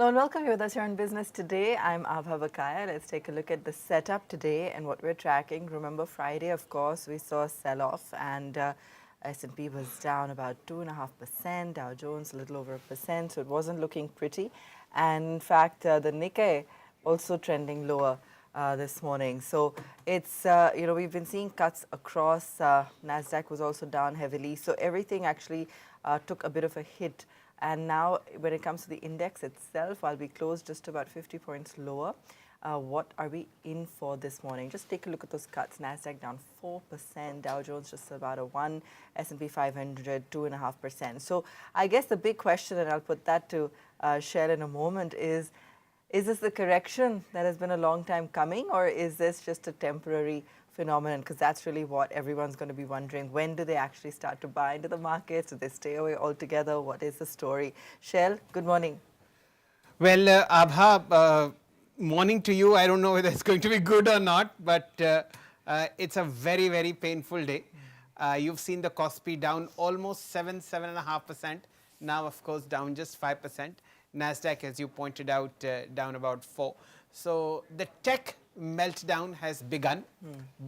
Hello and welcome. You're with us here on Business Today. I'm Abha Bakaya. Let's take a look at the setup today and what we're tracking. Remember, Friday, of course, we saw a sell-off and S&P was down about 2.5%, Dow Jones a little over 1%, so it wasn't looking pretty. And in fact, the Nikkei also trending lower this morning. So it's, we've been seeing cuts across. NASDAQ was also down heavily. So everything actually took a bit of a hit. And now when it comes to the index itself, while we closed just about 50 points lower, what are we in for this morning? Just take a look at those cuts. NASDAQ down 4%, Dow Jones just about a 1%, S&P 500 2.5%. So I guess the big question, and I'll put that to Shell in a moment, is this the correction that has been a long time coming, or is this just a temporary phenomenon? Because that's really what everyone's going to be wondering. When do they actually start to buy into the markets? Do they stay away altogether? What is the story? Shell, good morning. Well, Abha, morning to you. I don't know whether it's going to be good or not, but it's a very, very painful day. You've seen the Kospi down almost 7.5%. Now, of course, down just 5%. NASDAQ, as you pointed out, down about 4%. So the tech meltdown has begun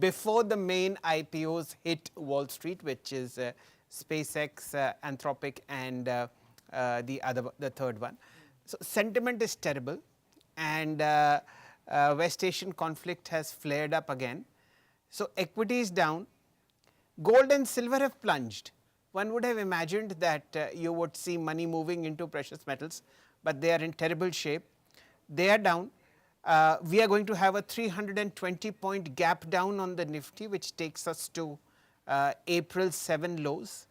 before the main IPOs hit Wall Street, which is SpaceX, Anthropic, and the third one. So sentiment is terrible, and West Asian conflict has flared up again. So equity is down. Gold and silver have plunged. One would have imagined that you would see money moving into precious metals, but they are in terrible shape. They are down. We are going to have a 320-point gap down on the Nifty, which takes us to April 7 lows.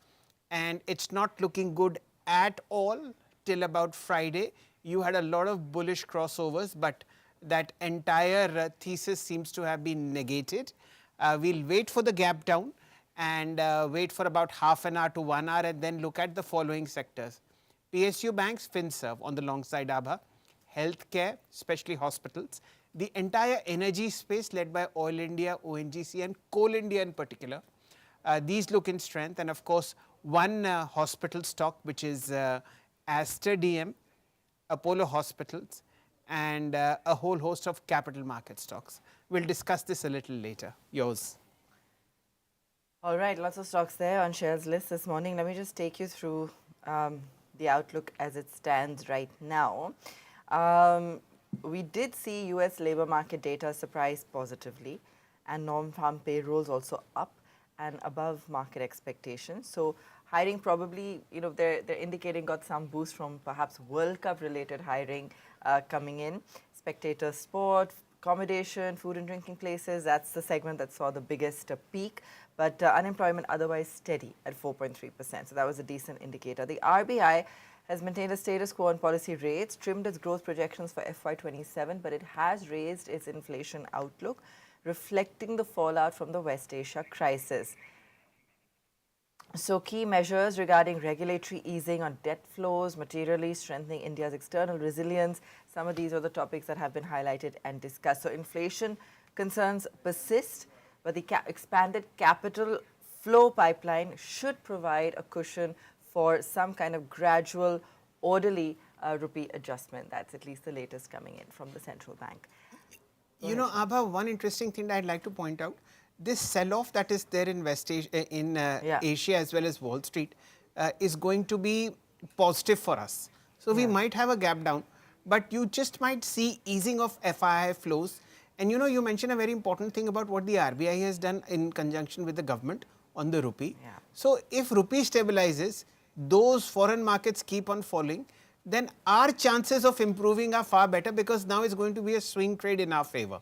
And it's not looking good at all till about Friday. You had a lot of bullish crossovers, but that entire thesis seems to have been negated. We'll wait for the gap down and wait for about half an hour to 1 hour and then look at the following sectors. PSU banks, FinServ on the long side, Abha, healthcare, especially hospitals, the entire energy space led by Oil India, ONGC and Coal India in particular. These look in strength, and of course one hospital stock, which is Aster DM, Apollo Hospitals, and a whole host of capital market stocks. We'll discuss this a little later. Yours. All right, lots of stocks there on Shell's list this morning. Let me just take you through the outlook as it stands right now. We did see U.S. labor market data surprise positively, and non-farm payrolls also up and above market expectations. So hiring probably, they're indicating got some boost from perhaps World Cup related hiring coming in. Spectator sport, accommodation, food and drinking places, that's the segment that saw the biggest peak. But unemployment otherwise steady at 4.3%. So that was a decent indicator. The RBI has maintained a status quo on policy rates, trimmed its growth projections for FY27, but it has raised its inflation outlook, reflecting the fallout from the West Asia crisis. So key measures regarding regulatory easing on debt flows, materially strengthening India's external resilience. Some of these are the topics that have been highlighted and discussed. So inflation concerns persist, but the expanded capital flow pipeline should provide a cushion for some kind of gradual, orderly rupee adjustment. That's at least the latest coming in from the central bank. Abha, one interesting thing that I'd like to point out, this sell-off that is there in West Asia, Asia as well as Wall Street is going to be positive for us. So we might have a gap down, but you just might see easing of FII flows. And you mentioned a very important thing about what the RBI has done in conjunction with the government on the rupee. So if rupee stabilizes, those foreign markets keep on falling, then our chances of improving are far better, because now it's going to be a swing trade in our favor.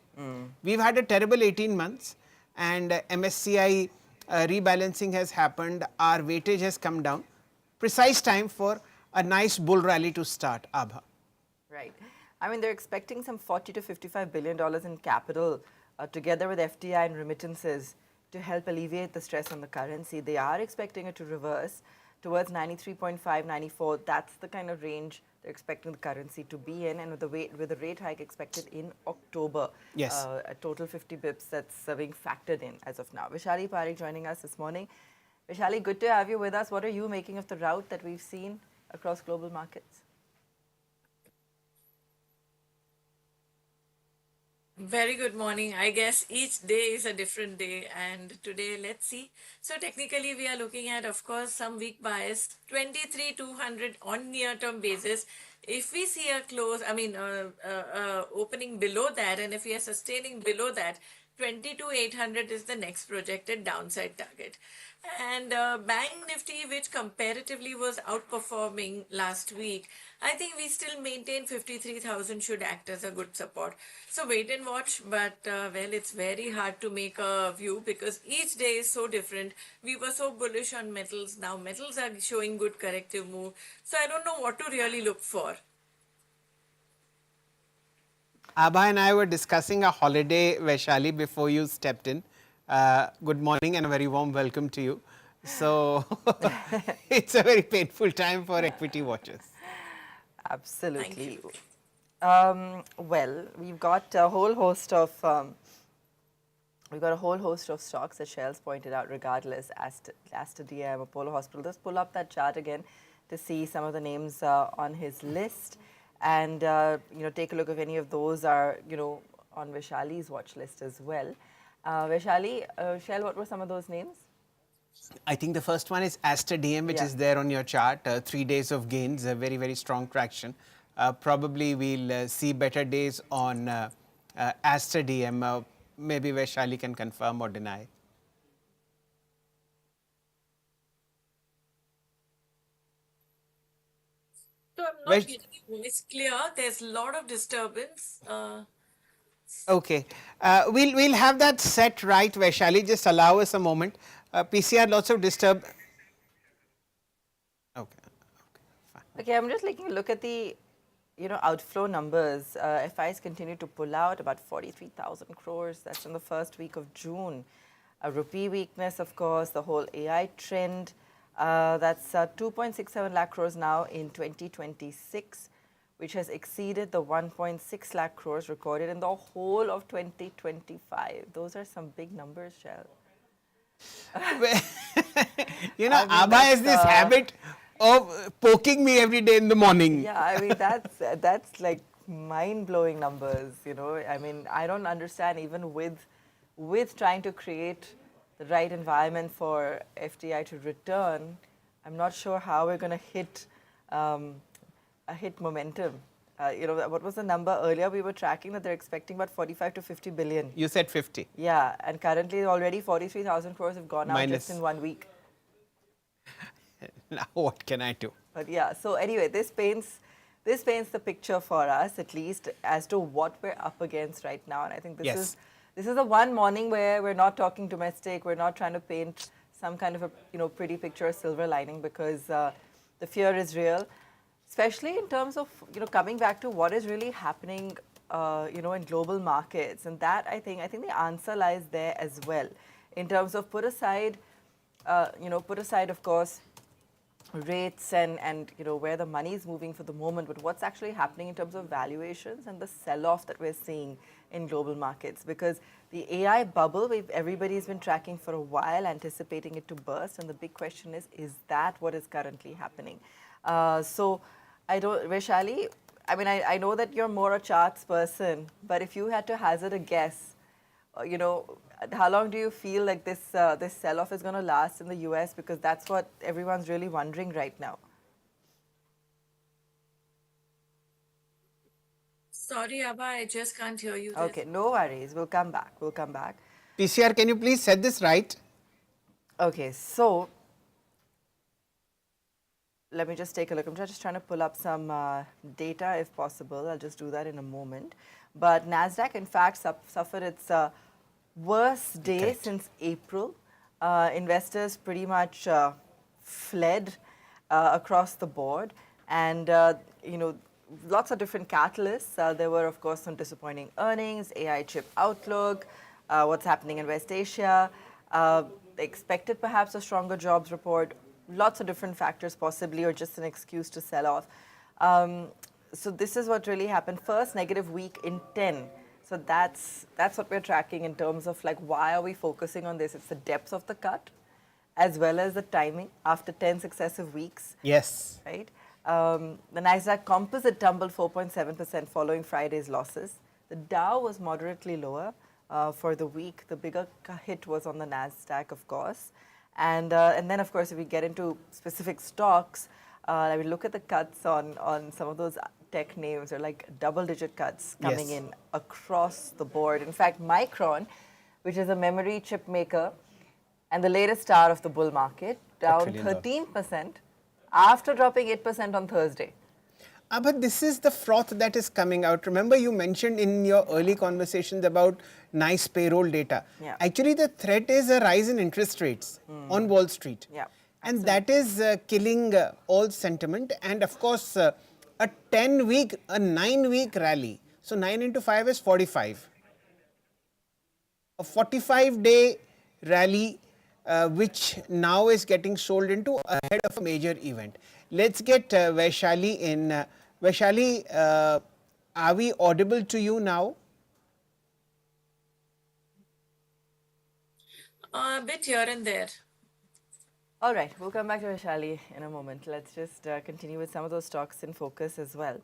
We've had a terrible 18 months and MSCI rebalancing has happened. Our weightage has come down. Precise time for a nice bull rally to start, Abha. Right. I mean, they're expecting some $40 to $55 billion in capital together with FDI and remittances to help alleviate the stress on the currency. They are expecting it to reverse towards 93.5, 94. That's the kind of range they're expecting the currency to be in, and with the rate hike expected in October. Yes. A total 50 bips that's being factored in as of now. Vishali Parikh joining us this morning. Vishali, good to have you with us. What are you making of the rout that we've seen across global markets? Very good morning. I guess each day is a different day, and today, let's see. So, technically, we are looking at, of course, some weak bias 23,200 on near term basis. If we see a close, opening below that, and if we are sustaining below that, 22,800 is the next projected downside target. And Bank Nifty, which comparatively was outperforming last week, I think we still maintain 53,000 should act as a good support. So wait and watch, but well, it's very hard to make a view because each day is so different. We were so bullish on metals. Now metals are showing good corrective move. So I don't know what to really look for. Abha and I were discussing a holiday, Vaishali, before you stepped in. Good morning and a very warm welcome to you. So it's a very painful time for equity watchers. Thank you. Absolutely. Well, we've got a whole host of stocks that Shell's pointed out regardless. Aster DM, Apollo Hospital. Let's pull up that chart again to see some of the names on his list, and take a look if any of those are on Vaishali's watch list as well. Vaishali, Shell, what were some of those names? I think the first one is Aster DM, which Yeah. is there on your chart. 3 days of gains, a very, very strong traction. Probably we'll see better days on Aster DM. Maybe Vaishali can confirm or deny. So I'm not Vaish- getting your voice clear. There's a lot of disturbance. Okay, we'll have that set right, Vaishali. Just allow us a moment. PCR, lots of disturb. Okay, fine. Okay, I'm just taking a look at the outflow numbers. FIs continue to pull out about 43,000 crores. That's in the first week of June. A rupee weakness, of course, the whole AI trend. That's 2.67 lakh crores now in 2026, which has exceeded the 1.6 lakh crores recorded in the whole of 2025. Those are some big numbers, Shell. Abha has this habit of poking me every day in the morning. Yeah, I mean that's like mind-blowing numbers. I mean, I don't understand even with trying to create the right environment for FDI to return. I'm not sure how we're going to hit momentum. What was the number earlier? We were tracking that they're expecting about 45 to 50 billion. You said 50. Yeah, and currently already 43,000 crores have gone out just in 1 week. Now what can I do? But yeah, so anyway, this paints the picture for us, at least as to what we're up against right now. And I think this is the one morning where we're not talking domestic. We're not trying to paint some kind of a pretty picture, a silver lining, because the fear is real, especially in terms of coming back to what is really happening in global markets. And that I think the answer lies there as well, in terms of put aside of course rates and where the money is moving for the moment, but what's actually happening in terms of valuations and the sell-off that we're seeing in global markets. Because the AI bubble, everybody's been tracking for a while, anticipating it to burst, and the big question is that what is currently happening? So I don't, Vaishali, I mean, I know that you're more a charts person, but if you had to hazard a guess, how long do you feel like this sell-off is going to last in the US? Because that's what everyone's really wondering right now. Sorry, Abba, I just can't hear you. Okay, no worries. We'll come back. PCR, can you please set this right? Okay, so let me just take a look. I'm just trying to pull up some data if possible. I'll just do that in a moment. But NASDAQ, in fact, suffered its worst day since April. Investors pretty much fled across the board, and lots of different catalysts. There were, of course, some disappointing earnings, AI chip outlook, what's happening in West Asia. Expected perhaps a stronger jobs report. Lots of different factors possibly, or just an excuse to sell off. So this is what really happened. First negative week in 10. So that's what we're tracking in terms of like, why are we focusing on this? It's the depth of the cut as well as the timing after 10 successive weeks. Yes. Right? The NASDAQ composite tumbled 4.7% following Friday's losses. The Dow was moderately lower for the week. The bigger hit was on the Nasdaq, of course. And then, of course, if we get into specific stocks, I mean, look at the cuts on some of those tech names. They're like double-digit cuts coming in across the board. In fact, Micron, which is a memory chip maker and the latest star of the bull market, down 13% after dropping 8% on Thursday. But this is the froth that is coming out. Remember, you mentioned in your early conversations about nice payroll data. Yeah. Actually, the threat is a rise in interest rates on Wall Street. Yeah, and that is killing all sentiment. And of course, a 9-week rally. So 9 into 5 is 45. A 45-day rally which now is getting sold into ahead of a major event. Let's get Vaishali in. Vaishali, are we audible to you now? A bit here and there. All right, we'll come back to Vaishali in a moment. Let's just continue with some of those stocks in focus as well.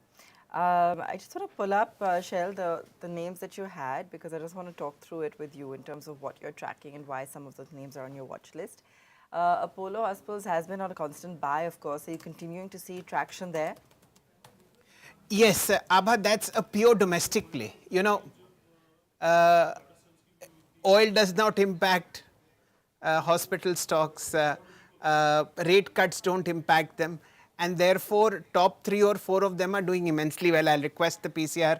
I just want to pull up, Shell, the names that you had, because I just want to talk through it with you in terms of what you're tracking and why some of those names are on your watch list. Apollo, I suppose, has been on a constant buy, of course. Are you continuing to see traction there? Yes, Abha, that's a pure domestic play. You know, oil does not impact hospital stocks, rate cuts don't impact them, and therefore top 3 or 4 of them are doing immensely well. I'll request the PCR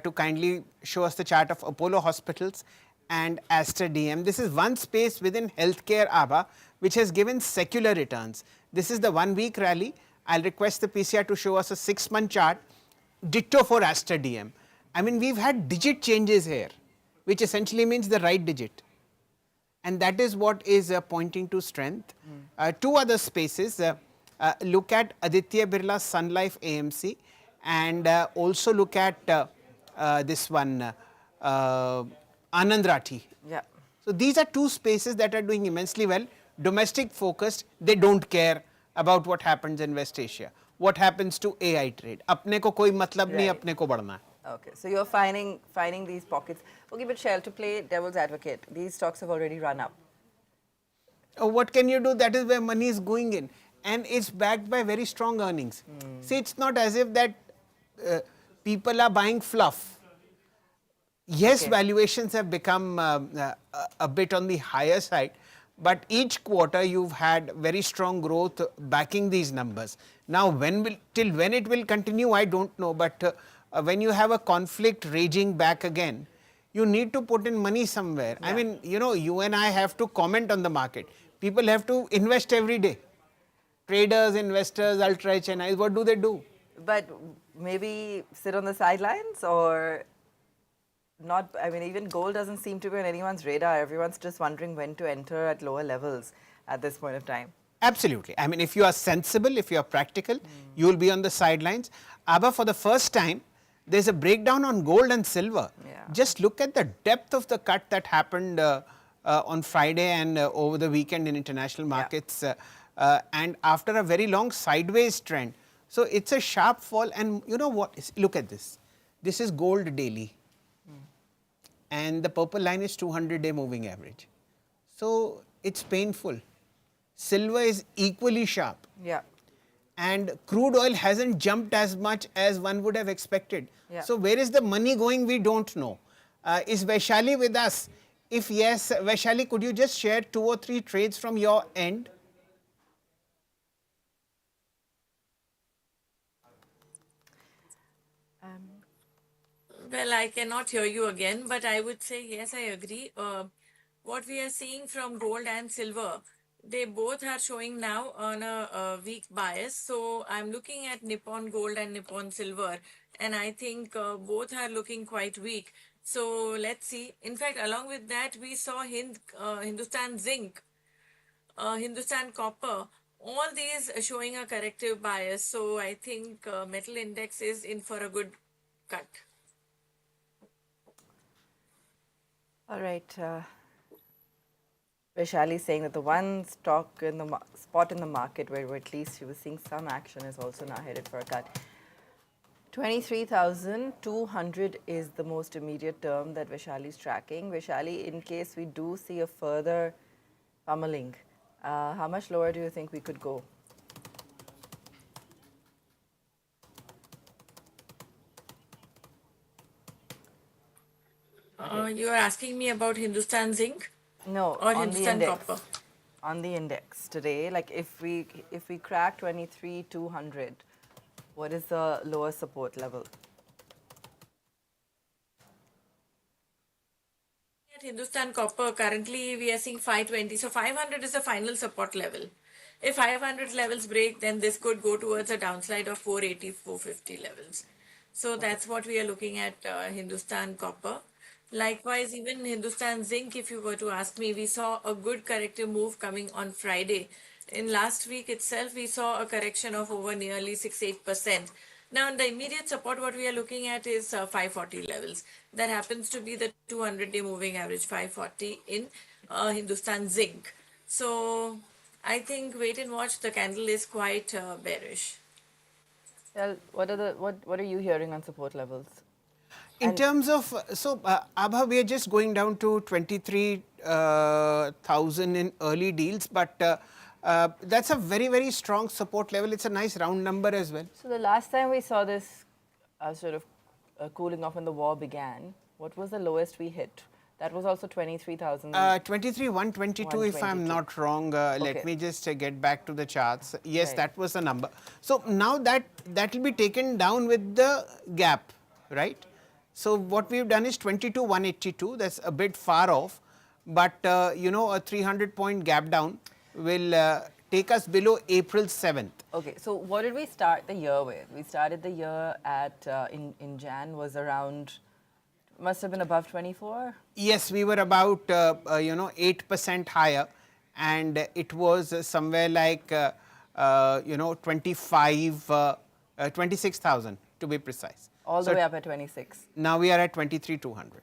to kindly show us the chart of Apollo Hospitals and Aster DM. This is one space within healthcare, Abha, which has given secular returns. This is the 1-week rally. I'll request the PCR to show us a 6-month chart. Ditto for Aster DM. I mean, we've had digit changes here, which essentially means the right digit. And that is what is pointing to strength. 2 other spaces, look at Aditya Birla Sun Life AMC and also look at this one, Anand Rathi. Yeah. So these are 2 spaces that are doing immensely well. Domestic focused, they don't care about what happens in West Asia. What happens to AI trade? Apne ko koi matlab nahi, apne ko badhna hai. Okay, so you're finding these pockets. Okay, but Shell, to play devil's advocate, these stocks have already run up. What can you do? That is where money is going in. And it's backed by very strong earnings. See, it's not as if that people are buying fluff. Yes, valuations have become a bit on the higher side, but each quarter you've had very strong growth backing these numbers. Now, till when it will continue, I don't know, but when you have a conflict raging back again, you need to put in money somewhere. I mean, you know, you and I have to comment on the market. People have to invest every day. Traders, investors, ultra HNIs, what do they do? But maybe sit on the sidelines or not. I mean, even gold doesn't seem to be on anyone's radar. Everyone's just wondering when to enter at lower levels at this point of time. Absolutely. I mean, if you are sensible, if you are practical, you will be on the sidelines. Abba, for the first time, there's a breakdown on gold and silver. Yeah. Just look at the depth of the cut that happened on Friday and over the weekend in international markets. And after a very long sideways trend. So it's a sharp fall. And you know what? Look at this. This is gold daily. And the purple line is 200-day moving average. So it's painful. Silver is equally sharp. Yeah. And crude oil hasn't jumped as much as one would have expected. Yeah. So where is the money going? We don't know. Is Vaishali with us? If yes, Vaishali, could you just share 2 or 3 trades from your end? Well, I cannot hear you again, but I would say yes, I agree. What we are seeing from gold and silver, they both are showing now on a weak bias. So I'm looking at Nippon Gold and Nippon Silver, and I think both are looking quite weak. So let's see. In fact, along with that, we saw Hindustan Zinc, Hindustan Copper, all these showing a corrective bias. So I think metal index is in for a good cut. All right. Vaishali is saying that the one stock in the spot in the market where at least she was seeing some action is also now headed for a cut. 23,200 is the most immediate term that Vishali is tracking. Vishali, in case we do see a further pummeling, how much lower do you think we could go? You are asking me about Hindustan Zinc No, or on the Hindustan index. Copper? On the index today, like if we crack 23,200, what is the lowest support level? At Hindustan Copper, currently we are seeing 520. So 500 is the final support level. If 500 levels break, then this could go towards a downside of 480, 450 levels. So that's what we are looking at Hindustan Copper. Likewise, even Hindustan Zinc, if you were to ask me, we saw a good corrective move coming on Friday. In last week itself, we saw a correction of over nearly 6-8%. Now, in the immediate support, what we are looking at is 540 levels. That happens to be the 200-day moving average 540 in Hindustan Zinc. So, I think wait and watch. The candle is quite bearish. Well, what are you hearing on support levels? In terms of, Abha, we are just going down to 23,000 in early deals, but that's a very, very strong support level. It's a nice round number as well. So the last time we saw this sort of cooling off when the war began, what was the lowest we hit? That was also 23,000. 23,122 if I'm not wrong. Let me just get back to the charts. Yes, Right. that was the number. So now that will be taken down with the gap, right? So what we've done is 22,182. That's a bit far off, but you know, a 300-point gap down will take us below April 7th. Okay, so what did we start the year with? We started the year at in Jan was around, must have been above 24. Yes, we were about you know, 8% higher, and it was somewhere like you know, 26,000 to be precise. All the way up at 26. Now we are at 23,200.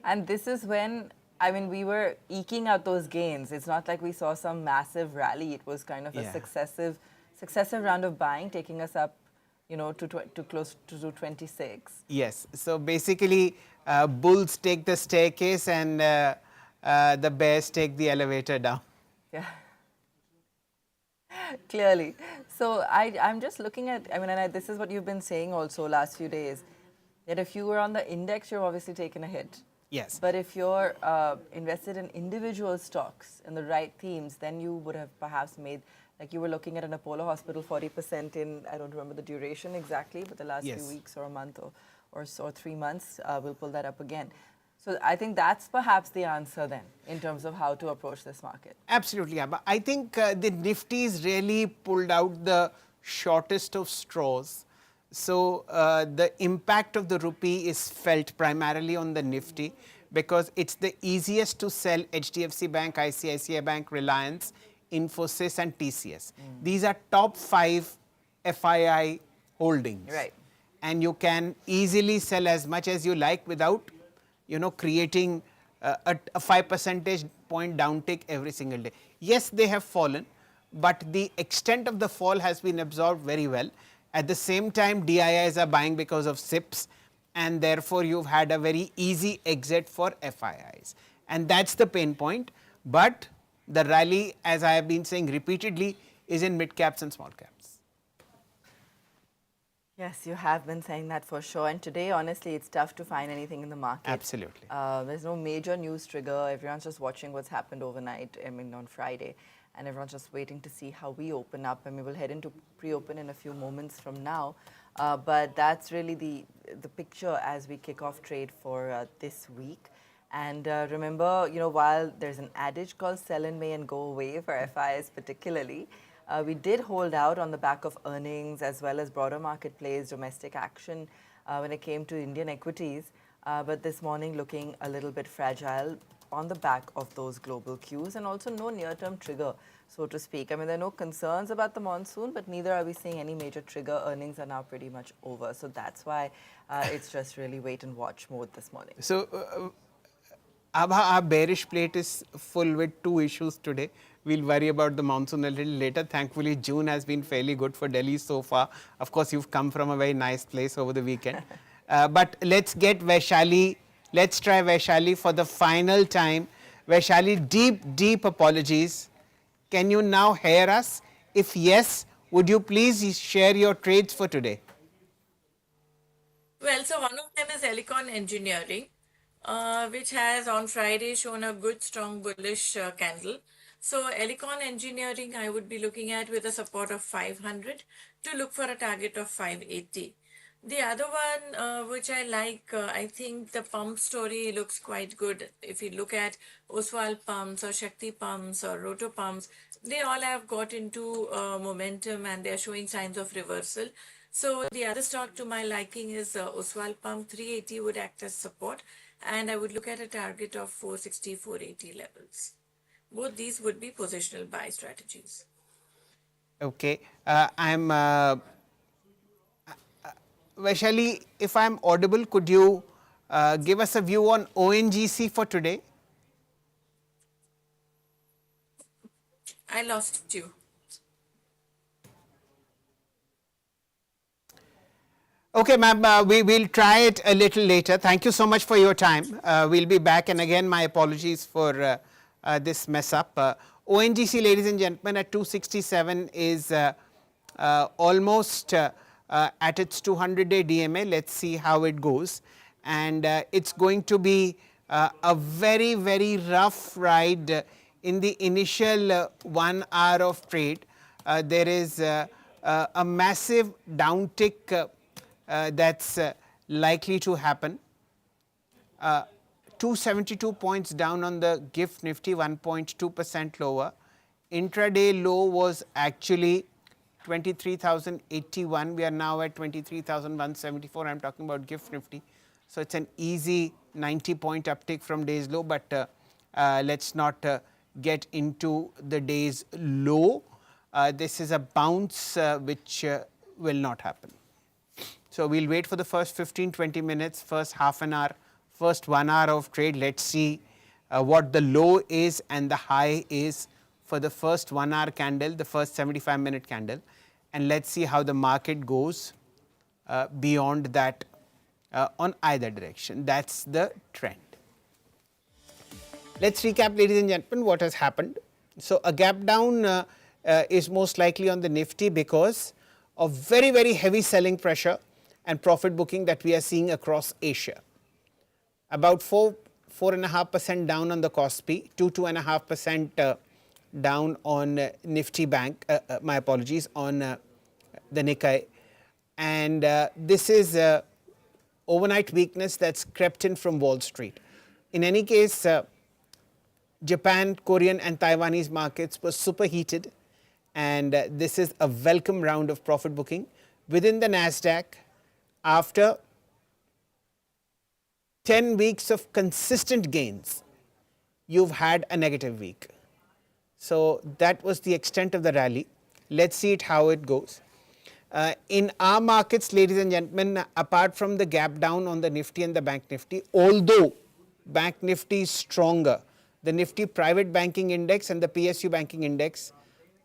And this is when, I mean, we were eking out those gains. It's not like we saw some massive rally. It was kind of a successive round of buying, taking us up, you know, to close to 26. Yes. So basically, bulls take the staircase and the bears take the elevator down. Yeah. Clearly. So I'm just looking at, I mean, and this is what you've been saying also last few days, that if you were on the index, you're obviously taking a hit. Yes. But if you're invested in individual stocks in the right themes, then you would have perhaps made, like you were looking at an Apollo Hospital 40% in, I don't remember the duration exactly, but the last few weeks or a month or 3 months, we'll pull that up again. So I think that's perhaps the answer then in terms of how to approach this market. Absolutely, Abha. I think the Nifty's really pulled out the shortest of straws. So the impact of the rupee is felt primarily on the Nifty because it's the easiest to sell HDFC Bank, ICICI Bank, Reliance, Infosys and TCS. These are top 5 FII holdings. Right. And you can easily sell as much as you like without, you know, creating a 5 percentage point downtick every single day. Yes, they have fallen, but the extent of the fall has been absorbed very well. At the same time, DIIs are buying because of SIPs, and therefore you've had a very easy exit for FIIs. And that's the pain point. But the rally, as I have been saying repeatedly, is in mid caps and small caps. Yes, you have been saying that for sure. And today, honestly, it's tough to find anything in the market. Absolutely. There's no major news trigger. Everyone's just watching what's happened overnight, I mean, on Friday. And everyone's just waiting to see how we open up. And we will head into pre-open in a few moments from now. But that's really the picture as we kick off trade for this week. And remember, you know, while there's an adage called sell in May and go away for FIs particularly, we did hold out on the back of earnings as well as broader market plays, domestic action when it came to Indian equities. But this morning looking a little bit fragile on the back of those global cues and also no near-term trigger, so to speak. I mean, there are no concerns about the monsoon, but neither are we seeing any major trigger. Earnings are now pretty much over. So that's why it's just really wait and watch mode this morning. So Abha, our bearish plate is full with two issues today. We'll worry about the monsoon a little later. Thankfully, June has been fairly good for Delhi so far. Of course, you've come from a very nice place over the weekend. But let's get Vaishali. Let's try Vaishali for the final time. Vaishali, deep apologies. Can you now hear us? If yes, would you please share your trades for today? Well, so one of them is Helicon Engineering, which has on Friday shown a good strong bullish candle. So Helicon Engineering, I would be looking at with a support of 500 to look for a target of 580. The other one, which I like, I think the pump story looks quite good. If you look at Oswald pumps or Shakti pumps or Roto pumps, they all have got into momentum and they're showing signs of reversal. So the other stock to my liking is Oswald pump. 380 would act as support, and I would look at a target of 460, 480 levels. Both these would be positional buy strategies. Okay, I'm Vaishali, if I'm audible, could you give us a view on ONGC for today? I lost you. Okay, ma'am, we will try it a little later. Thank you so much for your time. We'll be back, and again, my apologies for this mess up. ONGC, ladies and gentlemen, at 267 is almost at its 200-day DMA. Let's see how it goes. And it's going to be a very, very rough ride in the initial 1 hour of trade. There is a massive downtick that's likely to happen. 272 points down on the GIFT Nifty, 1.2% lower. Intraday low was actually 23,081. We are now at 23,174. I'm talking about GIFT Nifty. So it's an easy 90-point uptick from day's low, but let's not get into the day's low. This is a bounce which will not happen. So we'll wait for the first 15-20 minutes, first half an hour, first 1 hour of trade. Let's see what the low is and the high is for the first 1 hour candle, the first 75-minute candle, and let's see how the market goes beyond that on either direction. That's the trend. Let's recap, ladies and gentlemen, what has happened. So a gap down is most likely on the Nifty because of very, very heavy selling pressure and profit booking that we are seeing across Asia. About 4.5% down on the KOSPI, 2.5% down on Nifty Bank, my apologies, on the Nikkei. And this is overnight weakness that's crept in from Wall Street. In any case, Japan, Korean and Taiwanese markets were superheated, and this is a welcome round of profit booking. Within the Nasdaq, after 10 weeks of consistent gains, you've had a negative week. So that was the extent of the rally. Let's see how it goes. In our markets, ladies and gentlemen, apart from the gap down on the Nifty and the Bank Nifty, although Bank Nifty is stronger, the Nifty Private Banking Index and the PSU Banking Index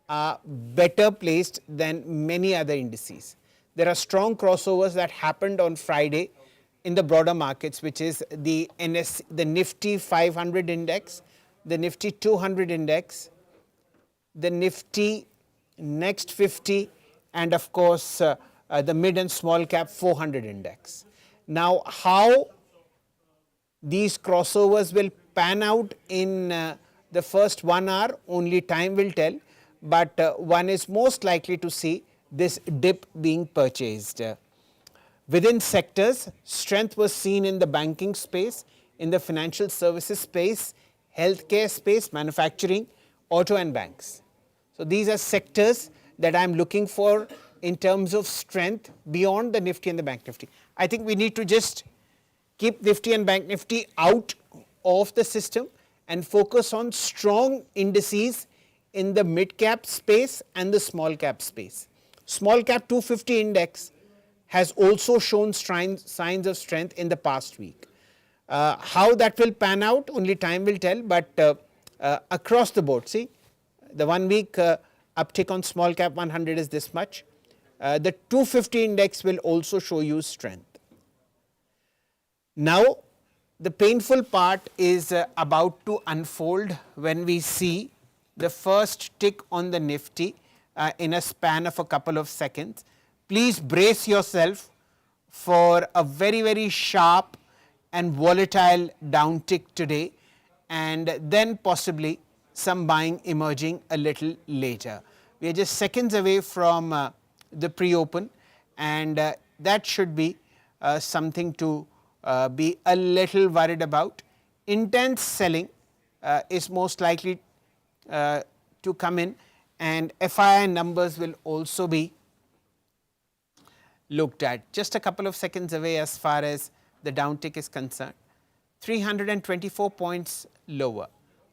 are better placed than many other indices. There are strong crossovers that happened on Friday in the broader markets, which is the Nifty 500 index, the Nifty 200 index, the Nifty Next 50, and of course the mid and small cap 400 index. Now, how these crossovers will pan out in the first 1 hour, only time will tell, but one is most likely to see this dip being purchased. Within sectors, strength was seen in the banking space, in the financial services space, healthcare space, manufacturing, auto and banks. So these are sectors that I'm looking for in terms of strength beyond the Nifty and the Bank Nifty. I think we need to just keep Nifty and Bank Nifty out of the system and focus on strong indices in the mid cap space and the small cap space. Small cap 250 index has also shown signs of strength in the past week. How that will pan out, only time will tell, but across the board, see, the 1 week uptick on small cap 100 is this much. The 250 index will also show you strength. Now, the painful part is about to unfold when we see the first tick on the Nifty in a span of a couple of seconds. Please brace yourself for a very, very sharp and volatile downtick today, and then possibly some buying emerging a little later. We are just seconds away from the pre-open, and that should be something to be a little worried about. Intense selling is most likely to come in, and FII numbers will also be looked at. Just a couple of seconds away as far as the downtick is concerned. 324 points lower,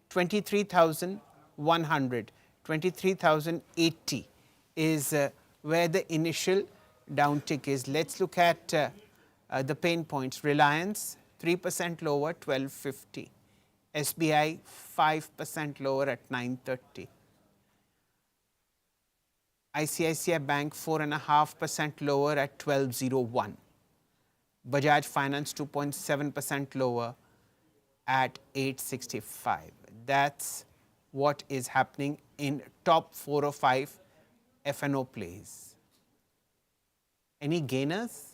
23,100, 23,080 is where the initial downtick is. Let's look at the pain points. Reliance 3% lower, 1250. SBI 5% lower at 930. ICICI Bank 4.5% lower at 1201. Bajaj Finance 2.7% lower at 865. That's what is happening in top 4 or 5 F&O plays. Any gainers?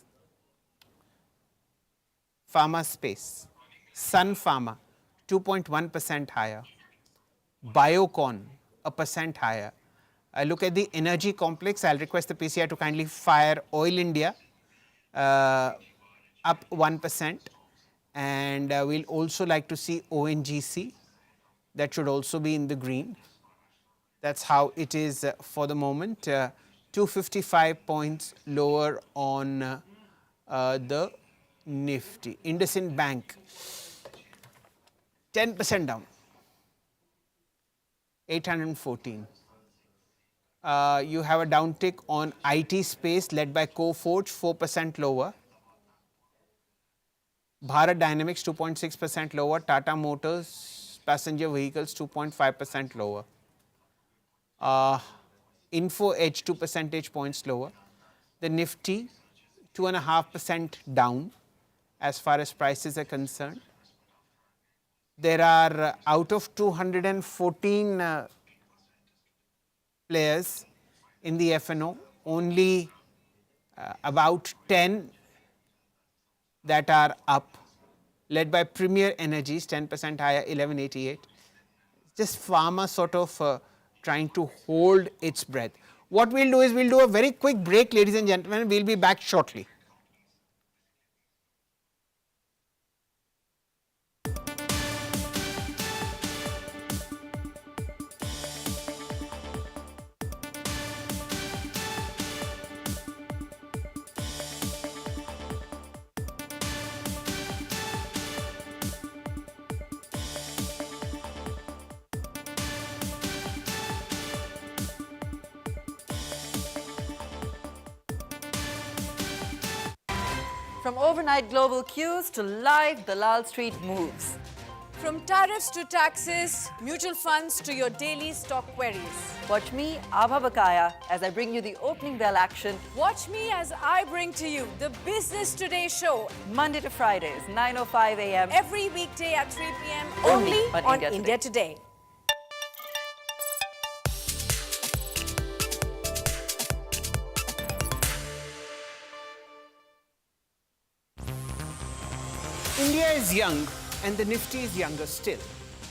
Pharma space. Sun Pharma 2.1% higher. Biocon 1% higher. I look at the energy complex. I'll request the PCI to kindly fire Oil India up 1%, and we'll also like to see ONGC. That should also be in the green. That's how it is for the moment. 255 points lower on the Nifty. IndusInd Bank 10% down, 814. You have a downtick on IT space led by Coforge, 4% lower. Bharat Dynamics 2.6% lower. Tata Motors passenger vehicles 2.5% lower. Info Edge 2 percentage points lower. The Nifty 2.5% down as far as prices are concerned. There are out of 214 players in the F&O, only about 10 that are up, led by Premier Energies 10% higher, 1188. Just pharma sort of trying to hold its breath. What we'll do is we'll do a very quick break, ladies and gentlemen. We'll be back shortly. From overnight global cues to live Dalal Street moves. From tariffs to taxes, mutual funds to your daily stock queries. Watch me, Abha Bakaya, as I bring you the opening bell action. Watch me as I bring to you the Business Today show. Monday to Fridays, 9:05 a.m. Every weekday at 3 p.m. Only only on on India Today. India is young and the Nifty is younger still.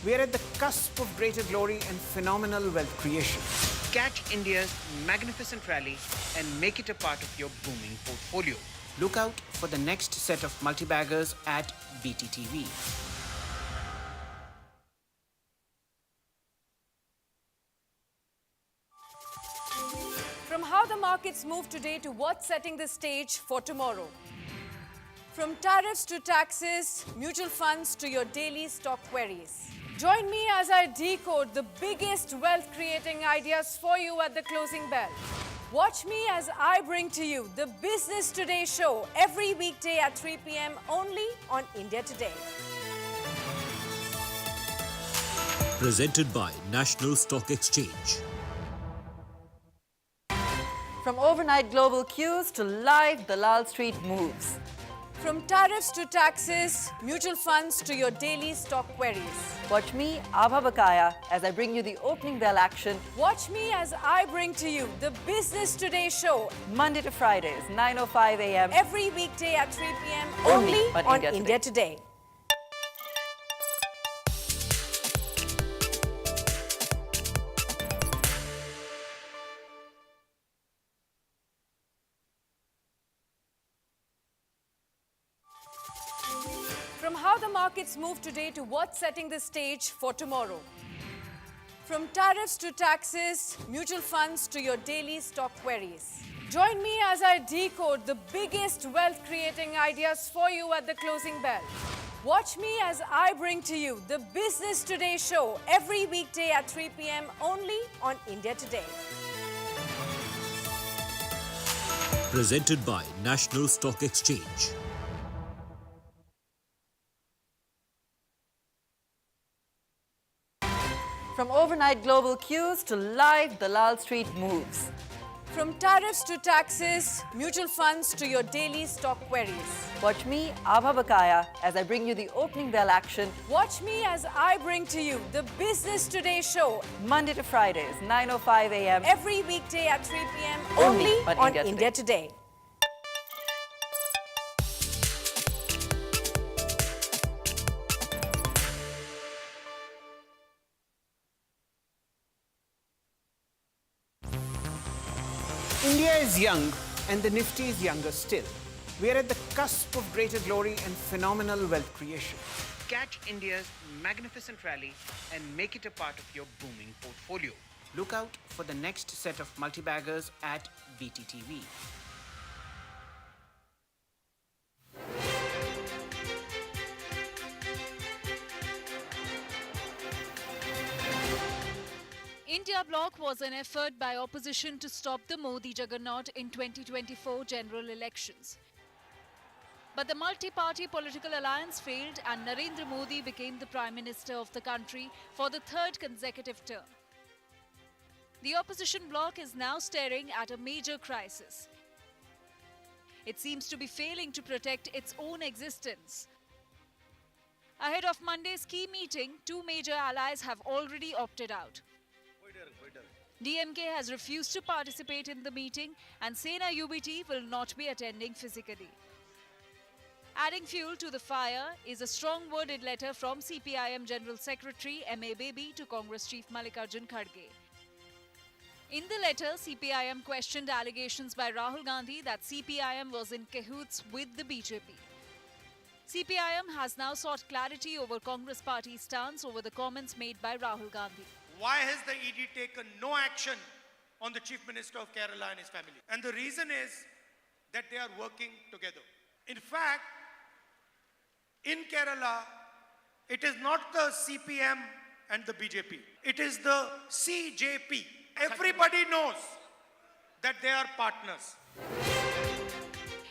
We are at the cusp of greater glory and phenomenal wealth creation. Catch India's magnificent rally and make it a part of your booming portfolio. Look out for the next set of multi-baggers at BTTV. From how the markets move today to what's setting the stage for tomorrow. From tariffs to taxes, mutual funds to your daily stock queries. Join me as I decode the biggest wealth-creating ideas for you at the closing bell. Watch me as I bring to you the Business Today show every weekday at 3 p.m. only on India Today. Presented by National Stock Exchange. From overnight global cues to live Dalal Street moves. From tariffs to taxes, mutual funds to your daily stock queries. Watch me, Abha Bakaya, as I bring you the opening bell action. Watch me as I bring to you the Business Today show Monday to Fridays, 9:05 a.m. every weekday at 3 p.m. Only only on on India Today. From how the markets move today to what's setting the stage for tomorrow. From tariffs to taxes, mutual funds to your daily stock queries. Join me as I decode the biggest wealth creating ideas for you at the closing bell. Watch me as I bring to you the Business Today show every weekday at 3 p.m. only on India Today. Presented by National Stock Exchange. From overnight global cues to live Dalal Street moves. From tariffs to taxes, mutual funds to your daily stock queries. Watch me, Abha Bakaya, as I bring you the opening bell action. Watch me as I bring to you the Business Today show Monday to Fridays, 9:05 a.m. every weekday at 3 p.m. Only only on on India India Today. India is young and the Nifty is younger still. We are at the cusp of greater glory and phenomenal wealth creation. Catch India's magnificent rally and make it a part of your booming portfolio. Look out for the next set of multi-baggers at BTTV. India bloc was an effort by opposition to stop the Modi juggernaut in 2024 general elections. But the multi-party political alliance failed and Narendra Modi became the Prime Minister of the country for the third consecutive term. The opposition bloc is now staring at a major crisis. It seems to be failing to protect its own existence. Ahead of Monday's key meeting, two major allies have already opted out. DMK has refused to participate in the meeting and Sena UBT will not be attending physically. Adding fuel to the fire is a strong-worded letter from CPIM General Secretary M.A. Baby to Congress Chief Mallikarjun Kharge. In the letter, CPIM questioned allegations by Rahul Gandhi that CPIM was in cahoots with the BJP. CPIM has now sought clarity over Congress party's stance over the comments made by Rahul Gandhi. Why has the ED taken no action on the Chief Minister of Kerala and his family? And the reason is that they are working together. In fact, in Kerala, it is not the CPM and the BJP. It is the CJP. Everybody knows that they are partners.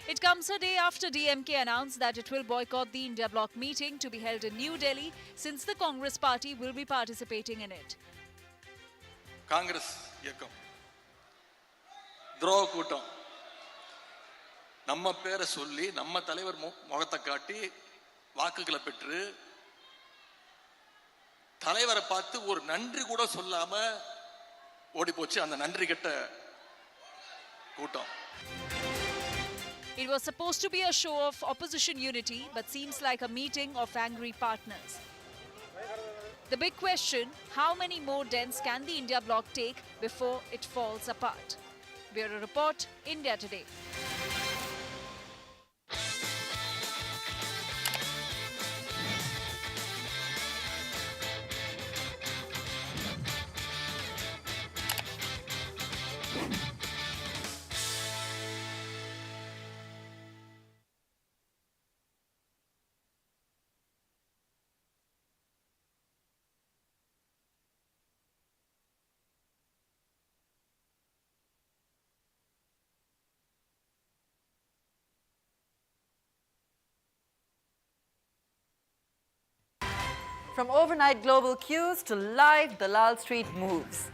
It comes a day after DMK announced that it will boycott the India bloc meeting to be held in New Delhi since the Congress party will be participating in it. Congress இயக்கம் துரோக கூட்டம் நம்ம பேரை சொல்லி நம்ம தலைவர் முகத்தை காட்டி வாக்குகளை பெற்று தலைவரை பார்த்து ஒரு நன்றி கூட சொல்லாம ஓடி போச்சு அந்த நன்றி கெட்ட கூட்டம். It was supposed to be a show of opposition unity but seems like a meeting of angry partners. The big question, how many more dents can the India bloc take before it falls apart? Bureau Report, India Today. From overnight global cues to live Dalal Street moves.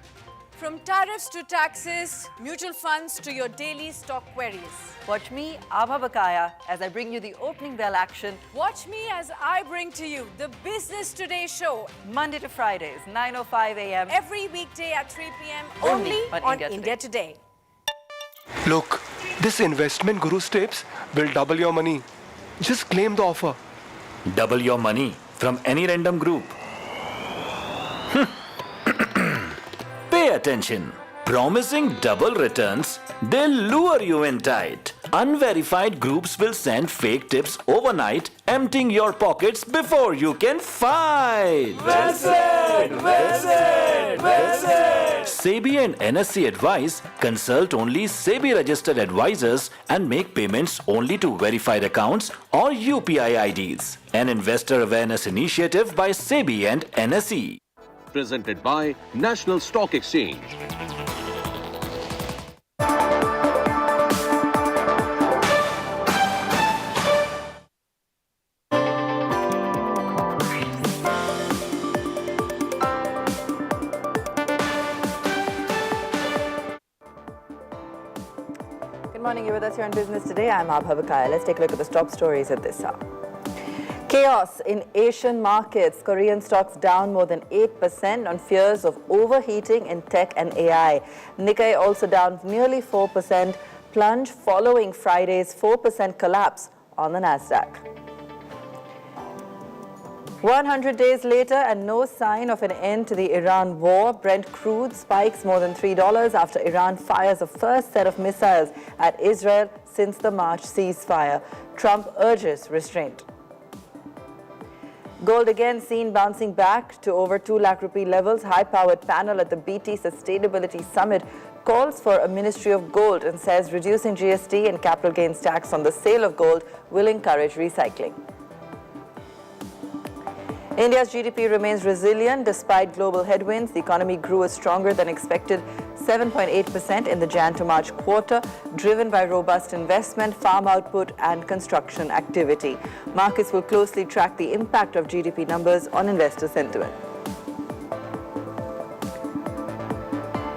From tariffs to taxes, mutual funds to your daily stock queries. Watch me, Abha Bakaya, as I bring you the opening bell action. Watch me as I bring to you the Business Today show. Monday to Fridays, 9:05 a.m. Every weekday at 3 p.m. only on India Today. Look, this investment Guru's tips will double your money. Just claim the offer. Double your money from any random group. Pay attention. Promising double returns, they'll lure you in tight. Unverified groups will send fake tips overnight, emptying your pockets before you can fight. Well said! Well said! Well said! SEBI and NSE advise consult only SEBI registered advisors and make payments only to verified accounts or UPI IDs. An investor awareness initiative by SEBI and NSE. Presented by National Stock Exchange. Good morning, you're with us here on Business Today. I'm Abha Bakaya. Let's take a look at the top stories at this hour. Chaos in Asian markets. Korean stocks down more than 8% on fears of overheating in tech and AI. Nikkei also down nearly 4%, plunge following Friday's 4% collapse on the Nasdaq. 100 days later and no sign of an end to the Iran war. Brent crude spikes more than $3 after Iran fires a first set of missiles at Israel since the March ceasefire. Trump urges restraint. Gold again seen bouncing back to over 2 lakh rupee levels. High-powered panel at the BT Sustainability Summit calls for a Ministry of Gold and says reducing GST and capital gains tax on the sale of gold will encourage recycling. India's GDP remains resilient despite global headwinds. The economy grew a stronger than expected 7.8% in the Jan to March quarter, driven by robust investment, farm output and construction activity. Markets will closely track the impact of GDP numbers on investor sentiment.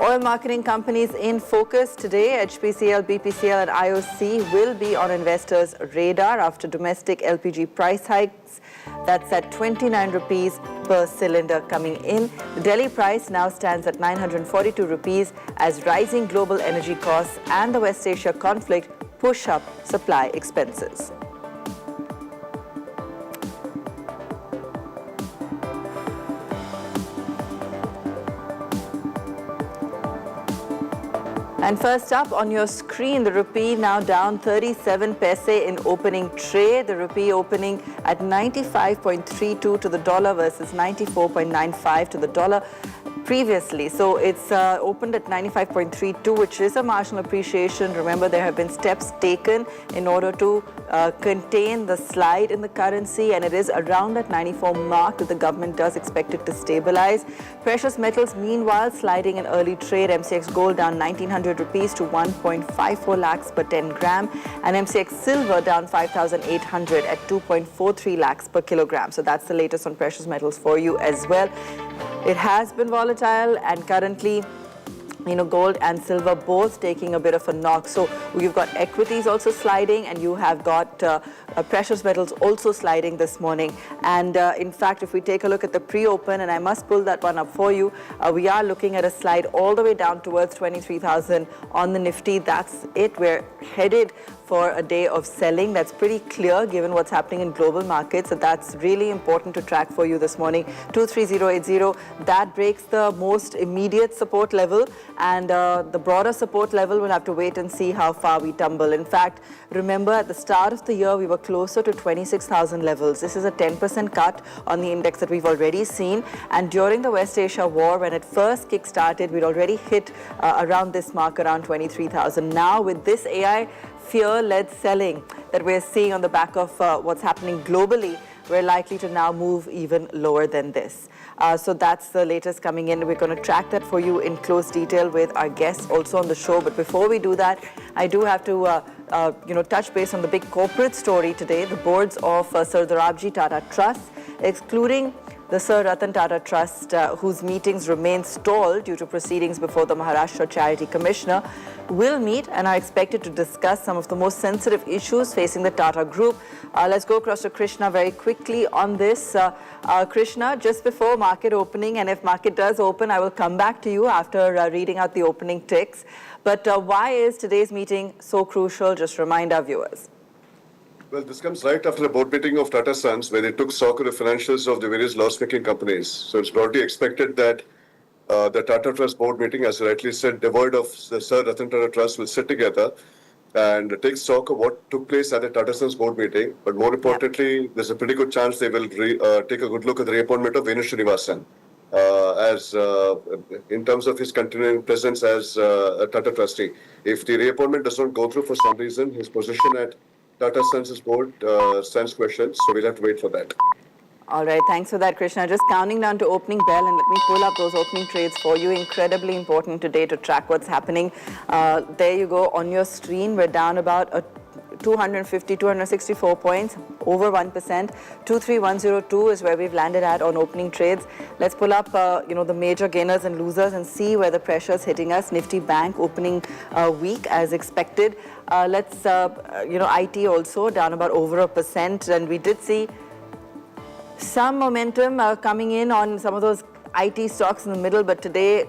Oil marketing companies in focus today. HPCL, BPCL and IOC will be on investors' radar after domestic LPG price hikes. That's at 29 rupees per cylinder coming in. The Delhi price now stands at 942 rupees as rising global energy costs and the West Asia conflict push up supply expenses. And first up on your screen, the rupee now down 37 paise in opening trade. The rupee opening at 95.32 to the dollar versus 94.95 to the dollar previously. So it's opened at 95.32, which is a marginal appreciation. Remember, there have been steps taken in order to contain the slide in the currency, and it is around that 94 mark that the government does expect it to stabilize. Precious metals, meanwhile, sliding in early trade. MCX gold down 1,900 rupees to 1.54 lakhs per 10 gram, and MCX silver down 5,800 at 2.43 lakhs per kilogram. So that's the latest on precious metals for you as well. It has been volatile, and currently, gold and silver both taking a bit of a knock. So you've got equities also sliding, and you have got precious metals also sliding this morning. And in fact, if we take a look at the pre-open, and I must pull that one up for you, we are looking at a slide all the way down towards 23,000 on the Nifty. That's it. We're headed for a day of selling. That's pretty clear given what's happening in global markets. So that's really important to track for you this morning. 23080, that breaks the most immediate support level, and the broader support level, we'll have to wait and see how far we tumble. In fact, remember at the start of the year, we were closer to 26,000 levels. This is a 10% cut on the index that we've already seen. And during the West Asia war, when it first kick-started, we'd already hit around this mark, around 23,000. Now, with this AI fear-led selling that we're seeing on the back of what's happening globally, we're likely to now move even lower than this. So that's the latest coming in. We're going to track that for you in close detail with our guests also on the show. But before we do that, I do have to touch base on the big corporate story today. The boards of Sir Dorabji Tata Trust, excluding The Sir Ratan Tata Trust, whose meetings remain stalled due to proceedings before the Maharashtra Charity Commissioner, will meet and are expected to discuss some of the most sensitive issues facing the Tata Group. Let's go across to Krishna very quickly on this. Krishna, just before market opening, and if market does open, I will come back to you after reading out the opening ticks. But why is today's meeting so crucial? Just remind our viewers. Well, this comes right after the board meeting of Tata Sons, where they took stock of the financials of the various loss-making companies. So it's broadly expected that the Tata Trust board meeting, as you rightly said, devoid of the Sir Ratan Tata Trust, will sit together and take stock of what took place at the Tata Sons board meeting. But more importantly, there's a pretty good chance they will take a good look at the reappointment of Venu Srinivasan as in terms of his continuing presence as a Tata trustee. If the reappointment does not go through for some reason, his position at Tata Sons' board stands questioned, so we'll have to wait for that. All right, thanks for that, Krishna. Just counting down to opening bell, and let me pull up those opening trades for you. Incredibly important today to track what's happening. There you go on your screen. We're down about 250, 264 points, over 1%. 23102 is where we've landed at on opening trades. Let's pull up, the major gainers and losers and see where the pressure is hitting us. Nifty Bank opening weak as expected. Let's, IT also down about over 1%, and we did see some momentum coming in on some of those IT stocks in the middle, but today,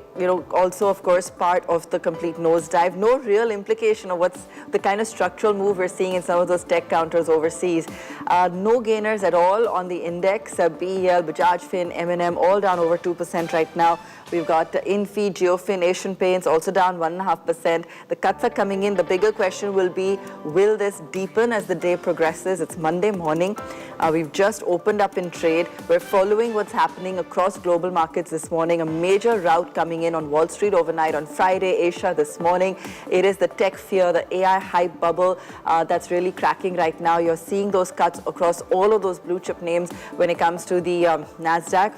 also, of course, part of the complete nosedive. No real implication of what's the kind of structural move we're seeing in some of those tech counters overseas. No gainers at all on the index. BEL, Bajaj Fin, M&M, all down over 2% right now. We've got Infi, Geofin, Asian Paints also down 1.5%. The cuts are coming in. The bigger question will be, will this deepen as the day progresses? It's Monday morning. We've just opened up in trade. We're following what's happening across global markets this morning. A major rout coming in on Wall Street overnight on Friday, Asia this morning. It is the tech fear, the AI hype bubble that's really cracking right now. You're seeing those cuts across all of those blue chip names when it comes to the NASDAQ.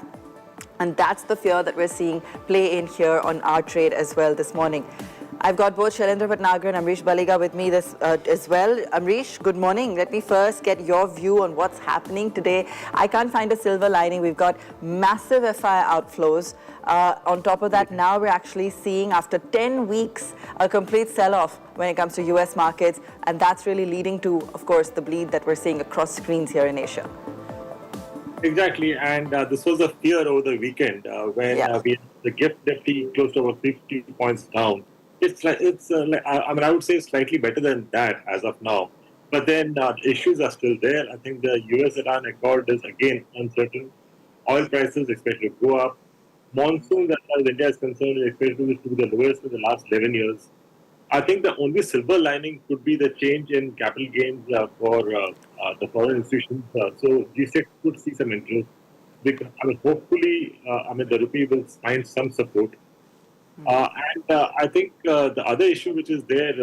And that's the fear that we're seeing play in here on our trade as well this morning. I've got both Shailendra Bhatnagar and Amrish Baliga with me as well. Amrish, good morning. Let me first get your view on what's happening today. I can't find a silver lining. We've got massive FI outflows. On top of that, now we're actually seeing, after 10 weeks, a complete sell-off when it comes to US markets. And that's really leading to, of course, the bleed that we're seeing across screens here in Asia. Exactly, and this was a fear over the weekend when we the GIFT Nifty closed over 50 points down. I would say slightly better than that as of now. But then the issues are still there. I think the US-Iran accord is again uncertain. Oil prices expected to go up. Monsoon, as far as India is concerned, is expected to be the lowest in the last 11 years. I think the only silver lining could be the change in capital gains for the foreign institutions. So G6 could see some interest. Hopefully, the rupee will find some support. I think the other issue which is there,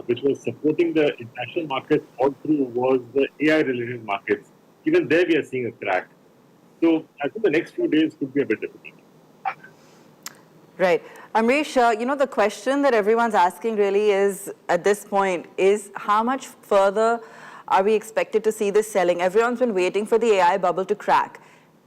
which was supporting the international markets all through, was the AI-related markets. Even there, we are seeing a crack. So I think the next few days could be a bit difficult. Right. Amrish, the question that everyone's asking really is, at this point, is how much further are we expected to see this selling? Everyone's been waiting for the AI bubble to crack.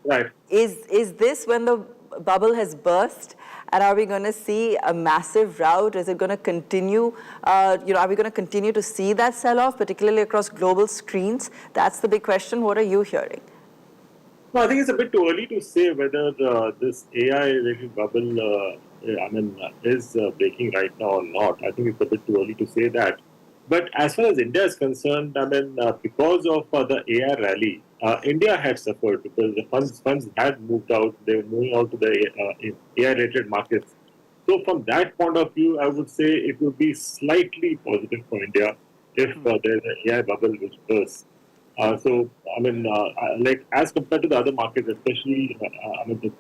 Right. Is this when the bubble has burst? And are we going to see a massive rout? Is it going to continue? Are we going to continue to see that sell-off, particularly across global screens? That's the big question. What are you hearing? No, I think it's a bit too early to say whether this AI-related bubble is breaking right now or not. I think it's a bit too early to say that. But as far as India is concerned, because of the AI rally, India had suffered because the funds had moved out. They were moving out to the AI-related markets. So from that point of view, I would say it would be slightly positive for India if there's an AI bubble which bursts. Like as compared to the other markets, especially the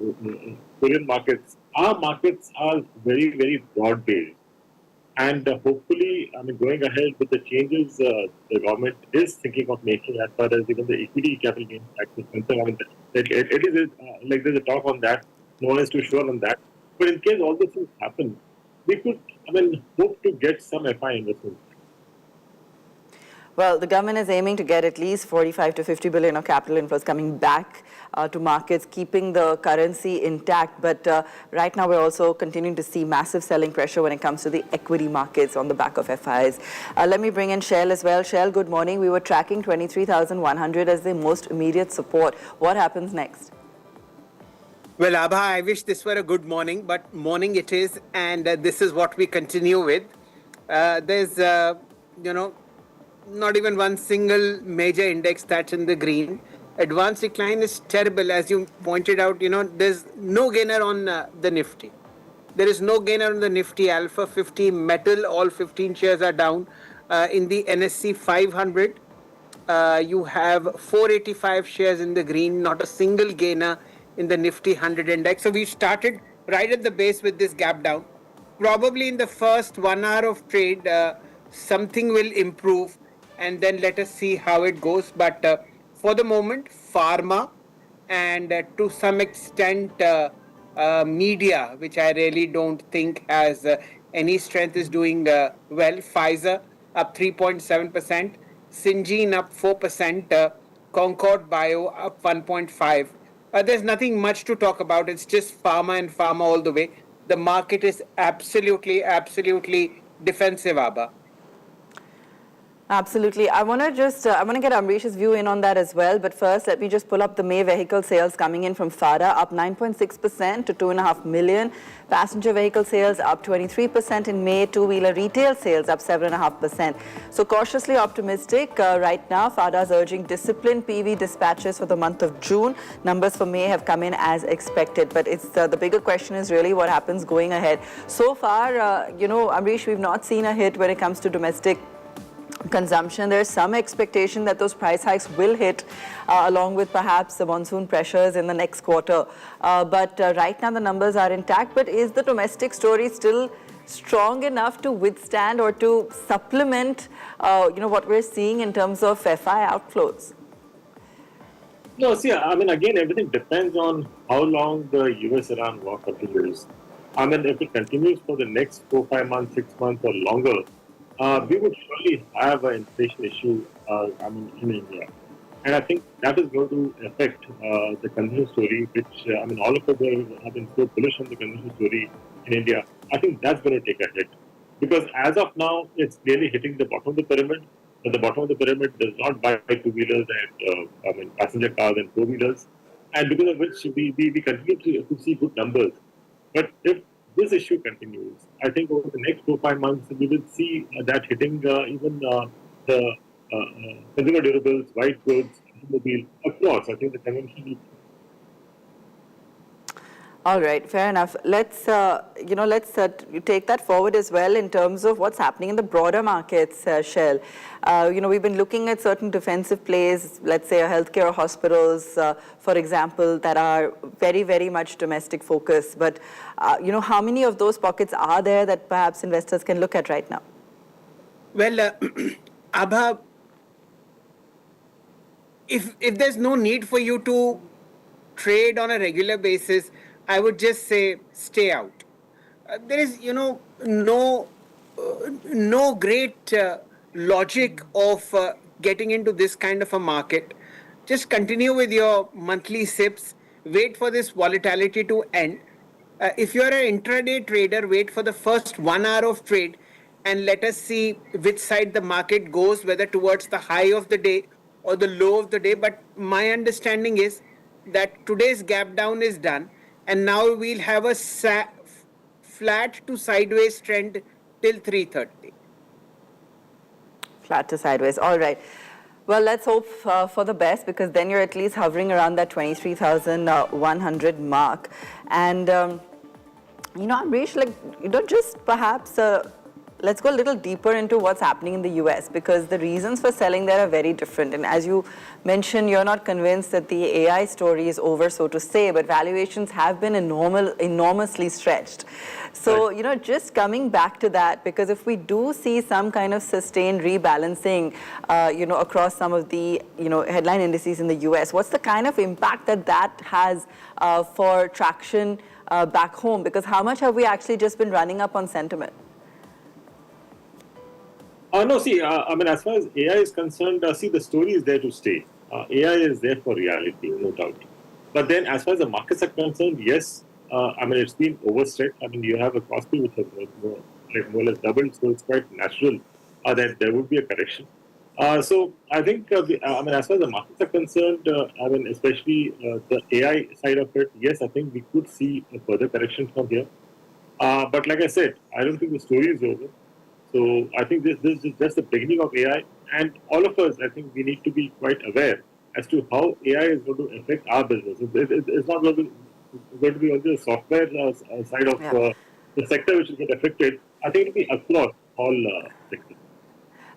Korean markets, our markets are very, very broad-based. And hopefully, going ahead with the changes the government is thinking of making as far as even the equity capital gains tax is concerned. It is like there's a talk on that. No one is too sure on that. But in case all these things happen, we could, hope to get some FI investment. Well, the government is aiming to get at least 45 to 50 billion of capital inflows coming back to markets, keeping the currency intact. But right now, we're also continuing to see massive selling pressure when it comes to the equity markets on the back of FIIs. Let me bring in Shell as well. Shell, good morning. We were tracking 23,100 as the most immediate support. What happens next? Well, Abha, I wish this were a good morning, but morning it is, and this is what we continue with. There's, not even one single major index that's in the green. Advanced decline is terrible, as you pointed out. There's no gainer on the Nifty. There is no gainer on the Nifty Alpha 50 Metal. All 15 shares are down. In the NSE 500, you have 485 shares in the green, not a single gainer in the Nifty 100 index. So we started right at the base with this gap down. Probably in the first 1 hour of trade, something will improve, and then let us see how it goes. But for the moment, pharma and to some extent media, which I really don't think has any strength, is doing well. Pfizer up 3.7%, Syngene up 4%, Concord Bio up 1.5%. There's nothing much to talk about. It's just pharma and pharma all the way. The market is absolutely defensive, Abha. Absolutely. I want to get Amrish's view in on that as well. But first, let me just pull up the May vehicle sales coming in from FADA, up 9.6% to 2.5 million. Passenger vehicle sales up 23% in May. Two-wheeler retail sales up 7.5%. So cautiously optimistic right now. FADA is urging disciplined PV dispatches for the month of June. Numbers for May have come in as expected. But it's the bigger question is really what happens going ahead. So far, Amrish, we've not seen a hit when it comes to domestic consumption. There's some expectation that those price hikes will hit along with perhaps the monsoon pressures in the next quarter. But right now the numbers are intact. But is the domestic story still strong enough to withstand or to supplement what we're seeing in terms of FI outflows? No, see, again, everything depends on how long the US-Iran war continues. If it continues for the next 4, 5 months, 6 months or longer, we would surely have an inflation issue, in India. And I think that is going to affect the consumer story, which, all of us have been so bullish on the consumer story in India. I think that's going to take a hit. Because as of now, it's clearly hitting the bottom of the pyramid. But the bottom of the pyramid does not buy two-wheelers and passenger cars and four-wheelers. And because of which we continue to see good numbers. But if this issue continues, I think over the next 4, 5 months, we will see that hitting even the consumer durables, white goods, automobile, across. I think the convention. All right, fair enough. Let's take that forward as well in terms of what's happening in the broader markets, Shell. We've been looking at certain defensive plays, let's say healthcare or hospitals, for example, that are very, very much domestic focused. But, how many of those pockets are there that perhaps investors can look at right now? Well, Abha, if there's no need for you to trade on a regular basis, I would just say stay out. There is, no great logic of getting into this kind of a market. Just continue with your monthly sips. Wait for this volatility to end. If you're an intraday trader, wait for the first 1 hour of trade and let us see which side the market goes, whether towards the high of the day or the low of the day. But my understanding is that today's gap down is done. And now we'll have a flat to sideways trend till 3:30. Flat to sideways. All right. Well, let's hope for the best, because then you're at least hovering around that 23,100 mark. And, Amrish, just perhaps let's go a little deeper into what's happening in the US, because the reasons for selling there are very different. And as you mentioned, you're not convinced that the AI story is over, so to say, but valuations have been enormously stretched. So, just coming back to that, because if we do see some kind of sustained rebalancing, across some of the, headline indices in the US, what's the kind of impact that has for traction back home? Because how much have we actually just been running up on sentiment? No, see, I mean, as far as AI is concerned, see, the story is there to stay. AI is there for reality, no doubt. But then, as far as the markets are concerned, yes, I mean, it's been overstretched. I mean, you have a cost which has more or less doubled, so it's quite natural that there would be a correction. So I think, I mean, as far as the markets are concerned, I mean, especially the AI side of it, yes, I think we could see a further correction from here. But like I said, I don't think the story is over. So I think this is just the beginning of AI, and all of us, I think we need to be quite aware as to how AI is going to affect our business. It's not going to be only the software side of the sector which will get affected. I think it will be across all sectors.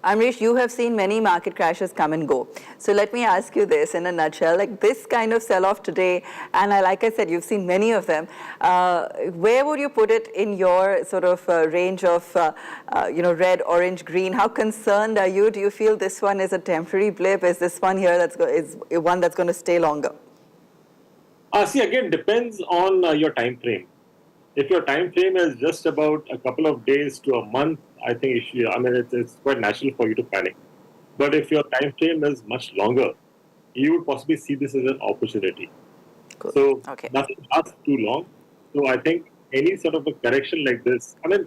Amrish, you have seen many market crashes come and go. So let me ask you this in a nutshell, like this kind of sell-off today, and like I said, you've seen many of them. Where would you put it in your sort of range of, red, orange, green? How concerned are you? Do you feel this one is a temporary blip? Is this one here is one that's going to stay longer? See, again, depends on your time frame. If your time frame is just about a couple of days to a month, I think it's quite natural for you to panic. But if your time frame is much longer, you would possibly see this as an opportunity. Good. So Okay. nothing lasts too long. So I think any sort of a correction like this, I mean,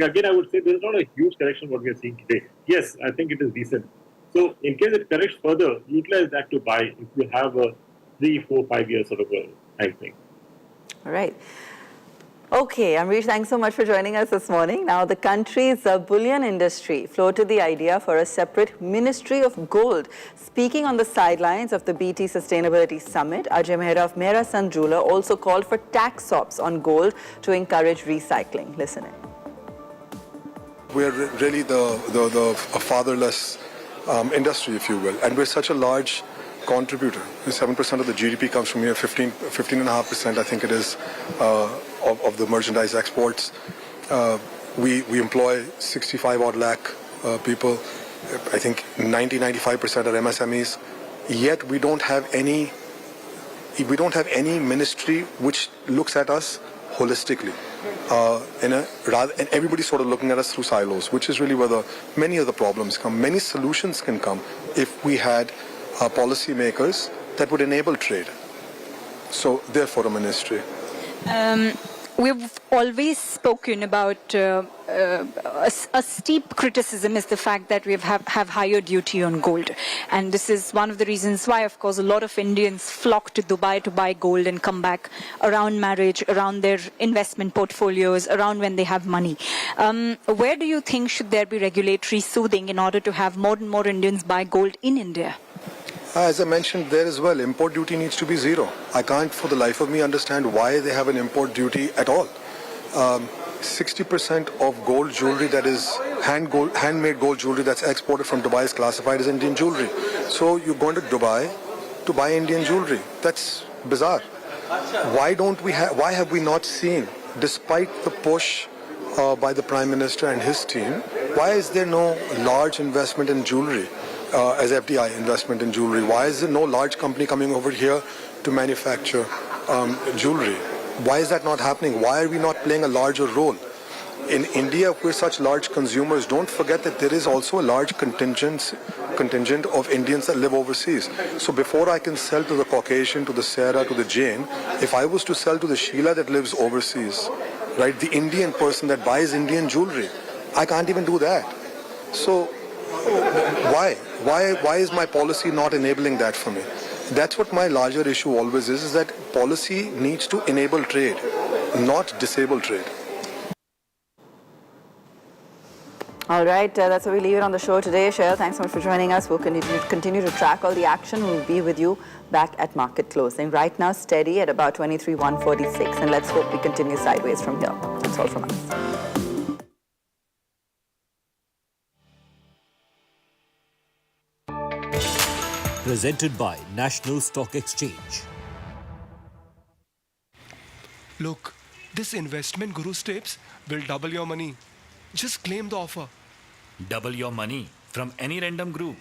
again, I would say there's not a huge correction what we are seeing today. Yes, I think it is decent. So in case it corrects further, utilize that to buy if you have a 3, 4, 5 year sort of a time frame. All right. Okay, Amrish, thanks so much for joining us this morning. Now, the country's bullion industry floated the idea for a separate Ministry of Gold. Speaking on the sidelines of the BT Sustainability Summit, Ajay Mehra of Mehra San Jeweler also called for tax ops on gold to encourage recycling. Listen in. We're really a fatherless industry, if you will, and we're such a large contributor. 7% of the GDP comes from here, 15.5%, I think it is, of the merchandise exports. We employ 65 odd lakh people. I think 95% are MSMEs. Yet we don't have any ministry which looks at us holistically. And everybody's sort of looking at us through silos, which is really where many of the problems come. Many solutions can come if we had policy makers that would enable trade. So therefore a ministry. We've always spoken about a steep criticism is the fact that we have higher duty on gold. And this is one of the reasons why, of course, a lot of Indians flock to Dubai to buy gold and come back around marriage, around their investment portfolios, around when they have money. Where do you think should there be regulatory soothing in order to have more and more Indians buy gold in India? As I mentioned there as well, import duty needs to be zero. I can't for the life of me understand why they have an import duty at all. 60% of gold jewelry that is handmade gold jewelry that's exported from Dubai is classified as Indian jewelry. So you're going to Dubai to buy Indian jewelry. That's bizarre. Why have we not seen, despite the push by the Prime Minister and his team, why is there no large investment in jewelry? As FDI investment in jewelry? Why is there no large company coming over here to manufacture jewelry? Why is that not happening? Why are we not playing a larger role? In India, if we're such large consumers, don't forget that there is also a large contingent of Indians that live overseas. So before I can sell to the Caucasian, to the Sarah, to the Jain, if I was to sell to the Sheila that lives overseas, right, the Indian person that buys Indian jewelry, I can't even do that. So why is my policy not enabling that for me? That's what my larger issue always is that policy needs to enable trade, not disable trade. All right, that's where we leave it on the show today. Shail, thanks so much for joining us. We'll continue to track all the action. We'll be with you back at market closing. Right now, steady at about 23,146, and let's hope we continue sideways from here. That's all from us. Presented by National Stock Exchange. Look, this investment Guru tips will double your money. Just claim the offer. Double your money from any random group.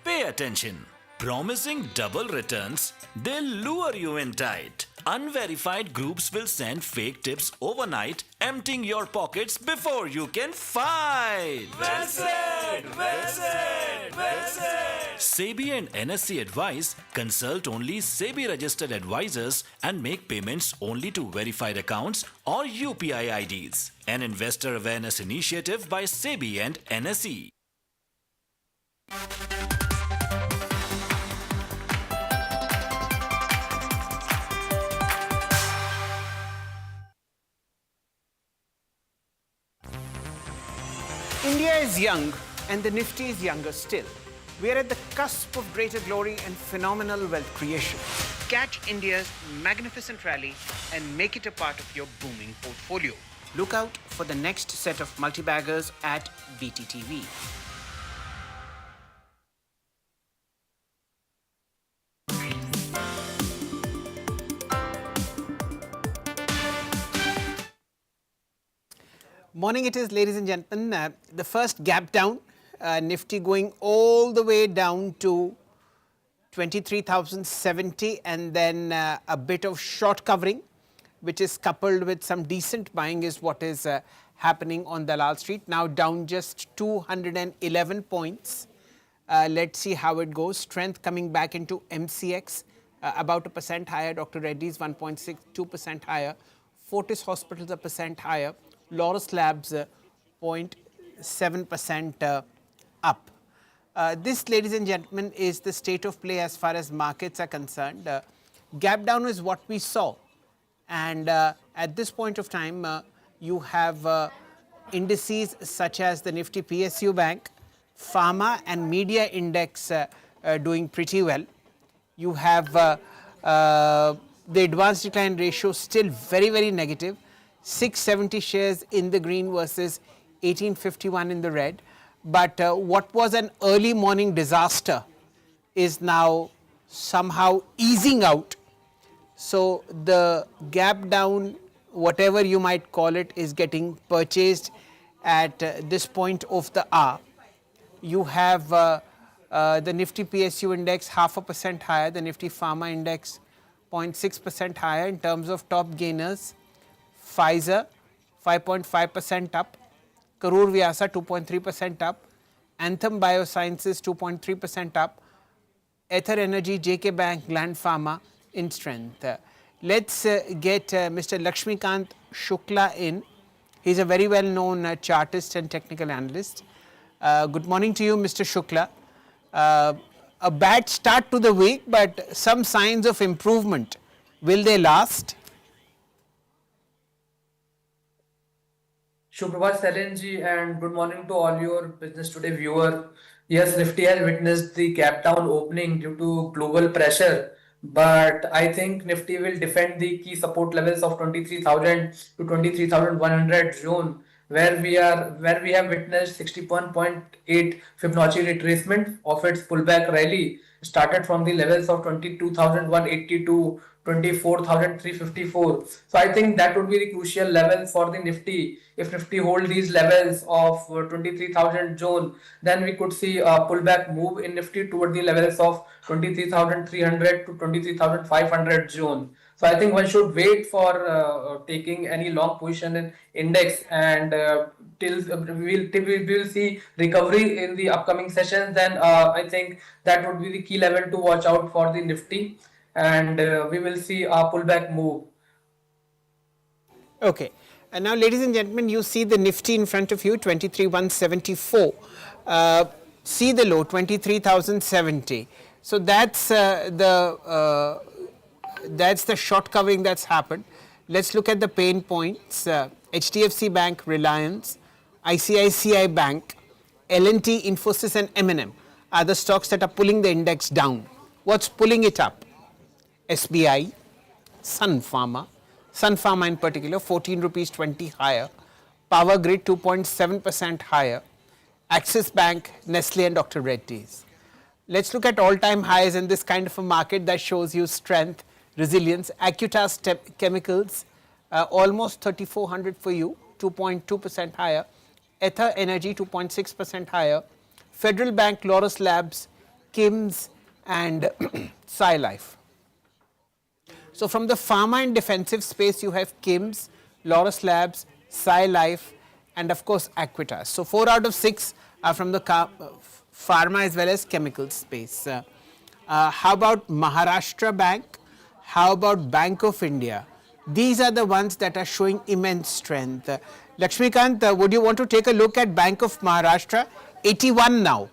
Pay attention. Promising double returns, they'll lure you in tight. Unverified groups will send fake tips overnight, emptying your pockets before you can fight. Well said, well said, well said. SEBI and NSE advise consult only SEBI registered advisors and make payments only to verified accounts or UPI IDs. An investor awareness initiative by SEBI and NSE. India is young and the Nifty is younger still. We are at the cusp of greater glory and phenomenal wealth creation. Catch India's magnificent rally and make it a part of your booming portfolio. Look out for the next set of multi-baggers at BTTV. Morning it is, ladies and gentlemen. The first gap down, Nifty going all the way down to 23,070 and then a bit of short covering, which is coupled with some decent buying is what is happening on Dalal Street. Now down just 211 points. Let's see how it goes. Strength coming back into MCX, about 1% higher. Dr. Reddy's 1.62% higher. Fortis Hospitals 1% higher. Laurus Labs 0.7% up. This, ladies and gentlemen, is the state of play as far as markets are concerned. Gap down is what we saw. And at this point of time, you have indices such as the Nifty PSU Bank, Pharma and Media Index doing pretty well. You have the advanced decline ratio still very, very negative. 670 shares in the green versus 1851 in the red. But what was an early morning disaster is now somehow easing out. So the gap down, whatever you might call it, is getting purchased at this point of the hour. You have the Nifty PSU index 0.5% higher, the Nifty Pharma index 0.6% higher in terms of top gainers. Pfizer 5.5% up, Karur Vyasa 2.3% up, Anthem Biosciences 2.3% up, Ether Energy, JK Bank, Gland Pharma in strength. Let's get Mr. Lakshmikant Shukla in. He's a very well known chartist and technical analyst. Good morning to you, Mr. Shukla. A bad start to the week, but some signs of improvement. Will they last? Shubhrabhat Salenji, and good morning to all your Business Today viewer. Yes, Nifty has witnessed the gap down opening due to global pressure, but I think Nifty will defend the key support levels of 23,000 to 23,100 zone, where we have witnessed 61.8 Fibonacci retracement of its pullback rally, started from the levels of 22,180 to 24,354. So I think that would be the crucial level for the Nifty. If Nifty hold these levels of 23,000 zone, then we could see a pullback move in Nifty toward the levels of 23,300 to 23,500 zone. So I think one should wait for taking any long position in index, and till we will see recovery in the upcoming sessions. Then I think that would be the key level to watch out for the Nifty, and we will see a pullback move. Okay. And now, ladies and gentlemen, you see the Nifty in front of you, 23,174. See the low, 23,070. So that's the short covering that's happened. Let's look at the pain points. HDFC Bank, Reliance, ICICI Bank, L&T, Infosys and M&M are the stocks that are pulling the index down. What's pulling it up? SBI, Sun Pharma in particular, 14 rupees 20 higher, Power Grid 2.7% higher, Axis Bank, Nestle and Dr. Reddy's. Let's look at all-time highs in this kind of a market that shows you strength, resilience. Acutaas Chemicals, almost 3,400 for you, 2.2% higher. Ether Energy, 2.6% higher. Federal Bank, Laurus Labs, Kim's, and Sai Life. So from the pharma and defensive space, you have KIMS, Laurus Labs, Sai Life, and of course Aquitas. So 4 out of 6 are from the pharma as well as chemical space. How about Maharashtra Bank? How about Bank of India? These are the ones that are showing immense strength. Lakshmikant, would you want to take a look at Bank of Maharashtra? 81 now.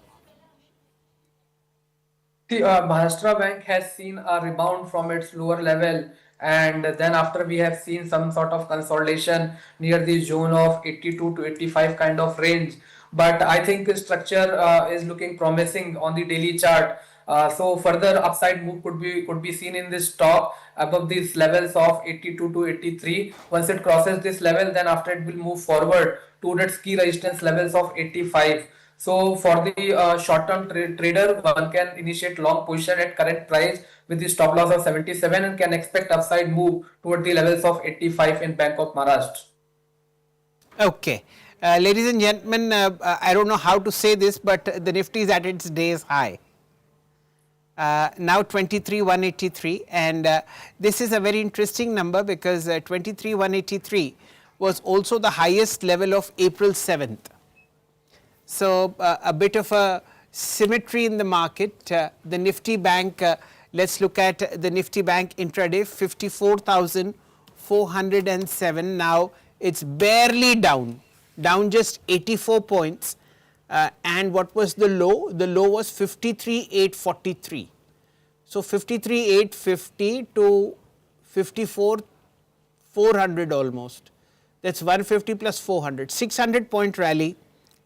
Maharashtra Bank has seen a rebound from its lower level, and then after we have seen some sort of consolidation near the zone of 82 to 85 kind of range. But I think the structure is looking promising on the daily chart. So further upside move could be seen in this stock above these levels of 82 to 83. Once it crosses this level, then after it will move forward to its key resistance levels of 85. So for the short-term trader, one can initiate long position at current price with the stop loss of 77 and can expect upside move toward the levels of 85 in Bank of Maharashtra. Okay. Ladies and gentlemen, I don't know how to say this, but the Nifty is at its day's high. Now 23,183, and this is a very interesting number because 23,183 was also the highest level of April 7th. So a bit of a symmetry in the market. The Nifty Bank, let's look at the Nifty Bank intraday, 54,407. Now it's barely down just 84 points. And what was the low? The low was 53,843. So 53,850 to 54,400 almost. That's 150 plus 400, 600 point rally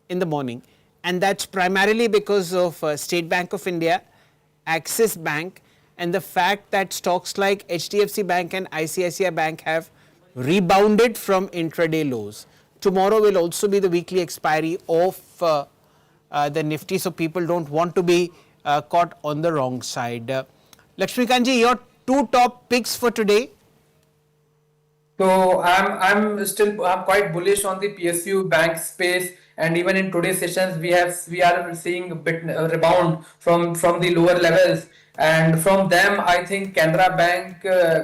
in the morning, and that's primarily because of State Bank of India, Axis Bank, and the fact that stocks like HDFC Bank and ICICI Bank have rebounded from intraday lows. Tomorrow will also be the weekly expiry of the Nifty, so people don't want to be caught on the wrong side. Lakshmikanji, your 2 top picks for today? So I'm quite bullish on the PSU bank space, and even in today's sessions we are seeing a bit rebound from the lower levels, and from them I think Canara Bank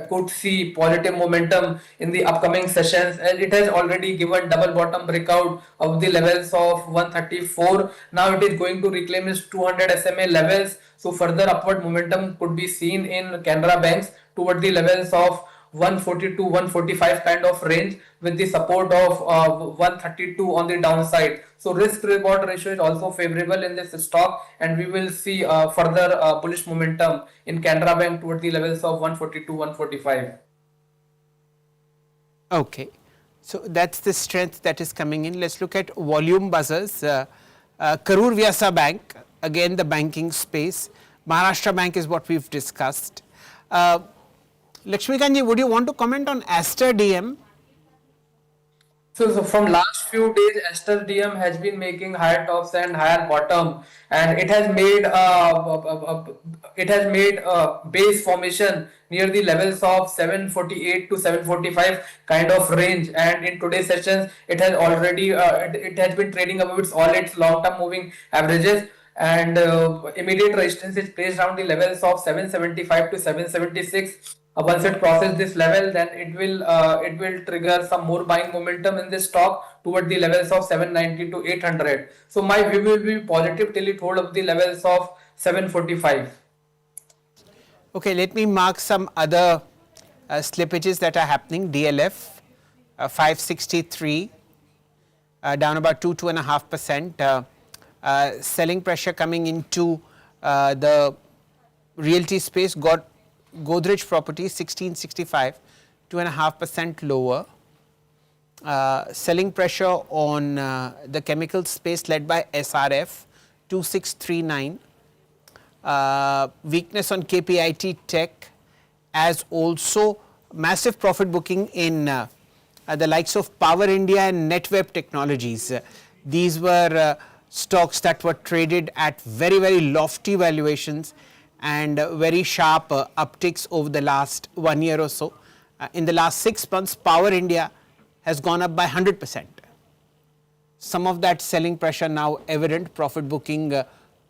could see positive momentum in the upcoming sessions, and it has already given double bottom breakout of the levels of 134. Now it is going to reclaim its 200 SMA levels, so further upward momentum could be seen in Canara Banks toward the levels of 142, 145 kind of range with the support of 132 on the downside. So risk reward ratio is also favorable in this stock, and we will see further bullish momentum in Canara Bank toward the levels of 142, 145. Okay, so that's the strength that is coming in. Let's look at volume buzzers. Karur Vyasa Bank, again the banking space. Maharashtra Bank is what we've discussed. Lakshmikanji, would you want to comment on Aster DM? So from last few days, Aster DM has been making higher tops and higher bottom, and it has made base formation near the levels of 748 to 745 kind of range. And in today's sessions, it has already it has been trading above its long-term moving averages. And immediate resistance is placed around the levels of 775 to 776. Once it crosses this level, then it will trigger some more buying momentum in this stock toward the levels of 790 to 800. So my view will be positive till it hold up the levels of 745. Okay, let me mark some other slippages that are happening. DLF 563, down about 2.5%. Selling pressure coming into the realty space. Got Godrej Properties 1665, 2.5% lower. Selling pressure on the chemical space led by SRF 2639. Weakness on KPIT Tech, as also massive profit booking in the likes of Power India and NetWeb Technologies. These were stocks that were traded at very, very lofty valuations and very sharp upticks over the last 1 year or so. In the last 6 months, Power India has gone up by 100%. Some of that selling pressure now evident, profit booking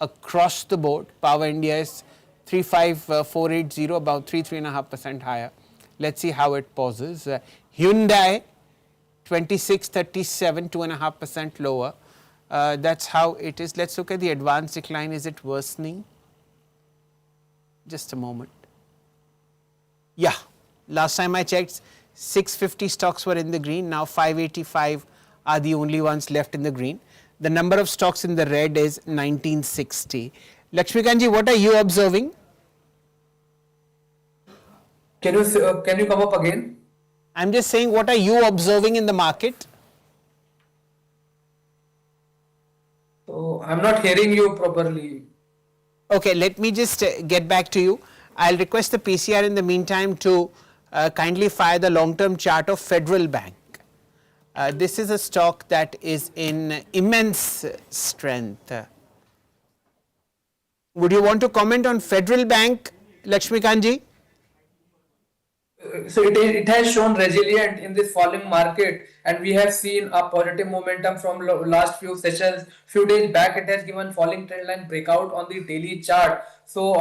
across the board. Power India is 35480, about 3.5% higher. Let's see how it pauses. Hyundai 2637, 2.5% lower. That's how it is. Let's look at the advanced decline. Is it worsening? Just a moment. Yeah, last time I checked, 650 stocks were in the green. Now 585 are the only ones left in the green. The number of stocks in the red is 1960. Lakshmikanji, what are you observing? Can you come up again? I'm just saying, what are you observing in the market? So I'm not hearing you properly. Okay, let me just get back to you. I'll request the PCR in the meantime to kindly fire the long-term chart of Federal Bank. This is a stock that is in immense strength. Would you want to comment on Federal Bank, Lakshmikanji? So it has shown resilient in this falling market, and we have seen a positive momentum from last few sessions. Few days back, it has given falling trend line breakout on the daily chart. So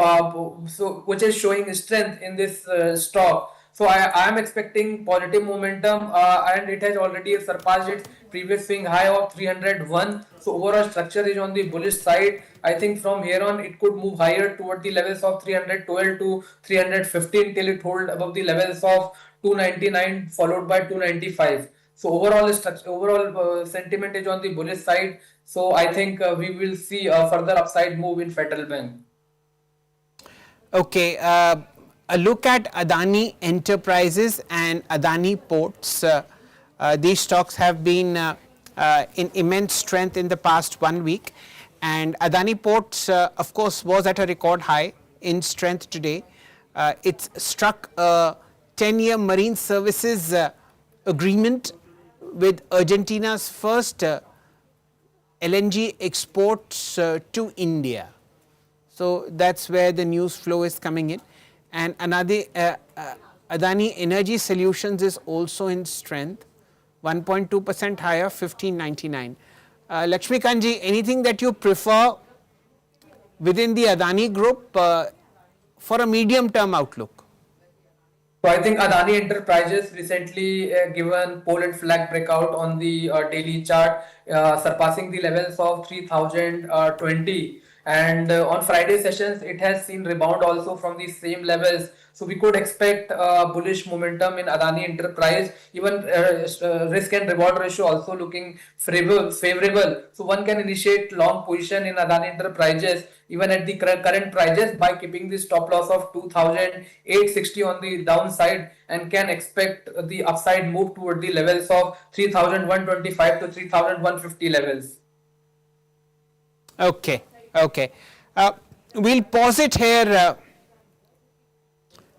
which is showing strength in this stock. So I am expecting positive momentum, and it has already surpassed its previous swing high of 301. So overall structure is on the bullish side. I think from here on it could move higher toward the levels of 312 to 315 till it hold above the levels of 299 followed by 295. So overall sentiment is on the bullish side. So I think we will see a further upside move in Federal Bank. Okay, a look at Adani Enterprises and Adani Ports. These stocks have been in immense strength in the past 1 week, and Adani Ports of course was at a record high in strength today. It's struck a 10-year marine services agreement with Argentina's first LNG exports to India. So that's where the news flow is coming in. And another Adani Energy Solutions is also in strength, 1.2% higher, 1599. Lakshmikanji, anything that you prefer within the Adani group for a medium term outlook? So I think Adani Enterprises recently given pole and flag breakout on the daily chart, surpassing the levels of 3020. And on Friday sessions, it has seen rebound also from the same levels. So we could expect bullish momentum in Adani Enterprise, even risk and reward ratio also looking favorable. So one can initiate long position in Adani Enterprises even at the current prices by keeping the stop loss of 2,860 on the downside, and can expect the upside move toward the levels of 3,125 to 3,150 levels. Okay. Okay, we'll pause it here.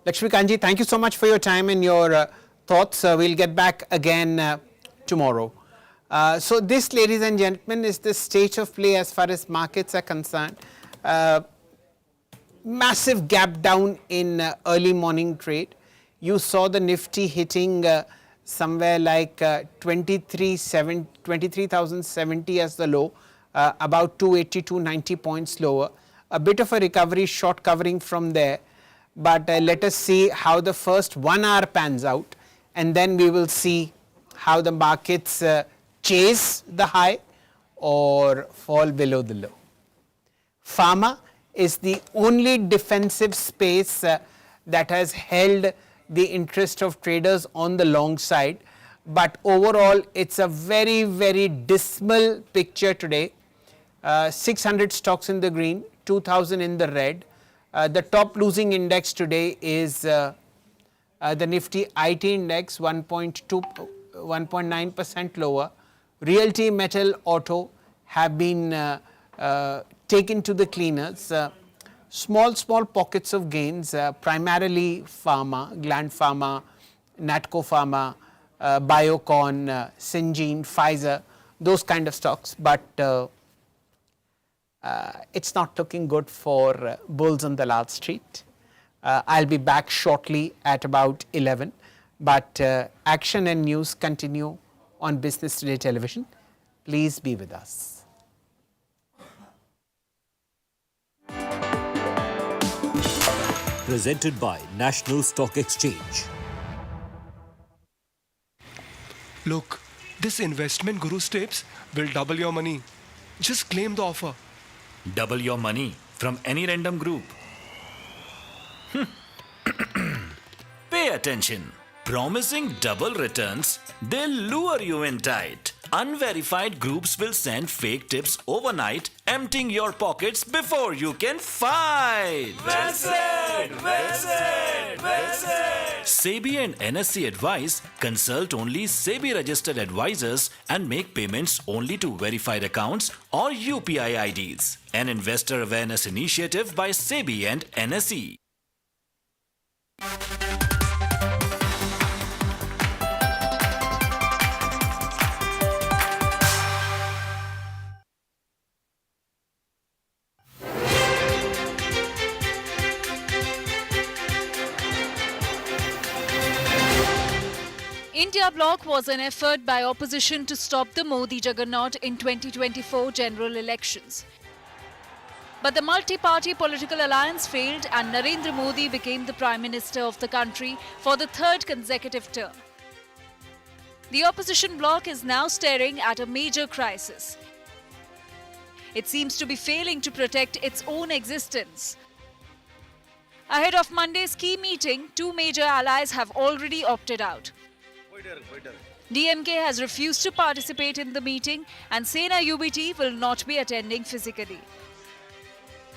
Lakshmikanji, thank you so much for your time and your thoughts. We'll get back again tomorrow. So this, ladies and gentlemen, is the state of play as far as markets are concerned. Massive gap down in early morning trade. You saw the Nifty hitting somewhere like 23,070 as the low. About 280, 290 points lower. A bit of a recovery, short covering from there. But let us see how the first 1 hour pans out, and then we will see how the markets chase the high or fall below the low. Pharma is the only defensive space that has held the interest of traders on the long side. But overall, it's a very, very dismal picture today. 600 stocks in the green, 2000 in the red. The top losing index today is the Nifty IT index, 1.9% lower. Realty, metal, auto have been taken to the cleaners. Small pockets of gains, primarily pharma, Gland Pharma, Natco Pharma, Biocon, Syngene, Pfizer, those kind of stocks. But it's not looking good for bulls on Dalal Street. I'll be back shortly at about 11. But action and news continue on Business Today Television. Please be with us. Presented by National Stock Exchange. Look, this investment guru tips will double your money. Just claim the offer. Double your money from any random group. Pay attention. Promising double returns, they'll lure you in tight. Unverified groups will send fake tips overnight, emptying your pockets before you can fight. Well said, well said, well said. SEBI and NSE advise consult only SEBI registered advisors and make payments only to verified accounts or UPI IDs. An investor awareness initiative by SEBI and NSE. India bloc was an effort by opposition to stop the Modi juggernaut in 2024 general elections. But the multi-party political alliance failed and Narendra Modi became the Prime Minister of the country for the third consecutive term. The opposition bloc is now staring at a major crisis. It seems to be failing to protect its own existence. Ahead of Monday's key meeting, two major allies have already opted out. DMK has refused to participate in the meeting and Sena UBT will not be attending physically.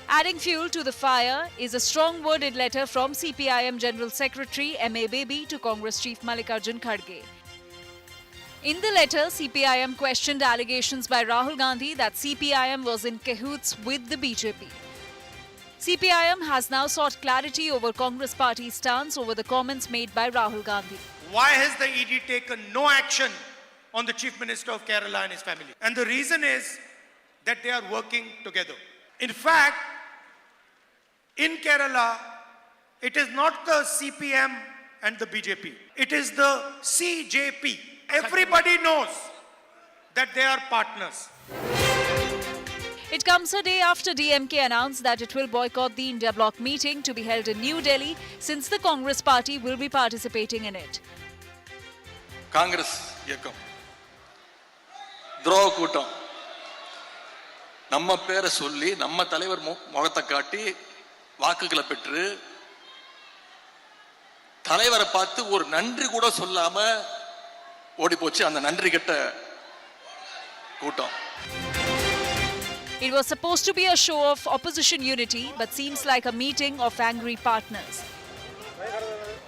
Adding fuel to the fire is a strong worded letter from CPIM General Secretary M.A. Baby to Congress Chief Mallikarjun Kharge. In the letter, CPIM questioned allegations by Rahul Gandhi that CPIM was in cahoots with the BJP. CPIM has now sought clarity over Congress party's stance over the comments made by Rahul Gandhi. Why has the ED taken no action on the Chief Minister of Kerala and his family? And the reason is that they are working together. In fact, in Kerala, it is not the CPM and the BJP. It is the CJP. Everybody knows that they are partners. It comes a day after DMK announced that it will boycott the India bloc meeting to be held in New Delhi since the Congress party will be participating in it. Congress இயக்கம் துரோக கூட்டம் நம்ம பேரை சொல்லி நம்ம தலைவர் முகத்தை காட்டி வாக்குகளை பெற்று தலைவரை பார்த்து ஒரு நன்றி கூட சொல்லாம ஓடி போச்சு அந்த நன்றி கெட்ட கூட்டம். It was supposed to be a show of opposition unity, but seems like a meeting of angry partners.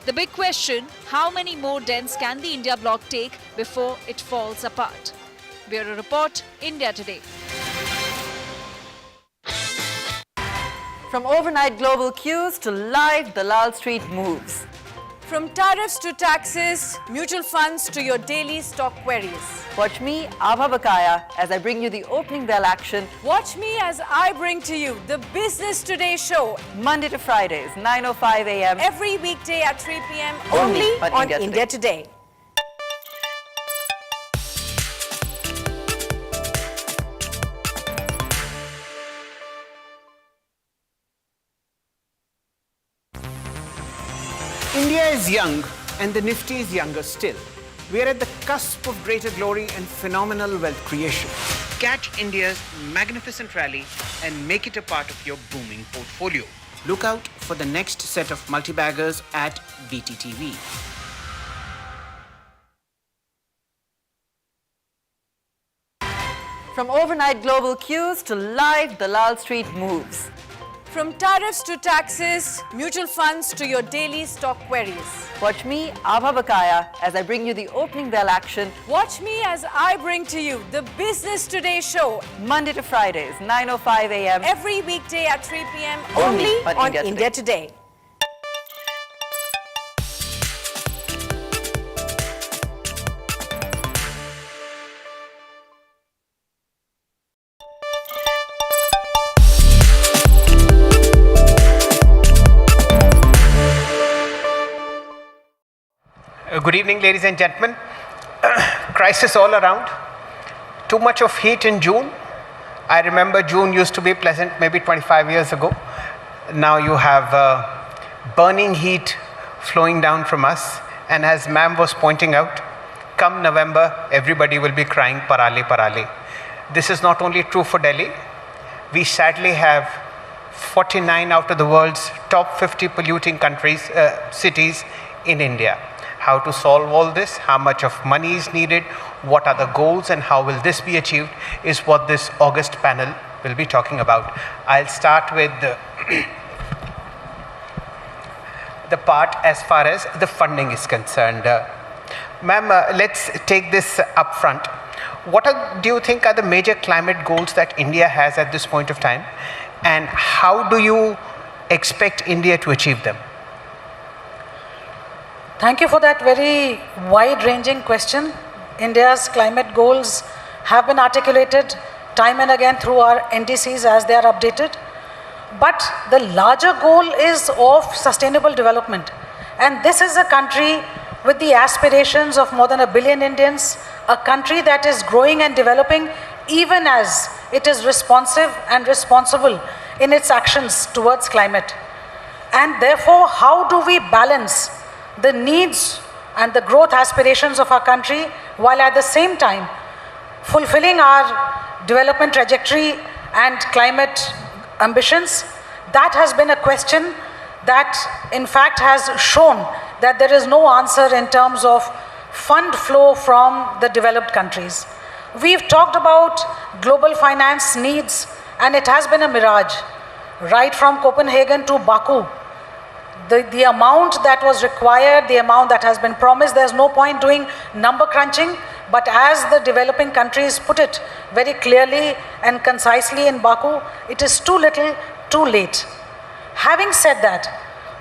The big question, how many more dents can the India bloc take before it falls apart? Bureau Report, India Today. From overnight global cues to live Dalal Street moves. From tariffs to taxes, mutual funds to your daily stock queries. Watch me, Abha Bakaya, as I bring you the opening bell action. Watch me as I bring to you the Business Today show. Monday to Fridays, 9:05 a.m. Every weekday at 3 p.m. only on India Today. India is young and the Nifty is younger still. We are at the cusp of greater glory and phenomenal wealth creation. Catch India's magnificent rally and make it a part of your booming portfolio. Look out for the next set of multi-baggers at BTTV. From overnight global cues to live Dalal Street moves. From tariffs to taxes, mutual funds to your daily stock queries. Watch me, Abha Bakaya, as I bring you the opening bell action. Watch me as I bring to you the Business Today show. Monday to Fridays, 9:05 a.m. Every weekday at 3 p.m. only on India Today. Good evening, ladies and gentlemen. Crisis all around. Too much of heat in June. I remember June used to be pleasant maybe 25 years ago. Now you have burning heat flowing down from us. And as ma'am was pointing out, come November, everybody will be crying parale, parale. This is not only true for Delhi. We sadly have 49 out of the world's top 50 polluting cities in India. How to solve all this, how much of money is needed, what are the goals, and how will this be achieved is what this August panel will be talking about. I'll start with the part as far as the funding is concerned. Ma'am, let's take this up front. What do you think are the major climate goals that India has at this point of time? And how do you expect India to achieve them? Thank you for that very wide-ranging question. India's climate goals have been articulated time and again through our NDCs as they are updated. But the larger goal is of sustainable development. And this is a country with the aspirations of more than 1 billion Indians, a country that is growing and developing even as it is responsive and responsible in its actions towards climate. And therefore, how do we balance the needs and the growth aspirations of our country while at the same time fulfilling our development trajectory and climate ambitions? That has been a question that in fact has shown that there is no answer in terms of fund flow from the developed countries. We've talked about global finance needs, and it has been a mirage. Right from Copenhagen to Baku, the amount that was required, the amount that has been promised, there's no point doing number crunching, but as the developing countries put it very clearly and concisely in Baku, it is too little, too late. Having said that,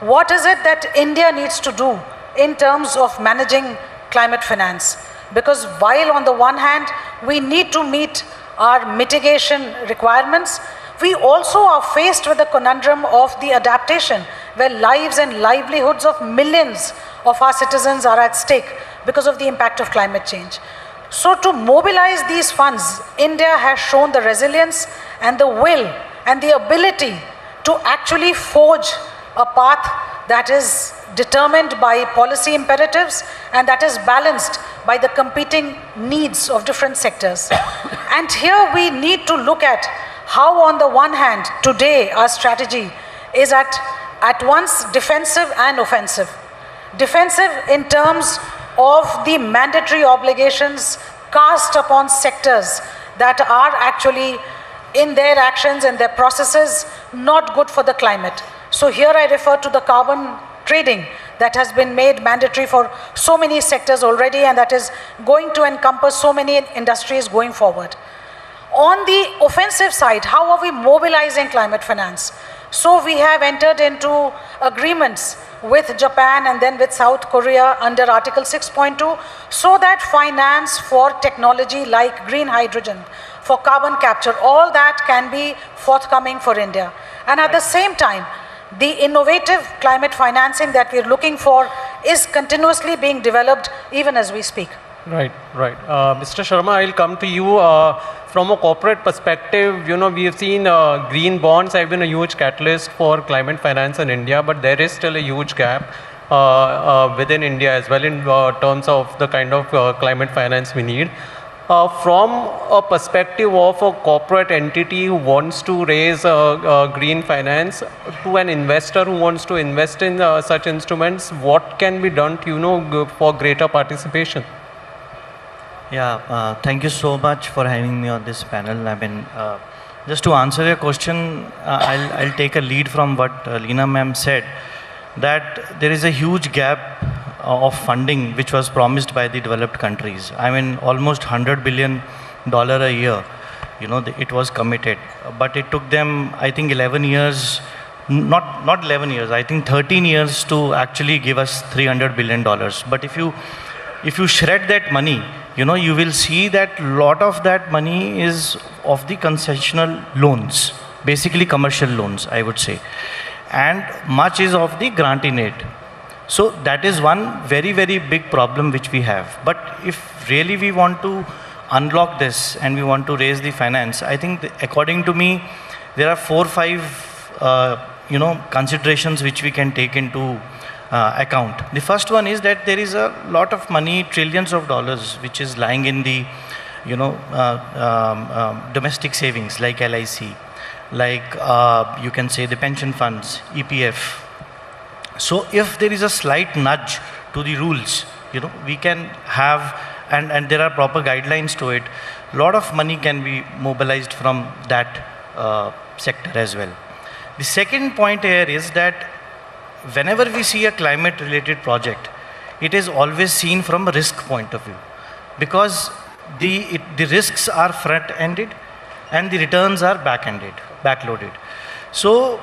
what is it that India needs to do in terms of managing climate finance? Because while on the one hand, we need to meet our mitigation requirements, we also are faced with the conundrum of the adaptation, where lives and livelihoods of millions of our citizens are at stake because of the impact of climate change. So to mobilize these funds, India has shown the resilience and the will and the ability to actually forge a path that is determined by policy imperatives and that is balanced by the competing needs of different sectors. And here we need to look at how on the one hand, today our strategy is at once defensive and offensive. Defensive in terms of the mandatory obligations cast upon sectors that are actually in their actions and their processes not good for the climate. So here I refer to the carbon trading that has been made mandatory for so many sectors already, and that is going to encompass so many industries going forward. On the offensive side, how are we mobilizing climate finance? So we have entered into agreements with Japan and then with South Korea under Article 6.2 so that finance for technology like green hydrogen, for carbon capture, all that can be forthcoming for India. And at the same time, the innovative climate financing that we're looking for is continuously being developed even as we speak. Right. Mr. Sharma, I'll come to you. From a corporate perspective, we have seen green bonds have been a huge catalyst for climate finance in India, but there is still a huge gap within India as well in terms of the kind of climate finance we need. From a perspective of a corporate entity who wants to raise green finance to an investor who wants to invest in such instruments, what can be done to, for greater participation? Yeah, thank you so much for having me on this panel. I mean, just to answer your question, I'll take a lead from what Leena ma'am said, that there is a huge gap of funding which was promised by the developed countries. I mean, almost $100 billion a year, it was committed. But it took them, I think, 11 years, not 11 years, I think 13 years to actually give us $300 billion. But if you shred that money, you will see that a lot of that money is of the concessional loans, basically commercial loans, I would say. And much is of the grant in aid. So that is one very, very big problem which we have. But if really we want to unlock this and we want to raise the finance, I think according to me, there are 4 or 5 considerations which we can take into account. The first one is that there is a lot of money, trillions of dollars, which is lying in the domestic savings like LIC, like you can say the pension funds, EPF. So if there is a slight nudge to the rules, we can have, and there are proper guidelines to it, a lot of money can be mobilized from that sector as well. The second point here is that whenever we see a climate related project, it is always seen from a risk point of view, because the risks are front-ended and the returns are backloaded. So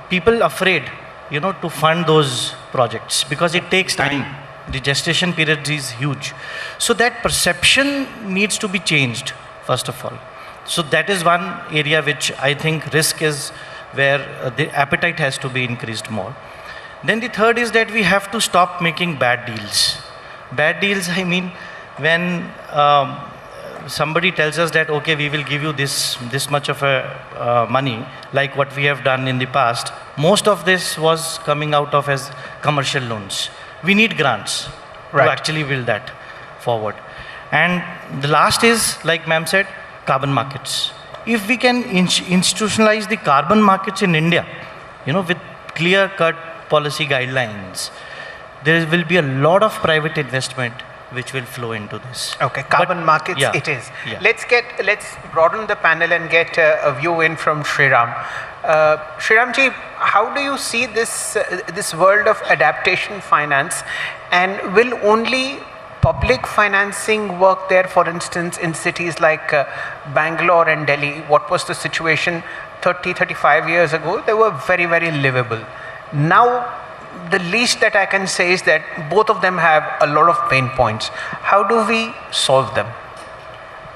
people afraid, to fund those projects because it takes time. The gestation period is huge. So that perception needs to be changed, first of all. So that is one area which I think risk is where the appetite has to be increased more. Then the third is that we have to stop making bad deals. Bad deals, I mean, when somebody tells us that, okay, we will give you this much of money, like what we have done in the past, most of this was coming out of as commercial loans. We need grants to actually build that forward. And the last is, like ma'am said, carbon markets. If we can institutionalize the carbon markets in India, with clear-cut policy guidelines, there will be a lot of private investment which will flow into this. Okay, carbon markets it is. Yeah. Let's broaden the panel and get a view in from Sriram. Sriramji, how do you see this world of adaptation finance, and will only public financing work there? For instance, in cities like Bangalore and Delhi, what was the situation 35 years ago? They were very, very livable. Now, the least that I can say is that both of them have a lot of pain points. How do we solve them?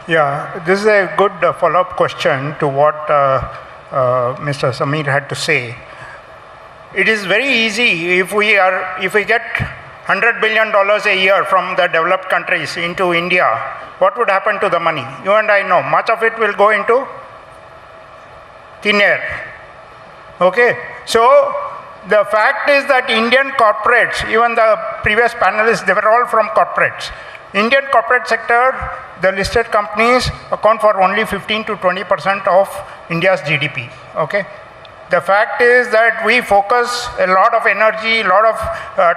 Yeah, this is a good follow-up question to what Mr. Samir had to say. It is very easy if we get $100 billion a year from the developed countries into India, what would happen to the money? You and I know much of it will go into thin air. Okay, so the fact is that Indian corporates, even the previous panelists, they were all from corporates. Indian corporate sector, the listed companies account for only 15 to 20% of India's GDP. Okay, the fact is that we focus a lot of energy, a lot of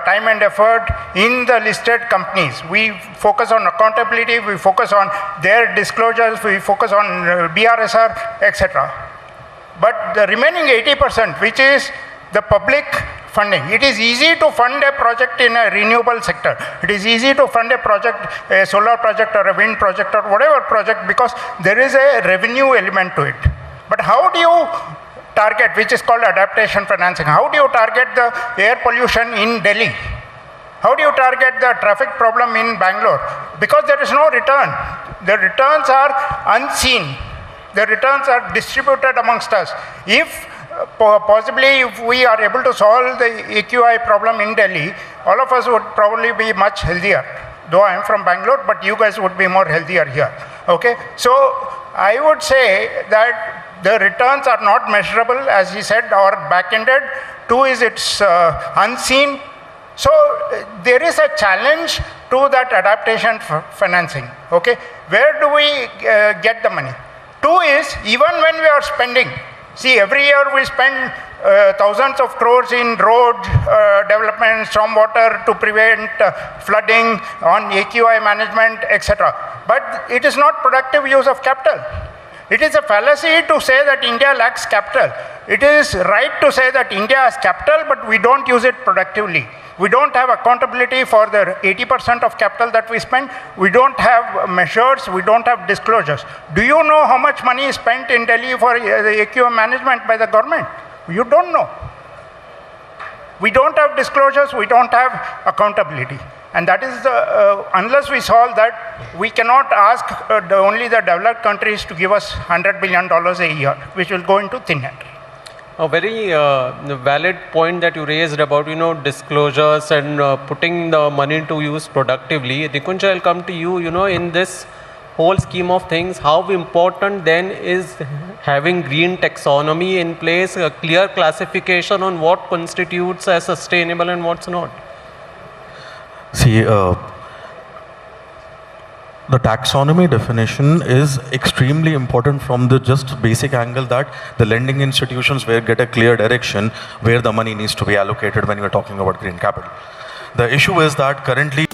time and effort in the listed companies. We focus on accountability, we focus on their disclosures, we focus on BRSR, etc. But the remaining 80%, which is the public funding. It is easy to fund a project in a renewable sector. It is easy to fund a project, a solar project or a wind project or whatever project, because there is a revenue element to it. But how do you target, which is called adaptation financing, how do you target the air pollution in Delhi? How do you target the traffic problem in Bangalore? Because there is no return. The returns are unseen. The returns are distributed amongst us. If possibly if we are able to solve the AQI problem in Delhi, all of us would probably be much healthier. Though I am from Bangalore, but you guys would be more healthier here. Okay, so I would say that the returns are not measurable, as he said, or back-ended. Two is it's unseen. So there is a challenge to that adaptation financing. Okay, where do we get the money? Two is, even when we are spending, see, every year we spend thousands of crores in road development, stormwater to prevent flooding, on AQI management, etc. But it is not productive use of capital. It is a fallacy to say that India lacks capital. It is right to say that India has capital, but we don't use it productively. We don't have accountability for the 80% of capital that we spend. We don't have measures. We don't have disclosures. Do you know how much money is spent in Delhi for the AQM management by the government? You don't know. We don't have disclosures. We don't have accountability. And that is the, unless we solve that, we cannot ask only the developed countries to give us $100 billion a year, which will go into thin air. A very valid point that you raised about, disclosures and putting the money to use productively. Nikunj, I'll come to you, in this whole scheme of things, how important then is having green taxonomy in place, a clear classification on what constitutes as sustainable and what's not? See, the taxonomy definition is extremely important from the just basic angle that the lending institutions will get a clear direction where the money needs to be allocated when you're talking about green capital. The issue is that currently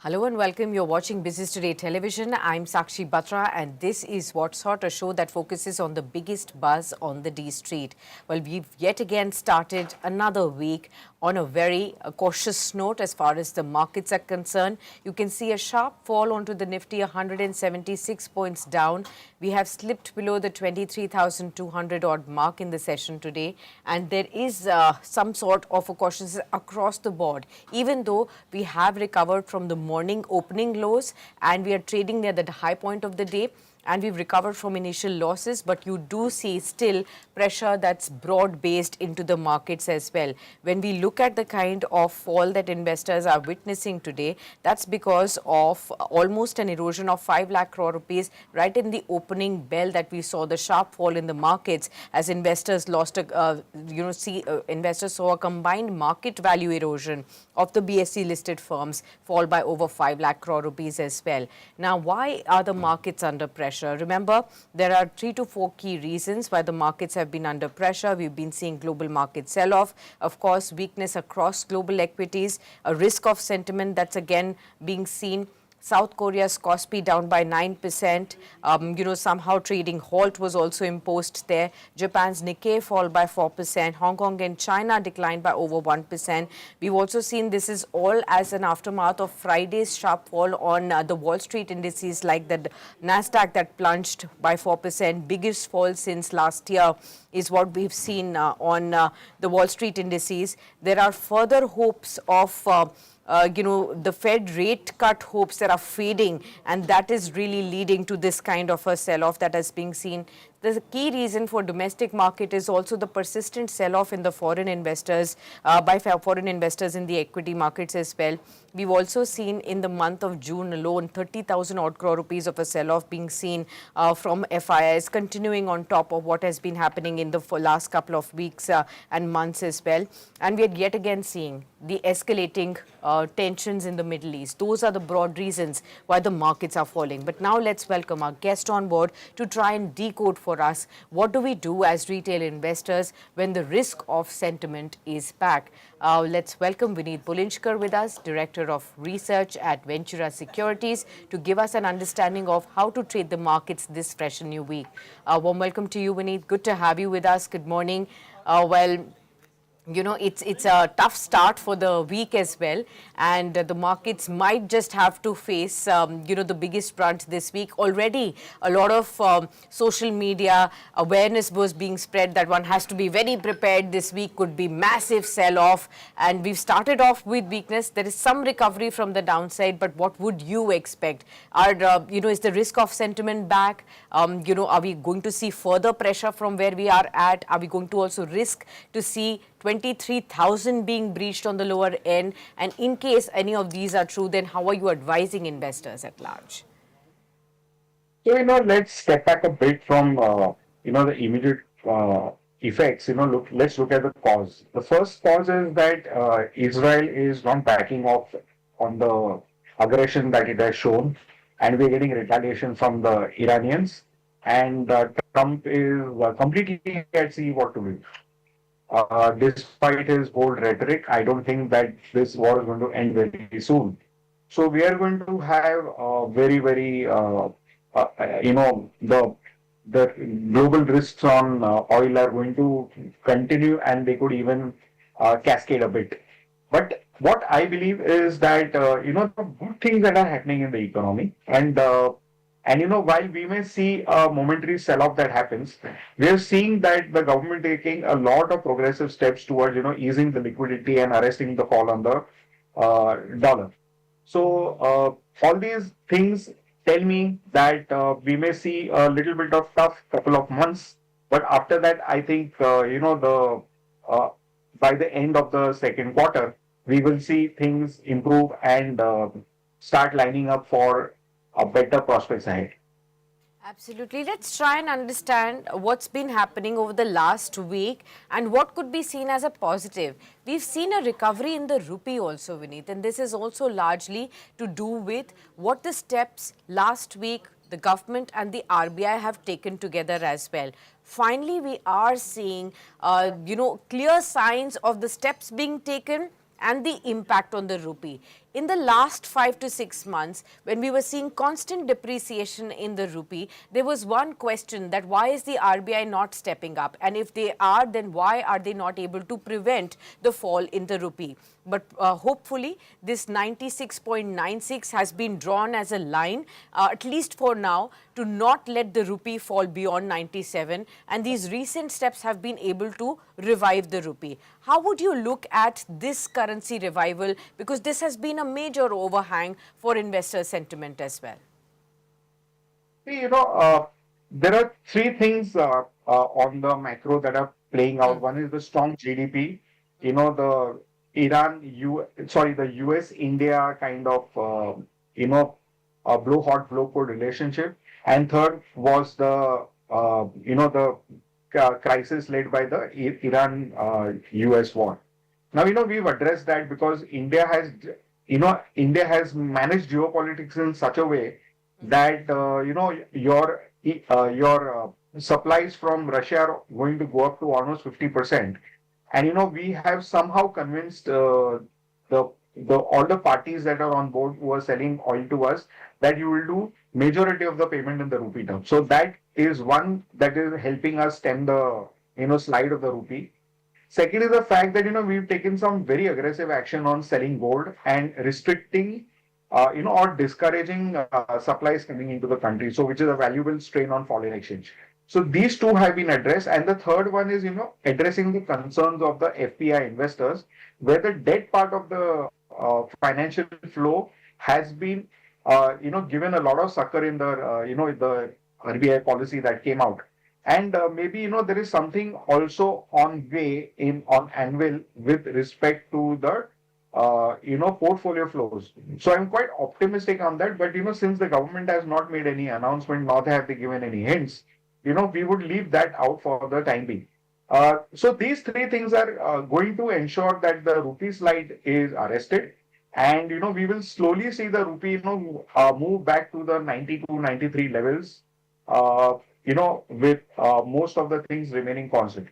Hello and welcome. You're watching Business Today Television. I'm Sakshi Batra and this is What's Hot, a show that focuses on the biggest buzz on the D Street. Well, we've yet again started another week on a very cautious note as far as the markets are concerned. You can see a sharp fall onto the Nifty, 176 points down. We have slipped below the 23,200 odd mark in the session today, and there is some sort of a cautiousness across the board, even though we have recovered from the morning opening lows and we are trading near the high point of the day. And we've recovered from initial losses, but you do see still pressure that's broad-based into the markets as well. When we look at the kind of fall that investors are witnessing today, that's because of almost an erosion of 5 lakh crore rupees right in the opening bell that we saw the sharp fall in the markets as investors lost investors saw a combined market value erosion of the BSE listed firms fall by over 5 lakh crore rupees as well. Now, why are the markets under pressure? Remember, there are 3 to 4 key reasons why the markets have been under pressure. We've been seeing global market sell-off, of course, weakness across global equities, a risk of sentiment that's again being seen. South Korea's Kospi down by 9%. Somehow trading halt was also imposed there. Japan's Nikkei fall by 4%. Hong Kong and China declined by over 1%. We've also seen this is all as an aftermath of Friday's sharp fall on the Wall Street indices like the Nasdaq that plunged by 4%. Biggest fall since last year is what we've seen on the Wall Street indices. There are further hopes of the Fed rate cut hopes that are fading, and that is really leading to this kind of a sell-off that is being seen. The key reason for domestic market is also the persistent sell-off in the foreign investors, by foreign investors in the equity markets as well. We've also seen in the month of June alone, 30,000 odd crore rupees of a sell-off being seen from FIIs, continuing on top of what has been happening in the last couple of weeks and months as well. And we are yet again seeing the escalating tensions in the Middle East. Those are the broad reasons why the markets are falling. But now let's welcome our guest on board to try and decode for us what do we do as retail investors when the risk of sentiment is back. Let's welcome Vineet Bulinshkar with us, Director of Research at Ventura Securities, to give us an understanding of how to trade the markets this fresh and new week. Warm welcome to you, Vineet. Good to have you with us. Good morning. It's a tough start for the week as well, and the markets might just have to face, the biggest brunt this week. Already, a lot of social media awareness was being spread that one has to be very prepared. This week could be massive sell-off, and we've started off with weakness. There is some recovery from the downside, but what would you expect? Is the risk of sentiment back? Are we going to see further pressure from where we are at? Are we going to also risk to see 23,000 being breached on the lower end? And in case any of these are true, then how are you advising investors at large? So, let's step back a bit from, the immediate effects. Let's look at the cause. The first cause is that Israel is not backing off on the aggression that it has shown, and we're getting retaliation from the Iranians. and Trump is completely at sea what to do. Despite his bold rhetoric, I don't think that this war is going to end very soon. So we are going to have the global risks on oil are going to continue, and they could even cascade a bit. But what I believe is that the good things that are happening in the economy, and while we may see a momentary sell-off that happens, we are seeing that the government taking a lot of progressive steps towards easing the liquidity and arresting the fall on the dollar. So all these things tell me that we may see a little bit of tough couple of months, but after that, I think the by the end of the second quarter, we will see things improve and start lining up for a better prospects ahead. Absolutely. Let's try and understand what's been happening over the last week and what could be seen as a positive. We've seen a recovery in the rupee also, Vineet, and this is also largely to do with what the steps last week the government and the RBI have taken together as well. Finally, we are seeing, clear signs of the steps being taken and the impact on the rupee. In the last 5 to 6 months, when we were seeing constant depreciation in the rupee, there was one question that why is the RBI not stepping up? And if they are, then why are they not able to prevent the fall in the rupee? But hopefully, this 96.96 has been drawn as a line, at least for now, to not let the rupee fall beyond 97. And these recent steps have been able to revive the rupee. How would you look at this currency revival? Because this has been a major overhang for investor sentiment as well. See, there are three things on the macro that are playing out. One is the strong GDP, the the US-India kind of, blow hot, blow cold relationship. And third was the crisis led by the Iran-US war. Now, we've addressed that because India has managed geopolitics in such a way that, your supplies from Russia are going to go up to almost 50%. And, we have somehow convinced all the parties that are on board who are selling oil to us that you will do majority of the payment in the rupee term. So that is one that is helping us stem the, slide of the rupee. Second is the fact that, we've taken some very aggressive action on selling gold and restricting, or discouraging supplies coming into the country. So which is a valuable strain on foreign exchange. So these two have been addressed. And the third one is, addressing the concerns of the FPI investors, where the debt part of the financial flow has been, given a lot of succor in the, the RBI policy that came out. And maybe, there is something also on way on anvil with respect to the, portfolio flows. So I'm quite optimistic on that. But, since the government has not made any announcement, nor have they given any hints, we would leave that out for the time being. So these three things are going to ensure that the rupee slide is arrested. And, we will slowly see the rupee, move back to the 92, 93 levels, with most of the things remaining constant.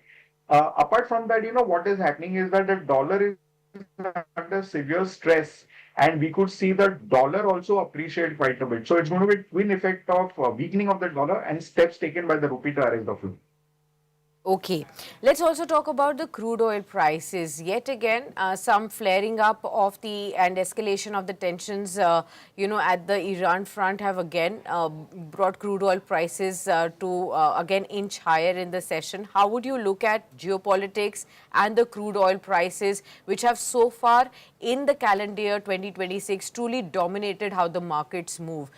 Apart from that, what is happening is that the dollar is under severe stress, and we could see the dollar also appreciate quite a bit. So it's going to be a twin effect of weakening of the dollar and steps taken by the rupee to arrest the flow. Okay, let's also talk about the crude oil prices. Yet again, some flaring up of and escalation of the tensions, at the Iran front have again brought crude oil prices to again inch higher in the session. How would you look at geopolitics and the crude oil prices, which have so far in the calendar year 2026 truly dominated how the markets move?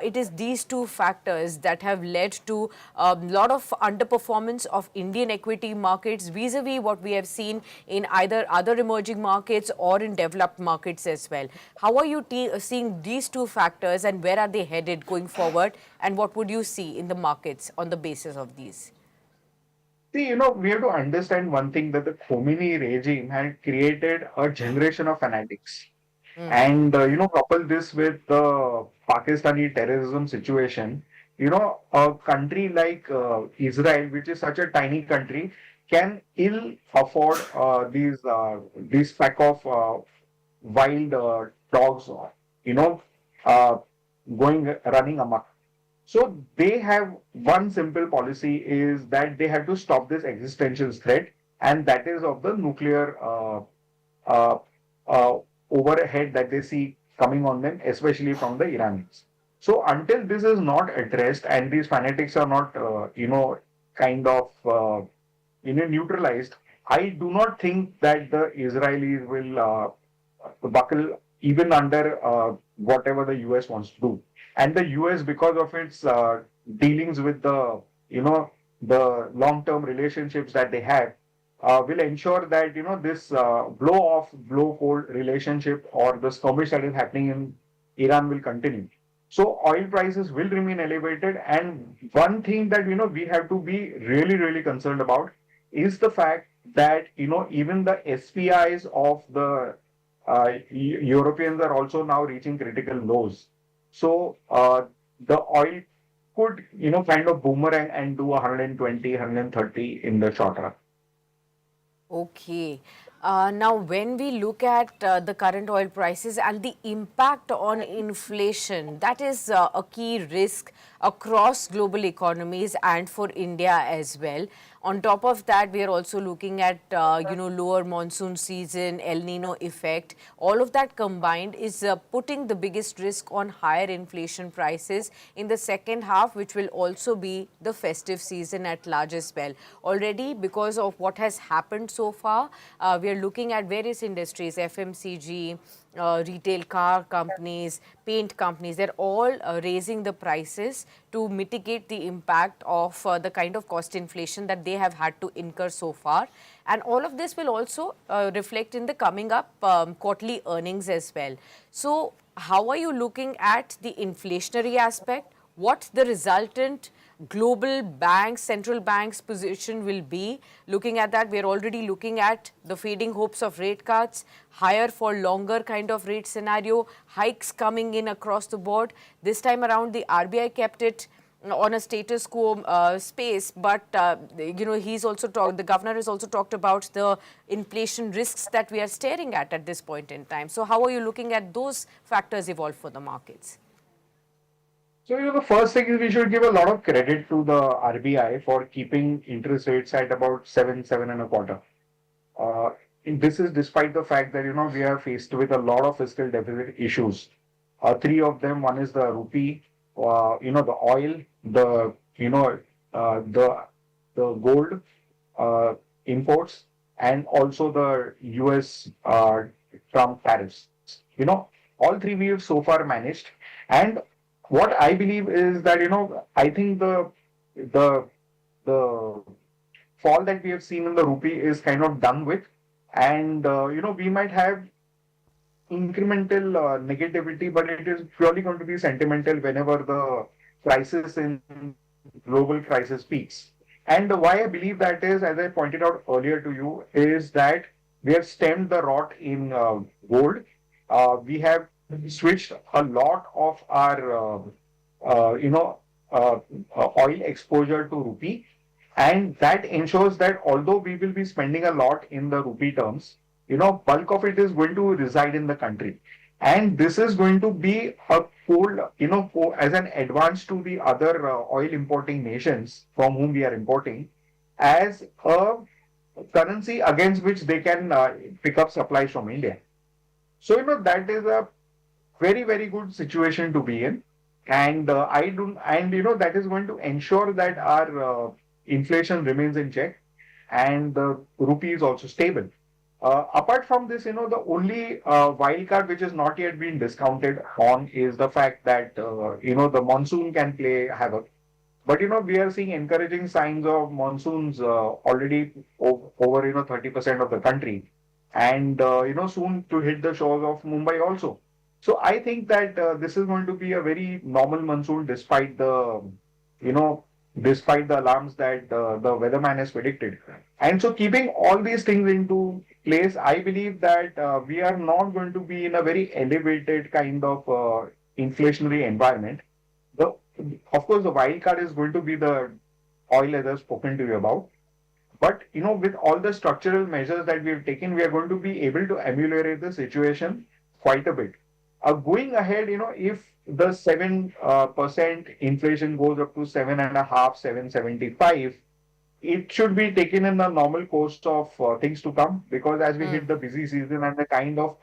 It is these two factors that have led to a lot of underperformance of Indian equity markets vis-a-vis what we have seen in either other emerging markets or in developed markets as well. How are you seeing these two factors, and where are they headed going forward, and what would you see in the markets on the basis of these? See, we have to understand one thing, that the Khomeini regime had created a generation of fanatics. And, couple this with the Pakistani terrorism situation, a country like Israel, which is such a tiny country, can ill afford these pack of wild dogs, you know, uh, running amok. So they have one simple policy is that they have to stop this existential threat, and that is of the nuclear uh, uh, overhead that they see coming on them, especially from the Iranians. So until this is not addressed and these fanatics are not, kind of, neutralized, I do not think that the Israelis will buckle even under whatever the US wants to do. And the US, because of its dealings with the long-term relationships that they have, will ensure that this blow cold relationship or the skirmish that is happening in Iran will continue. So oil prices will remain elevated, and one thing that we have to be really concerned about is the fact that even the SPIs of the Europeans are also now reaching critical lows. So the oil could kind of boomerang and do 120, 130 in the short run. Okay. Now, when we look at the current oil prices and the impact on inflation, that is a key risk across global economies and for India as well. On top of that, we are also looking at, lower monsoon season, El Nino effect. All of that combined is putting the biggest risk on higher inflation prices in the second half, which will also be the festive season at large as well. Already, because of what has happened so far, we are looking at various industries, FMCG, retail car companies, paint companies, they're all raising the prices to mitigate the impact of the kind of cost inflation that they have had to incur so far. And all of this will also reflect in the coming up quarterly earnings as well. So how are you looking at the inflationary aspect? What the resultant global banks, central banks position will be? Looking at that, we are already looking at the fading hopes of rate cuts, higher for longer kind of rate scenario, hikes coming in across the board. This time around, the RBI kept it on a status quo space, but he's also talked, the governor has also talked about the inflation risks that we are staring at this point in time. So how are you looking at those factors evolve for the markets? So, the first thing is we should give a lot of credit to the RBI for keeping interest rates at about 7 and a quarter. This is despite the fact that, we are faced with a lot of fiscal deficit issues. Three of them, one is the rupee, the oil, the gold imports, and also the US Trump tariffs. All three we have so far managed. And what I believe is that, I think the fall that we have seen in the rupee is kind of done with. And, we might have incremental negativity, but it is purely going to be sentimental whenever the crisis in global crisis peaks. And why I believe that is, as I pointed out earlier to you, is that we have stemmed the rot in gold. We have switched a lot of our, oil exposure to rupee. And that ensures that although we will be spending a lot in the rupee terms, bulk of it is going to reside in the country. And this is going to be a cold, as an advance to the other oil importing nations from whom we are importing, as a currency against which they can pick up supplies from India. So, that is a very good situation to be in. And that is going to ensure that our inflation remains in check and the rupee is also stable. Apart from this, the only wild card which has not yet been discounted on is the fact that, the monsoon can play havoc. But, we are seeing encouraging signs of monsoons already over 30% of the country. And, soon to hit the shores of Mumbai also. So I think that this is going to be a very normal monsoon despite the, despite the alarms that the weatherman has predicted. And so keeping all these things into place, I believe that we are not going to be in a very elevated kind of inflationary environment. The of course, the wild card is going to be the oil, as I've spoken to you about. But with all the structural measures that we have taken, we are going to be able to ameliorate the situation quite a bit. Going ahead, if the 7% inflation goes up to 7.5, 7.75, it should be taken in the normal course of things to come, because as we hit the busy season and the kind of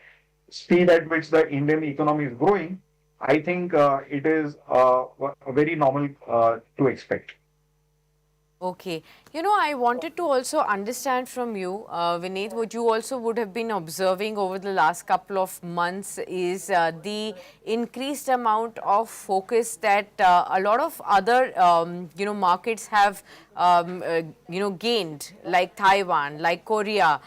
speed at which the Indian economy is growing, I think it is very normal to expect. Okay. I wanted to also understand from you, Vineet, what you also would have been observing over the last couple of months is the increased amount of focus that a lot of other, markets have, gained, like Taiwan, like Korea.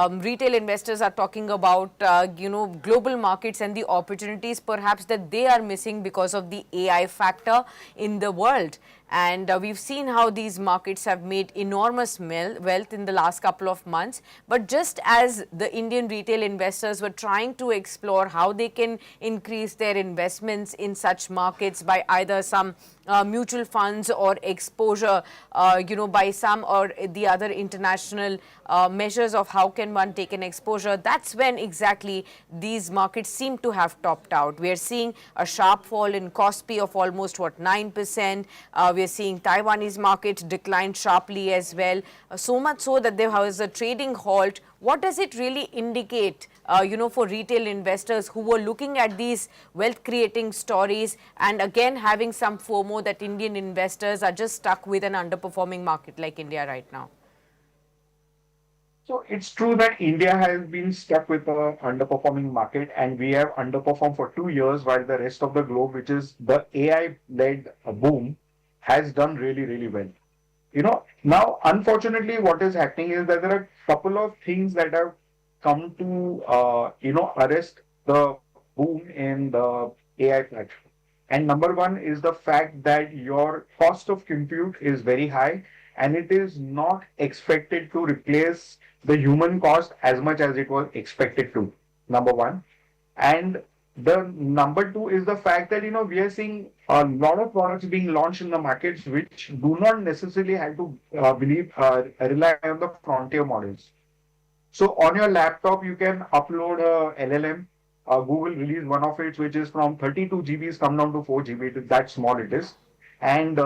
Retail investors are talking about, global markets and the opportunities perhaps that they are missing because of the AI factor in the world. And we've seen how these markets have made enormous wealth in the last couple of months. But just as the Indian retail investors were trying to explore how they can increase their investments in such markets by either some mutual funds or exposure, by some or the other international measures of how can one take an exposure, that's when exactly these markets seem to have topped out. We are seeing a sharp fall in Kospi of almost 9%. We are seeing Taiwanese market decline sharply as well, so much so that there was a trading halt. What does it really indicate, for retail investors who were looking at these wealth creating stories and again having some FOMO that Indian investors are just stuck with an underperforming market like India right now? So it's true that India has been stuck with an underperforming market, and we have underperformed for 2 years, while the rest of the globe, which is the AI-led boom, has done really, really well. Now, unfortunately, what is happening is that there are a couple of things that have come to, arrest the boom in the AI platform. And number one is the fact that your cost of compute is very high, and it is not expected to replace the human cost as much as it was expected to, number one. And the number two is the fact that, we are seeing a lot of products being launched in the markets which do not necessarily have to rely on the frontier models. So on your laptop, you can upload a LLM. Google released one of it, which is from 32 GBs come down to 4 GB. That small it is. And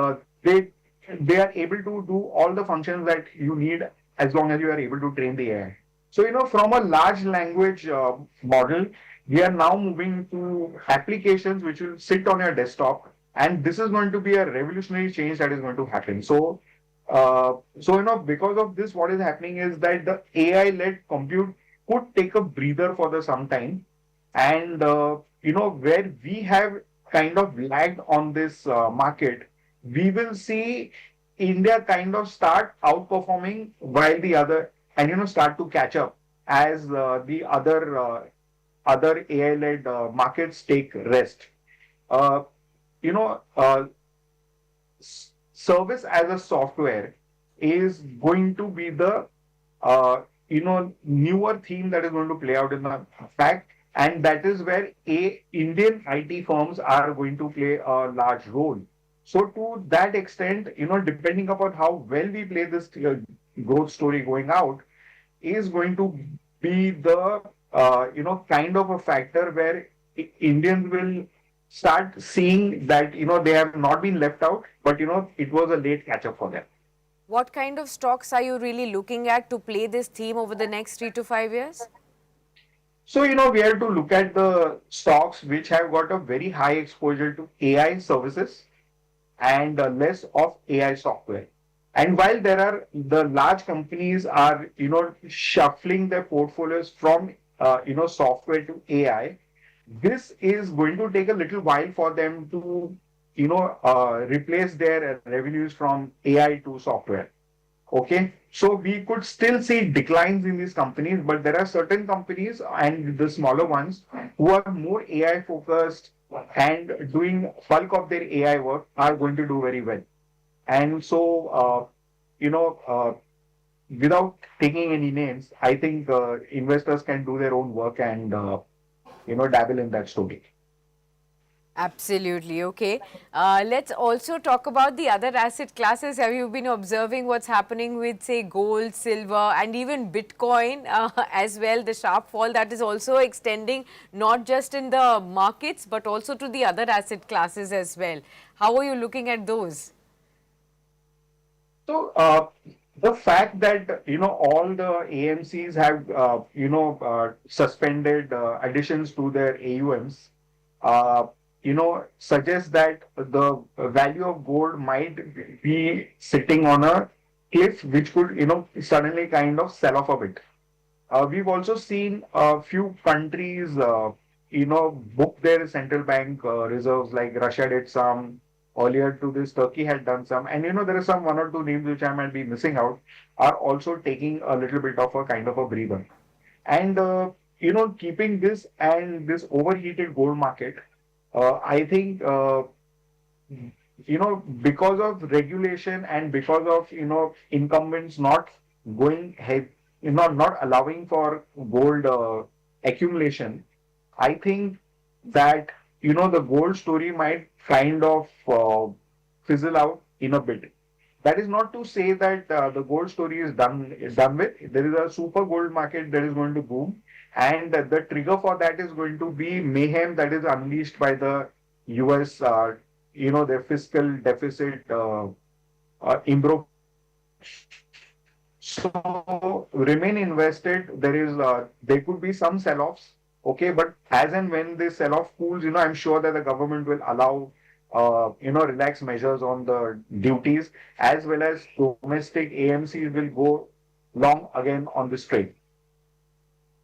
they are able to do all the functions that you need as long as you are able to train the AI. So, from a large language model, we are now moving to applications which will sit on your desktop, and this is going to be a revolutionary change that is going to happen. So, because of this, what is happening is that the AI-led compute could take a breather for some time, and where we have kind of lagged on this market, we will see India kind of start outperforming while the other, and start to catch up as the other AI-led markets take rest. Service as a software is going to be the newer theme that is going to play out in the fact, and that is where Indian IT firms are going to play a large role. So to that extent, depending upon how well we play this growth story going out, is going to be the kind of a factor where Indians will start seeing that they have not been left out, but it was a late catch up for them. What kind of stocks are you really looking at to play this theme over the next 3 to 5 years? So, we have to look at the stocks which have got a very high exposure to AI services and less of AI software. And while the large companies are, shuffling their portfolios from, software to AI, this is going to take a little while for them to, replace their revenues from AI to software. Okay, so we could still see declines in these companies, but there are certain companies and the smaller ones who are more AI focused and doing bulk of their AI work are going to do very well. And so, without taking any names, I think investors can do their own work and, dabble in that story. Absolutely. Okay. Let's also talk about the other asset classes. Have you been observing what's happening with, say, gold, silver, and even Bitcoin as well? The sharp fall that is also extending not just in the markets, but also to the other asset classes as well. How are you looking at those? So the fact that all the AMCs have suspended additions to their AUMs, suggests that the value of gold might be sitting on a cliff, which could suddenly kind of sell off a bit. We've also seen a few countries, book their central bank reserves, like Russia did some. Earlier to this, Turkey had done some. And, there are some one or two names which I might be missing out, are also taking a little bit of a kind of a breather. And, keeping this and this overheated gold market, I think, because of regulation and because of, incumbents not going ahead, not allowing for gold accumulation, I think that, the gold story might kind of fizzle out in a bit. That is not to say that the gold story is done with. There is a super gold market that is going to boom, and the trigger for that is going to be mayhem that is unleashed by the US, their fiscal deficit improve. So remain invested. There could be some sell-offs, okay, but as and when this sell-off cools, I'm sure that the government will allow relax measures on the duties, as well as domestic AMCs will go long again on this trade.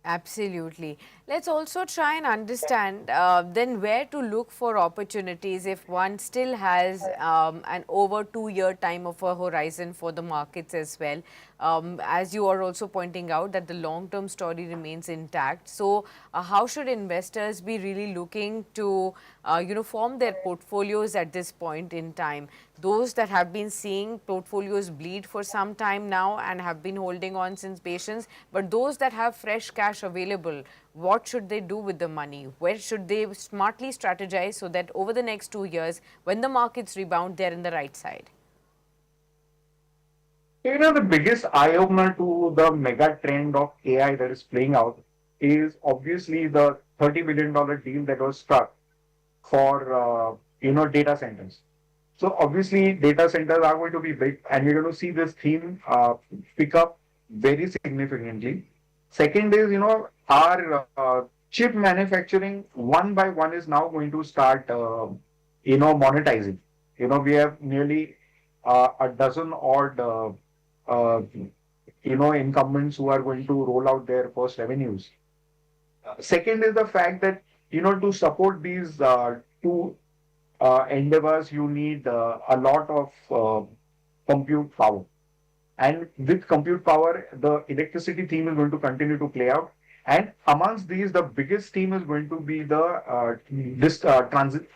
Absolutely. Let's also try and understand then where to look for opportunities if one still has an over 2-year time of a horizon for the markets as well. As you are also pointing out that the long-term story remains intact. So how should investors be really looking to form their portfolios at this point in time? Those that have been seeing portfolios bleed for some time now and have been holding on since patience, but those that have fresh cash available, what should they do with the money? Where should they smartly strategize so that over the next 2 years, when the markets rebound, they're in the right side? The biggest eye-opener to the mega trend of AI that is playing out is obviously the $30 billion deal that was struck for, data centers. So obviously data centers are going to be big, and you're going to see this theme pick up very significantly. Second is, our chip manufacturing one by one is now going to start, monetizing. We have nearly a dozen odd, incumbents who are going to roll out their first revenues. Second is the fact that, to support these two endeavors, you need a lot of compute power. And with compute power, the electricity theme is going to continue to play out. And amongst these, the biggest theme is going to be the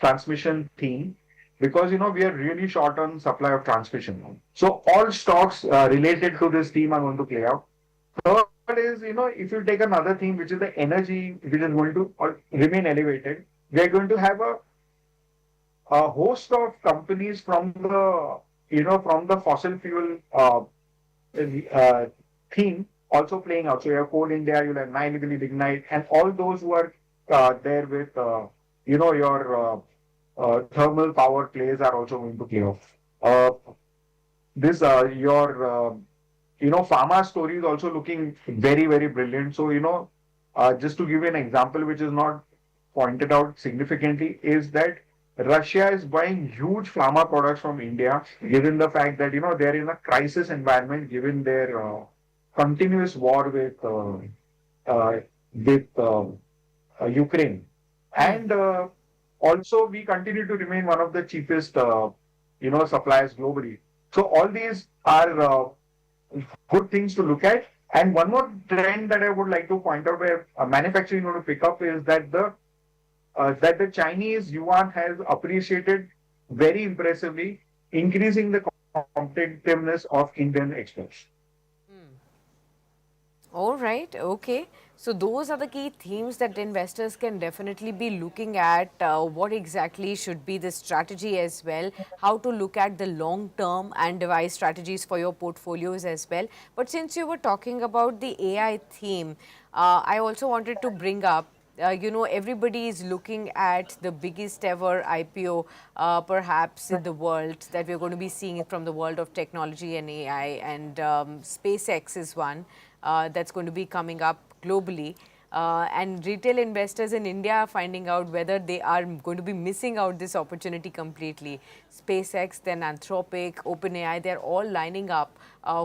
transmission theme, because we are really short on supply of transmission. So all stocks related to this theme are going to play out. Third is, if you take another theme, which is the energy, which is going to remain elevated, we are going to have a host of companies from the fossil fuel theme also playing out. So you have Coal India, you'll have Nile Lignite, and all those who are there with your thermal power plays are also going to play off. Pharma story is also looking very, very brilliant. So, just to give you an example, which is not pointed out significantly, is that Russia is buying huge pharma products from India, given the fact that, they're in a crisis environment, given their continuous war with Ukraine. And also, we continue to remain one of the cheapest, suppliers globally. So all these are good things to look at. And one more trend that I would like to point out where manufacturing going to pick up is that the Chinese yuan has appreciated very impressively, increasing the competitiveness of Indian exports. All right, okay. So those are the key themes that investors can definitely be looking at. What exactly should be the strategy as well, how to look at the long term and devise strategies for your portfolios as well. But since you were talking about the AI theme, I also wanted to bring up everybody is looking at the biggest ever IPO perhaps in the world that we're going to be seeing from the world of technology and AI, and SpaceX is one that's going to be coming up globally. And retail investors in India are finding out whether they are going to be missing out this opportunity completely. SpaceX, then Anthropic, OpenAI, they're all lining up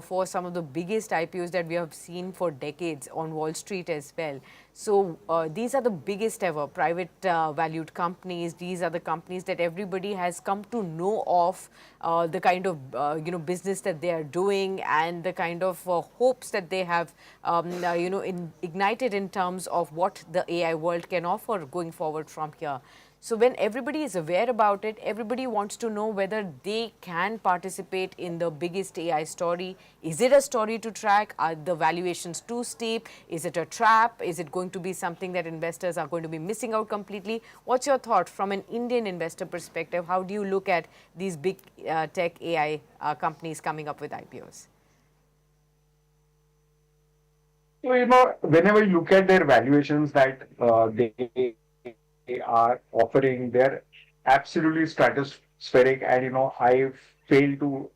for some of the biggest IPOs that we have seen for decades on Wall Street as well. So these are the biggest ever private valued companies. These are the companies that everybody has come to know of, the kind of business that they are doing and the kind of hopes that they have ignited in terms of what the AI world can offer going forward from here. So when everybody is aware about it, everybody wants to know whether they can participate in the biggest AI story. Is it a story to track? Are the valuations too steep? Is it a trap? Is it going to be something that investors are going to be missing out completely? What's your thought from an Indian investor perspective? How do you look at these big tech AI companies coming up with IPOs? So, whenever you look at their valuations that they are offering, they're absolutely stratospheric. And, I fail to,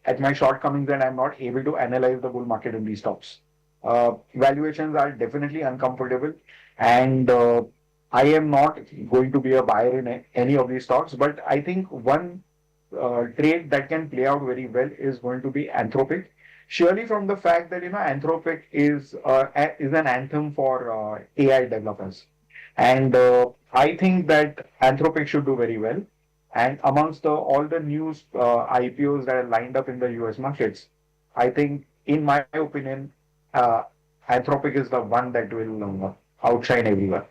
at my shortcomings, and I'm not able to analyze the bull market in these stocks. Valuations are definitely uncomfortable, and I am not going to be a buyer in any of these stocks. But I think one trade that can play out very well is going to be Anthropic. Surely, from the fact that Anthropic is an anthem for AI developers, and I think that Anthropic should do very well. And amongst all the news IPOs that are lined up in the US markets, I think, in my opinion, Anthropic is the one that will outshine everyone.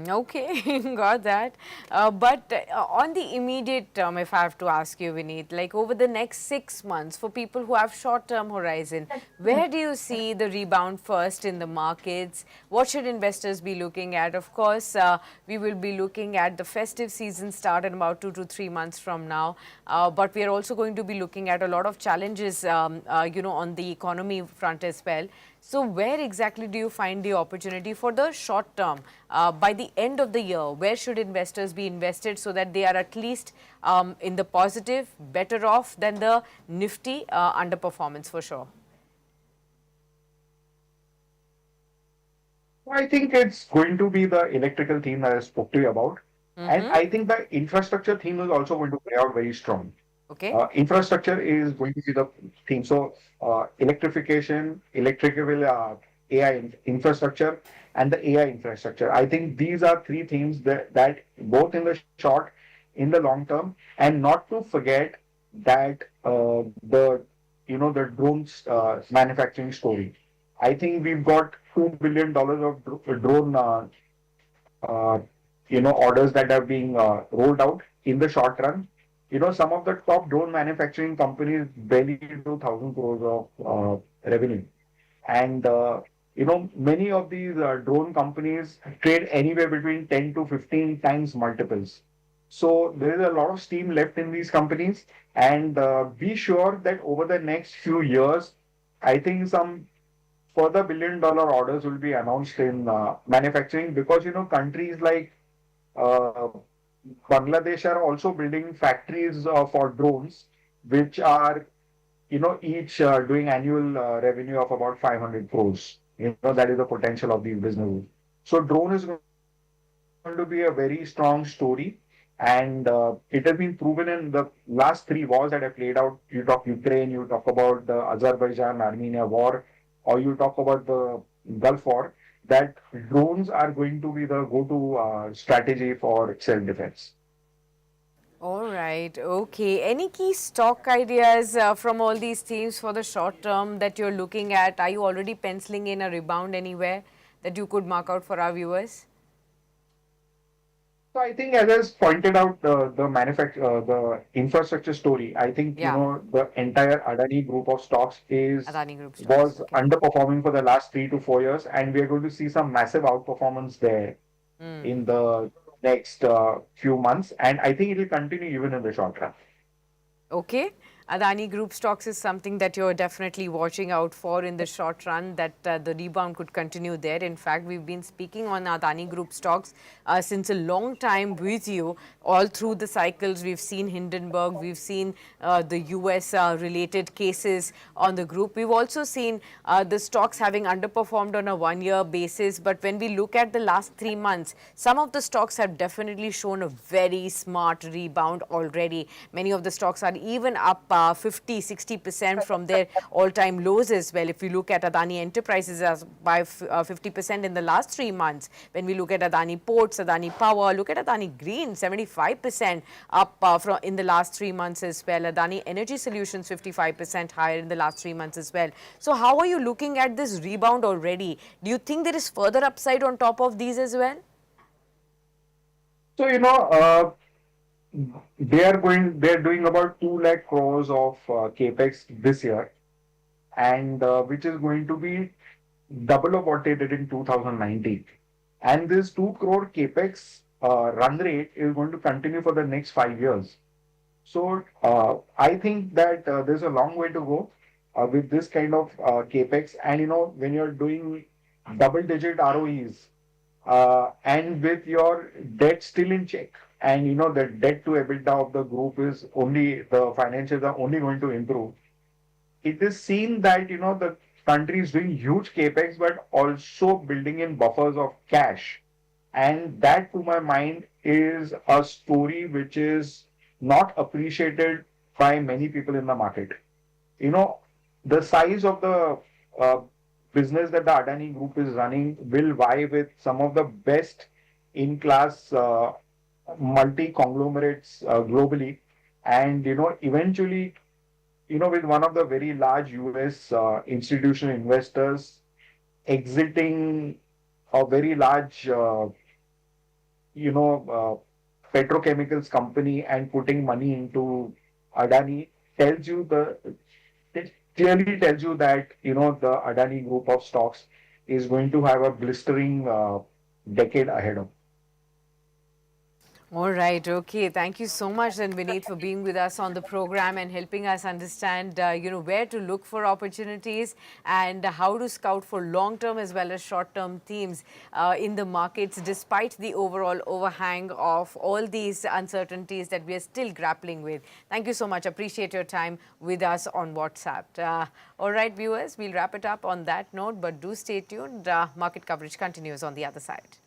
Okay, got that. But on the immediate term, if I have to ask you, Vineet, like over the next 6 months, for people who have short-term horizon, where do you see the rebound first in the markets? What should investors be looking at? Of course, we will be looking at the festive season start in about 2 to 3 months from now. But we are also going to be looking at a lot of challenges, on the economy front as well. So where exactly do you find the opportunity for the short term? By the end of the year, where should investors be invested so that they are at least in the positive, better off than the Nifty underperformance for sure? I think it's going to be the electrical theme that I spoke to you about. And I think the infrastructure theme is also going to play out very strong. Okay. Infrastructure is going to be the theme. So, electrification, electrical AI infrastructure, and the AI infrastructure. I think these are three themes that both in the short, in the long term, and not to forget that the drones manufacturing story. I think we've got $2 billion of drone orders that are being rolled out in the short run. Some of the top drone manufacturing companies barely do 1,000 crores of revenue. And, many of these drone companies trade anywhere between 10 to 15 times multiples. So there is a lot of steam left in these companies. And be sure that over the next few years, I think some further $1 billion orders will be announced in manufacturing, because, countries like Bangladesh are also building factories for drones, which are, each doing annual revenue of about 500 crores. That is the potential of these businesses. So drone is going to be a very strong story. And it has been proven in the last 3 wars that have played out. You talk Ukraine, you talk about the Azerbaijan-Armenia war, or you talk about the Gulf War, that drones are going to be the go-to strategy for self-defense. All right. Okay. Any key stock ideas from all these themes for the short term that you're looking at? Are you already penciling in a rebound anywhere that you could mark out for our viewers? So I think, as I pointed out, the infrastructure story. I think the entire Adani group of stocks was underperforming for the last 3 to 4 years, and we are going to see some massive outperformance there in the next few months, and I think it will continue even in the short run. Okay. Adani Group stocks is something that you're definitely watching out for in the short run, that the rebound could continue there. In fact, we've been speaking on Adani Group stocks since a long time with you. All through the cycles, we've seen Hindenburg, we've seen the US related cases on the group. We've also seen the stocks having underperformed on a one-year basis. But when we look at the last 3 months, some of the stocks have definitely shown a very smart rebound already. Many of the stocks are even up 50-60% from their all-time lows as well. If you look at Adani Enterprises as by 50% in the last 3 months, when we look at Adani Ports, Adani Power, look at Adani Green, 75% up in the last 3 months as well. Adani Energy Solutions, 55% higher in the last 3 months as well. So how are you looking at this rebound already? Do you think there is further upside on top of these as well? So, they're doing about 2 lakh crores of capex this year, and which is going to be double of what they did in 2019. And this 2 crore capex run rate is going to continue for the next 5 years. So I think that there's a long way to go with this kind of capex, and when you're doing double-digit ROEs and with your debt still in check. And the debt to EBITDA of the group is the financials are only going to improve. It is seen that, the country is doing huge capex, but also building in buffers of cash. And that, to my mind, is a story which is not appreciated by many people in the market. The size of the business that the Adani Group is running will vie with some of the best in-class multi-conglomerates globally, and eventually with one of the very large US institutional investors exiting a very large petrochemicals company and putting money into Adani clearly tells you that the Adani group of stocks is going to have a blistering decade ahead of. All right. Okay. Thank you so much, then, Vineet, for being with us on the program and helping us understand, where to look for opportunities and how to scout for long-term as well as short-term themes in the markets, despite the overall overhang of all these uncertainties that we are still grappling with. Thank you so much. Appreciate your time with us on WhatsApp. All right, viewers, we'll wrap it up on that note, but do stay tuned. Market coverage continues on the other side.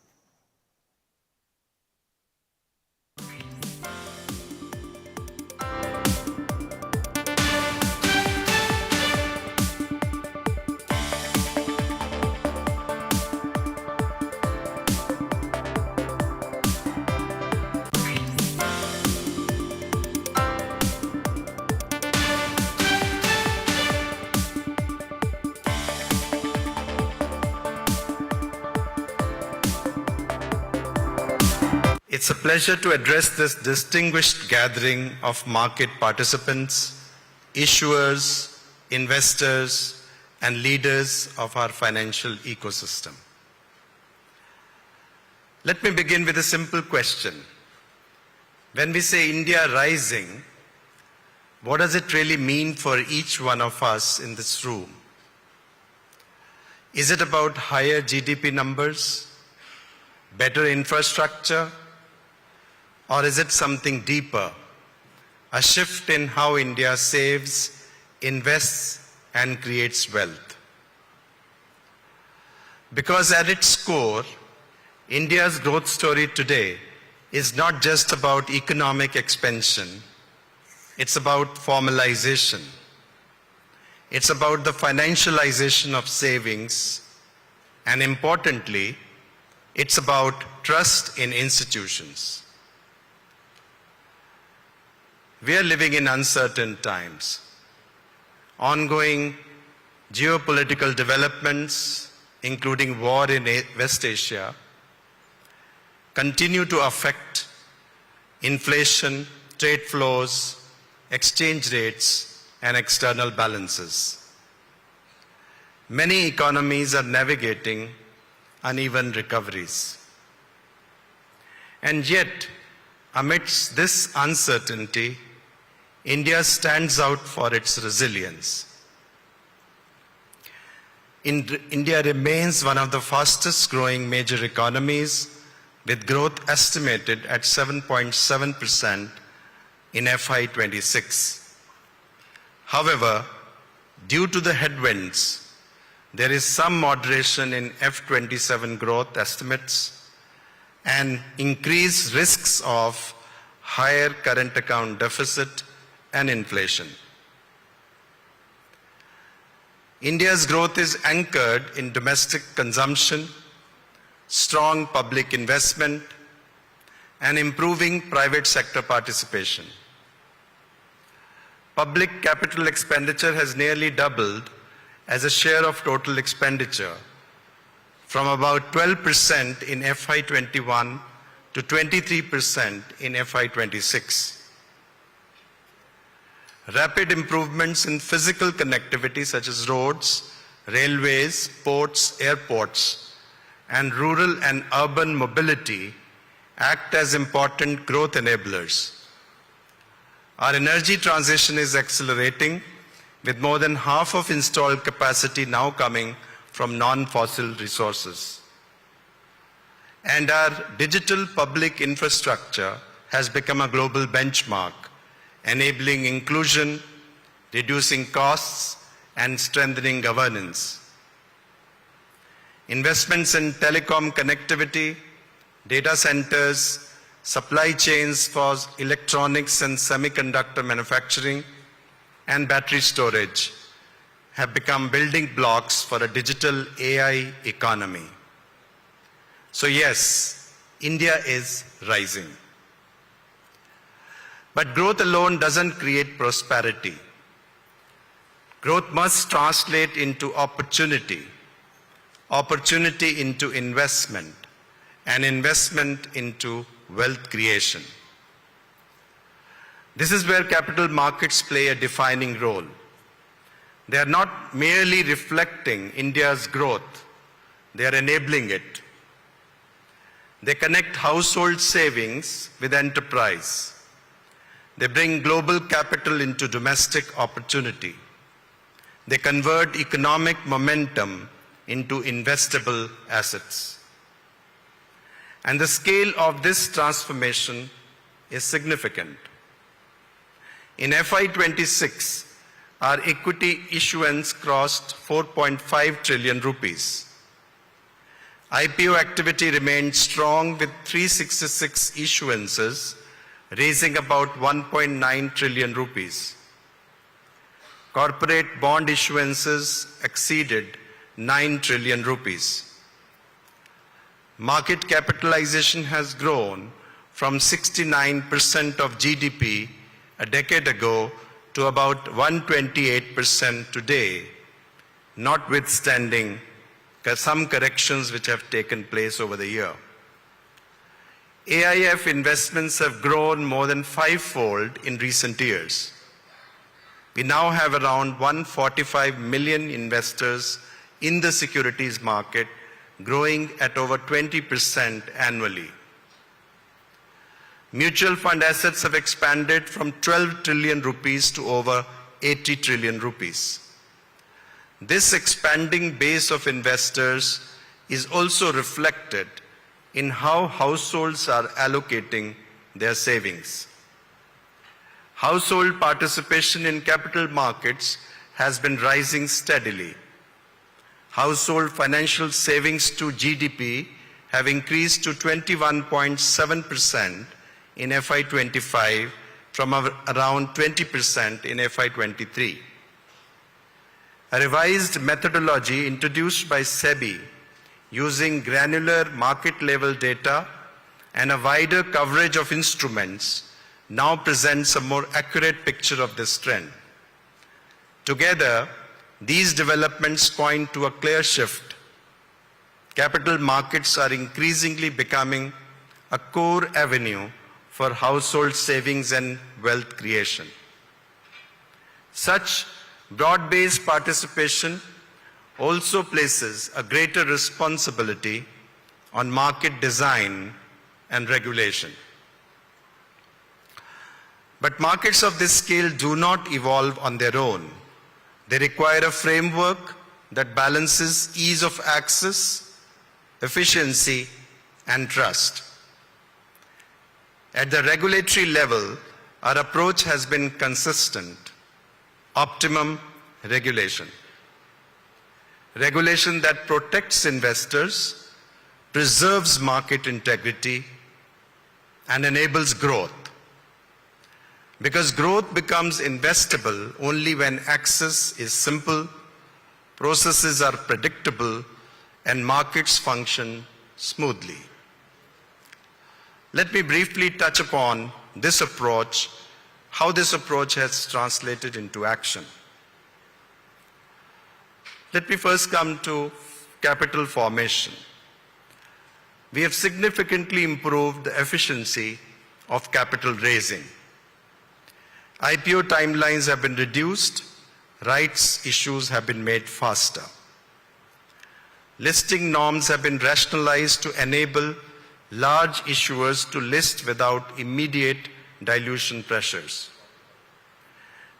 It's a pleasure to address this distinguished gathering of market participants, issuers, investors, and leaders of our financial ecosystem. Let me begin with a simple question. When we say India rising, what does it really mean for each one of us in this room? Is it about higher GDP numbers, better infrastructure, or is it something deeper, a shift in how India saves, invests, and creates wealth? Because at its core, India's growth story today is not just about economic expansion, it's about formalization. It's about the financialization of savings, and importantly, it's about trust in institutions. We are living in uncertain times. Ongoing geopolitical developments, including war in West Asia, continue to affect inflation, trade flows, exchange rates, and external balances. Many economies are navigating uneven recoveries. And yet, amidst this uncertainty, India stands out for its resilience. India remains one of the fastest growing major economies, with growth estimated at 7.7% in FY26. However, due to the headwinds, there is some moderation in F27 growth estimates and increased risks of higher current account deficit and inflation. India's growth is anchored in domestic consumption, strong public investment, and improving private sector participation. Public capital expenditure has nearly doubled as a share of total expenditure, from about 12% in FY21 to 23% in FY26. Rapid improvements in physical connectivity such as roads, railways, ports, airports, and rural and urban mobility act as important growth enablers. Our energy transition is accelerating, with more than half of installed capacity now coming from non-fossil resources. And our digital public infrastructure has become a global benchmark, enabling inclusion, reducing costs, and strengthening governance. Investments in telecom connectivity, data centers, supply chains for electronics and semiconductor manufacturing, and battery storage have become building blocks for a digital AI economy. So yes, India is rising. But growth alone doesn't create prosperity. Growth must translate into opportunity, opportunity into investment, and investment into wealth creation. This is where capital markets play a defining role. They are not merely reflecting India's growth, they are enabling it. They connect household savings with enterprise. They bring global capital into domestic opportunity. They convert economic momentum into investable assets. And the scale of this transformation is significant. In FY26, our equity issuance crossed 4.5 trillion rupees. IPO activity remained strong with 366 issuances, raising about 1.9 trillion rupees. Corporate bond issuances exceeded 9 trillion rupees. Market capitalization has grown from 69% of GDP a decade ago to about 128% today, notwithstanding some corrections which have taken place over the year. AIF investments have grown more than fivefold in recent years. We now have around 145 million investors in the securities market, growing at over 20% annually. Mutual fund assets have expanded from 12 trillion rupees to over 80 trillion rupees. This expanding base of investors is also reflected in how households are allocating their savings. Household participation in capital markets has been rising steadily. Household financial savings to GDP have increased to 21.7% in FY25 from around 20% in FY23. A revised methodology introduced by SEBI using granular market-level data and a wider coverage of instruments now presents a more accurate picture of this trend. Together, these developments point to a clear shift. Capital markets are increasingly becoming a core avenue for household savings and wealth creation. Such broad-based participation also places a greater responsibility on market design and regulation. But markets of this scale do not evolve on their own. They require a framework that balances ease of access, efficiency, and trust. At the regulatory level, our approach has been consistent: optimum regulation. Regulation that protects investors, preserves market integrity, and enables growth. Because growth becomes investable only when access is simple, processes are predictable, and markets function smoothly. Let me briefly touch upon this approach, how this approach has translated into action. Let me first come to capital formation. We have significantly improved the efficiency of capital raising. IPO timelines have been reduced, rights issues have been made faster. Listing norms have been rationalized to enable large issuers to list without immediate dilution pressures.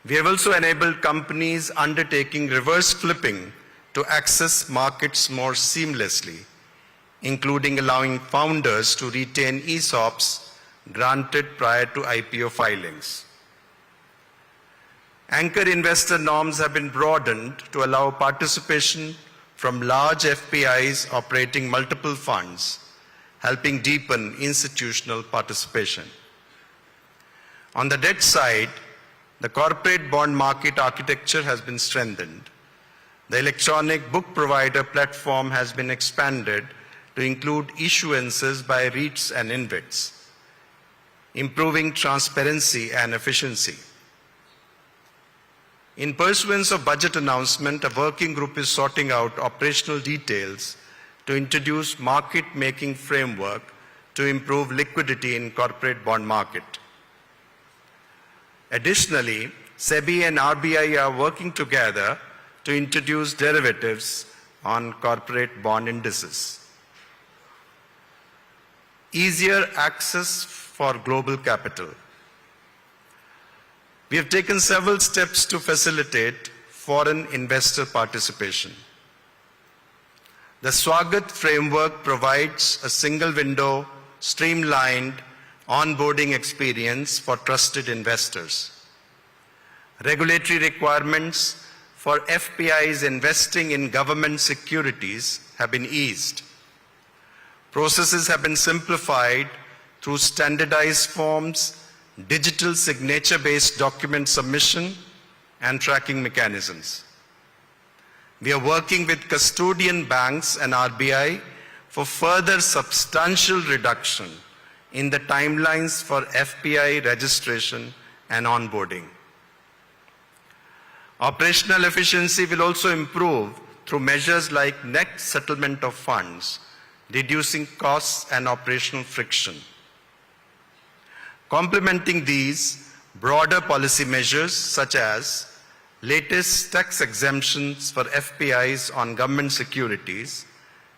We have also enabled companies undertaking reverse flipping to access markets more seamlessly, including allowing founders to retain ESOPs granted prior to IPO filings. Anchor investor norms have been broadened to allow participation from large FPIs operating multiple funds, helping deepen institutional participation. On the debt side, the corporate bond market architecture has been strengthened. The electronic book provider platform has been expanded to include issuances by REITs and InvITs, improving transparency and efficiency. In pursuance of budget announcement, a working group is sorting out operational details to introduce market-making framework to improve liquidity in corporate bond market. Additionally, SEBI and RBI are working together to introduce derivatives on corporate bond indices. Easier access for global capital. We have taken several steps to facilitate foreign investor participation. The Swagat framework provides a single window, streamlined onboarding experience for trusted investors. Regulatory requirements for FPIs investing in government securities have been eased. Processes have been simplified through standardized forms, digital signature-based document submission, and tracking mechanisms. We are working with custodian banks and RBI for further substantial reduction in the timelines for FPI registration and onboarding. Operational efficiency will also improve through measures like net settlement of funds, reducing costs and operational friction. Complementing these, broader policy measures such as latest tax exemptions for FPIs on government securities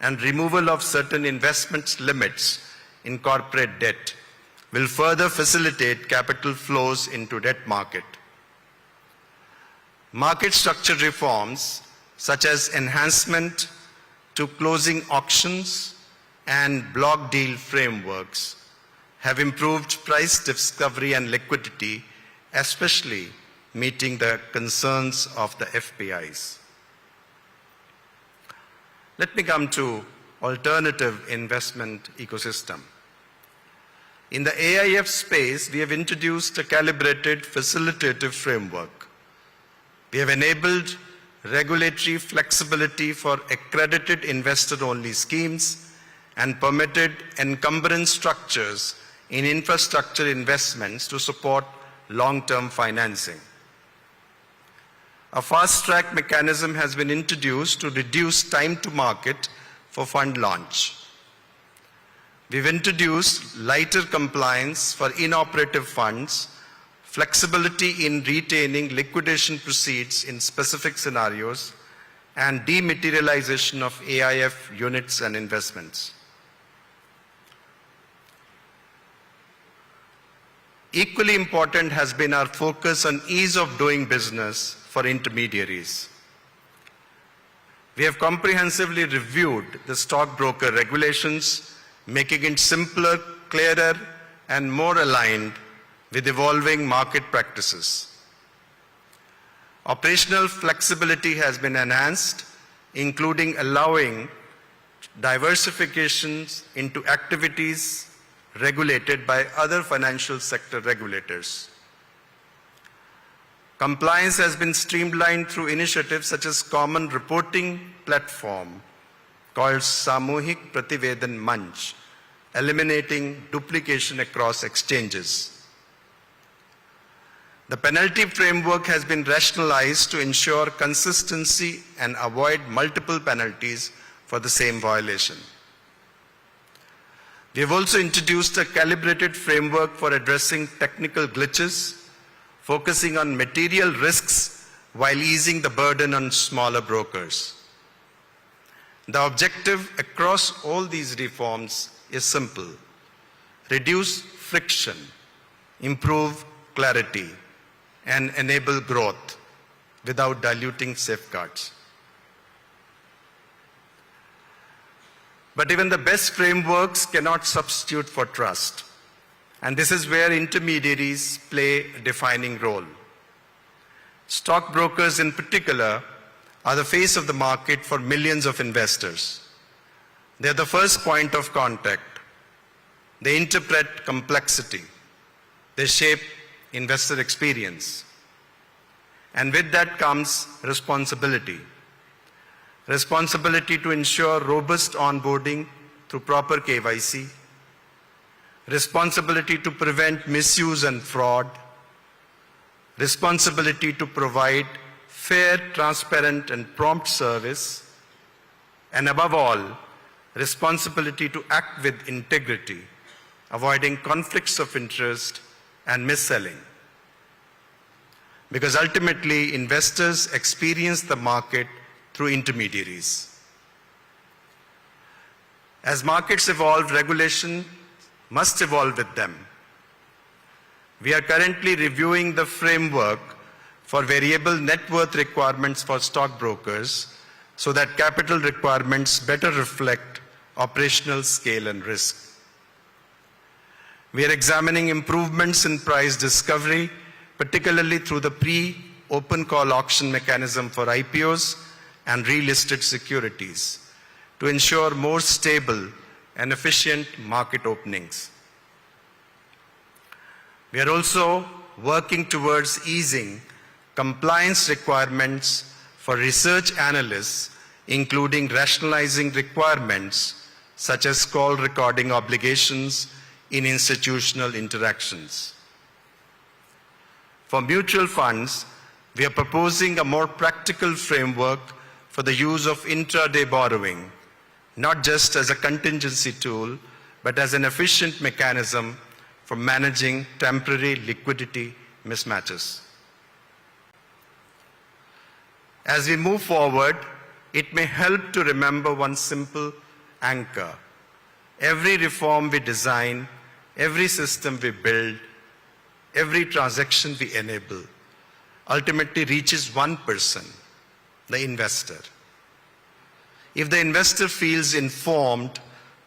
and removal of certain investment limits in corporate debt will further facilitate capital flows into debt market. Market structure reforms such as enhancement to closing auctions and block deal frameworks have improved price discovery and liquidity, especially meeting the concerns of the FPIs. Let me come to alternative investment ecosystem. In the AIF space, we have introduced a calibrated facilitative framework. We have enabled regulatory flexibility for accredited investor-only schemes and permitted encumbrance structures in infrastructure investments to support long-term financing. A fast-track mechanism has been introduced to reduce time to market for fund launch. We've introduced lighter compliance for inoperative funds, flexibility in retaining liquidation proceeds in specific scenarios, and dematerialization of AIF units and investments. Equally important has been our focus on ease of doing business for intermediaries. We have comprehensively reviewed the stockbroker regulations, making it simpler, clearer, and more aligned with evolving market practices. Operational flexibility has been enhanced, including allowing diversifications into activities regulated by other financial sector regulators. Compliance has been streamlined through initiatives such as common reporting platform called Samuhik Prativedan Manch, eliminating duplication across exchanges. The penalty framework has been rationalized to ensure consistency and avoid multiple penalties for the same violation. We have also introduced a calibrated framework for addressing technical glitches, focusing on material risks while easing the burden on smaller brokers. The objective across all these reforms is simple: reduce friction, improve clarity, and enable growth without diluting safeguards. But even the best frameworks cannot substitute for trust. And this is where intermediaries play a defining role. Stockbrokers in particular are the face of the market for millions of investors. They're the first point of contact. They interpret complexity. They shape investor experience. And with that comes responsibility. Responsibility to ensure robust onboarding through proper KYC, responsibility to prevent misuse and fraud, responsibility to provide fair, transparent, and prompt service, and above all, responsibility to act with integrity, avoiding conflicts of interest and mis-selling. Because ultimately, investors experience the market through intermediaries. As markets evolve, regulation must evolve with them. We are currently reviewing the framework for variable net worth requirements for stockbrokers so that capital requirements better reflect operational scale and risk. We are examining improvements in price discovery, particularly through the pre-open call auction mechanism for IPOs and relisted securities, to ensure more stable and efficient market openings. We are also working towards easing compliance requirements for research analysts, including rationalizing requirements such as call recording obligations in institutional interactions. For mutual funds, we are proposing a more practical framework for the use of intraday borrowing, not just as a contingency tool, but as an efficient mechanism for managing temporary liquidity mismatches. As we move forward, it may help to remember one simple anchor. Every reform we design, every system we build, every transaction we enable, ultimately reaches one person, the investor. If the investor feels informed,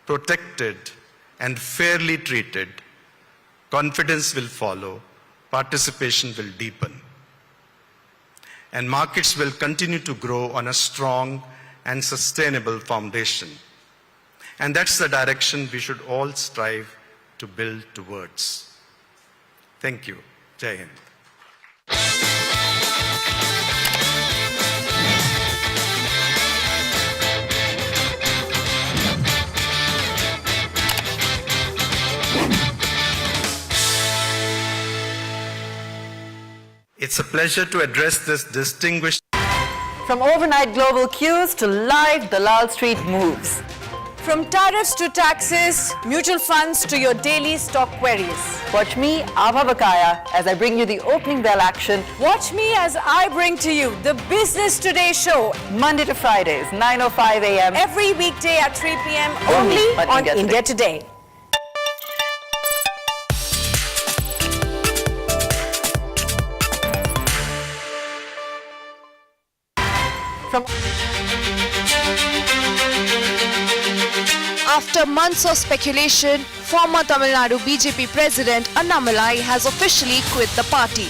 protected, and fairly treated, confidence will follow, participation will deepen, and markets will continue to grow on a strong and sustainable foundation. And that's the direction we should all strive to build towards. Thank you. Jai Hind. It's a pleasure to address this distinguished. From overnight global cues to live Dalal Street moves. From tariffs to taxes, mutual funds to your daily stock queries. Watch me, Abha Bakaya, as I bring you the opening bell action. Watch me as I bring to you the Business Today show. Monday to Fridays, 9:05 a.m. Every weekday at 3 p.m. only on India Today. After months of speculation, former Tamil Nadu BJP President Annamalai has officially quit the party.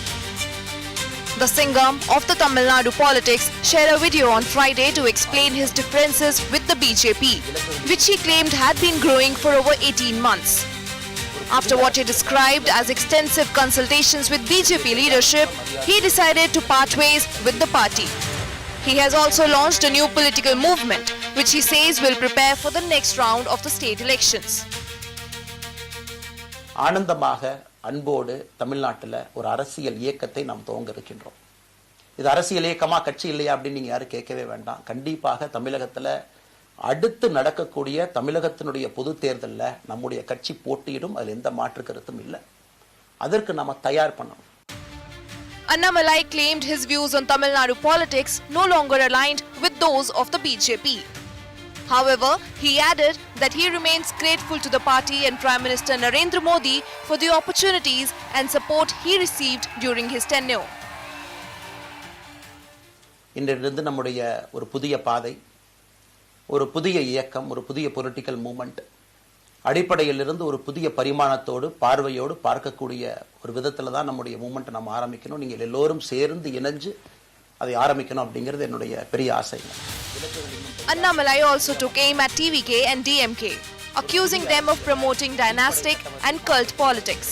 The Singam of the Tamil Nadu politics shared a video on Friday to explain his differences with the BJP, which he claimed had been growing for over 18 months. After what he described as extensive consultations with BJP leadership, he decided to part ways with the party. He has also launched a new political movement, which he says will prepare for the next round of the state elections. ஆனந்தமாக அன்போடு தமிழ்நாட்டில் ஒரு அரசியல் இயக்கத்தை நாம் துவங்க இருக்கின்றோம். இது அரசியல் இயக்கமா கட்சி இல்லையா அப்படின்னு நீங்க யாரும் கேட்கவே வேண்டாம். கண்டிப்பாக தமிழகத்தில் அடுத்து நடக்கக்கூடிய தமிழகத்தினுடைய பொது தேர்தலில் நம்முடைய கட்சி போட்டியிடும், அதில் எந்த மாற்று கருத்தும் இல்லை. அதற்கு நாம தயார் பண்ணணும். Annamalai claimed his views on Tamil Nadu politics no longer aligned with those of the BJP. However, he added that he remains grateful to the party and Prime Minister Narendra Modi for the opportunities and support he received during his tenure. இன்றிலிருந்து நம்முடைய ஒரு புதிய பாதை, ஒரு புதிய இயக்கம், ஒரு புதிய பொலிட்டிக்கல் மூவ்மெண்ட் அடிப்படையிலிருந்து ஒரு புதிய பரிமாணத்தோடு பார்வையோடு பார்க்கக்கூடிய ஒரு விதத்தில் தான் நம்முடைய மூவ்மெண்ட்டை நம்ம ஆரம்பிக்கணும். நீங்கள் எல்லோரும் சேர்ந்து இணைஞ்சு அதை ஆரம்பிக்கணும் அப்படிங்கிறது என்னுடைய பெரிய ஆசை. Annamalai also took aim at TVK and DMK, accusing them of promoting dynastic and cult politics.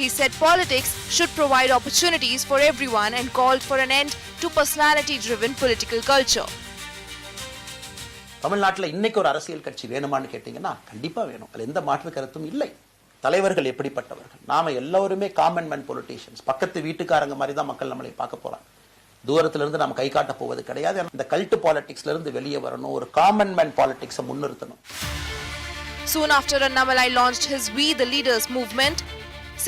He said politics should provide opportunities for everyone and called for an end to personality-driven political culture. தமிழ்நாட்டில் இன்னைக்கு ஒரு அரசியல் கட்சி வேணுமான்னு கேட்டீங்கன்னா கண்டிப்பா வேணும். அதில் எந்த மாற்று கருத்தும் இல்லை. தலைவர்கள் எப்படிப்பட்டவர்கள்? நாம எல்லாருமே காமன் மேன் பொலிட்டீஷியன்ஸ். பக்கத்து வீட்டுக்காரங்க மாதிரி தான் மக்கள் நம்மளை பார்க்க போறாங்க. தூரத்துல இருந்து நம்ம கை காட்ட போவது கிடையாது. இந்த கல்ட் பாலிடிக்ஸ்ல இருந்து வெளியே வரணும், ஒரு காமன் மேன் பாலிடிக்ஸை முன்னிறுத்தணும். Soon after Annamalai launched his We the Leaders movement,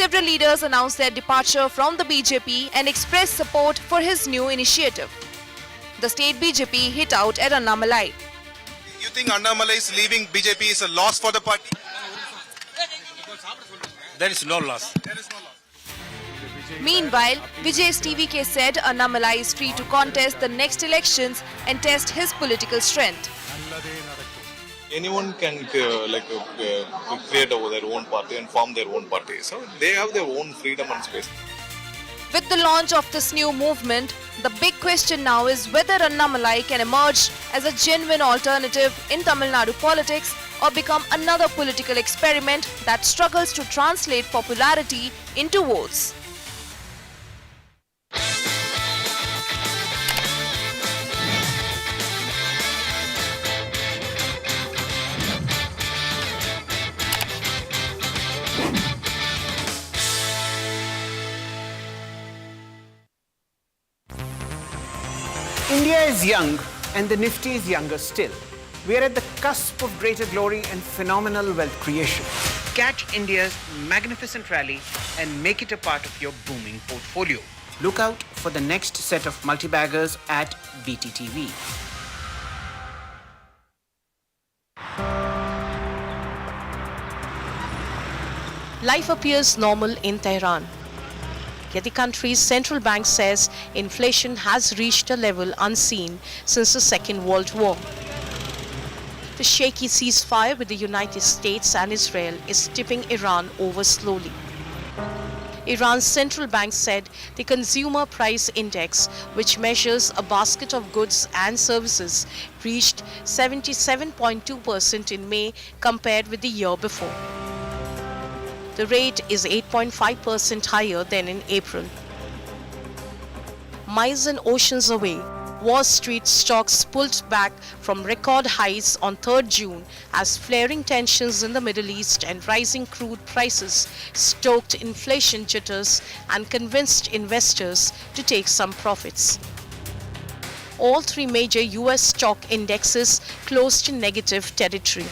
several leaders announced their departure from the BJP and expressed support for his new initiative. The state BJP hit out at Annamalai. You think Annamalai is leaving BJP is a loss for the party? There is no loss. Meanwhile, Vijay's TVK said Annamalai is free to contest the next elections and test his political strength. Anyone can create their own party and form their own party. So they have their own freedom and space. With the launch of this new movement, the big question now is whether Annamalai can emerge as a genuine alternative in Tamil Nadu politics or become another political experiment that struggles to translate popularity into votes. India is young and the Nifty is younger still. We are at the cusp of greater glory and phenomenal wealth creation. Catch India's magnificent rally and make it a part of your booming portfolio. Look out for the next set of multi-baggers at BTTV. Life appears normal in Tehran. Yet the country's central bank says inflation has reached a level unseen since the Second World War. The shaky ceasefire with the United States and Israel is tipping Iran over slowly. Iran's central bank said the consumer price index, which measures a basket of goods and services, reached 77.2% in May compared with the year before. The rate is 8.5% higher than in April. Miles and oceans away, Wall Street stocks pulled back from record highs on 3rd June as flaring tensions in the Middle East and rising crude prices stoked inflation jitters and convinced investors to take some profits. All three major US stock indexes closed in negative territory.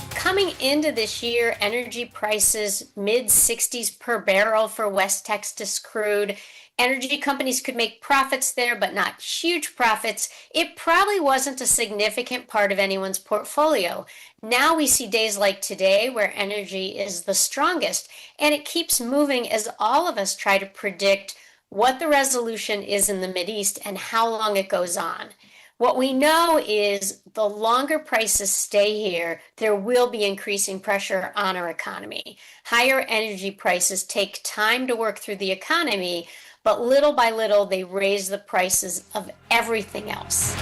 Coming into this year, energy prices mid-60s per barrel for West Texas crude. Energy companies could make profits there, but not huge profits. It probably wasn't a significant part of anyone's portfolio. Now we see days like today where energy is the strongest, and it keeps moving as all of us try to predict what the resolution is in the Mideast and how long it goes on. What we know is the longer prices stay here, there will be increasing pressure on our economy. Higher energy prices take time to work through the economy, but little by little they raise the prices of everything else.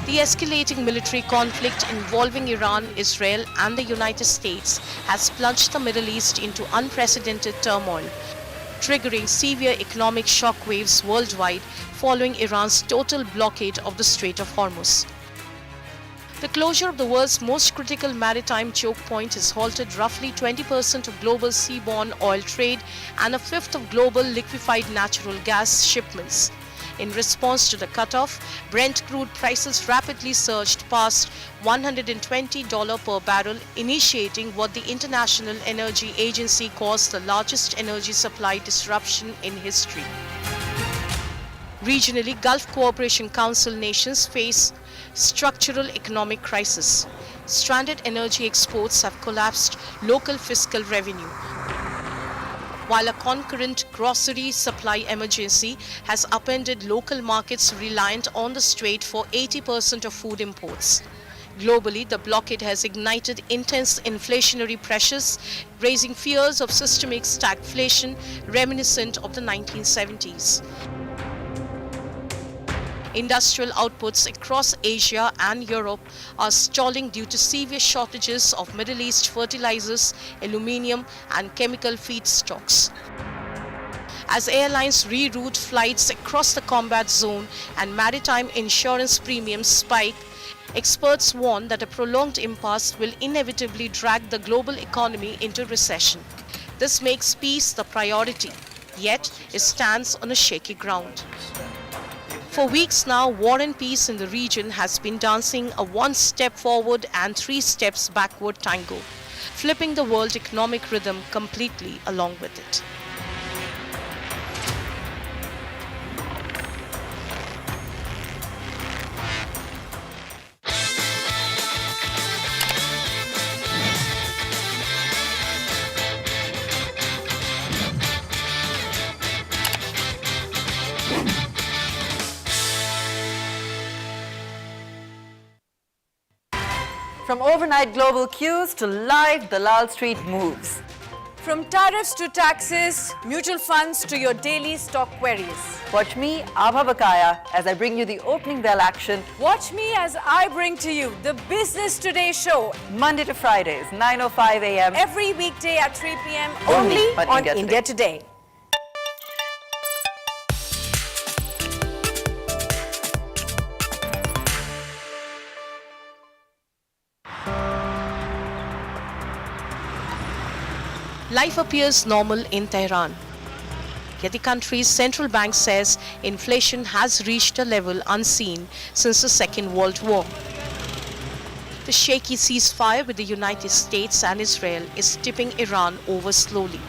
The escalating military conflict involving Iran, Israel and the United States has plunged the Middle East into unprecedented turmoil, triggering severe economic shockwaves worldwide following Iran's total blockade of the Strait of Hormuz. The closure of the world's most critical maritime choke point has halted roughly 20% of global seaborne oil trade and a fifth of global liquefied natural gas shipments. In response to the cutoff, Brent crude prices rapidly surged past $120 per barrel, initiating what the International Energy Agency calls the largest energy supply disruption in history. Regionally, Gulf Cooperation Council nations face structural economic crisis. Stranded energy exports have collapsed local fiscal revenue, while a concurrent grocery supply emergency has upended local markets reliant on the strait for 80% of food imports. Globally, the blockade has ignited intense inflationary pressures, raising fears of systemic stagflation reminiscent of the 1970s. Industrial outputs across Asia and Europe are stalling due to severe shortages of Middle East fertilizers, aluminium and chemical feedstocks. As airlines reroute flights across the combat zone and maritime insurance premiums spike, experts warn that a prolonged impasse will inevitably drag the global economy into recession. This makes peace the priority, yet it stands on a shaky ground. For weeks now, war and peace in the region has been dancing a one step forward and three steps backward tango, flipping the world economic rhythm completely along with it. From overnight global cues to live Dalal Street moves. From tariffs to taxes, mutual funds to your daily stock queries. Watch me, Abha Bakaya, as I bring you the opening bell action. Watch me as I bring to you the Business Today show. Monday to Fridays, 9:05 a.m. Every weekday at 3 p.m. only on India Today. Life appears normal in Tehran. Yet the country's central bank says inflation has reached a level unseen since the Second World War. The shaky ceasefire with the United States and Israel is tipping Iran over slowly.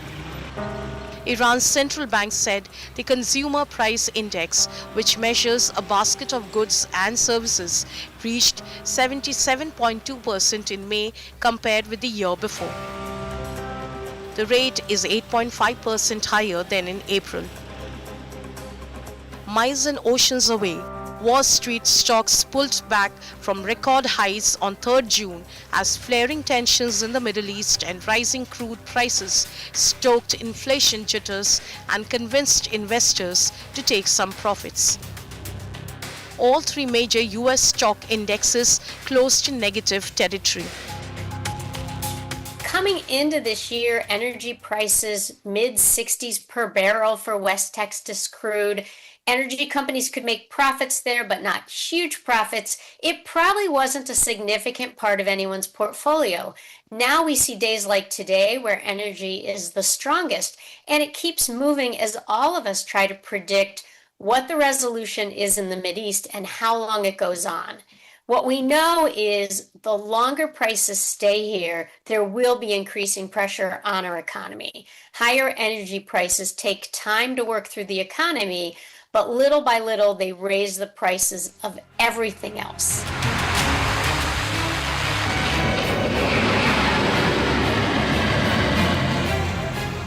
Iran's central bank said the consumer price index, which measures a basket of goods and services, reached 77.2% in May compared with the year before. The rate is 8.5% higher than in April. Miles and oceans away, Wall Street stocks pulled back from record highs on 3rd June as flaring tensions in the Middle East and rising crude prices stoked inflation jitters and convinced investors to take some profits. All three major US stock indexes closed in negative territory. Coming into this year, energy prices mid-60s per barrel for West Texas crude. Energy companies could make profits there, but not huge profits. It probably wasn't a significant part of anyone's portfolio. Now we see days like today where energy is the strongest, and it keeps moving as all of us try to predict what the resolution is in the Mideast and how long it goes on. What we know is the longer prices stay here, there will be increasing pressure on our economy. Higher energy prices take time to work through the economy, but little by little, they raise the prices of everything else.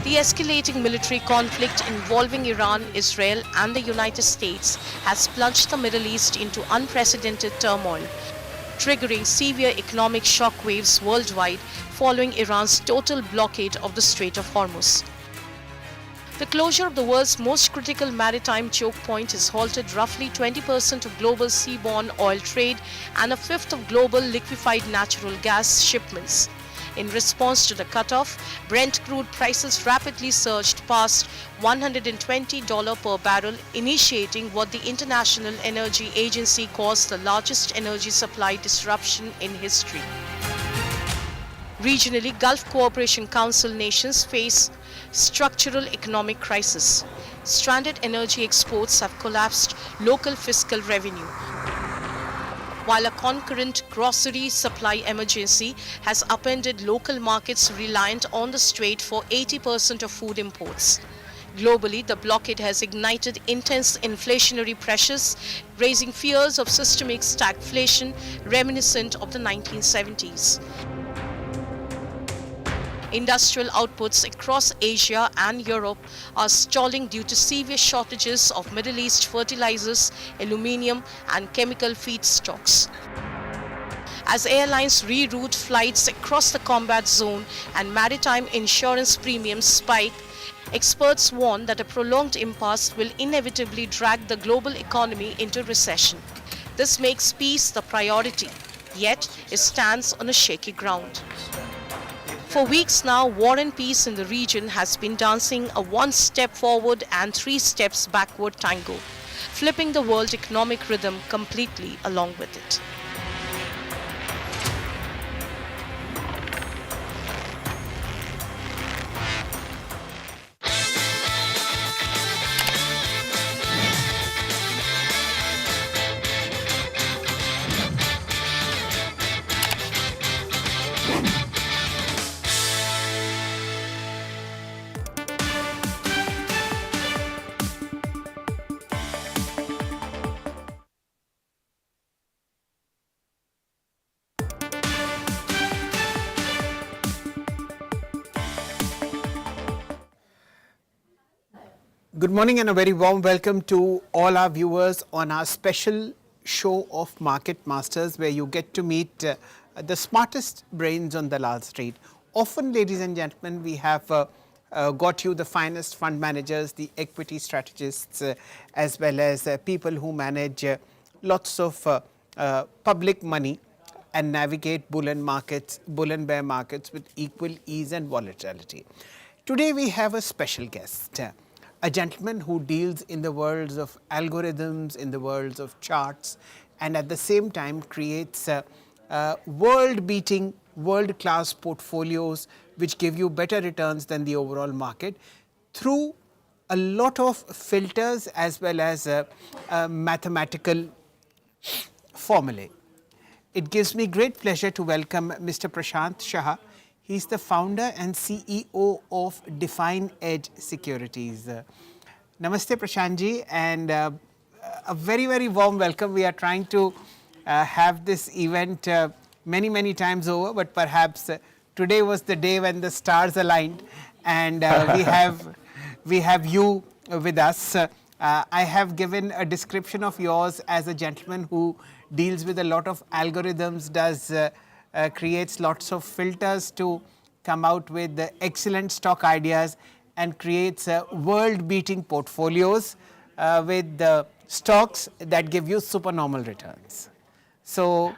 The escalating military conflict involving Iran, Israel and the United States has plunged the Middle East into unprecedented turmoil, triggering severe economic shockwaves worldwide following Iran's total blockade of the Strait of Hormuz. The closure of the world's most critical maritime choke point has halted roughly 20% of global seaborne oil trade and a fifth of global liquefied natural gas shipments. In response to the cutoff, Brent crude prices rapidly surged past $120 per barrel, initiating what the International Energy Agency calls the largest energy supply disruption in history. Regionally, Gulf Cooperation Council nations face structural economic crisis. Stranded energy exports have collapsed local fiscal revenue, while a concurrent grocery supply emergency has upended local markets reliant on the strait for 80% of food imports. Globally, the blockade has ignited intense inflationary pressures, raising fears of systemic stagflation reminiscent of the 1970s. Industrial outputs across Asia and Europe are stalling due to severe shortages of Middle East fertilizers, aluminium and chemical feedstocks. As airlines reroute flights across the combat zone and maritime insurance premiums spike, experts warn that a prolonged impasse will inevitably drag the global economy into recession. This makes peace the priority, yet it stands on a shaky ground. For weeks now, war and peace in the region has been dancing a one step forward and three steps backward tango, flipping the world economic rhythm completely along with it. Good morning and a very warm welcome to all our viewers on our special show of Market Masters, where you get to meet the smartest brains on Dalal Street. Often, ladies and gentlemen, we have got you the finest fund managers, the equity strategists, as well as people who manage lots of public money and navigate bull and bear markets with equal ease and volatility. Today we have a special guest, a gentleman who deals in the worlds of algorithms, in the worlds of charts, and at the same time creates world-beating, world-class portfolios which give you better returns than the overall market through a lot of filters as well as mathematical formulae. It gives me great pleasure to welcome Mr. Prashant Shah. He's the founder and CEO of Define Edge Securities. Namaste Prashant ji, and a very, very warm welcome. We are trying to have this event many times over, but perhaps today was the day when the stars aligned, and we have you with us. I have given a description of yours as a gentleman who deals with a lot of algorithms, creates lots of filters to come out with excellent stock ideas, and creates world-beating portfolios with stocks that give you supernormal returns. So,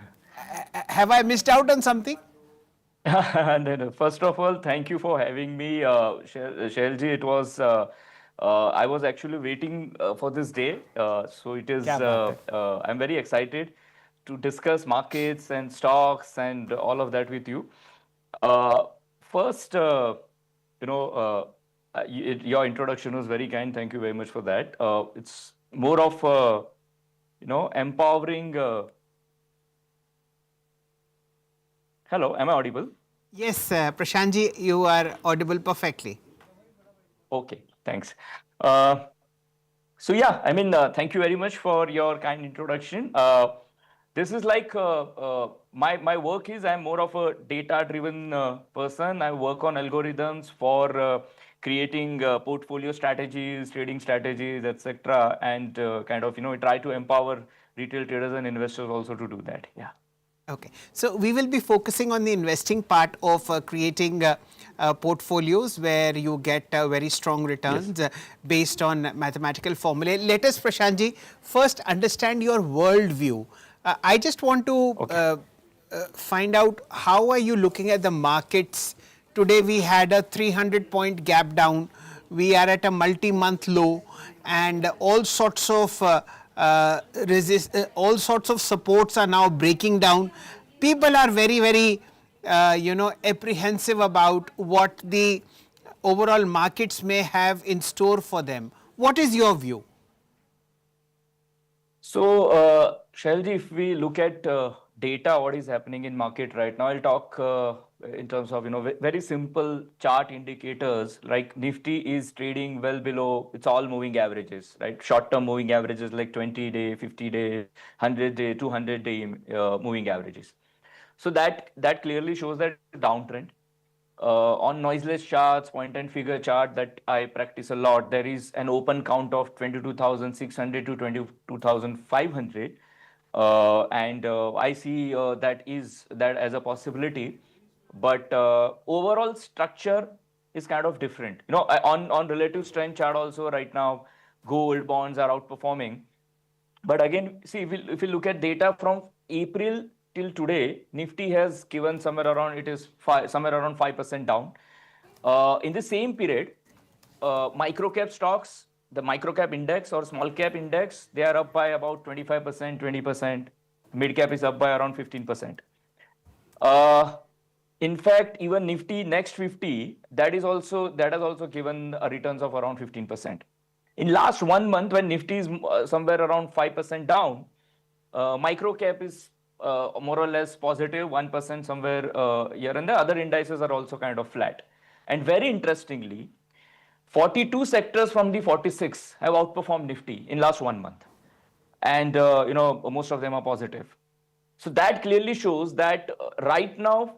have I missed out on something? No. First of all, thank you for having me, Shailji. It was I was actually waiting for this day. So it is, I'm very excited to discuss markets and stocks and all of that with you. First, your introduction was very kind. Thank you very much for that. It's more of, empowering. Hello, am I audible? Yes, Prashantji, you are audible perfectly. Okay, thanks. So yeah, I mean, thank you very much for your kind introduction. This is like my work is I'm more of a data-driven person. I work on algorithms for creating portfolio strategies, trading strategies, etc., and kind of try to empower retail traders and investors also to do that. Yeah. Okay, so we will be focusing on the investing part of creating portfolios where you get very strong returns based on mathematical formulae. Let us, Prashantji, first understand your worldview. I just want to find out how are you looking at the markets. Today we had a 300-point gap down. We are at a multi-month low, and all sorts of all sorts of supports are now breaking down. People are very, very, apprehensive about what the overall markets may have in store for them. What is your view? So, Shailji, if we look at data, what is happening in market right now, I'll talk in terms of, very simple chart indicators. Like Nifty is trading well below, it's all moving averages, right? Short-term moving averages like 20-day, 50-day, 100-day, 200-day moving averages. So that clearly shows that downtrend. On noiseless charts, point and figure chart that I practice a lot, there is an open count of 22,600 to 22,500. And I see that as a possibility. But overall structure is kind of different. On relative strength chart also right now, gold bonds are outperforming. But again, see, if you look at data from April till today, Nifty has given somewhere around, somewhere around 5% down. In the same period, micro cap stocks, the micro cap index or small cap index, they are up by about 25%, 20%. Mid cap is up by around 15%. In fact, even Nifty next 50, that has also given a returns of around 15%. In last 1 month, when Nifty is somewhere around 5% down, micro cap is more or less positive 1% somewhere here, and the other indices are also kind of flat. And very interestingly, 42 sectors from the 46 have outperformed Nifty in last 1 month, and most of them are positive. So that clearly shows that right now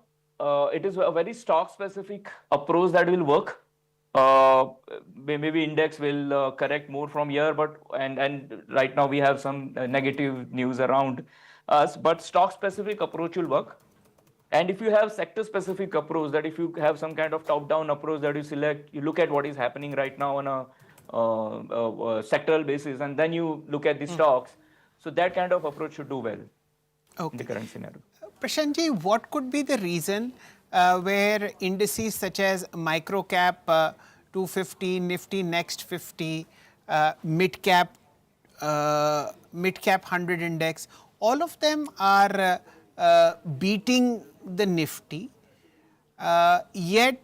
it is a very stock specific approach that will work. Maybe index will correct more from here, but and right now we have some negative news around us, but stock specific approach will work. And if you have sector specific approach, that if you have some kind of top down approach that you select, you look at what is happening right now on a sectoral basis, and then you look at the stocks. So that kind of approach should do well in the current scenario. Prashantji, what could be the reason where indices such as micro cap 250, Nifty next 50, mid cap 100 index, all of them are beating the Nifty, yet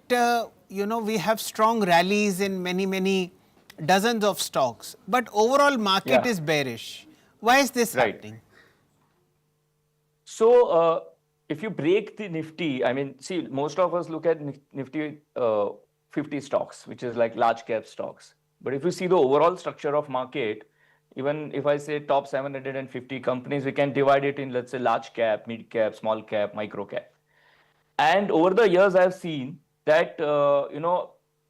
we have strong rallies in many dozens of stocks, but overall market is bearish. Why is this happening? So if you break the Nifty, I mean, see, most of us look at Nifty 50 stocks, which is like large cap stocks. But if you see the overall structure of market, even if I say top 750 companies, we can divide it in, let's say, large cap, mid cap, small cap, micro cap. And over the years, I've seen that,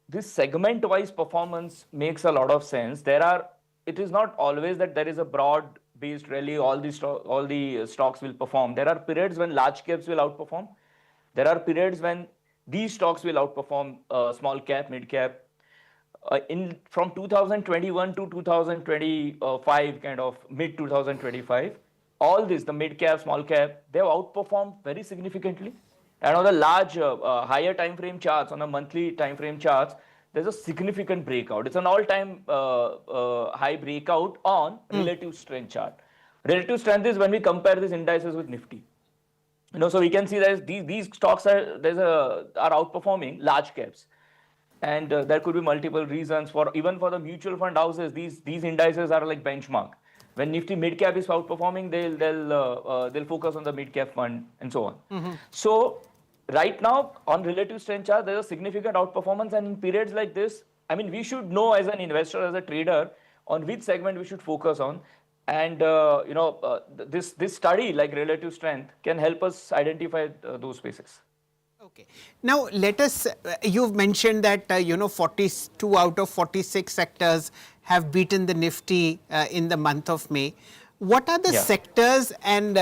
this segment wise performance makes a lot of sense. It is not always that there is a broad based rally, all the stocks will perform. There are periods when large caps will outperform. There are periods when these stocks will outperform small cap, mid cap. From 2021 to 2025, kind of mid 2025, all this, the mid cap, small cap, they have outperformed very significantly. And on the large, higher time frame charts, on the monthly time frame charts, there's a significant breakout. It's an all-time high breakout on relative strength chart. Relative strength is when we compare these indices with Nifty. So we can see that these stocks are outperforming large caps. And there could be multiple reasons even for the mutual fund houses. These indices are like benchmark. When Nifty mid cap is outperforming, they'll focus on the mid cap fund and so on. So right now on relative strength chart, there's a significant outperformance, and in periods like this, I mean, we should know as an investor, as a trader, on which segment we should focus on. And this study like relative strength can help us identify those spaces. Okay. Now let us, you've mentioned that 42 out of 46 sectors have beaten the Nifty in the month of May. What are the sectors and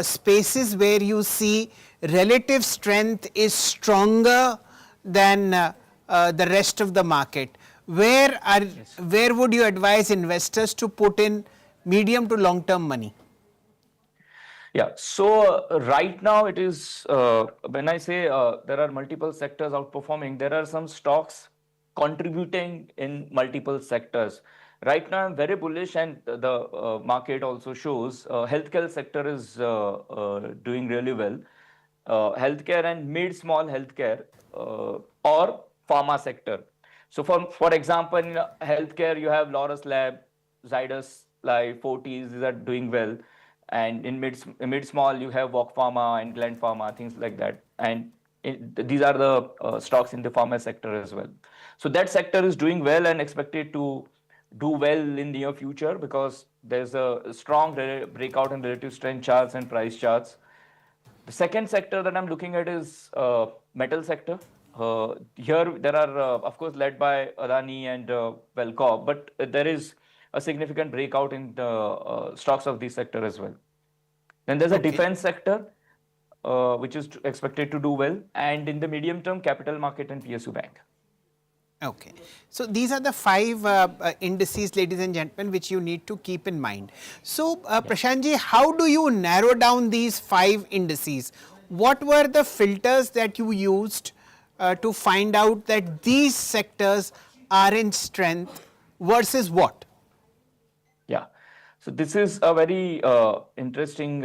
spaces where you see relative strength is stronger than the rest of the market? Where would you advise investors to put in medium to long term money? Yeah, so right now it is, when I say there are multiple sectors outperforming, there are some stocks contributing in multiple sectors. Right now I'm very bullish, and the market also shows healthcare sector is doing really well. Healthcare and mid-small healthcare or pharma sector. So for example, in healthcare you have Laurus Lab, Zydus Life, Fortis, these are doing well. And in mid-small, you have Walk Pharma and Gland Pharma, things like that. And these are the stocks in the pharma sector as well. So that sector is doing well and expected to do well in the near future, because there's a strong breakout in relative strength charts and price charts. The second sector that I'm looking at is metal sector. Here there are, of course, led by Adani and Velcorp, but there is a significant breakout in the stocks of this sector as well. Then there's a defense sector, which is expected to do well, and in the medium term, capital market and PSU bank. Okay. So these are the 5 indices, ladies and gentlemen, which you need to keep in mind. So Prashantji, how do you narrow down these 5 indices? What were the filters that you used to find out that these sectors are in strength versus what? Yeah, so this is a very interesting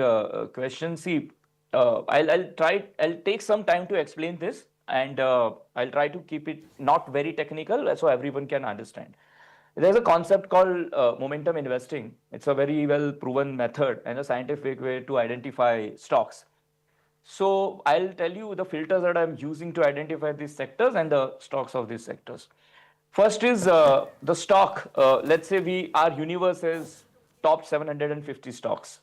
question. See, I'll take some time to explain this, and I'll try to keep it not very technical so everyone can understand. There's a concept called momentum investing. It's a very well proven method and a scientific way to identify stocks. So I'll tell you the filters that I'm using to identify these sectors and the stocks of these sectors. First is the stock. Let's say our universe is top 750 stocks.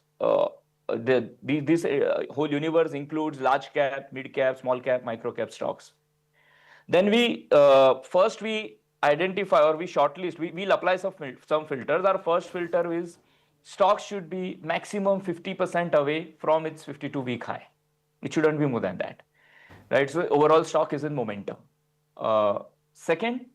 This whole universe includes large cap, mid cap, small cap, micro cap stocks. Then we identify, or we shortlist. We'll apply some filters. Our first filter is stocks should be maximum 50% away from its 52-week high. It shouldn't be more than that, right? So overall stock is in momentum. Second,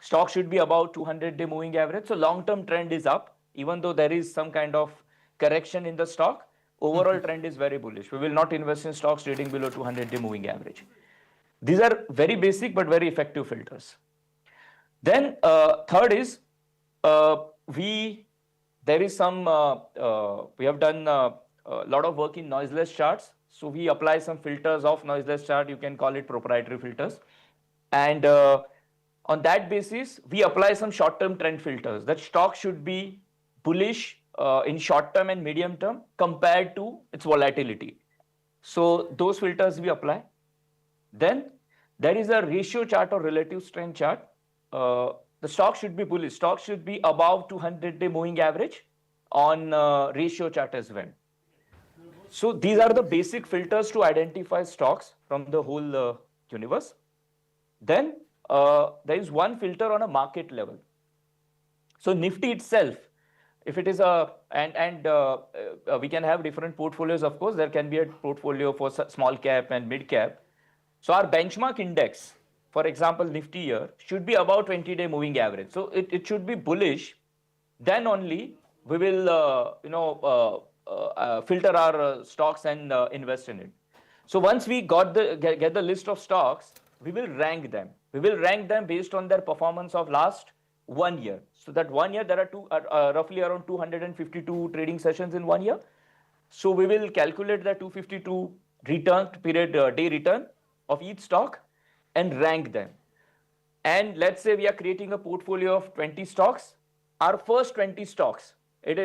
stock should be about 200-day moving average. So long-term trend is up, even though there is some kind of correction in the stock. Overall trend is very bullish. We will not invest in stocks trading below 200-day moving average. These are very basic but very effective filters. Then third is we have done a lot of work in noiseless charts. So we apply some filters of noiseless chart. You can call it proprietary filters. And on that basis, we apply some short-term trend filters. That stock should be bullish in short term and medium term compared to its volatility. So those filters we apply. Then there is a ratio chart or relative strength chart. The stock should be bullish. Stock should be above 200-day moving average on ratio chart as well. So these are the basic filters to identify stocks from the whole universe. Then there is one filter on a market level. So Nifty itself, if it is we can have different portfolios, of course. There can be a portfolio for small cap and mid cap. So our benchmark index, for example, Nifty here, should be about 20-day moving average. So it should be bullish. Then only we will, filter our stocks and invest in it. So once we get the list of stocks, we will rank them. We will rank them based on their performance of last 1 year. So that 1 year, there are roughly around 252 trading sessions in 1 year. So we will calculate the 252 return period day return of each stock and rank them. And let's say we are creating a portfolio of 20 stocks. Our first 20 stocks, it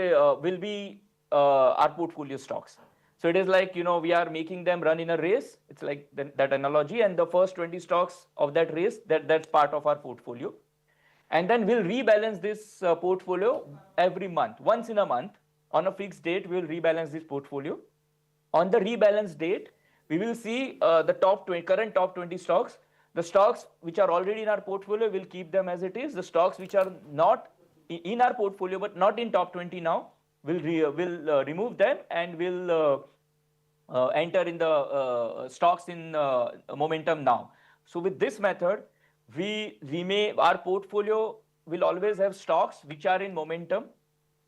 will be our portfolio stocks. So it is like, we are making them run in a race. It's like that analogy. And the first 20 stocks of that race, that's part of our portfolio. And then we'll rebalance this portfolio every month. Once in a month, on a fixed date, we'll rebalance this portfolio. On the rebalance date, we will see the current top 20 stocks. The stocks which are already in our portfolio, we'll keep them as it is. The stocks which are not in our portfolio but not in top 20 now, we'll remove them and we'll enter in the stocks in momentum now. So with this method, our portfolio will always have stocks which are in momentum,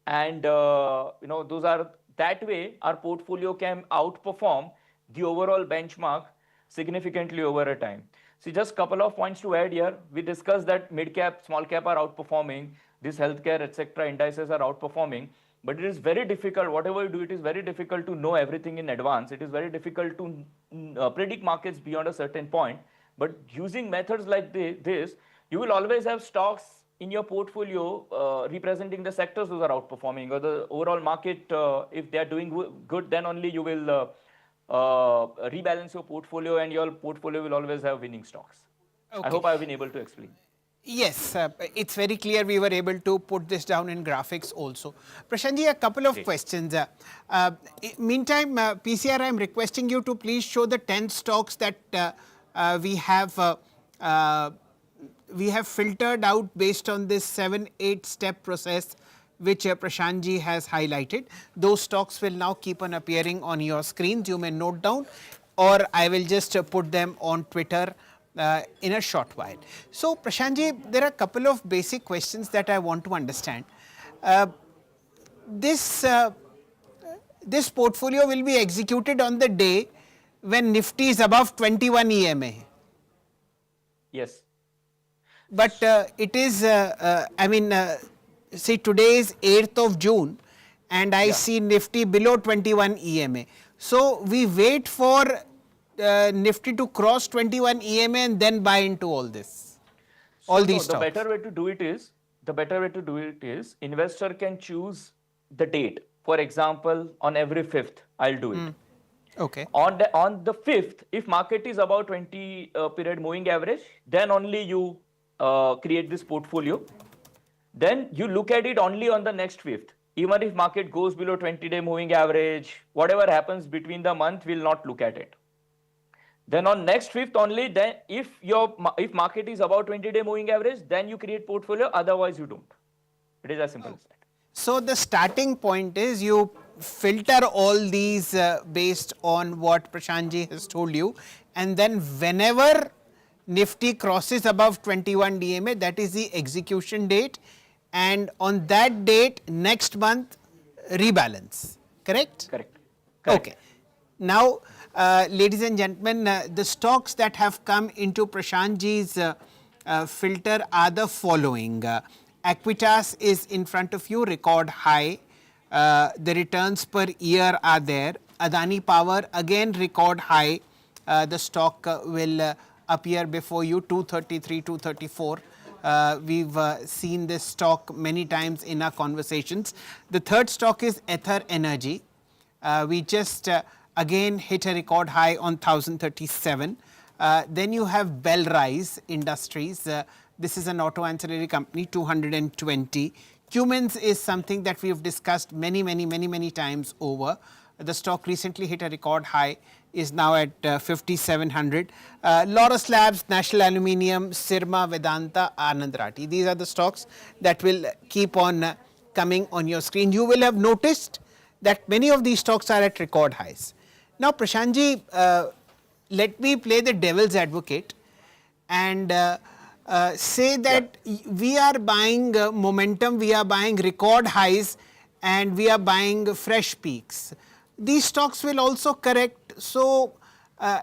and those are that way our portfolio can outperform the overall benchmark significantly over a time. See, just a couple of points to add here. We discussed that mid cap, small cap are outperforming, this healthcare, etc. indices are outperforming, but it is very difficult, whatever you do, it is very difficult to know everything in advance. It is very difficult to predict markets beyond a certain point. But using methods like this, you will always have stocks in your portfolio representing the sectors those are outperforming, or the overall market, if they are doing good, then only you will rebalance your portfolio and your portfolio will always have winning stocks. Okay. I hope I have been able to explain. Yes, it's very clear. We were able to put this down in graphics also. Prashantji, a couple of questions. Meantime, PCR, I'm requesting you to please show the 10 stocks that we have filtered out based on this 7-8 step process which Prashantji has highlighted. Those stocks will now keep on appearing on your screens. You may note down, or I will just put them on Twitter in a short while. So Prashantji, there are a couple of basic questions that I want to understand. This portfolio will be executed on the day when Nifty is above 21 EMA. Yes. But it is, see, today is 8th of June and I see Nifty below 21 EMA. So we wait for Nifty to cross 21 EMA and then buy into all this, these stocks. The better way to do it is, investor can choose the date. For example, on every 5th, I'll do it. Okay. On the 5th, if market is about 20 period moving average, then only you create this portfolio. Then you look at it only on the next 5th. Even if market goes below 20-day moving average, whatever happens between the month, we'll not look at it. Then on next 5th only, then if market is about 20-day moving average, then you create portfolio, otherwise you don't. It is as simple as that. So the starting point is you filter all these based on what Prashantji has told you, and then whenever Nifty crosses above 21 DMA, that is the execution date, and on that date next month rebalance, correct? Correct. Okay. Now, ladies and gentlemen, the stocks that have come into Prashantji's filter are the following. Aquitas is in front of you, record high. The returns per year are there. Adani Power, again record high. The stock will appear before you, 233, 234. We've seen this stock many times in our conversations. The third stock is Ether Energy. We just again hit a record high on 1037. Then you have Bellrise Industries. This is an auto ancillary company, 220. Cummins is something that we have discussed many times over. The stock recently hit a record high, is now at 5700. Laurus Labs, National Aluminium, Sirma, Vedanta, Anand Rathi. These are the stocks that will keep on coming on your screen. You will have noticed that many of these stocks are at record highs. Now, Prashantji, let me play the devil's advocate and say that we are buying momentum, we are buying record highs, and we are buying fresh peaks. These stocks will also correct. So,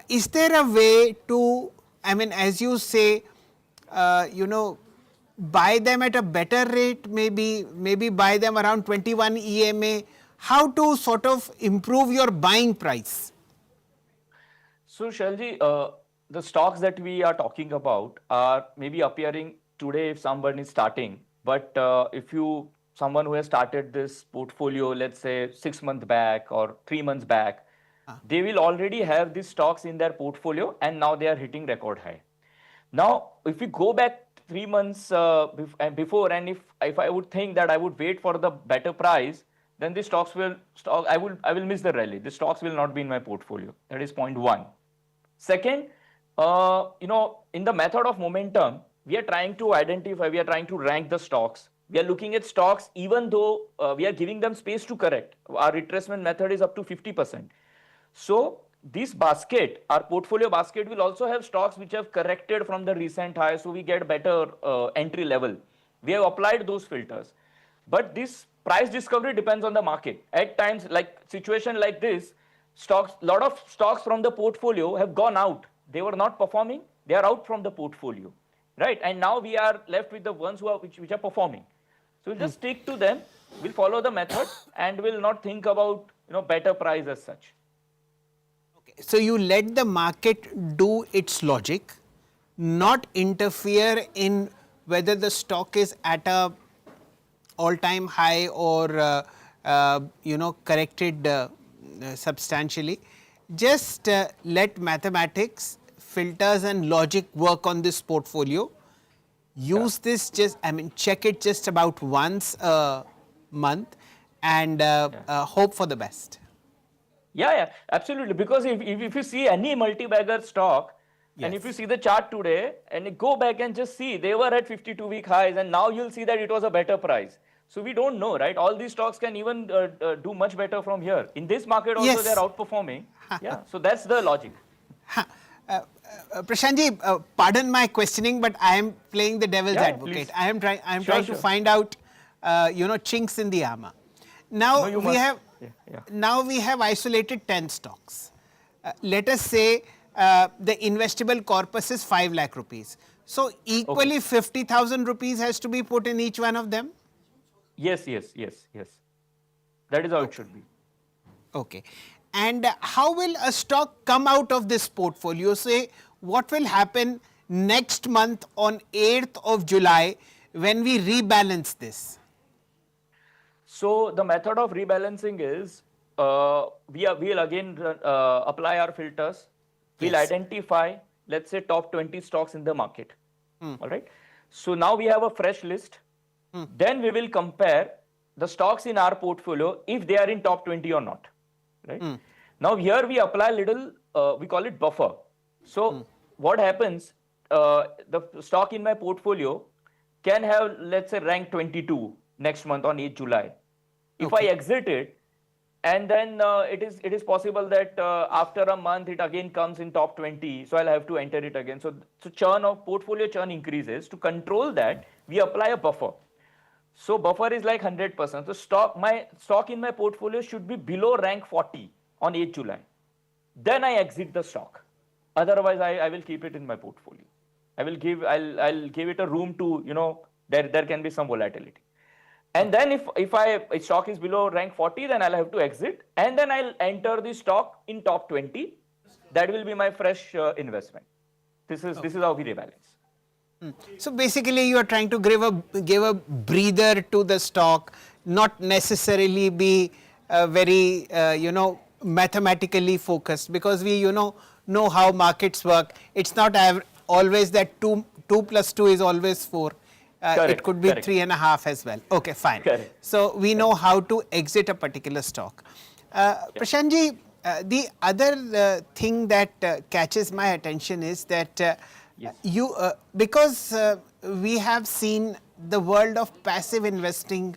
is there a way to I mean, as you say, you know, buy them at a better rate, maybe buy them around 21 EMA. How to sort of improve your buying price? So, Shalji, the stocks that we are talking about are maybe appearing today if someone is starting. But if someone who has started this portfolio, let's say 6 months back or 3 months back, they will already have these stocks in their portfolio and now they are hitting record high. Now, if we go back 3 months before, and if I would think that I would wait for the better price, then the I will miss the rally. The stocks will not be in my portfolio. That is point one. Second, you know, in the method of momentum, we are trying to identify, we are trying to rank the stocks. We are looking at stocks even though we are giving them space to correct. Our retracement method is up to 50%. So this basket, our portfolio basket, will also have stocks which have corrected from the recent high, so we get better entry level. We have applied those filters. But this price discovery depends on the market. At times, like situation like this, lot of stocks from the portfolio have gone out. They were not performing. They are out from the portfolio, right? And now we are left with the ones which are performing. So we'll just stick to them. We'll follow the method and we'll not think about, you know, better price as such. Okay. So you let the market do its logic, not interfere in whether the stock is at a all-time high or you know, corrected substantially. Just let mathematics, filters and logic work on this portfolio. Use this check it just about once a month and hope for the best. Yeah, absolutely. Because if you see any multi-bagger stock, and if you see the chart today and you go back and just see, they were at 52-week highs and now you'll see that it was a better price. So we don't know, right? All these stocks can even do much better from here. In this market also, they're outperforming. Yeah, so that's the logic. Prashantji, pardon my questioning, but I am playing the devil's advocate. Please. I am trying to find out, you know, chinks in the armor. Now now we have isolated 10 stocks. Let us say the investable corpus is 5 lakh rupees. So equally 50,000 rupees has to be put in each one of them? Yes. That is how it should be. Okay. And how will a stock come out of this portfolio? Say, what will happen next month on 8th of July when we rebalance this? So the method of rebalancing is we'll again apply our filters. We'll identify, let's say, top 20 stocks in the market. All right. So now we have a fresh list. Then we will compare the stocks in our portfolio if they are in top 20 or not. Right. Now here we apply little, we call it buffer. So what happens, the stock in my portfolio can have, let's say, rank 22 next month on 8th July. If I exit it, and then it is possible that after a month it again comes in top 20, so I'll have to enter it again. So portfolio churn increases. To control that, we apply a buffer. So buffer is like 100%. So my stock in my portfolio should be below rank 40 on 8th July. Then I exit the stock. Otherwise, I will keep it in my portfolio. I'll give it a room to, you know, there can be some volatility. And then if stock is below rank 40, then I'll have to exit. And then I'll enter the stock in top 20. That will be my fresh investment. This is how we rebalance. So basically you are trying to give a breather to the stock, not necessarily be very, you know, mathematically focused, because we, you know how markets work. It's not always that 2 plus 2 is always 4. It could be 3.5 as well. Okay, fine. So we know how to exit a particular stock. Prashantji, the other thing that catches my attention is that because we have seen the world of passive investing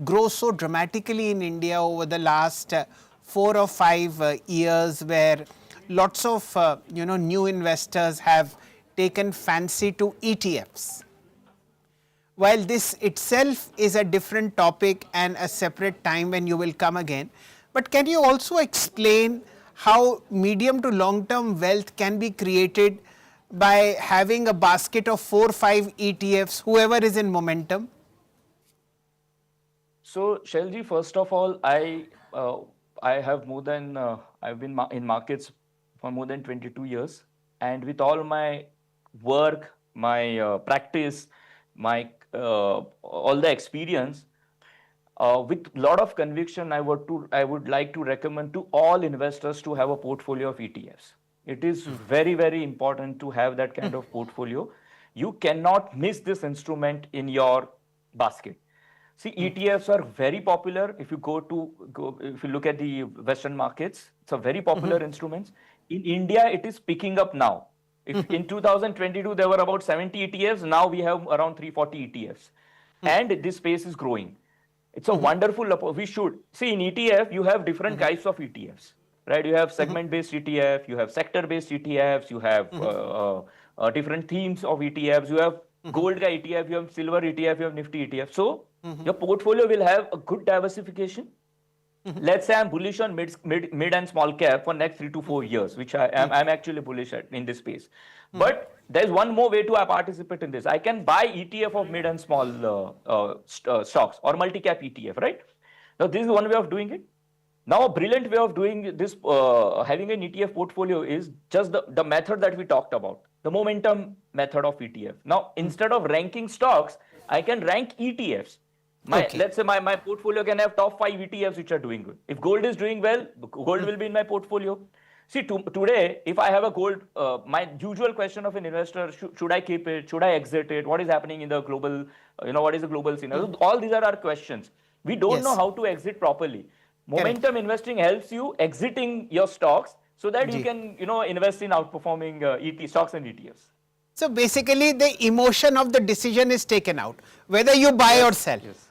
grow so dramatically in India over the last 4 or 5 years, where lots of new investors have taken fancy to ETFs. While this itself is a different topic and a separate time when you will come again, but can you also explain how medium to long term wealth can be created by having a basket of 4 or 5 ETFs, whoever is in momentum? So, Shailji, first of all, I have more than I've been in markets for more than 22 years, and with all my work, my practice, my all the experience, with a lot of conviction, I would like to recommend to all investors to have a portfolio of ETFs. It is very, very important to have that kind of portfolio. You cannot miss this instrument in your basket. See, ETFs are very popular. If you if you look at the Western markets, it's a very popular instrument. In India, it is picking up now. If in 2022 there were about 70 ETFs, now we have around 340 ETFs, and this space is growing. It's a wonderful. We should see in ETF you have different types of ETFs, right? You have segment-based ETF, you have sector-based ETFs, you have different themes of ETFs. You have gold ETF, you have silver ETF, you have Nifty ETF. So your portfolio will have a good diversification. Let's say I'm bullish on mid and small cap for next 3 to 4 years, which I'm actually bullish in this space. But there's one more way to participate in this. I can buy ETF of mid and small stocks or multi-cap ETF, right? Now this is one way of doing it. Now a brilliant way of doing this, having an ETF portfolio is just the method that we talked about, the momentum method of ETF. Now instead of ranking stocks, I can rank ETFs. Let's say my portfolio can have top 5 ETFs which are doing good. If gold is doing well, gold will be in my portfolio. See, today, if I have a gold, my usual question of an investor, should I keep it? Should I exit it? What is happening in the global, what is the global scenario? All these are our questions. We don't know how to exit properly. Momentum investing helps you exiting your stocks so that you can, invest in outperforming stocks and ETFs. So basically the emotion of the decision is taken out, whether you buy or sell. Yes.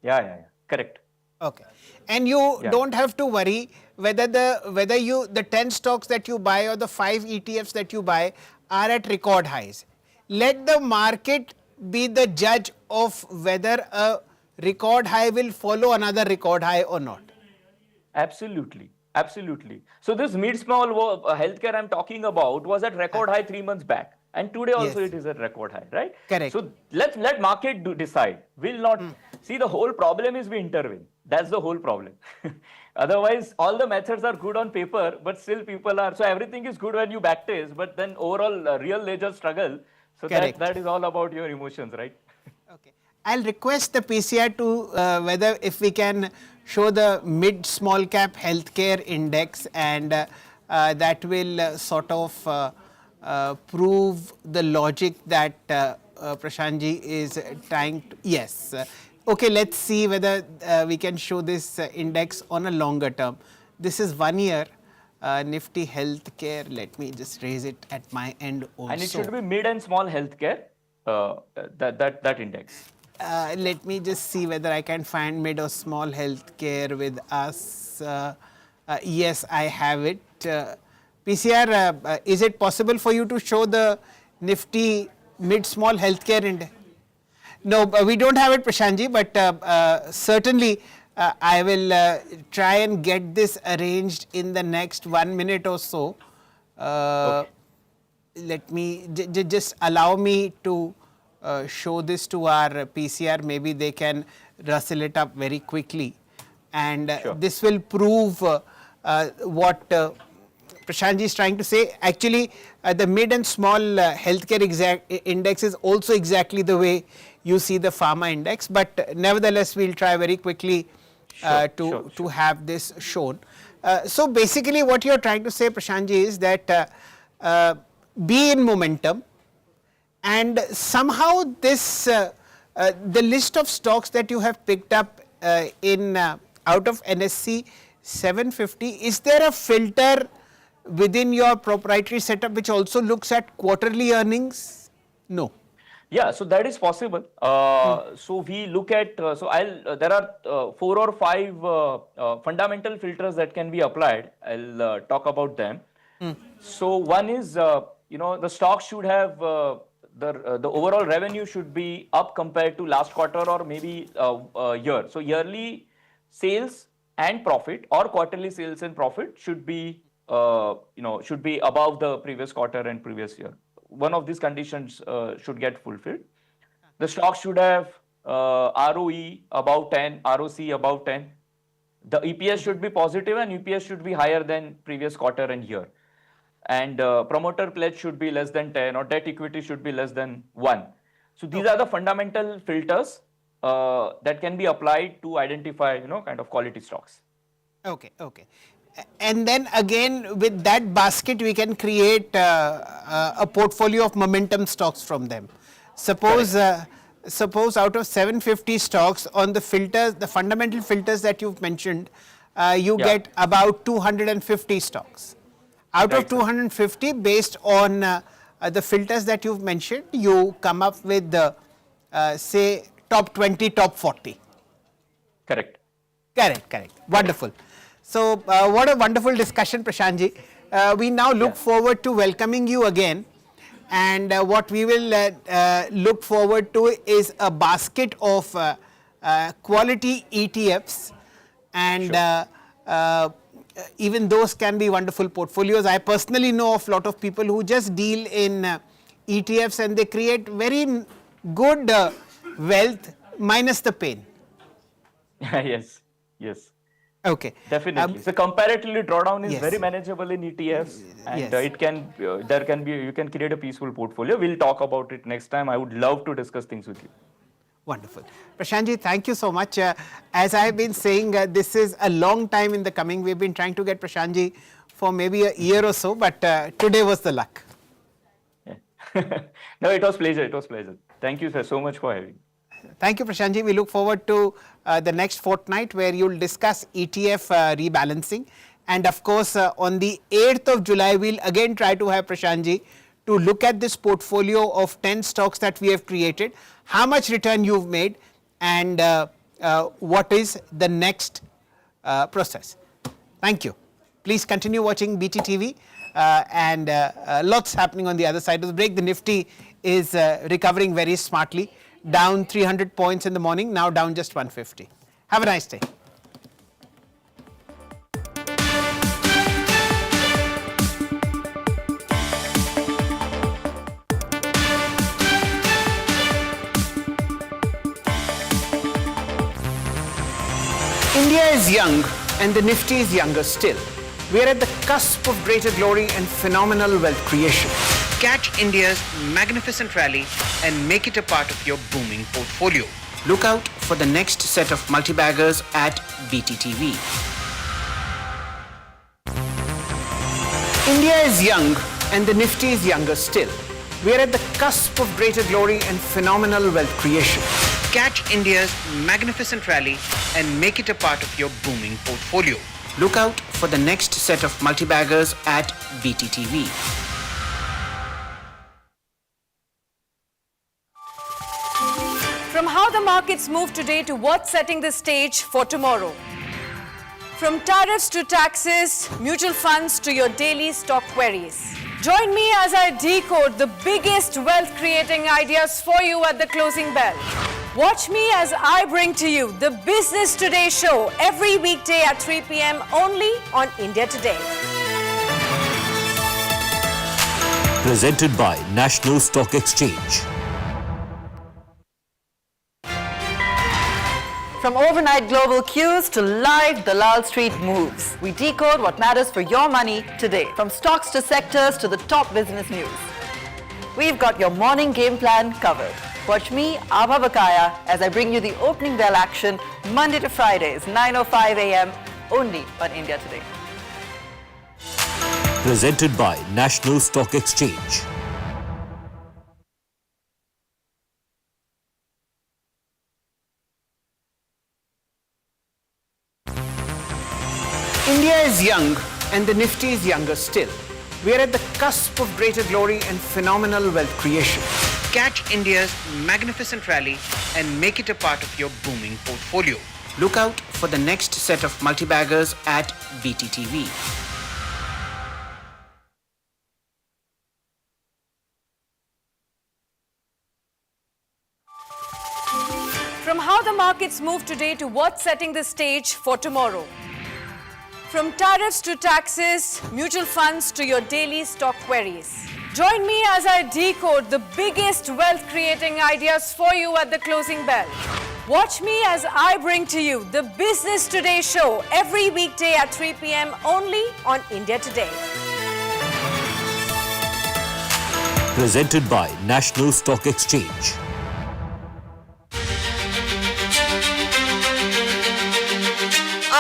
Yeah. Correct. Okay. And you don't have to worry whether the 10 stocks that you buy or the 5 ETFs that you buy are at record highs. Let the market be the judge of whether a record high will follow another record high or not. Absolutely. So this mid-small healthcare I'm talking about was at record high 3 months back. And today also it is at record high, right? Correct. So let market decide. Will not see, the whole problem is we intervene. That's the whole problem. Otherwise, all the methods are good on paper, but still people are. So everything is good when you backtest, but then overall real ledger struggle. So that is all about your emotions, right? Okay. I'll request the PCR to whether if we can show the mid small cap healthcare index, and that will sort of prove the logic that Prashantji is trying to. Yes. Okay, let's see whether we can show this index on a longer term. This is 1 year Nifty healthcare. Let me just raise it at my end also. And it should be mid and small healthcare, that index. Let me just see whether I can find mid or small healthcare with us. Yes, I have it. PCR, is it possible for you to show the Nifty mid-small healthcare index? No, we don't have it, Prashantji, but certainly I will try and get this arranged in the next 1 minute or so. Let me just allow me to show this to our PCR. Maybe they can rustle it up very quickly, and this will prove what Prashantji is trying to say. Actually, the mid and small healthcare index is also exactly the way you see the pharma index, but nevertheless we'll try very quickly to have this shown. So basically what you're trying to say, Prashantji, is that be in momentum, and somehow this the list of stocks that you have picked up in out of NSE 750, is there a filter within your proprietary setup which also looks at quarterly earnings? No. Yeah, so that is possible. So we look at, there are 4 or 5 fundamental filters that can be applied. I'll talk about them. So one is, the stock should have, the overall revenue should be up compared to last quarter or maybe a year. So yearly sales and profit or quarterly sales and profit should be, should be above the previous quarter and previous year. one of these conditions should get fulfilled. The stock should have ROE above 10, ROC above 10. The EPS should be positive and EPS should be higher than previous quarter and year. And promoter pledge should be less than 10 or debt equity should be less than 1. So these are the fundamental filters that can be applied to identify, kind of quality stocks. Okay, okay. And then again, with that basket, we can create a portfolio of momentum stocks from them. Suppose suppose out of 750 stocks on the filters, the fundamental filters that you've mentioned, you get about 250 stocks. Out of 250, based on the filters that you've mentioned, you come up with the, say, top 20, top 40. Correct. Correct, correct. Wonderful. So, what a wonderful discussion, Prashantji. We now look forward to welcoming you again. And what we will look forward to is a basket of quality ETFs, and even those can be wonderful portfolios. I personally know of a lot of people who just deal in ETFs and they create very good wealth minus the pain. Yes, yes. Okay. Definitely. So comparatively, drawdown is very manageable in ETFs, and it can you can create a peaceful portfolio. We'll talk about it next time. I would love to discuss things with you. Wonderful. Prashantji, thank you so much. As I have been saying, this is a long time in the coming. We've been trying to get Prashantji for maybe a year or so, but today was the luck. No, it was pleasure. It was pleasure. Thank you, sir, so much for having me. Thank you, Prashantji. We look forward to the next fortnight where you'll discuss ETF rebalancing. And of course, on the 8th of July, we'll again try to have Prashantji to look at this portfolio of 10 stocks that we have created, how much return you've made, and what is the next process. Thank you. Please continue watching BTTV, and lots happening on the other side of the break. The Nifty is recovering very smartly, down 300 points in the morning, now down just 150. Have a nice day. India is young and the Nifty is younger still. We are at the cusp of greater glory and phenomenal wealth creation. Catch India's magnificent rally and make it a part of your booming portfolio. Look out for the next set of multi-baggers at BTTV. India is young and the Nifty is younger still. We are at the cusp of greater glory and phenomenal wealth creation. Catch India's magnificent rally and make it a part of your booming portfolio. Look out for the next set of multi-baggers at BTTV. From how the markets move today to what's setting the stage for tomorrow. From tariffs to taxes, mutual funds to your daily stock queries. Join me as I decode the biggest wealth-creating ideas for you at the closing bell. Watch me as I bring to you the Business Today show every weekday at 3 p.m. only on India Today. Presented by National Stock Exchange. From overnight global cues to live Dalal Street moves, we decode what matters for your money today. From stocks to sectors to the top business news. We've got your morning game plan covered. Watch me, Abha Bakaya, as I bring you the opening bell action Monday to Fridays, 9:05 a.m. only on India Today. Presented by National Stock Exchange. India is young and the Nifty is younger still. We are at the cusp of greater glory and phenomenal wealth creation. Catch India's magnificent rally and make it a part of your booming portfolio. Look out for the next set of multi-baggers at BTTV. From how the markets move today to what's setting the stage for tomorrow. From tariffs to taxes, mutual funds to your daily stock queries. Join me as I decode the biggest wealth creating ideas for you at the closing bell. Watch me as I bring to you the Business Today show every weekday at 3 p.m. only on India Today. Presented by National Stock Exchange.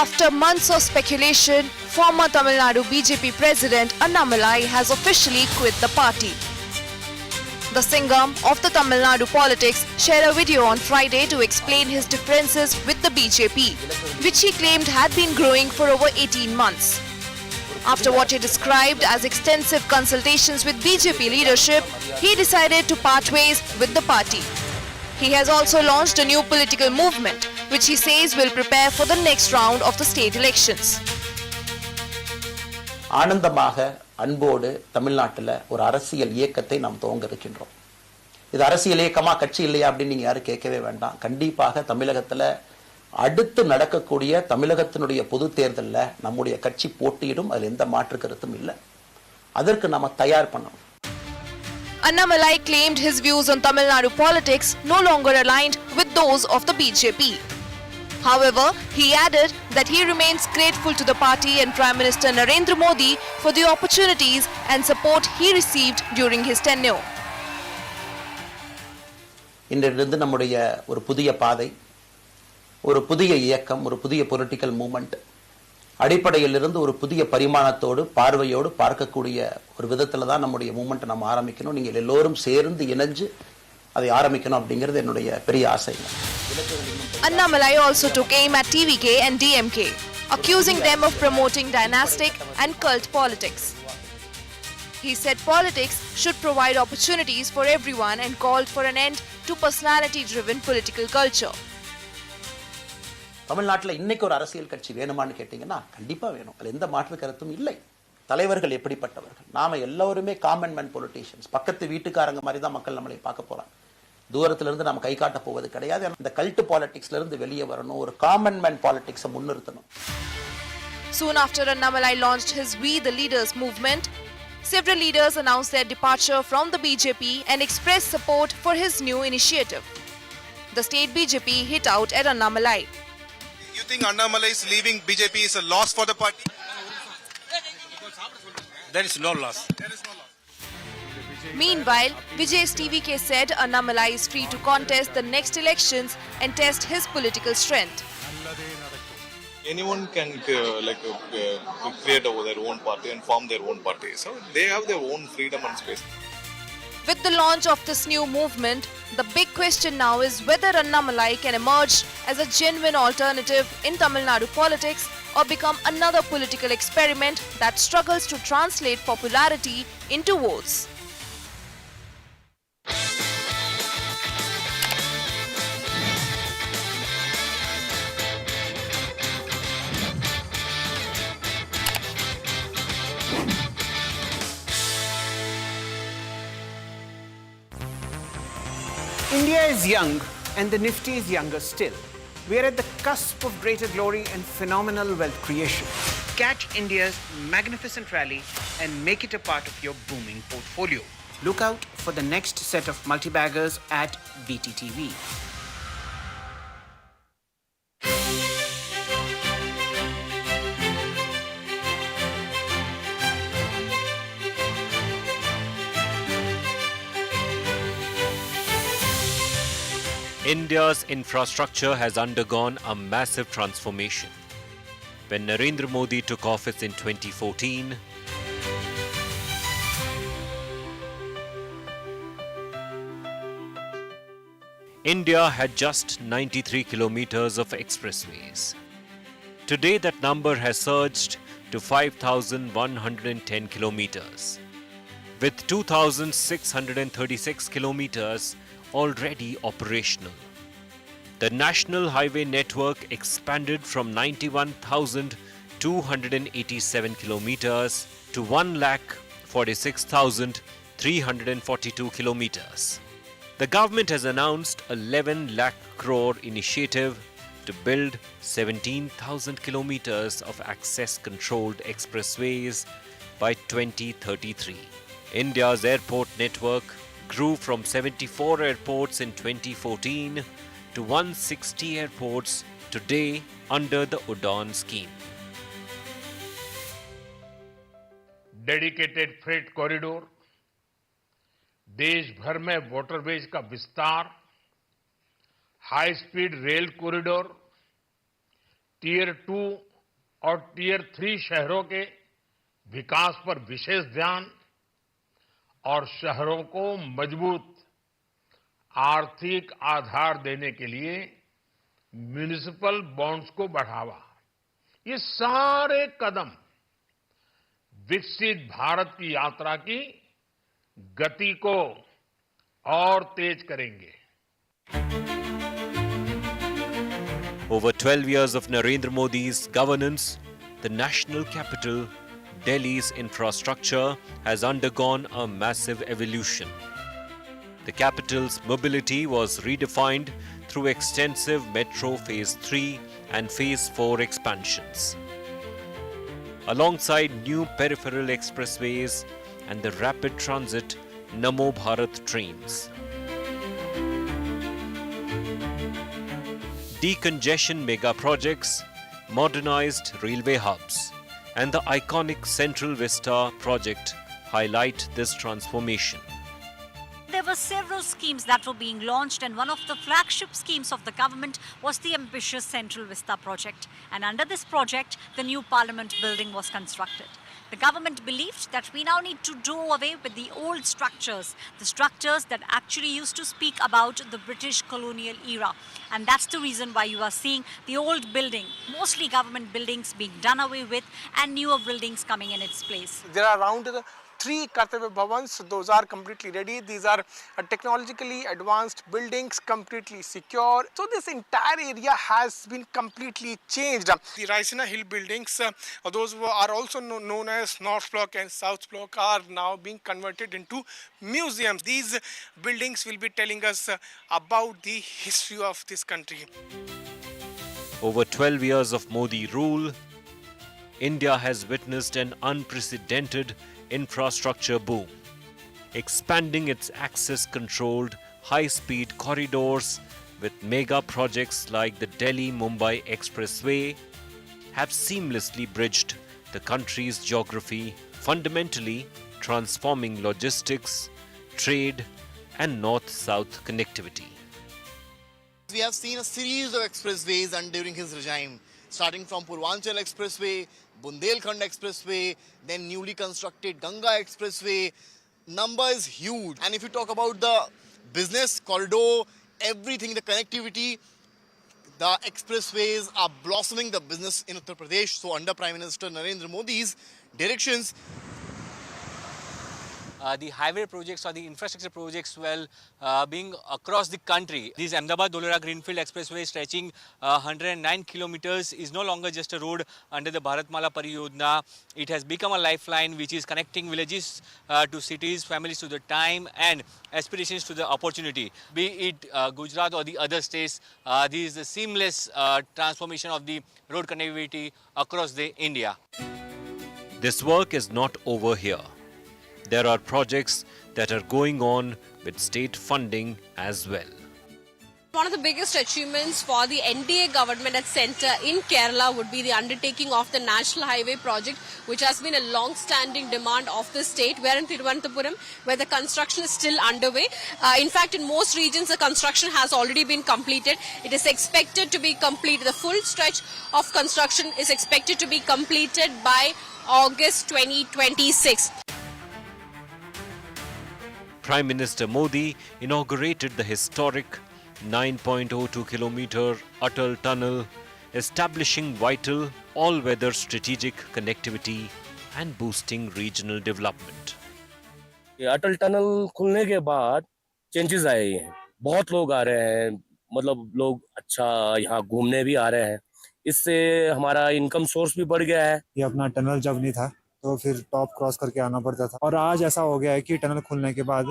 After months of speculation, former Tamil Nadu BJP President Annamalai has officially quit the party. The Singam of the Tamil Nadu politics shared a video on Friday to explain his differences with the BJP, which he claimed had been growing for over 18 months. After what he described as extensive consultations with BJP leadership, he decided to part ways with the party. He has also launched a new political movement, which he says will prepare for the next round of the state elections. ஆனந்தமாக அன்போடு தமிழ்நாட்டில் ஒரு அரசியல் இயக்கத்தை நாம் துவங்க இருக்கின்றோம். இது அரசியல் இயக்கமா கட்சி இல்லையா அப்படின்னு நீங்க யாரும் கேட்கவே வேண்டாம். கண்டிப்பாக தமிழகத்தில் அடுத்து நடக்கக்கூடிய தமிழகத்தினுடைய பொது தேர்தலில் நம்முடைய கட்சி போட்டியிடும், அதில் எந்த மாற்று கருத்தும் இல்லை. அதற்கு நாம தயார் பண்ணணும். Annamalai claimed his views on Tamil Nadu politics no longer aligned with those of the BJP. However, he added that he remains grateful to the party and Prime Minister Narendra Modi for the opportunities and support he received during his tenure. இன்றிலிருந்து நம்முடைய ஒரு புதிய பாதை, ஒரு புதிய இயக்கம், ஒரு புதிய பொலிட்டிக்கல் மூவ்மெண்ட் அடிப்படையிலிருந்து ஒரு புதிய பரிமாணத்தோடு பார்வையோடு பார்க்கக்கூடிய ஒரு விதத்தில் தான் நம்முடைய மூவ்மெண்ட்டை நம்ம ஆரம்பிக்கணும். நீங்கள் எல்லோரும் சேர்ந்து இணைஞ்சு அதை ஆரம்பிக்கணும் அப்படிங்கிறது என்னுடைய பெரிய ஆசை. Annamalai also took aim at TVK and DMK, accusing them of promoting dynastic and cult politics. He said politics should provide opportunities for everyone and called for an end to personality-driven political culture. தமிழ்நாட்டில் இன்னைக்கு ஒரு அரசியல் கட்சி வேணுமான்னு கேட்டீங்கன்னா கண்டிப்பா வேணும். அதில் எந்த மாற்று கருத்தும் இல்லை. தலைவர்கள் எப்படிப்பட்டவர்கள்? நாம எல்லோருமே காமன் மேன் பொலிட்டீஷியன்ஸ். பக்கத்து வீட்டுக்காரங்க மாதிரி தான் மக்கள் நம்மளை பார்க்க போறாங்க. தூரத்துல இருந்து நம்ம கை காட்ட போவது கிடையாது. இந்த கல்ட் பாலிடிக்ஸ்ல இருந்து வெளியே வரணும், ஒரு காமன் மேன் பாலிடிக்ஸை முன்னிறுத்தணும். Soon after Annamalai launched his We the Leaders movement, several leaders announced their departure from the BJP and expressed support for his new initiative. The state BJP hit out at Annamalai. You think Annamalai is leaving BJP is a loss for the party? There is no loss. Meanwhile, Vijay's TVK said Annamalai is free to contest the next elections and test his political strength. Anyone can create their own party and form their own party. So they have their own freedom and space. With the launch of this new movement, the big question now is whether Annamalai can emerge as a genuine alternative in Tamil Nadu politics or become another political experiment that struggles to translate popularity into votes. India is young and the Nifty is younger still. We are at the cusp of greater glory and phenomenal wealth creation. Catch India's magnificent rally and make it a part of your booming portfolio. Look out for the next set of multi-baggers at BTTV. India's infrastructure has undergone a massive transformation. When Narendra Modi took office in 2014, India had just 93 kilometers of expressways. Today that number has surged to 5,110 kilometers, with 2,636 kilometers already operational. The national highway network expanded from 91,287 kilometers to 1,46,342 kilometers. The government has announced a 11 lakh crore initiative to build 17,000 kilometers of access-controlled expressways by 2033. India's airport network grew from 74 airports in 2014 to 160 airports today under the UDAN scheme. Dedicated freight corridor, देश भर में waterways का विस्तार, high speed rail corridor, tier 2 और tier 3 शहरों के विकास पर विशेष ध्यान और शहरों को मजबूत आर्थिक आधार देने के लिए म्युनिसिपल बॉन्ड्स को बढ़ावा, ये सारे कदम विकसित भारत की यात्रा की गति को और तेज करेंगे. Over 12 years of Narendra Modi's governance, the national capital, Delhi's infrastructure has undergone a massive evolution. The capital's mobility was redefined through extensive Metro Phase 3 and Phase 4 expansions. Alongside new peripheral expressways and the rapid transit Namo Bharat trains. Decongestion mega projects, modernized railway hubs, and the iconic Central Vista project highlight this transformation. There were several schemes that were being launched, and one of the flagship schemes of the government was the ambitious Central Vista project. And under this project, the new Parliament building was constructed. The government believed that we now need to do away with the old structures, the structures that actually used to speak about the British colonial era. And that's the reason why you are seeing the old building, mostly government buildings, being done away with and newer buildings coming in its place. There are around 3 Kartavya Bhavans. Those are completely ready. These are technologically advanced buildings, completely secure. So this entire area has been completely changed. The Raisina Hill buildings, those who are also known as North Block and South Block, are now being converted into museums. These buildings will be telling us about the history of this country. Over 12 years of Modi rule, India has witnessed an unprecedented infrastructure boom, expanding its access-controlled high-speed corridors with mega projects like the Delhi-Mumbai Expressway have seamlessly bridged the country's geography, fundamentally transforming logistics, trade, and north-south connectivity. We have seen a series of expressways during his regime, starting from Purvanchal Expressway, Bundelkhand Expressway, then newly constructed Ganga Expressway. Number is huge. And if you talk about the business corridor, everything, the connectivity, the expressways are blossoming the business in Uttar Pradesh. So under Prime Minister Narendra Modi's directions, the highway projects or the infrastructure projects being across the country. This Ahmedabad-Dholera Greenfield Expressway stretching 109 kilometers is no longer just a road under the Bharatmala Pariyojana. It has become a lifeline which is connecting villages to cities, families to the time and aspirations to the opportunity. Be it Gujarat or the other states, this is the seamless transformation of the road connectivity across the India. This work is not over here. There are projects that are going on with state funding as well. One of the biggest achievements for the NDA government at centre in Kerala would be the undertaking of the National Highway project, which has been a long-standing demand of the state. We're in Thiruvananthapuram, where the construction is still underway. In fact, in most regions, the construction has already been completed. It is expected to be completed. The full stretch of construction is expected to be completed by August 2026. Prime Minister Modi inaugurated the historic 9.02 kilometer Atal Tunnel, establishing vital all-weather strategic connectivity and boosting regional development. Atal tunnel खुलने के बाद changes आए हैं, बहुत लोग आ रहे हैं, मतलब लोग अच्छा यहाँ घूमने भी आ रहे हैं, इससे हमारा इनकम सोर्स भी बढ़ गया है. ये अपना टनल जब नहीं था तो फिर टॉप क्रॉस करके आना पड़ता था, और आज ऐसा हो गया है कि टनल खुलने के बाद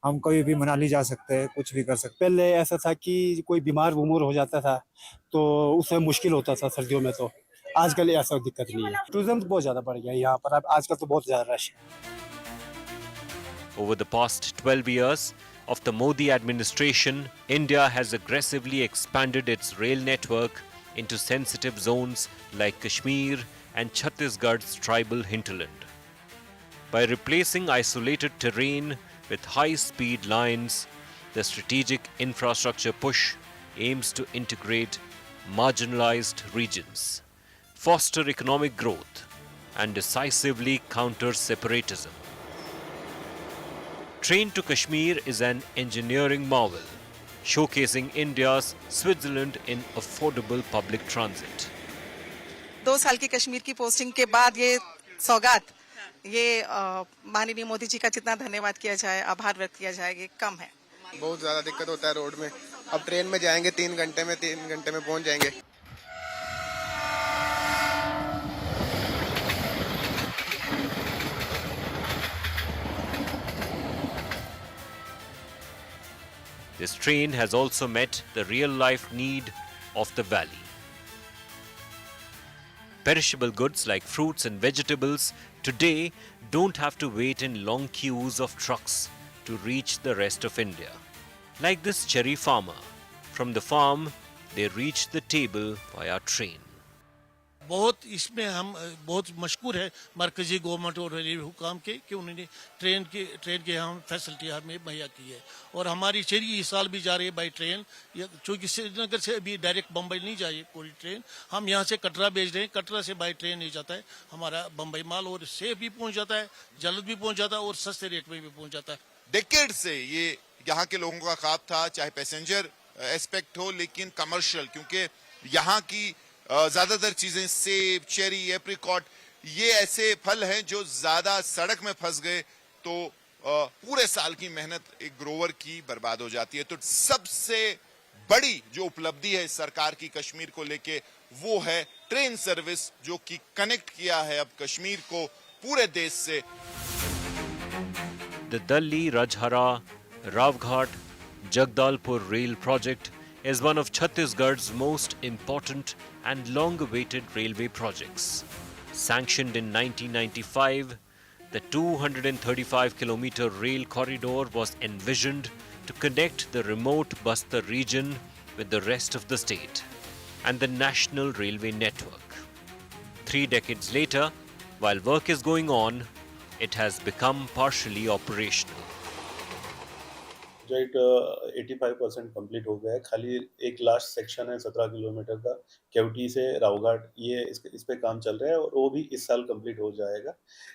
हम कभी भी मनाली जा सकते हैं, कुछ भी कर सकते हैं. पहले ऐसा था कि कोई बीमार हो जाता था तो उसमें मुश्किल होता था सर्दियों में, तो आजकल ऐसा दिक्कत नहीं है. टूरिज्म तो बहुत ज़्यादा बढ़ गया है यहाँ पर, अब आजकल तो बहुत ज़्यादा रश है. Over the past 12 years of the Modi administration, India has aggressively expanded its rail network into sensitive zones like Kashmir and Chhattisgarh's tribal hinterland. By replacing isolated terrain with high-speed lines, the strategic infrastructure push aims to integrate marginalized regions, foster economic growth, and decisively counter separatism. Train to Kashmir is an engineering marvel, showcasing India's Switzerland in affordable public transit. 2 साल की कश्मीर की posting के बाद ये सौगात, ये माननीय मोदी जी का जितना धन्यवाद किया जाए, आभार व्यक्त किया जाए, ये कम है। बहुत ज़्यादा दिक्कत होता है रोड में। अब ट्रेन में जाएंगे 3 घंटे में पहुंच जाएंगे। This train has also met the real-life need of the valley. Perishable goods like fruits and vegetables today don't have to wait in long queues of trucks to reach the rest of India. Like this cherry farmer. From the farm, they reach the table via train. बहुत इसमें हम बहुत मशकूर है मरकजी government और railway हुकाम के कि उन्होंने ट्रेन के हम फैसिलिटी हमें मुहैया की है और हमारी चेरी इस साल भी जा रही है बाई ट्रेन चूँकि श्रीनगर से अभी डायरेक्ट बम्बई नहीं जाए कोई ट्रेन हम यहाँ से कटरा भेज रहे हैं कटरा से बाई ट्रेन नहीं जाता है हमारा बम्बई माल और सेफ भी पहुँच जाता है जल्द भी पहुँच जाता है और सस्ते रेट में भी पहुँच जाता है। डेकेड से ये यहाँ के लोगों का ख्वाब था चाहे पैसेंजर एस्पेक्ट हो लेकिन कमर्शियल क्योंकि यहाँ की ज्यादातर चीजें सेब चेरी एप्रिकॉट ये ऐसे फल हैं जो ज्यादा सड़क में फंस गए तो पूरे साल की मेहनत एक ग्रोवर की बर्बाद हो जाती है। तो सबसे बड़ी जो उपलब्धि है सरकार की कश्मीर को लेके वो है ट्रेन सर्विस जो कि कनेक्ट किया है अब कश्मीर को पूरे देश से। The Dalli Rajhara Ravghat Jagdalpur rail project is one of Chhattisgarh's most important and long-awaited railway projects. Sanctioned in 1995, the 235-kilometer rail corridor was envisioned to connect the remote Bastar region with the rest of the state and the national railway network. 3 decades later, while work is going on, it has become partially operational. Project 85% complete हो गया है खाली एक last section है 17 kilometre का केवटी से रावघाट ये इस पे काम चल रहा है और वो भी इस साल कंप्लीट हो जाएगा।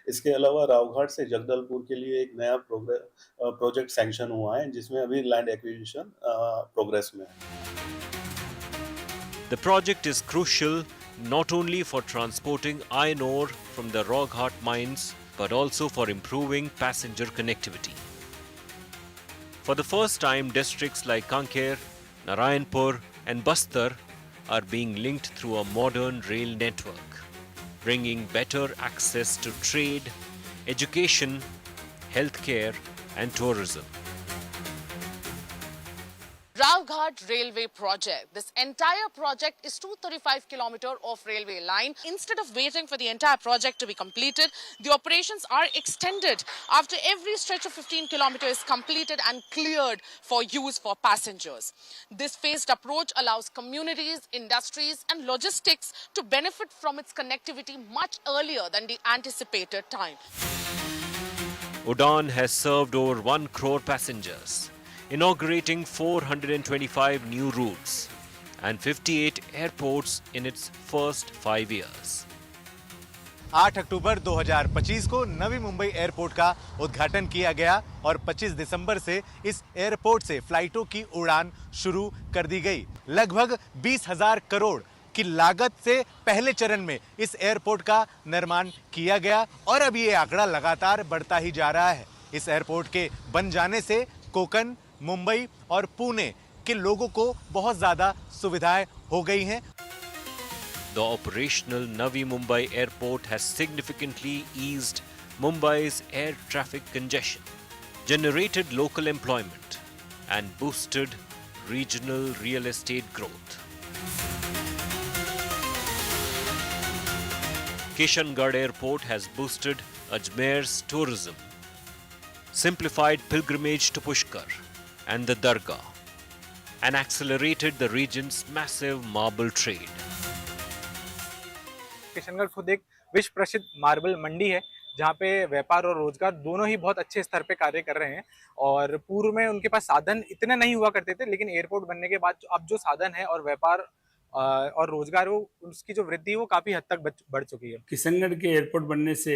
इसके अलावा रावघाट से जगदलपुर के लिए एक नया प्रोजेक्ट सैंक्शन हुआ है जिसमें अभी लैंड एक्विजिशन प्रोग्रेस में है। The project is crucial not only for transporting iron ore from the Rawghat mines but also for improving passenger connectivity. For the first time, districts like Kanker, Narayanpur and Bastar are being linked through a modern rail network, bringing better access to trade, education, healthcare and tourism. Rawghat Railway Project. This entire project is 235 kilometers of railway line. Instead of waiting for the entire project to be completed, the operations are extended after every stretch of 15 kilometers is completed and cleared for use for passengers. This phased approach allows communities, industries and logistics to benefit from its connectivity much earlier than the anticipated time. Udan has served over 1 crore passengers, inaugurating 425 new routes and 58 airports in its first 5 years. 8 अक्टूबर 2025 को Navi Mumbai airport का उद्घाटन किया गया और 25 दिसंबर से इस airport से फ्लाइटों की उड़ान शुरू कर दी गई। लगभग 20,000 करोड़ की लागत से पहले चरण में इस एयरपोर्ट का निर्माण किया गया और अब ये आंकड़ा लगातार बढ़ता ही जा रहा है। इस एयरपोर्ट के बन जाने से कोंकण, मुंबई और पुणे के लोगों को बहुत ज्यादा सुविधाएं हो गई हैं। The operational Navi Mumbai airport has significantly eased Mumbai's air traffic congestion, generated local employment and boosted regional real estate growth. Kishangarh Airport has boosted Ajmer's tourism. simplified pilgrimage to Pushkar and the Dargah, and accelerated the region's massive marble trade. Kishangarh खुद एक विश्व प्रसिद्ध marble मंडी है जहाँ पे व्यापार और रोजगार दोनों ही बहुत अच्छे स्तर पे कार्य कर रहे हैं। और पूर्व में उनके पास साधन इतने नहीं हुआ करते थे, लेकिन एयरपोर्ट बनने के बाद अब जो साधन है और व्यापार और रोजगार वो उसकी जो वृद्धि वो काफी हद तक बढ़ चुकी है। किशनगढ़ के एयरपोर्ट बनने से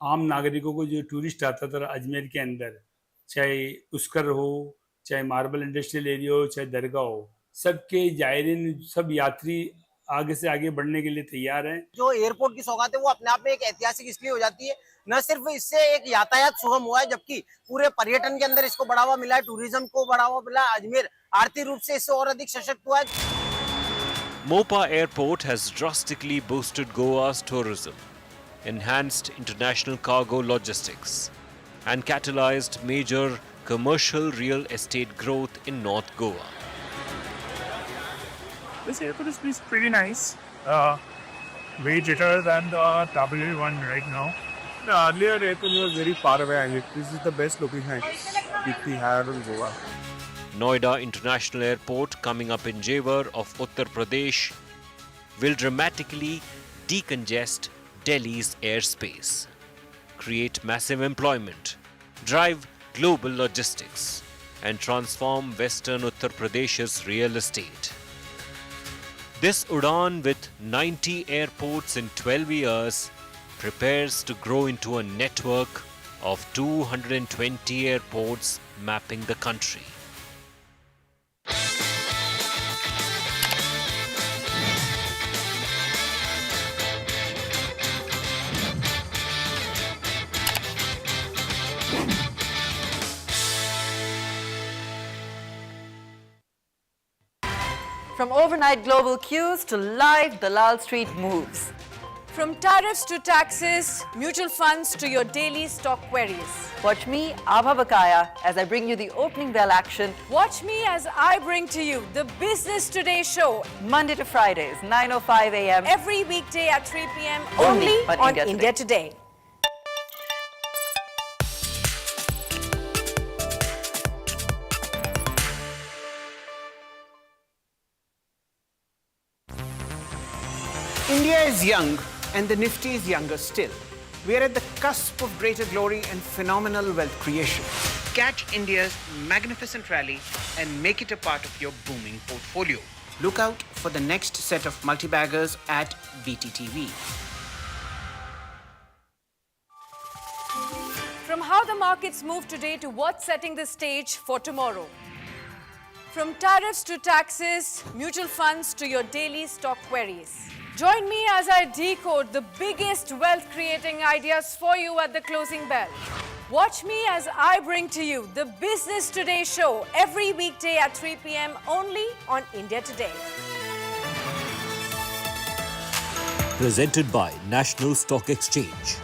आम नागरिकों को जो टूरिस्ट आता था अजमेर के अंदर, चाहे पुष्कर हो, चाहे मार्बल इंडस्ट्रियल एरिया हो, चाहे दरगाह हो, सबके जायरीन, सब यात्री आगे से आगे बढ़ने के लिए तैयार हैं। जो एयरपोर्ट की सौगात है वो अपने आप में एक ऐतिहासिक इसलिए हो जाती है, न सिर्फ इससे एक यातायात सुगम हुआ है, जबकि पूरे पर्यटन के अंदर इसको बढ़ावा मिला है, टूरिज्म को बढ़ावा मिला है, अजमेर आर्थिक रूप से इससे और अधिक सशक्त हुआ है। Mopa Airport has drastically boosted Goa's tourism, enhanced international cargo logistics, and catalyzed major commercial real estate growth in North Goa. This airport is pretty nice, way better than the WA one right now. The earlier airport was very far away, and this is the best location we have in Goa. Noida International Airport, coming up in Jewar of Uttar Pradesh, will dramatically decongest Delhi's airspace, create massive employment, drive global logistics, and transform western Uttar Pradesh's real estate. This Udan, with 90 airports in 12 years, prepares to grow into a network of 220 airports mapping the country. From overnight global queues to live Dalal Street moves. From tariffs to taxes, mutual funds to your daily stock queries. Watch me, Abha Bakaya, as I bring you the opening bell action. Watch me as I bring to you the Business Today show. Monday to Fridays, 9:05 a.m. Every weekday at 3 p.m. only on India Today. India is young and the Nifty is younger still. We are at the cusp of greater glory and phenomenal wealth creation. Catch India's magnificent rally and make it a part of your booming portfolio. Look out for the next set of multi-baggers at BTTV. From how the markets move today to what's setting the stage for tomorrow. From tariffs to taxes, mutual funds to your daily stock queries. Join me as I decode the biggest wealth-creating ideas for you at the closing bell. Watch me as I bring to you the Business Today show every weekday at 3 p.m. only on India Today. Presented by National Stock Exchange.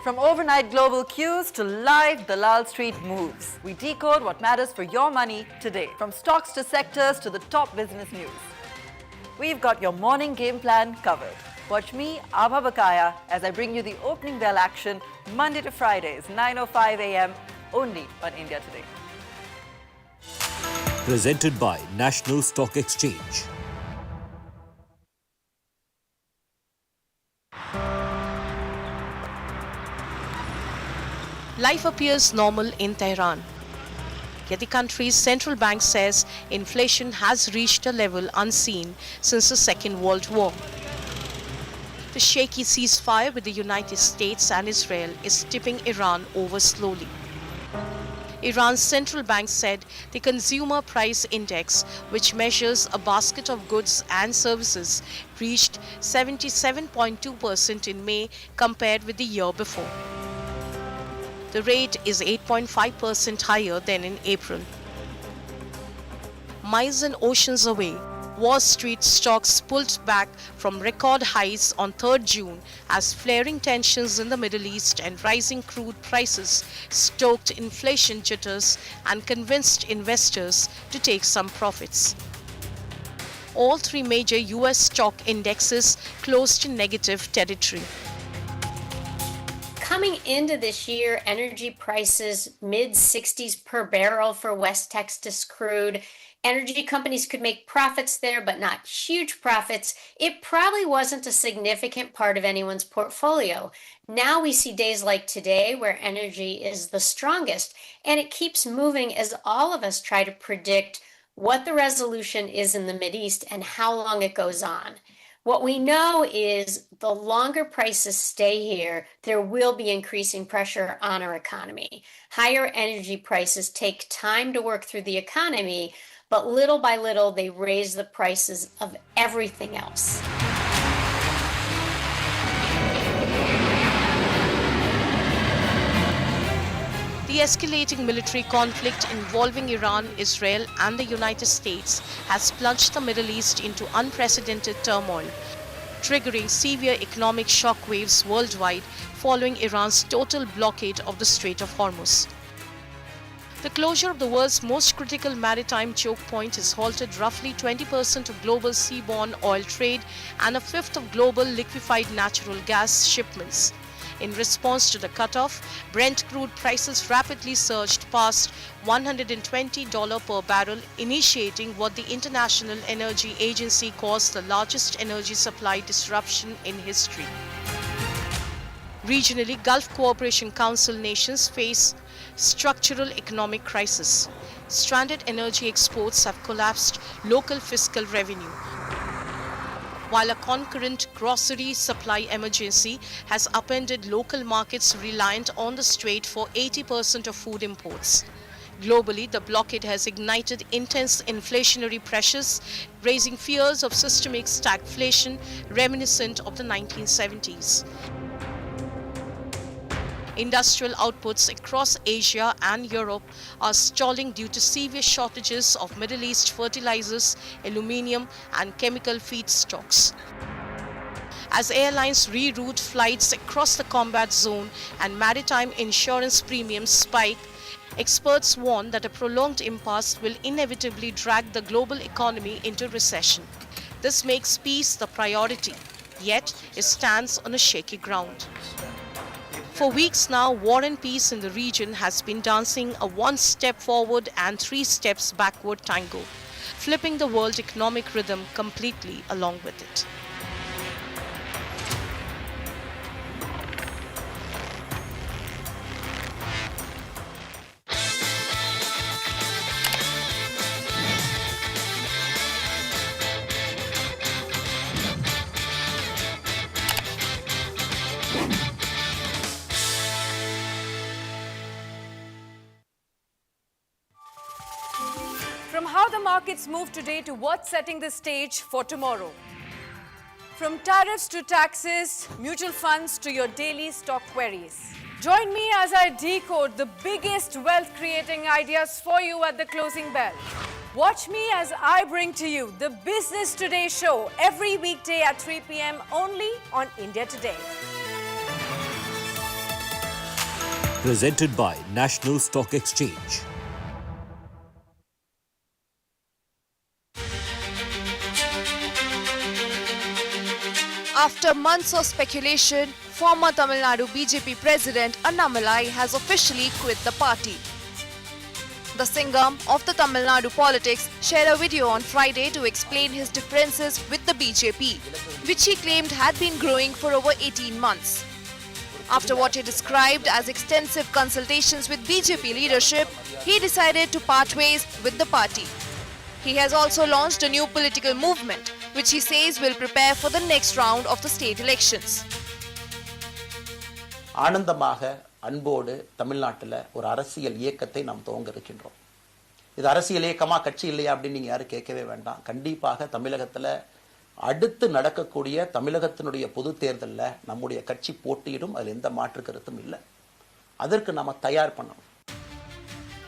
From overnight global queues to live Dalal Street moves, we decode what matters for your money today. From stocks to sectors to the top business news. We've got your morning game plan covered. Watch me, Abha Bakaya, as I bring you the opening bell action Monday to Fridays, 9:05 a.m. only on India Today. Presented by National Stock Exchange. Life appears normal in Tehran. Yet the country's central bank says inflation has reached a level unseen since the Second World War. The shaky ceasefire with the United States and Israel is tipping Iran over slowly. Iran's central bank said the consumer price index, which measures a basket of goods and services, reached 77.2% in May compared with the year before. The rate is 8.5% higher than in April. Miles and oceans away, Wall Street stocks pulled back from record highs on 3rd June as flaring tensions in the Middle East and rising crude prices stoked inflation jitters and convinced investors to take some profits. All three major US stock indexes closed in negative territory. Coming into this year, energy prices mid-60s per barrel for West Texas crude. Energy companies could make profits there, but not huge profits. It probably wasn't a significant part of anyone's portfolio. Now we see days like today where energy is the strongest, and it keeps moving as all of us try to predict what the resolution is in the Mideast and how long it goes on. What we know is the longer prices stay here, there will be increasing pressure on our economy. Higher energy prices take time to work through the economy, but little by little they raise the prices of everything else. The escalating military conflict involving Iran, Israel and the United States has plunged the Middle East into unprecedented turmoil, triggering severe economic shockwaves worldwide following Iran's total blockade of the Strait of Hormuz. The closure of the world's most critical maritime choke point has halted roughly 20% of global seaborne oil trade and a fifth of global liquefied natural gas shipments. In response to the cutoff, Brent crude prices rapidly surged past $120 per barrel, initiating what the International Energy Agency calls the largest energy supply disruption in history. Regionally, Gulf Cooperation Council nations face structural economic crisis. Stranded energy exports have collapsed local fiscal revenue, while a concurrent grocery supply emergency has upended local markets reliant on the strait for 80% of food imports. Globally, the blockade has ignited intense inflationary pressures, raising fears of systemic stagflation reminiscent of the 1970s. Industrial outputs across Asia and Europe are stalling due to severe shortages of Middle East fertilizers, aluminium and chemical feedstocks. As airlines reroute flights across the combat zone and maritime insurance premiums spike, experts warn that a prolonged impasse will inevitably drag the global economy into recession. This makes peace the priority, yet it stands on a shaky ground. For weeks now, war and peace in the region has been dancing a one step forward and three steps backward tango, flipping the world economic rhythm completely along with it. From how the markets move today to what's setting the stage for tomorrow. From tariffs to taxes, mutual funds to your daily stock queries. Join me as I decode the biggest wealth-creating ideas for you at the closing bell. Watch me as I bring to you the Business Today show every weekday at 3 p.m. only on India Today. Presented by National Stock Exchange. After months of speculation, former Tamil Nadu BJP President Annamalai has officially quit the party. The Singam of the Tamil Nadu politics shared a video on Friday to explain his differences with the BJP, which he claimed had been growing for over 18 months. After what he described as extensive consultations with BJP leadership, he decided to part ways with the party. He has also launched a new political movement, which he says will prepare for the next round of the state elections. ஆனந்தமாக அன்போடு தமிழ்நாட்டில் ஒரு அரசியல் இயக்கத்தை நாம் துவங்க இருக்கின்றோம். இது அரசியல் இயக்கமா கட்சி இல்லையா அப்படின்னு நீங்க யாரும் கேட்கவே வேண்டாம். கண்டிப்பாக தமிழகத்தில் அடுத்து நடக்கக்கூடிய தமிழகத்தினுடைய பொது தேர்தலில் நம்முடைய கட்சி போட்டியிடும், அதில் எந்த மாற்று கருத்தும் இல்லை. அதற்கு நாம தயார் பண்ணணும்.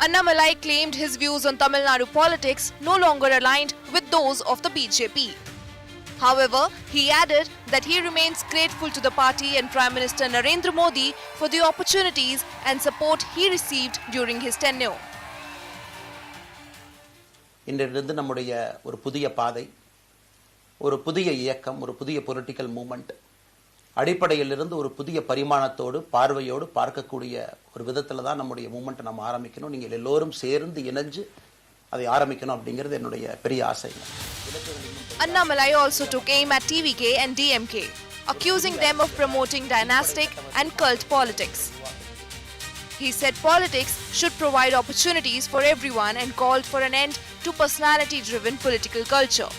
Annamalai claimed his views on Tamil Nadu politics no longer aligned with those of the BJP. However, he added that he remains grateful to the party and Prime Minister Narendra Modi for the opportunities and support he received during his tenure. இன்றிலிருந்து நம்முடைய ஒரு புதிய பாதை ஒரு புதிய இயக்கம், ஒரு புதிய பொலிட்டிக்கல் மூமெண்ட் அடிப்படையிலிருந்து ஒரு புதிய பரிமாணத்தோடு பார்வையோடு பார்க்கக்கூடிய ஒரு விதத்தில் தான் நம்முடைய மூமெண்ட்டை நம்ம ஆரம்பிக்கணும். நீங்கள் எல்லோரும் சேர்ந்து இணைஞ்சு அதை ஆரம்பிக்கணும் அப்படிங்கிறது என்னுடைய பெரிய ஆசை. Annamalai also took aim at TVK and DMK, accusing them of promoting dynastic and cult politics. He said politics should provide opportunities for everyone and called for an end to personality-driven political culture.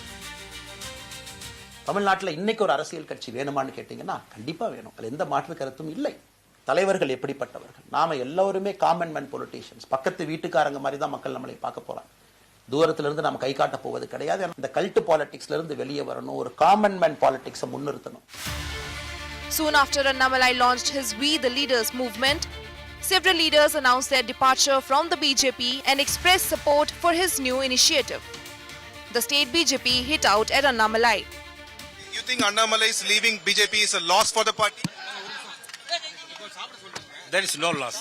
தமிழ்நாட்டில் இன்னைக்கு ஒரு அரசியல் கட்சி வேணுமான்னு கேட்டீங்கன்னா கண்டிப்பா வேணும். அதுல எந்த மாற்று கருத்தும் இல்லை. தலைவர்கள் எப்படிப்பட்டவர்கள்? நாம எல்லாருமே காமன் மேன் பொலிட்டீஷியன்ஸ். பக்கத்து வீட்டுக்காரங்க மாதிரி தான் மக்கள் நம்மளை பார்க்க போறாங்க. தூரத்துல இருந்து நம்ம கை காட்ட போவது கிடையாது. இந்த கல்ட் பாலிடிக்ஸ்ல இருந்து வெளியே வரணும். ஒரு காமன் மேன் பாலிடிக்ஸை முன்னிறுத்தணும். Soon after Annamalai launched his We the Leaders movement, several leaders announced their departure from the BJP and expressed support for his new initiative. The state BJP hit out at Annamalai. You think Annamalai is leaving BJP is a loss for the party? There is no loss.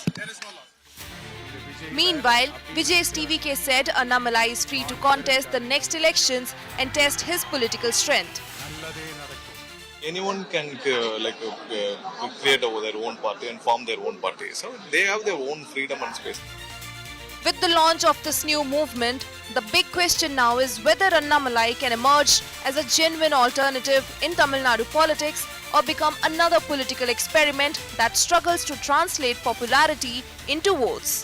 Meanwhile, Vijay's TVK said Annamalai is free to contest the next elections and test his political strength. Anyone can create their own party and form their own party. So they have their own freedom and space. With the launch of this new movement, the big question now is whether Annamalai can emerge as a genuine alternative in Tamil Nadu politics or become another political experiment that struggles to translate popularity into votes.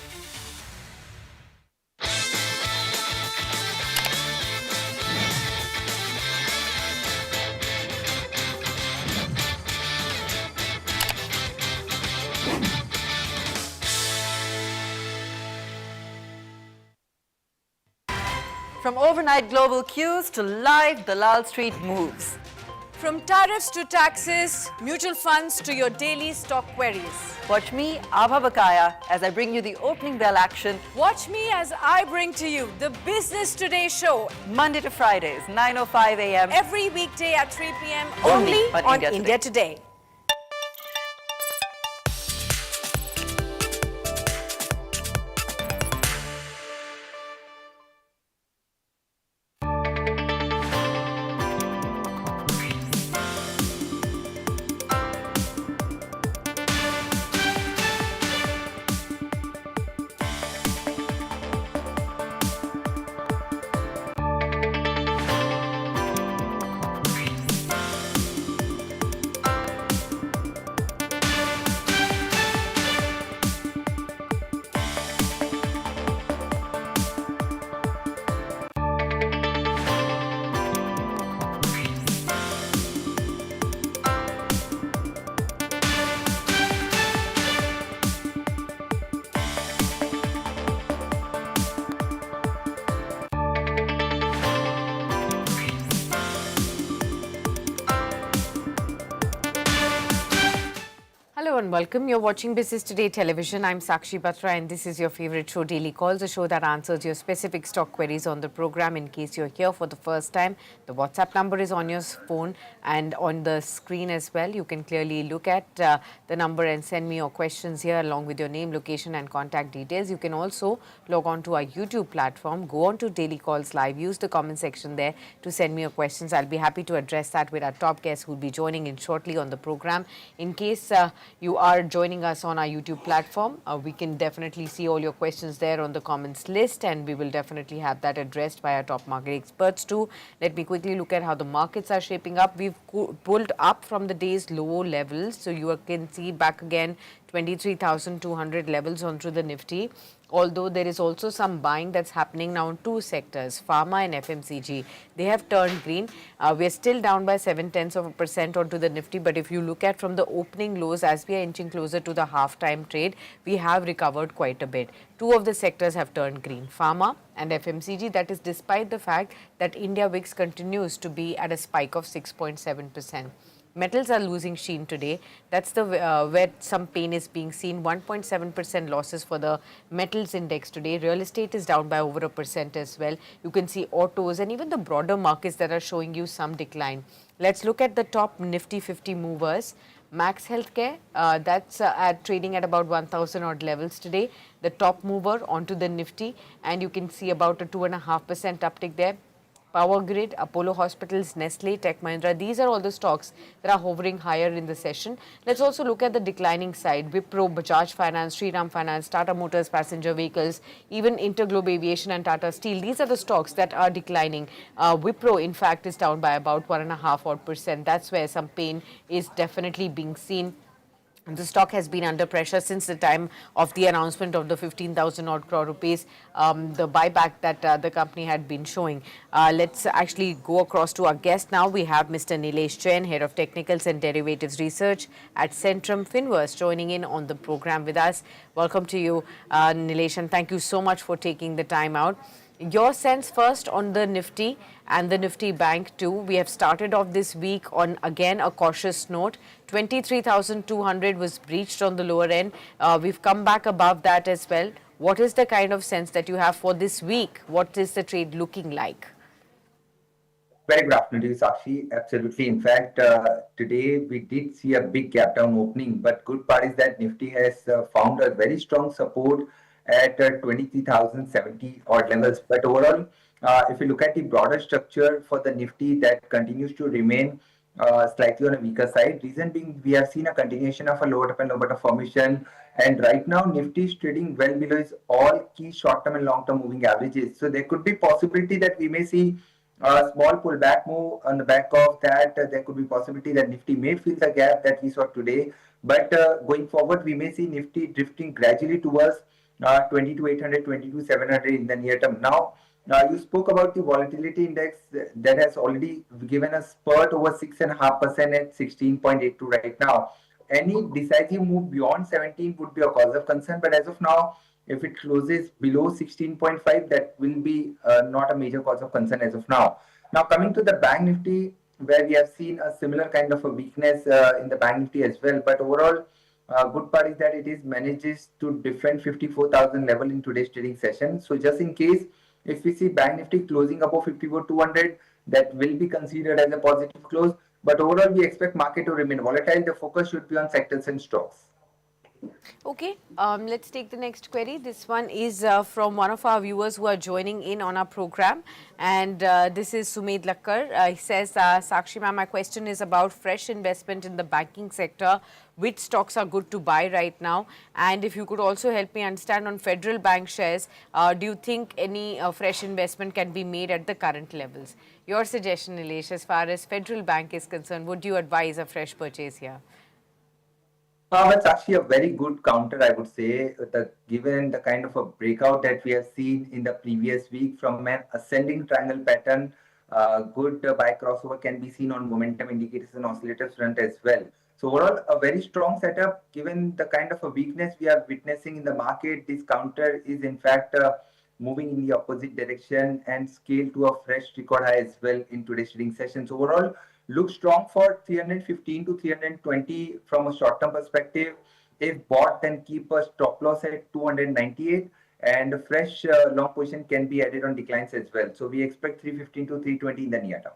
From overnight global cues to live Dalal Street moves. From tariffs to taxes, mutual funds to your daily stock queries. Watch me, Abha Bakaya, as I bring you the opening bell action. Watch me as I bring to you the Business Today show. Monday to Fridays, 9:05 a.m. Every weekday at 3 p.m. Only on India Today. Hello and welcome. You're watching Business Today Television. I'm Sakshi Batra and this is your favorite show, Daily Calls, a show that answers your specific stock queries on the program. In case you're here for the first time, the WhatsApp number is on your phone and on the screen as well. You can clearly look at the number and send me your questions here along with your name, location and contact details. You can also log on to our YouTube platform, go on to Daily Calls Live, use the comment section there to send me your questions. I'll be happy to address that with our top guests who will be joining in shortly on the program. In case you are joining us on our YouTube platform, we can definitely see all your questions there on the comments list and we will definitely have that addressed by our top market experts too. Let me quickly look at how the markets are shaping up. We've pulled up from the day's low levels, so you can see back again 23,200 levels onto the Nifty. Although there is also some buying that's happening now in two sectors, pharma and FMCG. They have turned green. We're still down by 0.7% onto the Nifty, but if you look at from the opening lows, as we are inching closer to the half-time trade, we have recovered quite a bit. Two of the sectors have turned green, pharma and FMCG. That is despite the fact that India VIX continues to be at a spike of 6.7%. Metals are losing sheen today. That's the where some pain is being seen. 1.7% losses for the metals index today. Real estate is down by over 1% as well. You can see autos and even the broader markets that are showing you some decline. Let's look at the top Nifty 50 movers. Max Healthcare, that's trading at about 1,000 odd levels today. The top mover onto the Nifty, and you can see about a 2.5% uptick there. Power Grid, Apollo Hospitals, Nestle, Tech Mahindra, these are all the stocks that are hovering higher in the session. Let's also look at the declining side. Wipro, Bajaj Finance, Shriram Finance, Tata Motors Passenger Vehicles, even Interglobe Aviation and Tata Steel. These are the stocks that are declining. Wipro, in fact, is down by about 1.5%. That's where some pain is definitely being seen. The stock has been under pressure since the time of the announcement of the 15,000 odd crore rupees, the buyback that the company had been showing. Let's actually go across to our guest now. We have Mr. Nilesh Jain, Head of Technicals and Derivatives Research at Centrum Finverse, joining in on the program with us. Welcome to you, Nilesh, and thank you so much for taking the time out. Your sense first on the Nifty and the Nifty Bank too. We have started off this week on, again, a cautious note. 23,200 was breached on the lower end. We've come back above that as well. What is the kind of sense that you have for this week? What is the trade looking like? Very good afternoon to you, Sakshi. Absolutely. In fact, today we did see a big gap down opening, but good part is that Nifty has found a very strong support at 23,070 odd levels. But overall, if you look at the broader structure for the Nifty, that continues to remain slightly on a weaker side. Reason being, we have seen a continuation of a lower top and lower bottom formation. And right now, Nifty is trading well below its all key short-term and long-term moving averages. So there could be possibility that we may see a small pullback move on the back of that. There could be possibility that Nifty may fill the gap that we saw today. But going forward, we may see Nifty drifting gradually towards 22,800, 22,700 in the near term. Now, you spoke about the volatility index that has already given a spurt over 6.5% at 16.82 right now. Any decisive move beyond 17 would be a cause of concern. But as of now, if it closes below 16.5, that will be not a major cause of concern as of now. Now, coming to the Bank Nifty, where we have seen a similar kind of a weakness in the Bank Nifty as well. But overall, good part is that it is manages to defend 54,000 level in today's trading session. So just in case, if we see Bank Nifty closing above 54,200, that will be considered as a positive close. But overall, we expect market to remain volatile. The focus should be on sectors and stocks. Okay, let's take the next query. This one is from one of our viewers who are joining in on our program, and this is Sumedh Lakkar. He says, Sakshi ma'am, my question is about fresh investment in the banking sector. Which stocks are good to buy right now? And if you could also help me understand on Federal Bank shares, do you think any fresh investment can be made at the current levels? Your suggestion, Nilesh, as far as Federal Bank is concerned, would you advise a fresh purchase here? It's actually a very good counter, I would say, given the kind of a breakout that we have seen in the previous week from an ascending triangle pattern. Good buy crossover can be seen on momentum indicators and oscillators front as well. So overall, a very strong setup, given the kind of a weakness we are witnessing in the market. This counter is in fact moving in the opposite direction and scale to a fresh record high as well in today's trading session. So overall, looks strong for 315 to 320 from a short-term perspective. If bought, then keep a stop loss at 298, and a fresh long position can be added on declines as well. So we expect 315 to 320 in the near term.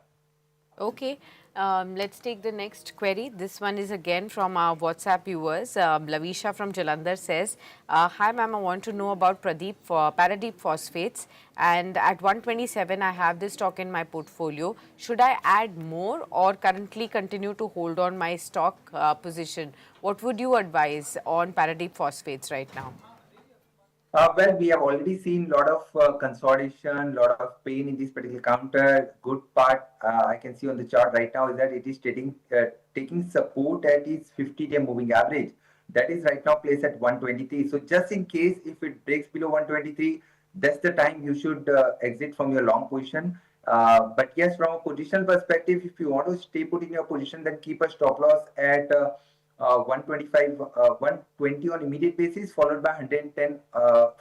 Okay, let's take the next query. This one is again from our WhatsApp viewers. Lavisha from Jalandhar says, hi ma'am, I want to know about Paradeep Phosphates, and at 127 I have this stock in my portfolio. Should I add more or currently continue to hold on my stock position? What would you advise on Paradeep Phosphates right now? Well, we have already seen a lot of consolidation, a lot of pain in this particular counter. Good part I can see on the chart right now is that it is taking support at its 50-day moving average. That is right now placed at 123. So just in case if it breaks below 123, that's the time you should exit from your long position. But yes, from a positional perspective, if you want to stay put in your position, then keep a stop loss at 125, 120 on immediate basis, followed by 110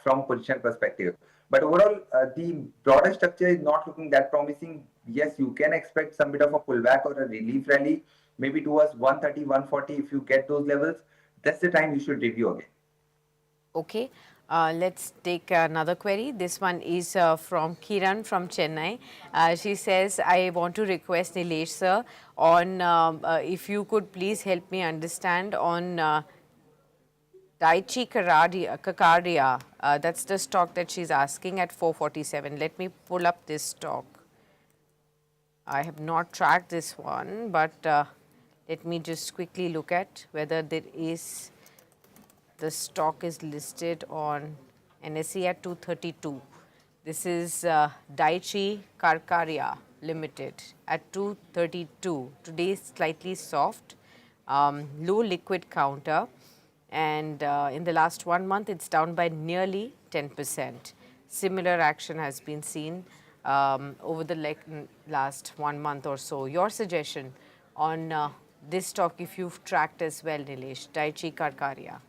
from position perspective. But overall, the broader structure is not looking that promising. Yes, you can expect some bit of a pullback or a relief rally, maybe towards 130, 140. If you get those levels, that's the time you should review again. Okay. Let's take another query. This one is from Kiran from Chennai. She says, I want to request Nilesh sir on if you could please help me understand on Daiichi Kakaria. That's the stock that she's asking at 447. Let me pull up this stock. I have not tracked this one, but let me just quickly look at whether the stock is listed on NSE at 232. This is Daiichi Karkaria Limited at 232. Today is slightly soft, low liquid counter, and in the last 1 month it's down by nearly 10%. Similar action has been seen over the last 1 month or so. Your suggestion on this stock, if you've tracked as well, Nilesh, Daiichi Karkaria?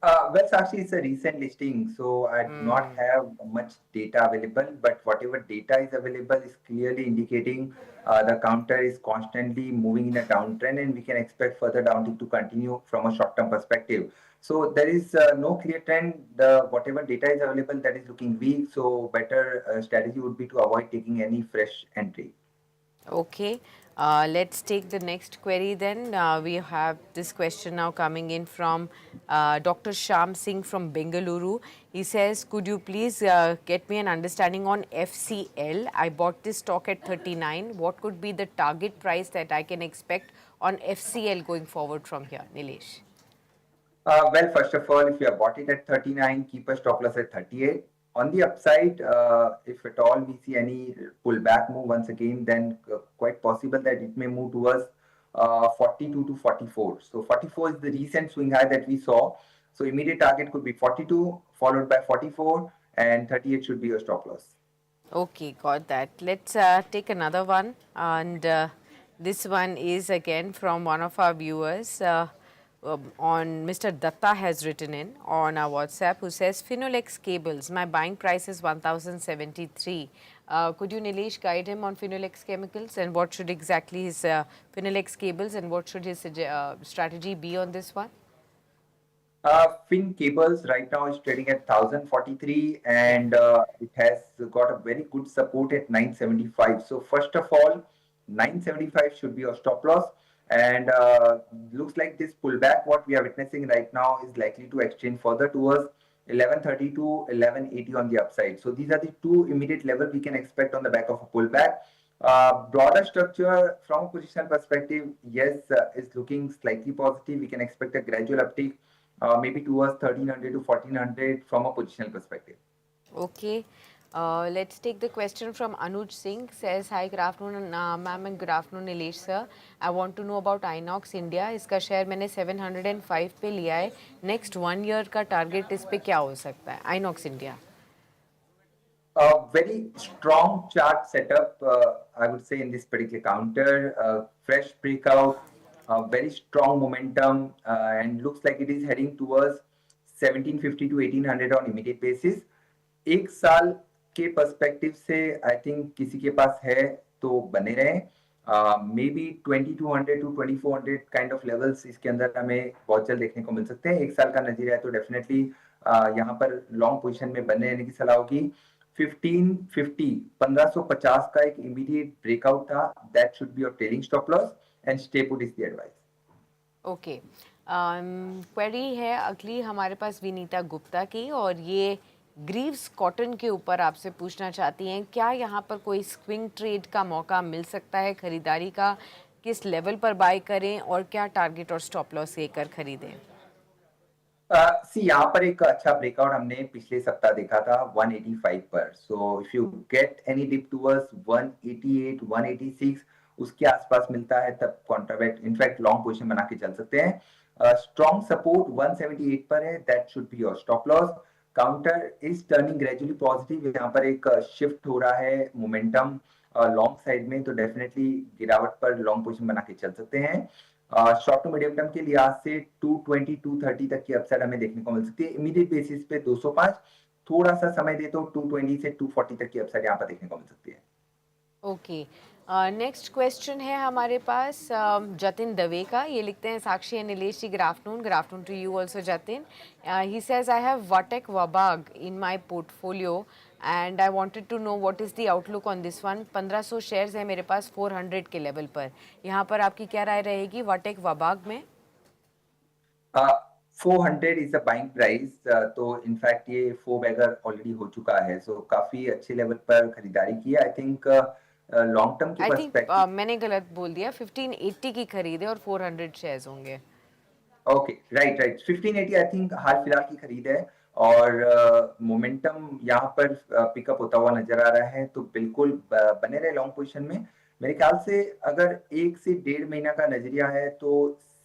Well, Sakshi, it's a recent listing, so I do not have much data available, but whatever data is available is clearly indicating the counter is constantly moving in a downtrend, and we can expect further downtick to continue from a short-term perspective. So there is no clear trend. Whatever data is available, that is looking weak, so better strategy would be to avoid taking any fresh entry. Okay. Let's take the next query then. We have this question now coming in from Dr. Shyam Singh from Bengaluru. He says, could you please get me an understanding on FCL? I bought this stock at 39. What could be the target price that I can expect on FCL going forward from here? Nilesh. Well, first of all, if you have bought it at 39, keep a stop loss at 38. On the upside, if at all we see any pullback move once again, then quite possible that it may move towards 42 to 44. So 44 is the recent swing high that we saw. So immediate target could be 42, followed by 44, and 38 should be your stop loss. Okay, got that. Let's take another one. And this one is again from one of our viewers. On Mr. Datta has written in on our WhatsApp, who says, Finolex cables, my buying price is 1073. Could you, Nilesh, guide him on Finolex chemicals and what should exactly his Finolex cables and what should his strategy be on this one? Fin cables right now is trading at 1043 and it has got a very good support at 975. So first of all, 975 should be your stop loss. And looks like this pullback, what we are witnessing right now, is likely to extend further towards 1130 to 1180 on the upside. So these are the two immediate levels we can expect on the back of a pullback. Broader structure from a positional perspective, yes, is looking slightly positive. We can expect a gradual uptick, maybe towards 1300 to 1400 from a positional perspective. Okay. Let's take the question from Anuj Singh. Says, hi, good afternoon, ma'am, and good afternoon, Nilesh sir. I want to know about Inox India. इसका share मैंने 705 पे लिया है. Next 1 year का target इस पे क्या हो सकता है? Inox India. Very strong chart setup, I would say, in this particular counter. Fresh breakout, very strong momentum, and looks like it is heading towards 1750 to 1800 on immediate basis. एक साल के पर्सपेक्टिव से आई थिंक किसी के पास है तो बने रहे. Maybe 2200 to 2400 kind of levels इसके अंदर हमें बहुत जल्द देखने को मिल सकते हैं. एक साल का नजरिया है तो डेफिनेटली यहाँ पर लॉन्ग पोजीशन में बने रहने की सलाह होगी. 1550 का एक इमीडिएट ब्रेकआउट था. That should be your trailing stop loss and stay put is the advice. Okay, query है अगली हमारे पास विनीता गुप्ता की, और ये ग्रीव्स कॉटन के ऊपर आपसे पूछना चाहती हैं, क्या यहाँ पर कोई स्विंग ट्रेड का मौका मिल सकता है खरीदारी का? किस लेवल पर बाय करें और क्या टारगेट और स्टॉप लॉस लेकर खरीदें? यहाँ पर एक अच्छा ब्रेकआउट हमने पिछले सप्ताह देखा था 185 पर. So if you get any dip towards 188 186 उसके आसपास मिलता है तब कॉन्ट्रावेट इनफैक्ट लॉन्ग पोजीशन बना के चल सकते हैं. स्ट्रॉन्ग सपोर्ट 178 पर है. That should be your stop loss. Counter is turning gradually positive. यहाँ पर एक शिफ्ट हो रहा है मोमेंटम लॉन्ग साइड में, तो डेफिनेटली गिरावट पर लॉन्ग पोजीशन बना के चल सकते हैं. शॉर्ट टू मीडियम टर्म के लिहाज से 220 230 तक की अपसाइड हमें देखने को मिल सकती है. इमीडिएट बेसिस पे 205, थोड़ा सा समय दे तो 220 से 240 तक की अपसाइड यहाँ पर देखने को मिल सकती है. ओके, नेक्स्ट क्वेश्चन है हमारे पास जतिन दवे का. ये लिखते हैं, Sakshi and Nilesh ji, good afternoon to you also Jatin. He says, I have VA Tech Wabag in my portfolio and I wanted to know what is the outlook on this one. 1500 shares है मेरे पास 400 के लेवल पर. यहाँ पर आपकी क्या राय रहेगी वाटेक वबाग में? 400 इज द बाइंग प्राइस. तो इनफैक्ट ये 4 बैगर ऑलरेडी हो चुका है. सो काफी अच्छे लेवल पर खरीदारी की है. आई थिंक लॉन्ग टर्म की आई थिंक पर्सपेक्टिव मैंने गलत बोल दिया, 1580 की खरीद है और 400 शेयर्स होंगे। Okay right right 1580 I think हाल फिलहाल की खरीद है और मोमेंटम यहाँ पर पिकअप होता हुआ नजर आ रहा है, तो बिल्कुल बने रहे लॉन्ग पोजीशन में। मेरे ख्याल से अगर 1 से 1.5 महीना का नजरिया है तो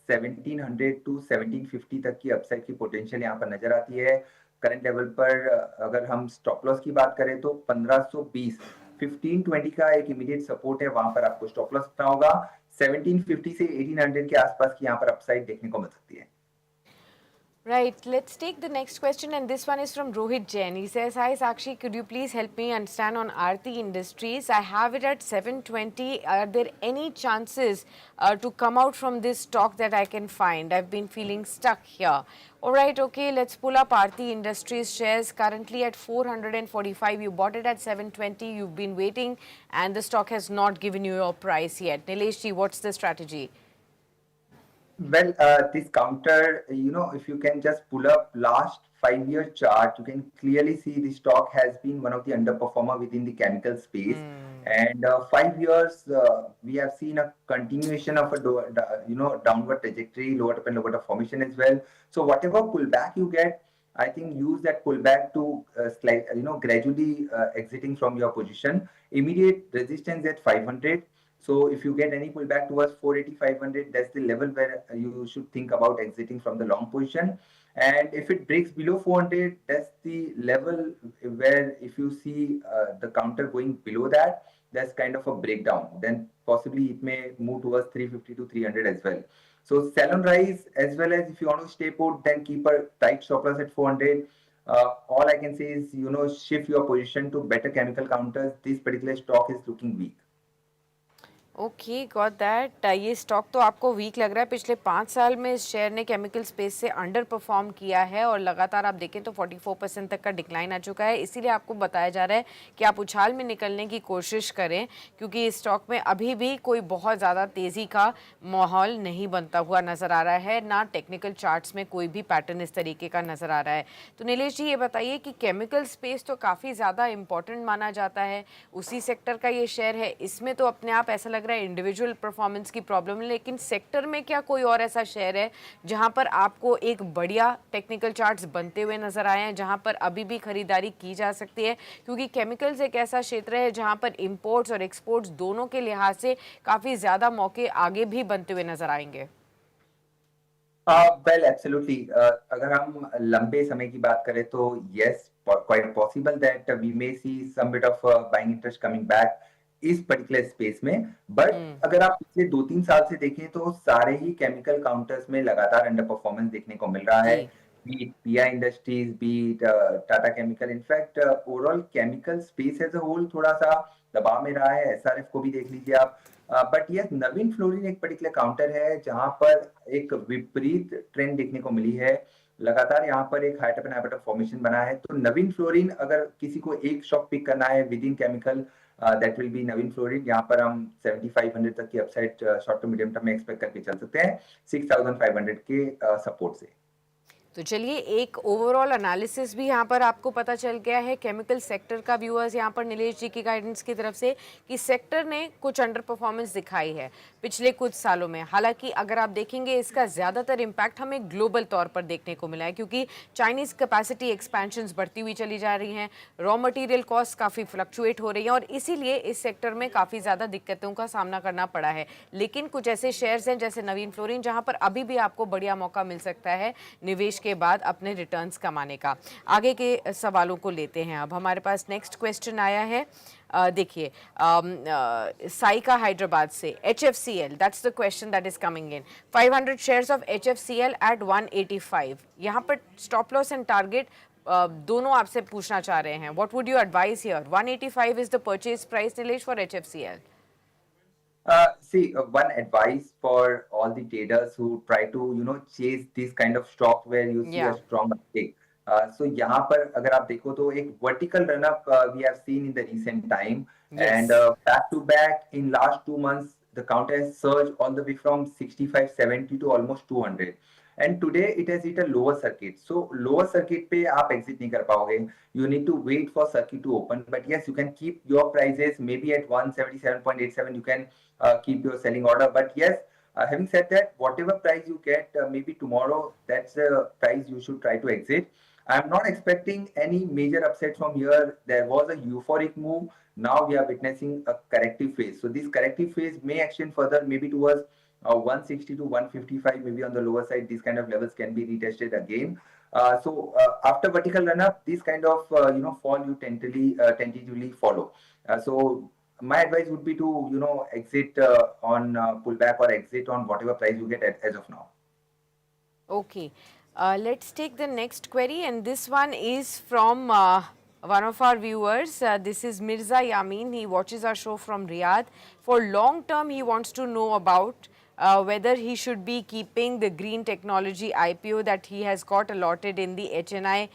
1700 टू 1750 तक की अपसाइड की पोटेंशियल यहाँ पर नजर आती है। करंट लेवल पर अगर हम स्टॉप लॉस की बात करें तो 1520 1520 का एक इमीडिएट सपोर्ट है, वहां पर आपको स्टॉप लॉस रखना होगा। 1750 से 1800 के आसपास की यहाँ पर अपसाइड देखने को मिल सकती है। Right, let's take the next question, and this one is from Rohit Jain. He says, "Hi Sakshi, could you please help me understand on Aarti Industries? I have it at 720. Are there any chances to come out from this stock that I can find? I've been feeling stuck here." All right, okay, let's pull up Aarti Industries shares currently at 445. You bought it at 720. You've been waiting, and the stock has not given you your price yet. Nilesh ji, what's the strategy? Well, this counter, if you can just pull up last 5-year chart, you can clearly see the stock has been one of the underperformer within the chemical space. And 5 years, we have seen a continuation of a downward trajectory, lower top and lower top formation as well. So whatever pullback you get, I think use that pullback to gradually exiting from your position. Immediate resistance at 500. So if you get any pullback towards 480, 500, that's the level where you should think about exiting from the long position. And if it breaks below 400, that's the level where if you see the counter going below that, that's kind of a breakdown. Then possibly it may move towards 350 to 300 as well. So sell on rise, as well as if you want to stay put, then keep a tight stop loss at 400. All I can say is, shift your position to better chemical counters. This particular stock is looking weak. Okay got that. ये stock तो आपको week लग रहा है। पिछले 5 साल में इस शेयर ने केमिकल स्पेस से अंडर परफॉर्म किया है और लगातार आप देखें तो 44% तक का डिक्लाइन आ चुका है। इसीलिए आपको बताया जा रहा है कि आप उछाल में निकलने की कोशिश करें, क्योंकि इस स्टॉक में अभी भी कोई बहुत ज़्यादा तेज़ी का माहौल नहीं बनता हुआ नज़र आ रहा है, ना टेक्निकल चार्ट्स में कोई भी पैटर्न इस तरीके का नज़र आ रहा है। तो नीलेश जी, ये बताइए कि केमिकल स्पेस तो काफ़ी ज़्यादा इंपॉर्टेंट माना जाता है, उसी सेक्टर का ये शेयर है, इसमें तो अपने आप ऐसा लग रहा है इंडिविजुअल परफॉर्मेंस की प्रॉब्लम है, लेकिन सेक्टर में क्या कोई और ऐसा शेयर है जहां पर आपको एक बढ़िया टेक्निकल चार्ट्स बनते हुए नजर आए हैं, जहां पर अभी भी खरीदारी की जा सकती है? क्योंकि केमिकल्स एक ऐसा क्षेत्र है जहां पर इंपोर्ट्स और एक्सपोर्ट्स दोनों के लिहाज से काफी ज्यादा मौके आगे भी बनते हुए नजर आएंगे। वेल एब्सोल्युटली, अगर हम लंबे समय की बात करें तो yes, quite possible that we may see some bit of buying interest coming back इस पर्टिकुलर स्पेस में। बट अगर आप पिछले 2-3 साल से देखें तो सारे ही केमिकल काउंटर्स में लगातार अंडर परफॉर्मेंस देखने को मिल रहा है, beat PI Industries, beat Tata Chemical. In fact overall chemical space as a whole थोड़ा सा दबाव में रहा है। एसआरएफ को भी देख लीजिए आप। बट यस, नवीन फ्लोरिन एक पर्टिकुलर काउंटर है जहां पर एक विपरीत ट्रेंड देखने को मिली है। लगातार यहाँ पर एक high top and high bottom formation बना है। तो नवीन फ्लोरिन, अगर किसी को एक स्टॉक पिक करना है within chemical, that will be Navin Fluorine. यहाँ पर हम 7500 तक की upside short to medium term में एक्सपेक्ट करके चल सकते हैं 6500 के सपोर्ट से। तो चलिए, एक ओवरऑल एनालिसिस भी यहाँ पर आपको पता चल गया है केमिकल सेक्टर का। व्यूअर्स, यहाँ पर नीलेश जी की गाइडेंस की तरफ से कि सेक्टर ने कुछ अंडर परफॉर्मेंस दिखाई है पिछले कुछ सालों में। हालांकि अगर आप देखेंगे इसका ज़्यादातर इम्पैक्ट हमें ग्लोबल तौर पर देखने को मिला है, क्योंकि चाइनीज़ कैपेसिटी एक्सपेंशंस बढ़ती हुई चली जा रही हैं, रॉ मटीरियल कॉस्ट काफ़ी फ्लक्चुएट हो रही हैं और इसीलिए इस सेक्टर में काफ़ी ज़्यादा दिक्कतों का सामना करना पड़ा है। लेकिन कुछ ऐसे शेयर्स हैं जैसे नवीन फ्लोरिन, जहाँ पर अभी भी आपको बढ़िया मौका मिल सकता है निवेश के बाद अपने रिटर्न्स कमाने का। आगे के सवालों को लेते हैं। अब हमारे पास नेक्स्ट क्वेश्चन आया है, देखिए, साइका हैदराबाद से, HFCL, that's the question that is coming in. 500 shares of HFCL at 185। यहाँ पर स्टॉप लॉस एंड टारगेट दोनों आपसे पूछना चाह रहे हैं। What would you advice here? 185 is the purchase price, Nilesh, for HFCL। See, one advice for all the traders who try to, chase this kind of stock where you see a strong uptick. So यहाँ पर अगर आप देखो तो एक vertical run up we have seen in the recent time, and back to back in last 2 months the counter has surged all the way from 65, 70 to almost 200. and today it has hit a lower circuit. So lower circuit पे आप exit नहीं कर पाओगे. You need to wait for circuit to open. But yes, you can keep your prices maybe at 177.87. You can keep your selling order. But yes, having said that, whatever price you get, maybe tomorrow, that's the price you should try to exit. I'm not expecting any major upset from here. There was a euphoric move. Now we are witnessing a corrective phase. So this corrective phase may extend further, maybe towards 160 to 155, maybe on the lower side. These kind of levels can be retested again. After vertical run up, this kind of fall you tentatively follow. So my advice would be to exit on pullback or exit on whatever price you get as of now. Okay. Let's take the next query, and this one is from one of our viewers. This is Mirza Yamin. He watches our show from Riyadh. For long term, he wants to know about whether he should be keeping the green technology IPO that he has got allotted in the HNI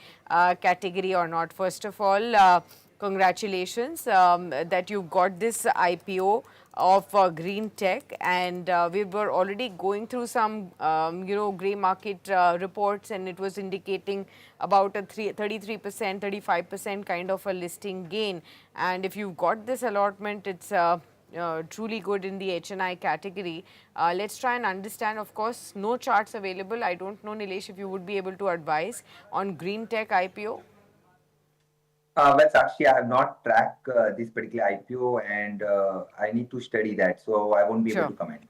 category or not. First of all, congratulations that you got this IPO of green tech, and we were already going through some grey market reports, and it was indicating about a 33%, 35% kind of a listing gain. And if you've got this allotment, it's truly good in the HNI category. Let's try and understand. Of course, no charts available. I don't know, Nilesh, if you would be able to advise on green tech IPO. Well, Sakshi, I have not tracked this particular IPO, and I need to study that, so I won't be able to comment.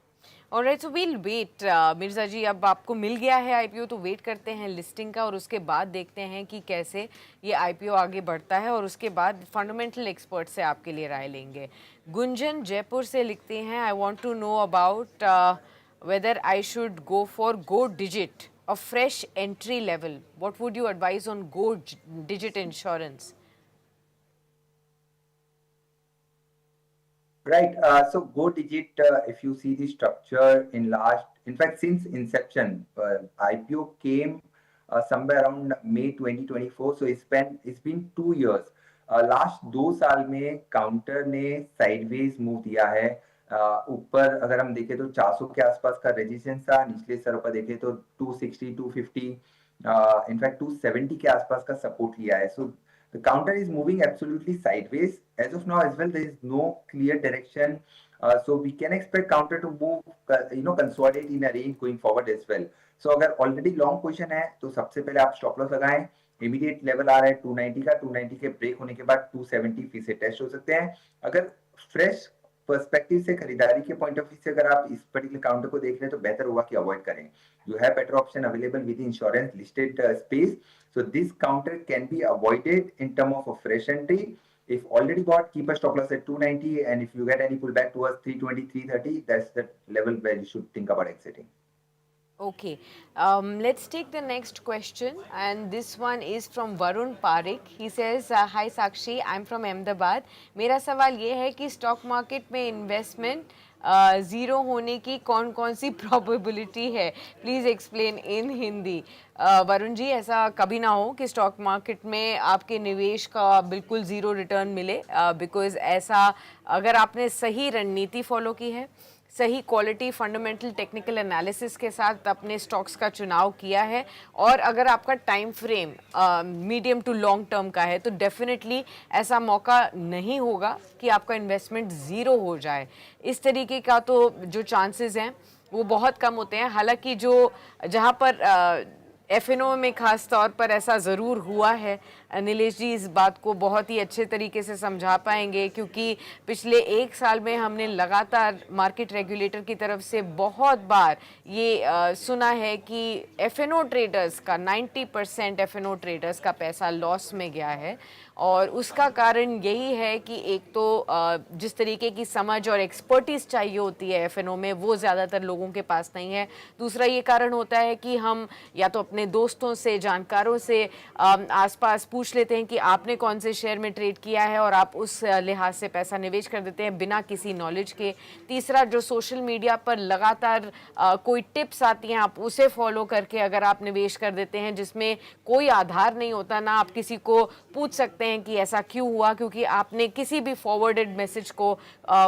Alright, so we'll wait. Mirza जी, अब आपको मिल गया है IPO, तो wait करते हैं listing का, और उसके बाद देखते हैं कि कैसे ये IPO आगे बढ़ता है, और उसके बाद फंडामेंटल एक्सपर्ट से आपके लिए राय लेंगे. गुंजन जयपुर से लिखते हैं, I want to know about whether I should go for Go Digit, a fresh entry level. What would you advise on Go Digit Insurance? Right. So Go Digit, if you see the structure in fact, since inception, IPO came somewhere around May 2024. So it's been 2 years. Last 2 साल में counter ने sideways move दिया है. ऊपर अगर हम देखें तो 400 के आसपास का रेजिस्टेंस था, निचले स्तरों पर देखें तो 260, 250, इनफैक्ट 270 के आसपास का सपोर्ट लिया है. So the counter is moving absolutely sideways. As of now as well, there is no clear direction. So we can expect counter to move, consolidate in a range going forward as well. So अगर already long position है, तो सबसे पहले आप stop loss लगाएं. Immediate level आ रहा है 290 का, 290 के break होने के बाद 270 फिर से टेस्ट हो सकते हैं. अगर fresh पर्सपेक्टिव से खरीदारी के पॉइंट ऑफ व्यू से अगर आप इस पर्टिकुलर काउंटर को देख रहे हैं तो बेहतर होगा कि अवॉइड करें. You have better option available with insurance listed space. So this counter can be avoided in term of a fresh entry. If already bought, keep a stop loss at 290, and if you get any pullback towards 320, 330, that's the level where you should think about exiting. Okay, let's take the next question, and this one is from Varun Parekh. He says, hi Sakshi, I'm from Ahmedabad. मेरा सवाल ये है कि stock market में investment zero होने की कौन कौन सी प्रोबेबिलिटी है, please explain in Hindi. Varun ji, ऐसा कभी ना हो कि स्टॉक मार्केट में आपके निवेश का बिल्कुल ज़ीरो रिटर्न मिले, बिकॉज़ ऐसा अगर आपने सही रणनीति फॉलो की है, सही क्वालिटी फंडामेंटल टेक्निकल एनालिसिस के साथ अपने स्टॉक्स का चुनाव किया है, और अगर आपका time frame medium to long term का है, तो डेफिनेटली ऐसा मौका नहीं होगा कि आपका इन्वेस्टमेंट ज़ीरो हो जाए. इस तरीके का तो जो चांसेस हैं वो बहुत कम होते हैं. हालांकि जहाँ पर FNO में ख़ास तौर पर ऐसा ज़रूर हुआ है. नीलेश जी इस बात को बहुत ही अच्छे तरीके से समझा पाएंगे, क्योंकि पिछले 1 साल में हमने लगातार मार्केट रेगुलेटर की तरफ से बहुत बार ये सुना है कि FNO ट्रेडर्स का 90% FNO ट्रेडर्स का पैसा लॉस में गया है. और उसका कारण यही है कि एक तो जिस तरीके की समझ और एक्सपर्टीज़ चाहिए होती है FNO में, वो ज़्यादातर लोगों के पास नहीं है. दूसरा ये कारण होता है कि हम या तो अपने अपने दोस्तों से, जानकारों से आसपास पूछ लेते हैं कि आपने कौन से शेयर में ट्रेड किया है और आप उस लिहाज से पैसा निवेश कर देते हैं बिना किसी नॉलेज के। तीसरा, जो सोशल मीडिया पर लगातार कोई टिप्स आती हैं आप उसे फॉलो करके अगर आप निवेश कर देते हैं जिसमें कोई आधार नहीं होता, ना आप किसी को पूछ सकते हैं कि ऐसा क्यों हुआ, क्योंकि आपने किसी भी फॉरवर्डेड मैसेज को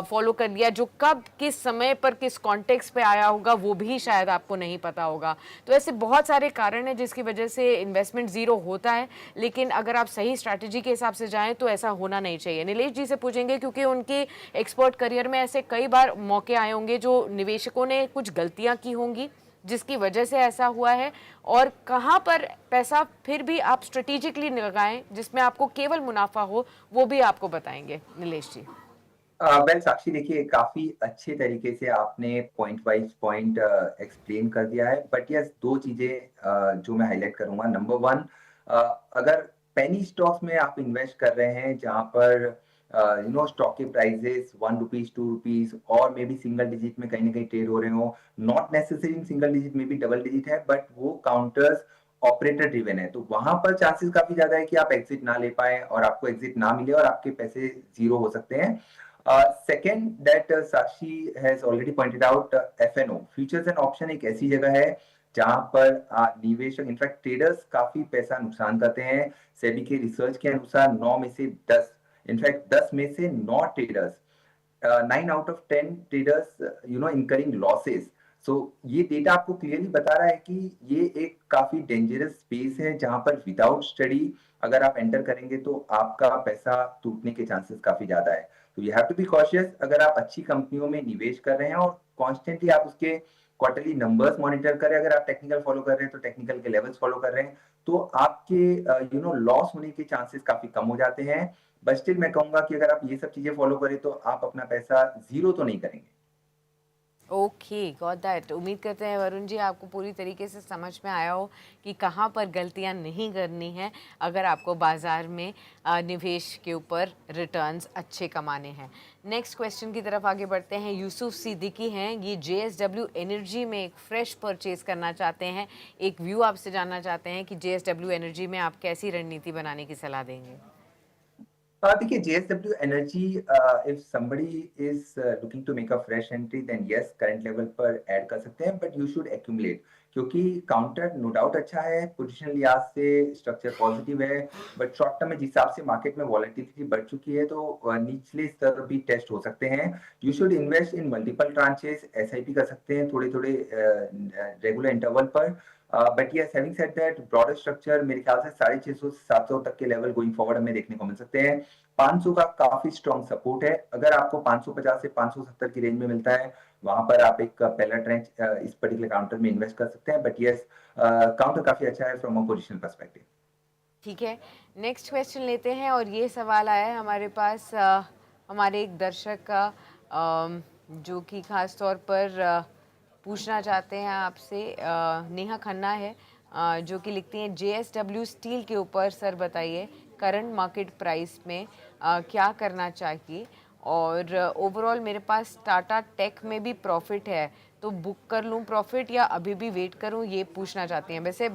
फॉलो कर लिया जो कब किस समय पर किस कॉन्टेक्स्ट पे आया होगा वो भी शायद आपको नहीं पता होगा। तो ऐसे बहुत सारे कारण हैं जिसकी वजह से इन्वेस्टमेंट जीरो होता है, लेकिन अगर आप सही स्ट्रैटेजी के हिसाब से जाएं तो ऐसा होना नहीं चाहिए। नीलेश जी से पूछेंगे क्योंकि उनके एक्सपर्ट करियर में ऐसे कई बार मौके आए होंगे जो निवेशकों ने कुछ गलतियां की होंगी जिसकी वजह से ऐसा हुआ है, और कहां पर पैसा फिर भी आप स्ट्रेटेजिकली लगाएं जिसमें आपको केवल मुनाफा हो, वो भी आपको बताएंगे नीलेश जी। वेल साक्षी, देखिए काफी अच्छे तरीके से आपने पॉइंट वाइज पॉइंट एक्सप्लेन कर दिया है, बट यस दो चीजें जो मैं हाईलाइट करूंगा। नंबर वन, अगर पेनी स्टॉक्स में आप इन्वेस्ट कर रहे हैं जहां पर स्टॉक के प्राइजेस 1 रुपीज 2 रुपीज और मे बी सिंगल डिजिट में कहीं ना कहीं ट्रेड हो रहे हो, नॉट नेसेसरी सिंगल डिजिट में भी डबल डिजिट है, बट वो काउंटर्स ऑपरेटर ड्रिवन है, तो वहां पर चांसेस काफी ज्यादा है कि आप एग्जिट ना ले पाए और आपको एग्जिट ना मिले और आपके पैसे जीरो हो सकते हैं। Second, that Sakshi has already pointed out, FNO futures and option एक ऐसी जगह है जहां पर निवेशक इनफैक्ट ट्रेडर्स काफी पैसा नुकसान करते हैं। सेबी के रिसर्च के अनुसार 9 में से 10, इनफैक्ट 10 में से 9 traders, 9 out of 10 traders incurring losses. So ये डेटा आपको क्लियरली बता रहा है कि ये एक काफी डेंजरस स्पेस है जहां पर विदाउट स्टडी अगर आप एंटर करेंगे तो आपका पैसा टूटने के चांसेस काफी ज्यादा है। तो you have to be cautious. अगर आप अच्छी कंपनियों में निवेश कर रहे हैं और कॉन्स्टेंटली आप उसके क्वार्टरली नंबर्स मॉनिटर करें, अगर आप टेक्निकल फॉलो कर रहे हैं तो टेक्निकल के लेवल्स फॉलो कर रहे हैं, तो आपके लॉस होने के चांसेस काफी कम हो जाते हैं। बट स्टिल मैं कहूंगा कि अगर आप ये सब चीजें फॉलो करें तो आप अपना पैसा जीरो तो नहीं करेंगे। Okay, got that. उम्मीद करते हैं वरुण जी आपको पूरी तरीके से समझ में आया हो कि कहाँ पर गलतियाँ नहीं करनी है अगर आपको बाज़ार में निवेश के ऊपर रिटर्न्स अच्छे कमाने हैं। नेक्स्ट क्वेश्चन की तरफ आगे बढ़ते हैं। यूसुफ सिद्दीकी हैं, ये JSW एनर्जी में एक फ्रेश परचेज करना चाहते हैं। एक व्यू आपसे जानना चाहते हैं कि JSW एनर्जी में आप कैसी रणनीति बनाने की सलाह देंगे? देखिए JSW energy, if somebody is looking to make a fresh entry, then yes, current level पर ऐड कर सकते हैं, बट यू शुड एक्यूमुलेट, क्योंकि काउंटर नो डाउट अच्छा है, पोजीशन लिहाज से स्ट्रक्चर पॉजिटिव है, बट शॉर्ट टर्म में जिस हिसाब से मार्केट में वॉलेटिलिटी बढ़ चुकी है तो निचले स्तर भी टेस्ट हो सकते हैं। You should invest in multiple tranches, SIP कर सकते हैं थोड़े थोड़े रेगुलर इंटरवल पर। But yes, having said that, broader structure मेरे ख्याल से 650 से 700 तक के लेवल गोइंग फॉरवर्ड हमें देखने को मिल सकते हैं। 500 का काफी स्ट्रॉन्ग सपोर्ट है। अगर आपको 550 से 570 की रेंज में मिलता है, वहां पर आप एक पहला ट्रेंच इस पर्टिकुलर काउंटर में इन्वेस्ट कर सकते हैं। बट यस, काउंटर काफी अच्छा है फ्रॉम अ पोजीशनल पर्सपेक्टिव। ठीक है, नेक्स्ट क्वेश्चन लेते हैं और ये सवाल आया है हमारे पास हमारे एक दर्शक का, जो कि खास तौर पर पूछना चाहते हैं आपसे। नेहा खन्ना है, जो कि लिखती हैं JSW स्टील के ऊपर सर बताइए करंट मार्केट प्राइस में क्या करना चाहिए, और ओवरऑल मेरे पास टाटा टेक में भी प्रॉफिट है तो बुक कर लूँ प्रॉफिट या अभी भी वेट करूँ, ये पूछना चाहती हैं। वैसे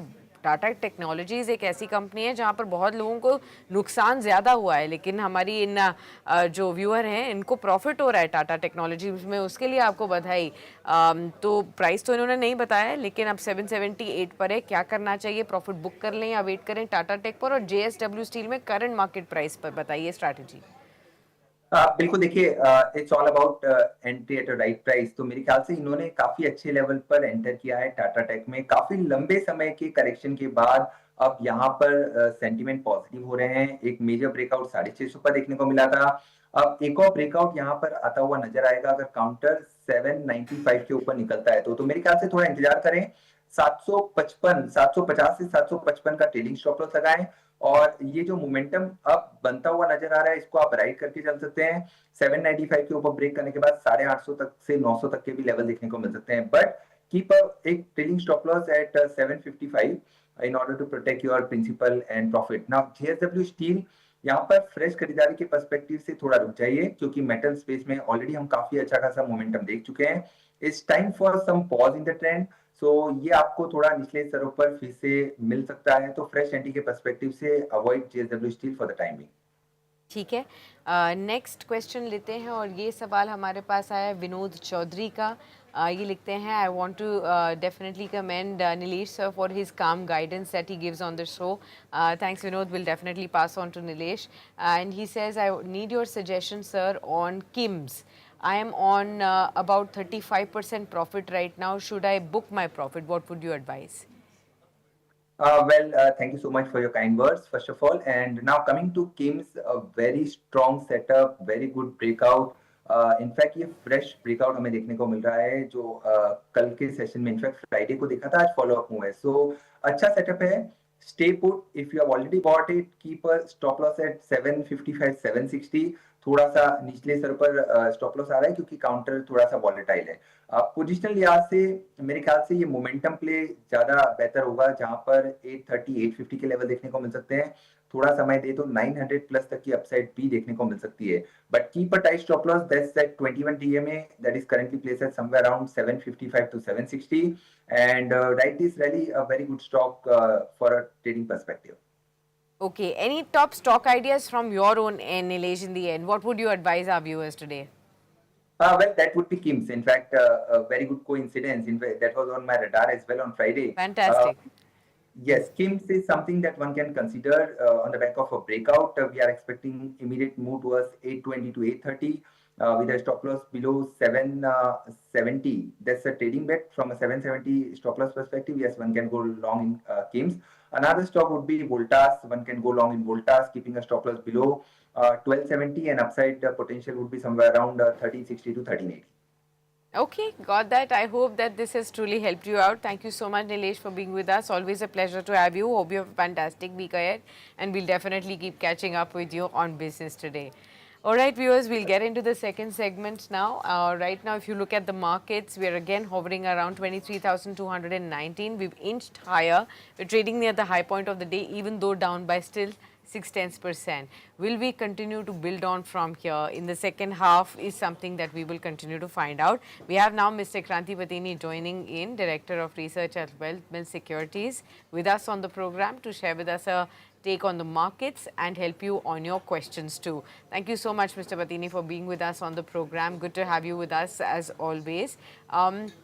टाटा टेक्नोलॉजीज़ एक ऐसी कंपनी है जहाँ पर बहुत लोगों को नुकसान ज़्यादा हुआ है, लेकिन हमारी इन जो व्यूअर हैं इनको प्रॉफिट हो रहा है टाटा टेक्नोलॉजीज़ में, उसके लिए आपको बधाई। तो प्राइस तो इन्होंने नहीं बताया है, लेकिन अब 778 पर है, क्या करना चाहिए, प्रॉफिट बुक कर लें या वेट करें टाटा टेक पर, और JSW स्टील में करंट मार्केट प्राइस पर बताइए स्ट्रैटेजी। बिल्कुल, देखिए it's all about entry at a right price. तो मेरे ख्याल से इन्होंने काफी अच्छे लेवल पर एंटर किया है टाटा टेक में, काफी लंबे समय के करेक्शन के बाद अब यहाँ पर सेंटीमेंट पॉजिटिव हो रहे हैं। एक मेजर ब्रेकआउट 650 पर देखने को मिला था, अब एक और ब्रेकआउट यहाँ पर आता हुआ नजर आएगा अगर काउंटर 795 के ऊपर निकलता है तो मेरे ख्याल से थोड़ा इंतजार करें। 755, 750 से 755 का ट्रेलिंग स्टॉप लॉस लगाएं, और ये जो मोमेंटम अब बनता हुआ नजर आ रहा है इसको आप राइड करके चल सकते हैं। 795 के ऊपर ब्रेक करने के बाद 850 तक से 900 तक के भी लेवल देखने को मिल सकते हैं, बट कीप एक trailing stop loss at 755 in order to protect your principal and profit. Now JSW steel यहाँ पर फ्रेश खरीदारी के पर्सपेक्टिव से थोड़ा रुक जाइए, क्योंकि मेटल स्पेस में ऑलरेडी हम काफी अच्छा खासा मोमेंटम देख चुके हैं। It's time for some pause in the trend. So ये आपको थोड़ा निचले स्तरों पर फिर से मिल सकता है, तो फ्रेश एंट्री के पर्सपेक्टिव से avoid JSW steel for the time being. ठीक है, नेक्स्ट क्वेश्चन लेते हैं और ये सवाल हमारे पास आया है विनोद चौधरी का। ये लिखते हैं, I want to definitely commend Nilesh sir for his calm guidance that he gives on the show. Thanks Vinod, will definitely pass on to Nilesh. And he says, I need your suggestion sir on KIMS. I am on about 35% profit right now. Should I book my profit? What would you advise? Thank you so much for your kind words, first of all. And now coming to Kim's, a very strong setup, very good breakout. In fact ये fresh breakout हमें देखने को मिल रहा है जो कल के सेशन में इनफैक्ट फ्राइडे को देखा था, आज फॉलो अप हुआ है। सो अच्छा सेटअप है, stay put. If you have already bought it, keep a stop loss at 755 760। थोड़ा सा निचले स्तर पर स्टॉप लॉस आ रहा है क्योंकि काउंटर थोड़ा सा वॉलेटाइल है। पोजिशनल लिहाज से मेरे ख्याल से ये मोमेंटम प्ले ज्यादा बेहतर होगा, जहां पर 830 850 के लेवल देखने को मिल सकते हैं। थोड़ा समय दे तो 900 प्लस तक की अपसाइड भी देखने को मिल सकती है, but keep a tight stop loss that's at 21 DMA, that is currently placed at somewhere around 755 to 760, and write this really a very good stock for a trading perspective. Okay, any top stock ideas from your own end, Nilesh, in the end? What would you advise our viewers today? Well, that would be Kim's. In fact, a very good coincidence. In fact, that was on my radar as well on Friday. Fantastic. Yes, Kim's is something that one can consider on the back of a breakout. We are expecting immediate move towards 820 to 830 with a stop loss below 770. That's a trading bet from a 770 stop loss perspective. Yes, one can go long in Kim's. Another stock would be Voltas. One can go long in Voltas, keeping a stop loss below 1270, and upside potential would be somewhere around 1360 to 1380. Okay, got that. I hope that this has truly helped you out. Thank you so much, Nilesh, for being with us. Always a pleasure to have you. Hope you have a fantastic week ahead, and we'll definitely keep catching up with you on business today. All right, viewers, we'll get into the second segment now. Right now, if you look at the markets, we are again hovering around 23,219. We've inched higher. We're trading near the high point of the day, even though down by still 0.6%. Will we continue to build on from here in the second half is something that we will continue to find out. We have now Mr. Kranti Patini joining in, Director of Research at Wealth Mill Securities, with us on the program to share with us a take on the markets and help you on your questions too. Thank you so much, Mr. Patini, for being with us on the program. Good to have you with us as always.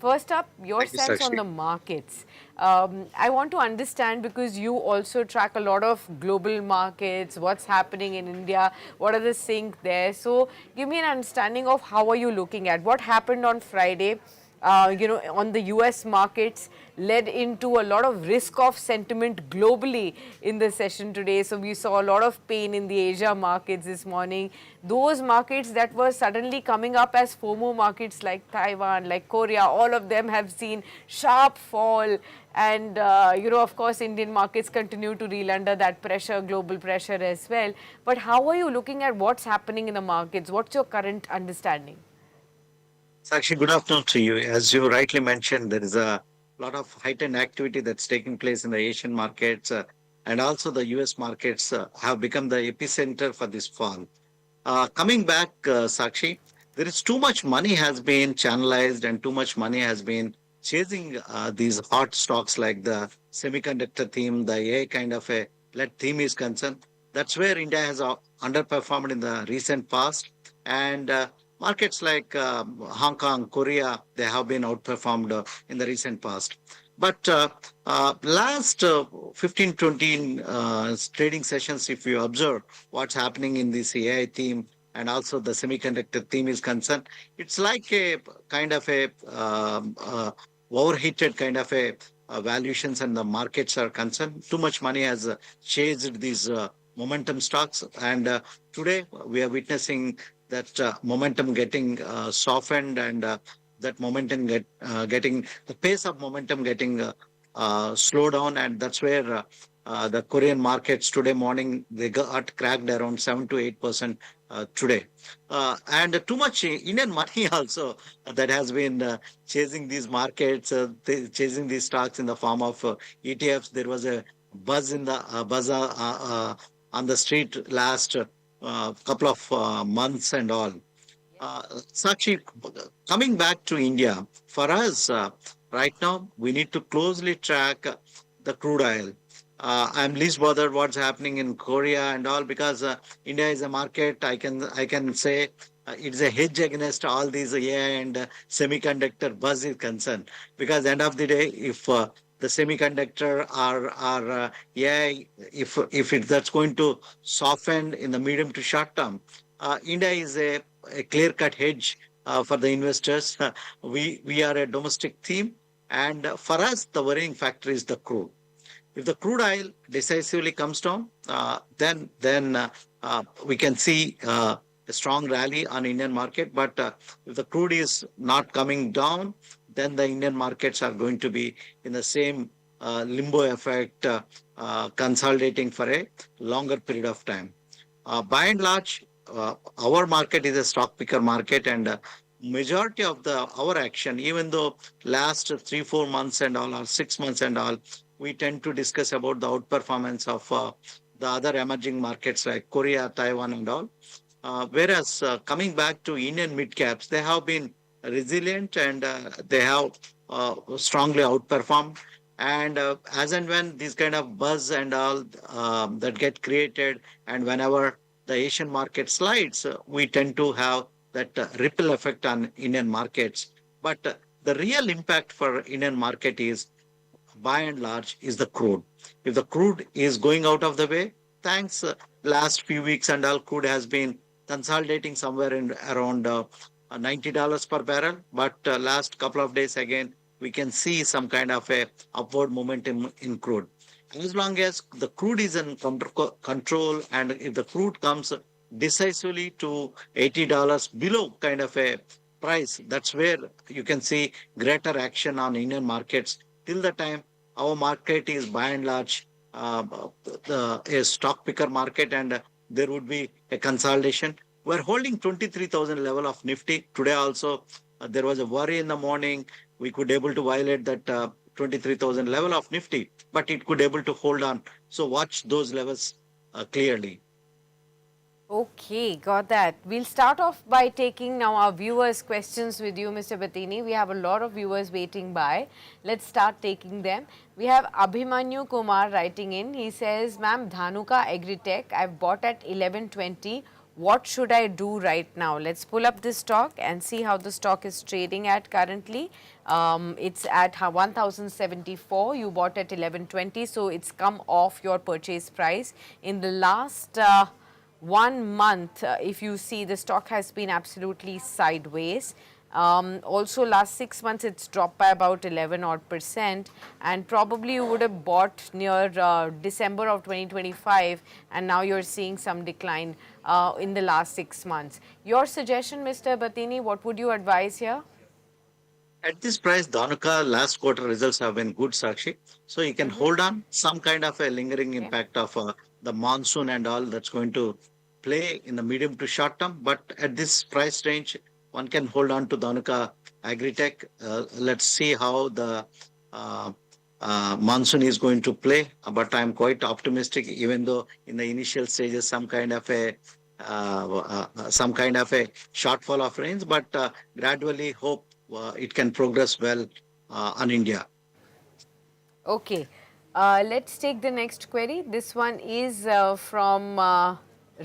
First up, your sense on the markets. I want to understand, because you also track a lot of global markets, what's happening in India, what are the sync there. So give me an understanding of how are you looking at what happened on Friday. On the US markets led into a lot of risk-off sentiment globally in the session today. So we saw a lot of pain in the Asia markets this morning. Those markets that were suddenly coming up as FOMO markets like Taiwan, like Korea, all of them have seen sharp fall. And, of course, Indian markets continue to reel under that pressure, global pressure as well. But how are you looking at what's happening in the markets? What's your current understanding? Sakshi, good afternoon to you. As you rightly mentioned, there is a lot of heightened activity that's taking place in the Asian markets, and also the US markets have become the epicenter for this fall. Coming back, Sakshi, there is too much money has been channelized and too much money has been chasing these hot stocks like the semiconductor theme, the AI kind of a led theme is concerned. That's where India has underperformed in the recent past, and markets like Hong Kong, Korea, they have been outperformed in the recent past. But last 15, 20 trading sessions, if you observe what's happening in this AI theme and also the semiconductor theme is concerned, it's like a kind of a overheated kind of a valuations, and the markets are concerned. Too much money has chased these momentum stocks, and today we are witnessing that momentum getting softened, and that momentum getting the pace of momentum getting slowed down, and that's where the Korean markets today morning they got cracked around 7 to 8% today, and too much Indian money also that has been chasing these markets, chasing these stocks in the form of ETFs. There was a buzz in the on the street last couple of months and all. Sakshi, coming back to India, for us, right now we need to closely track the crude oil. I'm least bothered what's happening in Korea and all because India is a market. I can say it's a hedge against all these AI and semiconductor buzz is concerned. Because end of the day, if the semiconductor are AI, that's going to soften in the medium to short term, India is a clear cut hedge for the investors. We are a domestic theme, and for us the worrying factor is the crude. If the crude oil decisively comes down, then we can see a strong rally on Indian market. But if the crude is not coming down, then the Indian markets are going to be in the same limbo effect, consolidating for a longer period of time. By and large, our market is a stock picker market, and majority of our action, even though last 3-4 months and all, or 6 months and all, we tend to discuss about the outperformance of the other emerging markets like Korea, Taiwan, and all. Whereas coming back to Indian mid caps, they have been resilient and they have strongly outperformed. And as and when these kind of buzz and all that get created, and whenever the Asian market slides, we tend to have that ripple effect on Indian markets. But the real impact for Indian market is, by and large, is the crude. If the crude is going out of the way, thanks last few weeks and all, crude has been consolidating somewhere in around $90 per barrel. But last couple of days again, we can see some kind of a upward momentum in crude. As long as the crude is in control, and if the crude comes decisively to $80 below kind of a price, that's where you can see greater action on Indian markets. Till the time, our market is by and large a stock picker market, and there would be a consolidation. We're holding 23,000 level of Nifty. Today also, there was a worry in the morning. We could able to violate that 23,000 level of Nifty, but it could able to hold on. So watch those levels clearly. Okay, got that. We'll start off by taking now our viewers' questions with you, Mr. Battini. We have a lot of viewers waiting by. Let's start taking them. We have Abhimanyu Kumar writing in. He says, Ma'am, Dhanuka Agritech, I've bought at 1120. What should I do right now? Let's pull up this stock and see how the stock is trading at currently. It's at 1074. You bought at 1120, so it's come off your purchase price. In the last 1 month, if you see, the stock has been absolutely sideways. Also last 6 months it's dropped by about 11% and probably you would have bought near December of 2025 and now you're seeing some decline in the last 6 months. Your suggestion, Mr. Battini, what would you advise here? At this price, Dhanuka last quarter results have been good, Sakshi. So you can hold on. Some kind of a lingering impact of the monsoon and all that's going to play in the medium to short term. But at this price range, one can hold on to Dhanuka Agritech. Let's see how the monsoon is going to play. But I'm quite optimistic, even though in the initial stages some kind of a shortfall of rains. But gradually hope it can progress well on India. Okay, let's take the next query. This one is from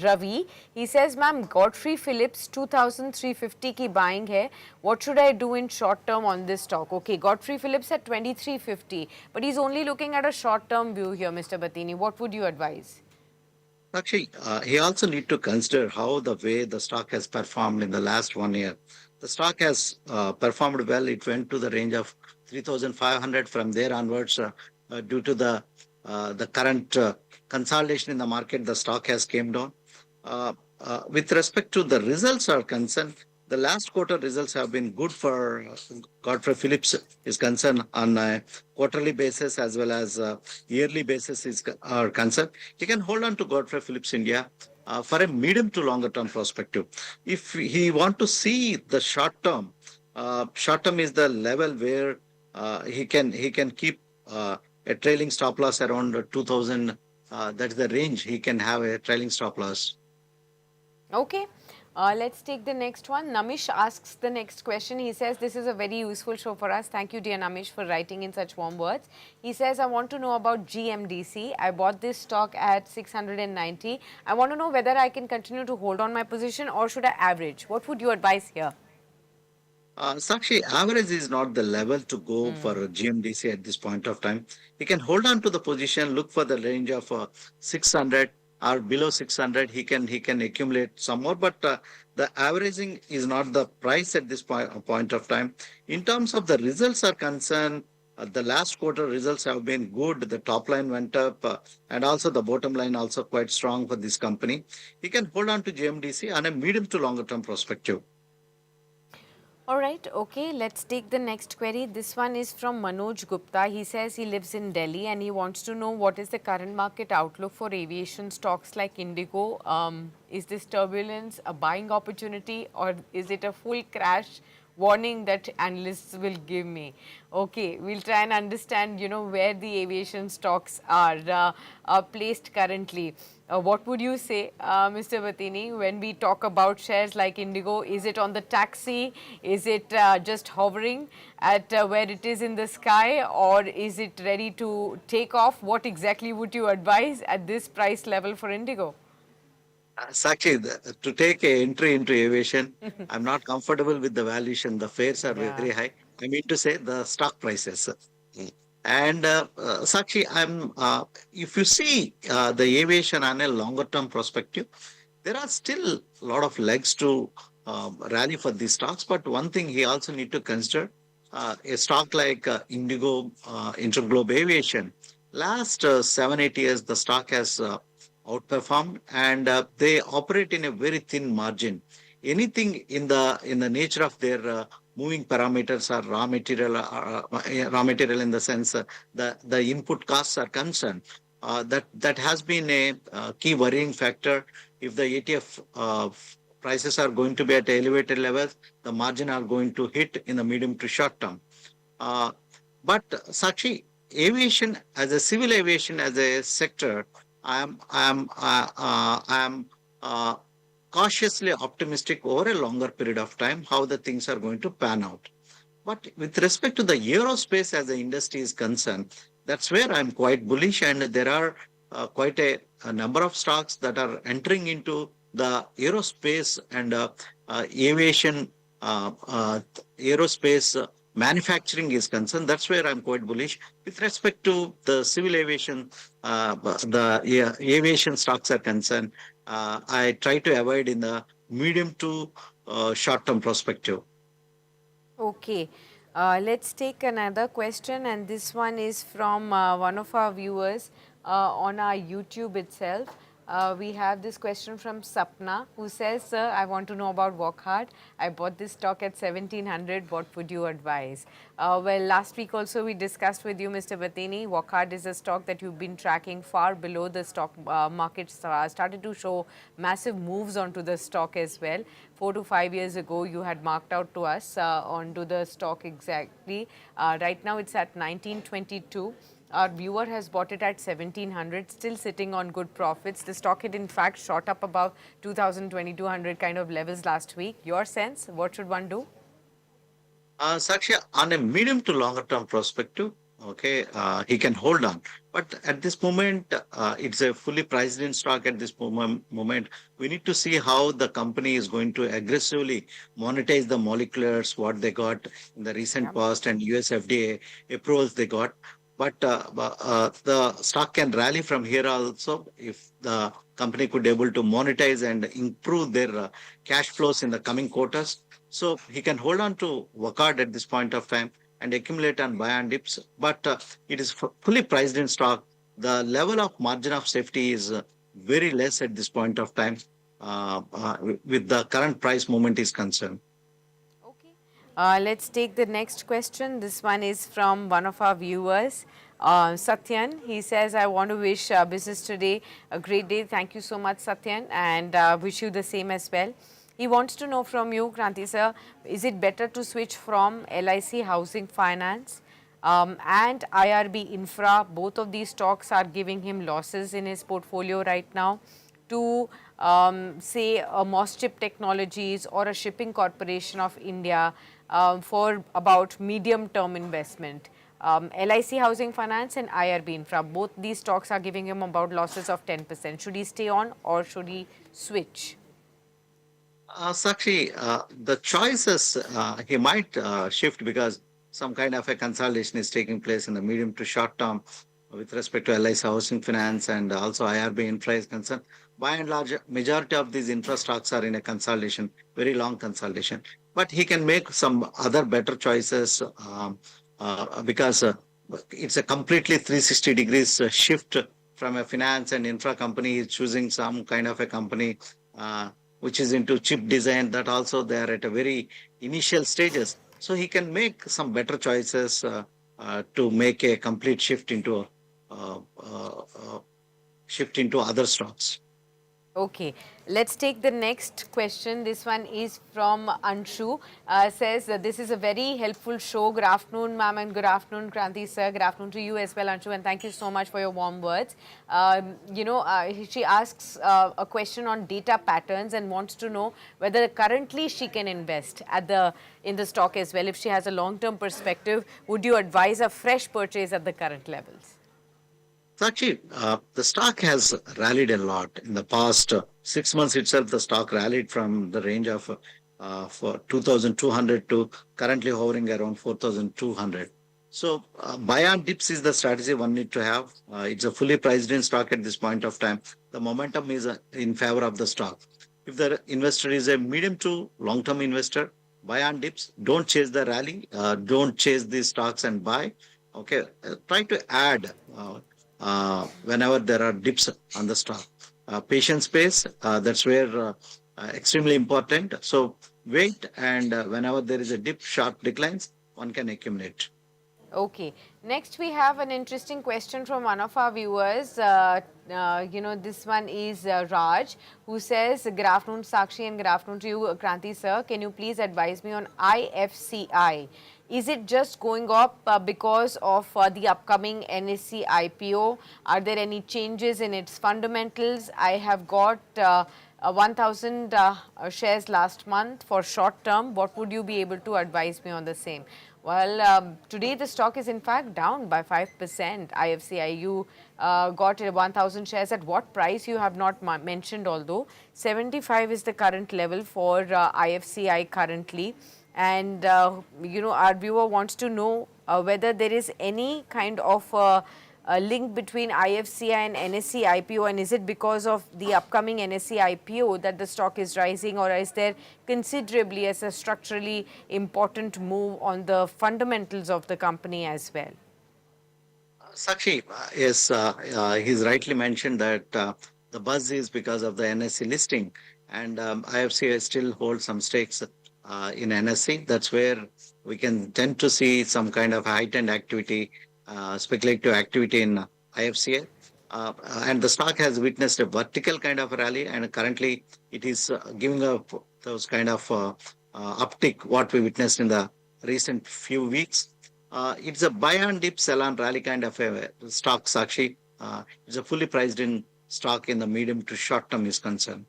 Ravi. He says, Ma'am, Godfrey Phillips 2350 ki buying hai. What should I do in short term on this stock? Okay, Godfrey Phillips at 2350, but he's only looking at a short term view here, Mr. Battini. What would you advise? Actually, he also need to consider how the way the stock has performed in the last 1 year. The stock has performed well. It went to the range of 3,500. From there onwards, due to the current consolidation in the market, the stock has came down. With respect to the results are concerned, the last quarter results have been good for Godfrey Phillips is concerned on a quarterly basis as well as yearly basis are concerned. You can hold on to Godfrey Phillips India for a medium to longer term perspective. If he want to see the short term is the level where he can keep a trailing stop loss around 2,000. That's the range he can have a trailing stop loss. Okay. Let's take the next one. Namish asks the next question. He says, this is a very useful show for us. Thank you, dear Namish, for writing in such warm words. He says, I want to know about GMDC. I bought this stock at 690. I want to know whether I can continue to hold on my position or should I average? What would you advise here? Sakshi, average is not the level to go for GMDC at this point of time. He can hold on to the position, look for the range of 600 or below 600. He can accumulate some more, but the averaging is not the price at this point of time. In terms of the results are concerned, the last quarter results have been good. The top line went up, and also the bottom line also quite strong for this company. He can hold on to GMDC on a medium to longer term perspective. All right, okay, let's take the next query. This one is from Manoj Gupta. He says he lives in Delhi and he wants to know what is the current market outlook for aviation stocks like Indigo. Is this turbulence a buying opportunity or is it a full crash warning that analysts will give me? Okay, we'll try and understand, where the aviation stocks are placed currently. What would you say, Mr. Batini, when we talk about shares like Indigo? Is it on the taxi? Is it just hovering at where it is in the sky, or is it ready to take off? What exactly would you advise at this price level for Indigo? Sakshi, to take a entry into aviation, I'm not comfortable with the valuation. The fares are very high. I mean to say the stock prices. And Sakshi, if you see the aviation on a longer term perspective, there are still a lot of legs to rally for these stocks. But one thing he also need to consider, a stock like Indigo, Interglobe Aviation, last 7-8 years, the stock has outperformed, and they operate in a very thin margin. Anything in the nature of their moving parameters or raw material in the sense the input costs are concerned, that has been a key worrying factor. If the ETF prices are going to be at elevated levels, the margin are going to hit in the medium to short term. But Sakshi, aviation as a civil aviation as a sector, I am cautiously optimistic over a longer period of time how the things are going to pan out. But with respect to the aerospace as the industry is concerned, that's where I'm quite bullish, and there are quite a number of stocks that are entering into the aerospace and aviation, aerospace manufacturing is concerned. That's where I'm quite bullish. With respect to the civil aviation, aviation stocks are concerned, I try to avoid in the medium to short-term perspective. Okay, let's take another question, and this one is from one of our viewers on our YouTube itself. We have this question from Sapna, who says, sir, I want to know about Wockhardt. I bought this stock at 1700. What would you advise? Well, last week also we discussed with you, Mr. Batini, Wockhardt is a stock that you've been tracking far below the stock market. Started to show massive moves onto the stock as well. 4 to 5 years ago, you had marked out to us onto the stock exactly. Right now, it's at 1922. Our viewer has bought it at 1700, still sitting on good profits. The stock had in fact shot up above 2000, 2200 kind of levels last week. Your sense, what should one do? Sakshi, on a medium to longer term perspective, okay, he can hold on. But at this moment, it's a fully priced in stock at this moment. We need to see how the company is going to aggressively monetize the moleculars, what they got in the recent past, and US FDA approvals they got. But the stock can rally from here also if the company could able to monetize and improve their cash flows in the coming quarters. So he can hold on to Wockhardt at this point of time and accumulate on buy and dips. But it is fully priced in stock. The level of margin of safety is very less at this point of time with the current price movement is concerned. Let's take the next question. This one is from one of our viewers, Satyan. He says, I want to wish Business Today a great day. Thank you so much, Satyan, and wish you the same as well. He wants to know from you, Kranti sir, is it better to switch from LIC Housing Finance and IRB Infra? Both of these stocks are giving him losses in his portfolio right now, to, say, a Moschip Technologies or a Shipping Corporation of India for about medium-term investment. LIC Housing Finance and IRB Infra, both these stocks are giving him about losses of 10%. Should he stay on or should he switch? Sakshi, the choices, he might shift because some kind of a consolidation is taking place in the medium to short term with respect to LIC Housing Finance and also IRB Infra is concerned. By and large, majority of these infra stocks are in a consolidation, very long consolidation. But he can make some other better choices because it's a completely 360 degrees shift from a finance and infra company is choosing some kind of a company which is into chip design, that also they are at a very initial stages. So he can make some better choices to make a complete shift into other stocks. Okay, let's take the next question. This one is from Anshu. Says this is a very helpful show. Good afternoon, ma'am, and good afternoon, Kranti sir. Good afternoon to you as well, Anshu, and thank you so much for your warm words. She asks a question on data patterns and wants to know whether currently she can invest in the stock as well. If she has a long-term perspective, would you advise a fresh purchase at the current levels? Actually, the stock has rallied a lot. In the past 6 months itself, the stock rallied from the range of 2,200 to currently hovering around 4,200. So buy on dips is the strategy one need to have. It's a fully priced in stock at this point of time. The momentum is in favor of the stock. If the investor is a medium to long-term investor, buy on dips. Don't chase the rally. Don't chase these stocks and buy. Okay, try to add whenever there are dips on the stock. Patience space, that's where extremely important. So wait, and whenever there is a dip, sharp declines, one can accumulate. Okay. Next, we have an interesting question from one of our viewers. This one is Raj, who says, good afternoon, Sakshi, and good afternoon to you, Kranti sir. Can you please advise me on IFCI? Is it just going up because of the upcoming NSE IPO? Are there any changes in its fundamentals? I have got 1,000 shares last month for short term. What would you be able to advise me on the same? Well, today the stock is in fact down by 5%. IFCI, you got 1,000 shares at what price? You have not mentioned, although 75 is the current level for IFCI currently. And, our viewer wants to know whether there is any kind of a link between IFCI and NSE IPO, and is it because of the upcoming NSE IPO that the stock is rising, or is there considerably as a structurally important move on the fundamentals of the company as well? Sakshi, yes, he's rightly mentioned that the buzz is because of the NSE listing, and IFCI still holds some stakes in NSE. That's where we can tend to see some kind of heightened activity, speculative activity in IFCI. And the stock has witnessed a vertical kind of rally, and currently it is giving up those kind of uptick what we witnessed in the recent few weeks. It's a buy on dip, sell on rally kind of a stock, Sakshi. It's a fully priced in stock in the medium to short term is concerned.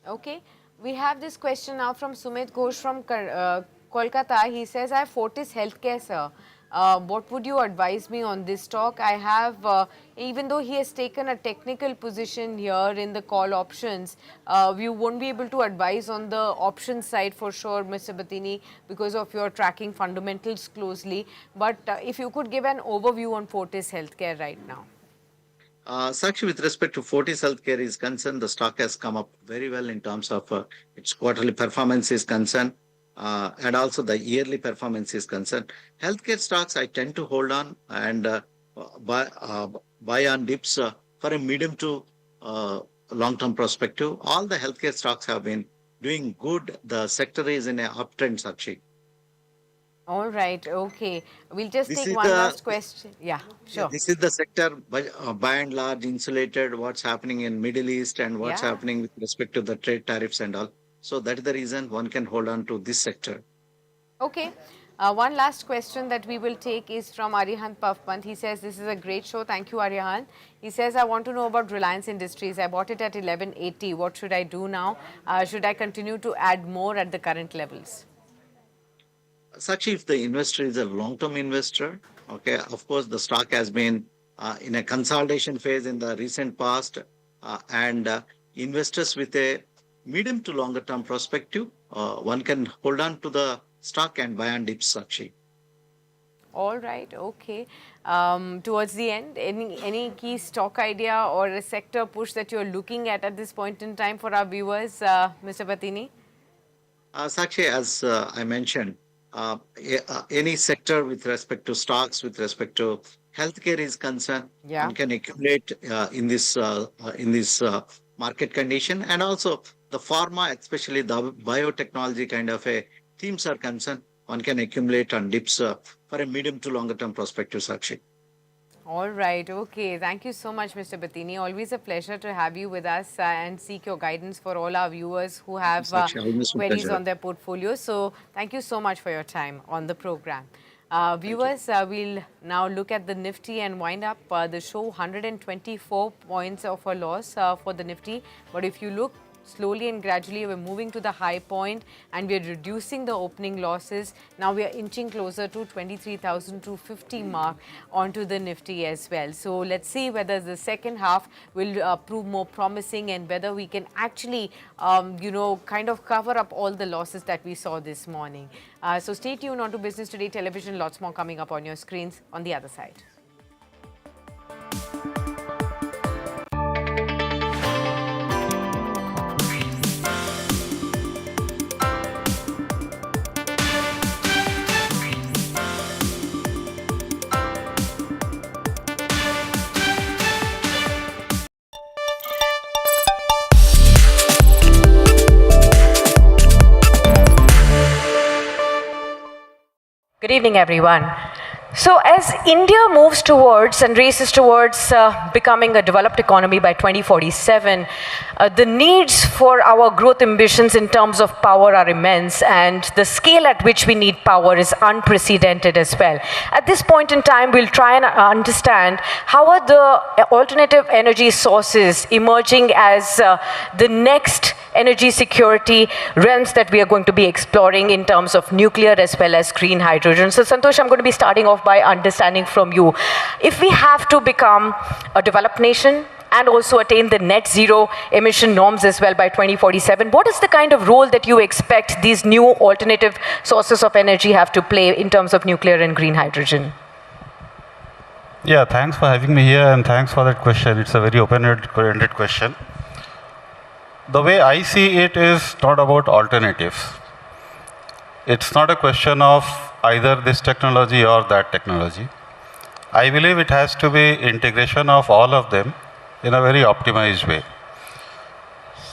Okay. We have this question now from Sumit Ghosh from Kolkata. He says, I have Fortis Healthcare, sir. What would you advise me on this stock? I have, even though he has taken a technical position here in the call options, we won't be able to advise on the options side for sure, Mr. Batini, because of your tracking fundamentals closely. But if you could give an overview on Fortis Healthcare right now. Sakshi, with respect to Fortis Healthcare is concerned, the stock has come up very well in terms of its quarterly performance is concerned, and also the yearly performance is concerned. Healthcare stocks I tend to hold on and buy on dips for a medium to long-term perspective. All the healthcare stocks have been doing good. The sector is in an uptrend, Sakshi. All right, okay. We'll just take one last question. Yeah, sure. This is the sector by and large insulated what's happening in Middle East and what's happening with respect to the trade tariffs and all. So that is the reason one can hold on to this sector. Okay. One last question that we will take is from Arihant Pavpant. He says, this is a great show. Thank you, Arihant. He says, I want to know about Reliance Industries. I bought it at 1180. What should I do now? Should I continue to add more at the current levels? Sakshi, if the investor is a long-term investor, okay, of course, the stock has been in a consolidation phase in the recent past, and investors with a medium to longer term perspective, one can hold on to the stock and buy on dips, Sakshi. All right, okay. Towards the end, any key stock idea or a sector push that you're looking at this point in time for our viewers, Mr. Patini? Sakshi, as I mentioned, any sector with respect to stocks, with respect to healthcare is concerned, one can accumulate in this market condition, and also the pharma, especially the biotechnology kind of a themes are concerned, one can accumulate on dips for a medium to longer term perspective, Sakshi. All right, okay. Thank you so much, Mr. Patini. Always a pleasure to have you with us and seek your guidance for all our viewers who have queries on their portfolios. So thank you so much for your time on the program. Viewers, we'll now look at the Nifty and wind up the show. 124 points of a loss for the Nifty. But if you look slowly and gradually, we're moving to the high point and we're reducing the opening losses. Now we are inching closer to 23,250 mark onto the Nifty as well. So let's see whether the second half will prove more promising and whether we can actually, kind of cover up all the losses that we saw this morning. So stay tuned on to Business Today Television. Lots more coming up on your screens on the other side. Good evening, everyone. So as India moves towards and races towards becoming a developed economy by 2047, the needs for our growth ambitions in terms of power are immense, and the scale at which we need power is unprecedented as well. At this point in time, we'll try and understand how are the alternative energy sources emerging as the next energy security realms that we are going to be exploring in terms of nuclear as well as green hydrogen. So Santosh, I'm going to be starting off by understanding from you. If we have to become a developed nation and also attain the net zero emission norms as well by 2047, what is the kind of role that you expect these new alternative sources of energy have to play in terms of nuclear and green hydrogen? Yeah, thanks for having me here and thanks for that question. It's a very open-ended question. The way I see it is not about alternatives. It's not a question of either this technology or that technology. I believe it has to be integration of all of them in a very optimized way.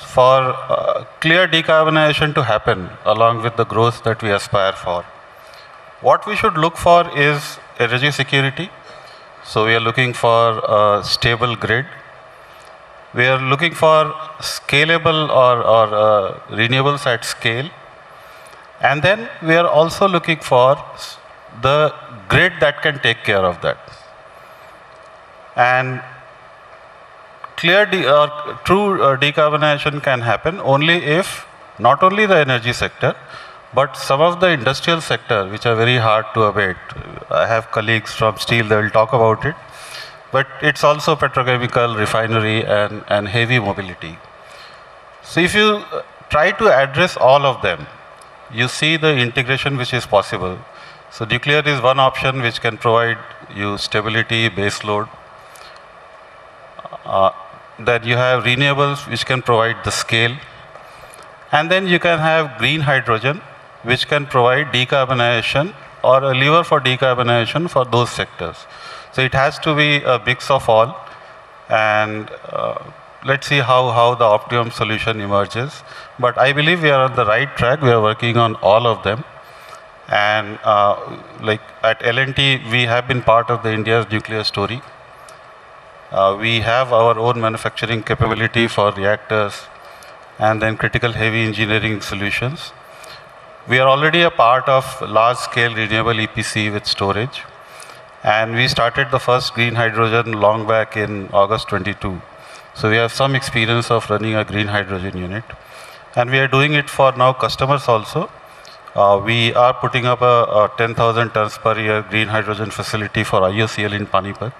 For clear decarbonization to happen along with the growth that we aspire for, what we should look for is energy security. So we are looking for a stable grid. We are looking for scalable or renewables at scale. And then we are also looking for the grid that can take care of that. And clear true decarbonization can happen only if not only the energy sector, but some of the industrial sector, which are very hard to abate. I have colleagues from steel, they will talk about it. But it's also petrochemical, refinery, and heavy mobility. So if you try to address all of them, you see the integration which is possible. So nuclear is one option which can provide you stability, base load. Then you have renewables which can provide the scale. And then you can have green hydrogen which can provide decarbonization or a lever for decarbonization for those sectors. So it has to be a mix of all, and let's see how the optimum solution emerges. But I believe we are on the right track. We are working on all of them. And like at L&T, we have been part of the India's nuclear story. We have our own manufacturing capability for reactors and then critical heavy engineering solutions. We are already a part of large-scale renewable EPC with storage. And we started the first green hydrogen long back in August 22. So we have some experience of running a green hydrogen unit. And we are doing it for now customers also. We are putting up a 10,000 tons per year green hydrogen facility for IOCL in Panipat.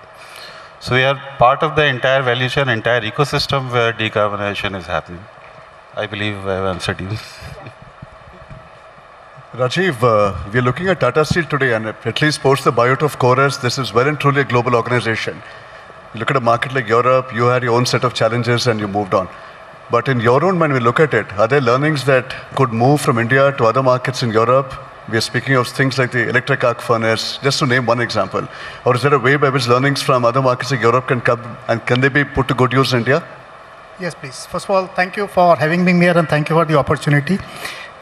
So we are part of the entire value chain, entire ecosystem where decarbonization is happening. I believe I have answered you. Rajiv, we are looking at Tata Steel today, and at least post the buyout of Chorus, this is well and truly a global organization. You look at a market like Europe, you had your own set of challenges and you moved on. But in your own mind, when we look at it, are there learnings that could move from India to other markets in Europe? We are speaking of things like the electric arc furnace, just to name one example. Or is there a way by which learnings from other markets like Europe can come, and can they be put to good use in India? Yes, please. First of all, thank you for having me here and thank you for the opportunity.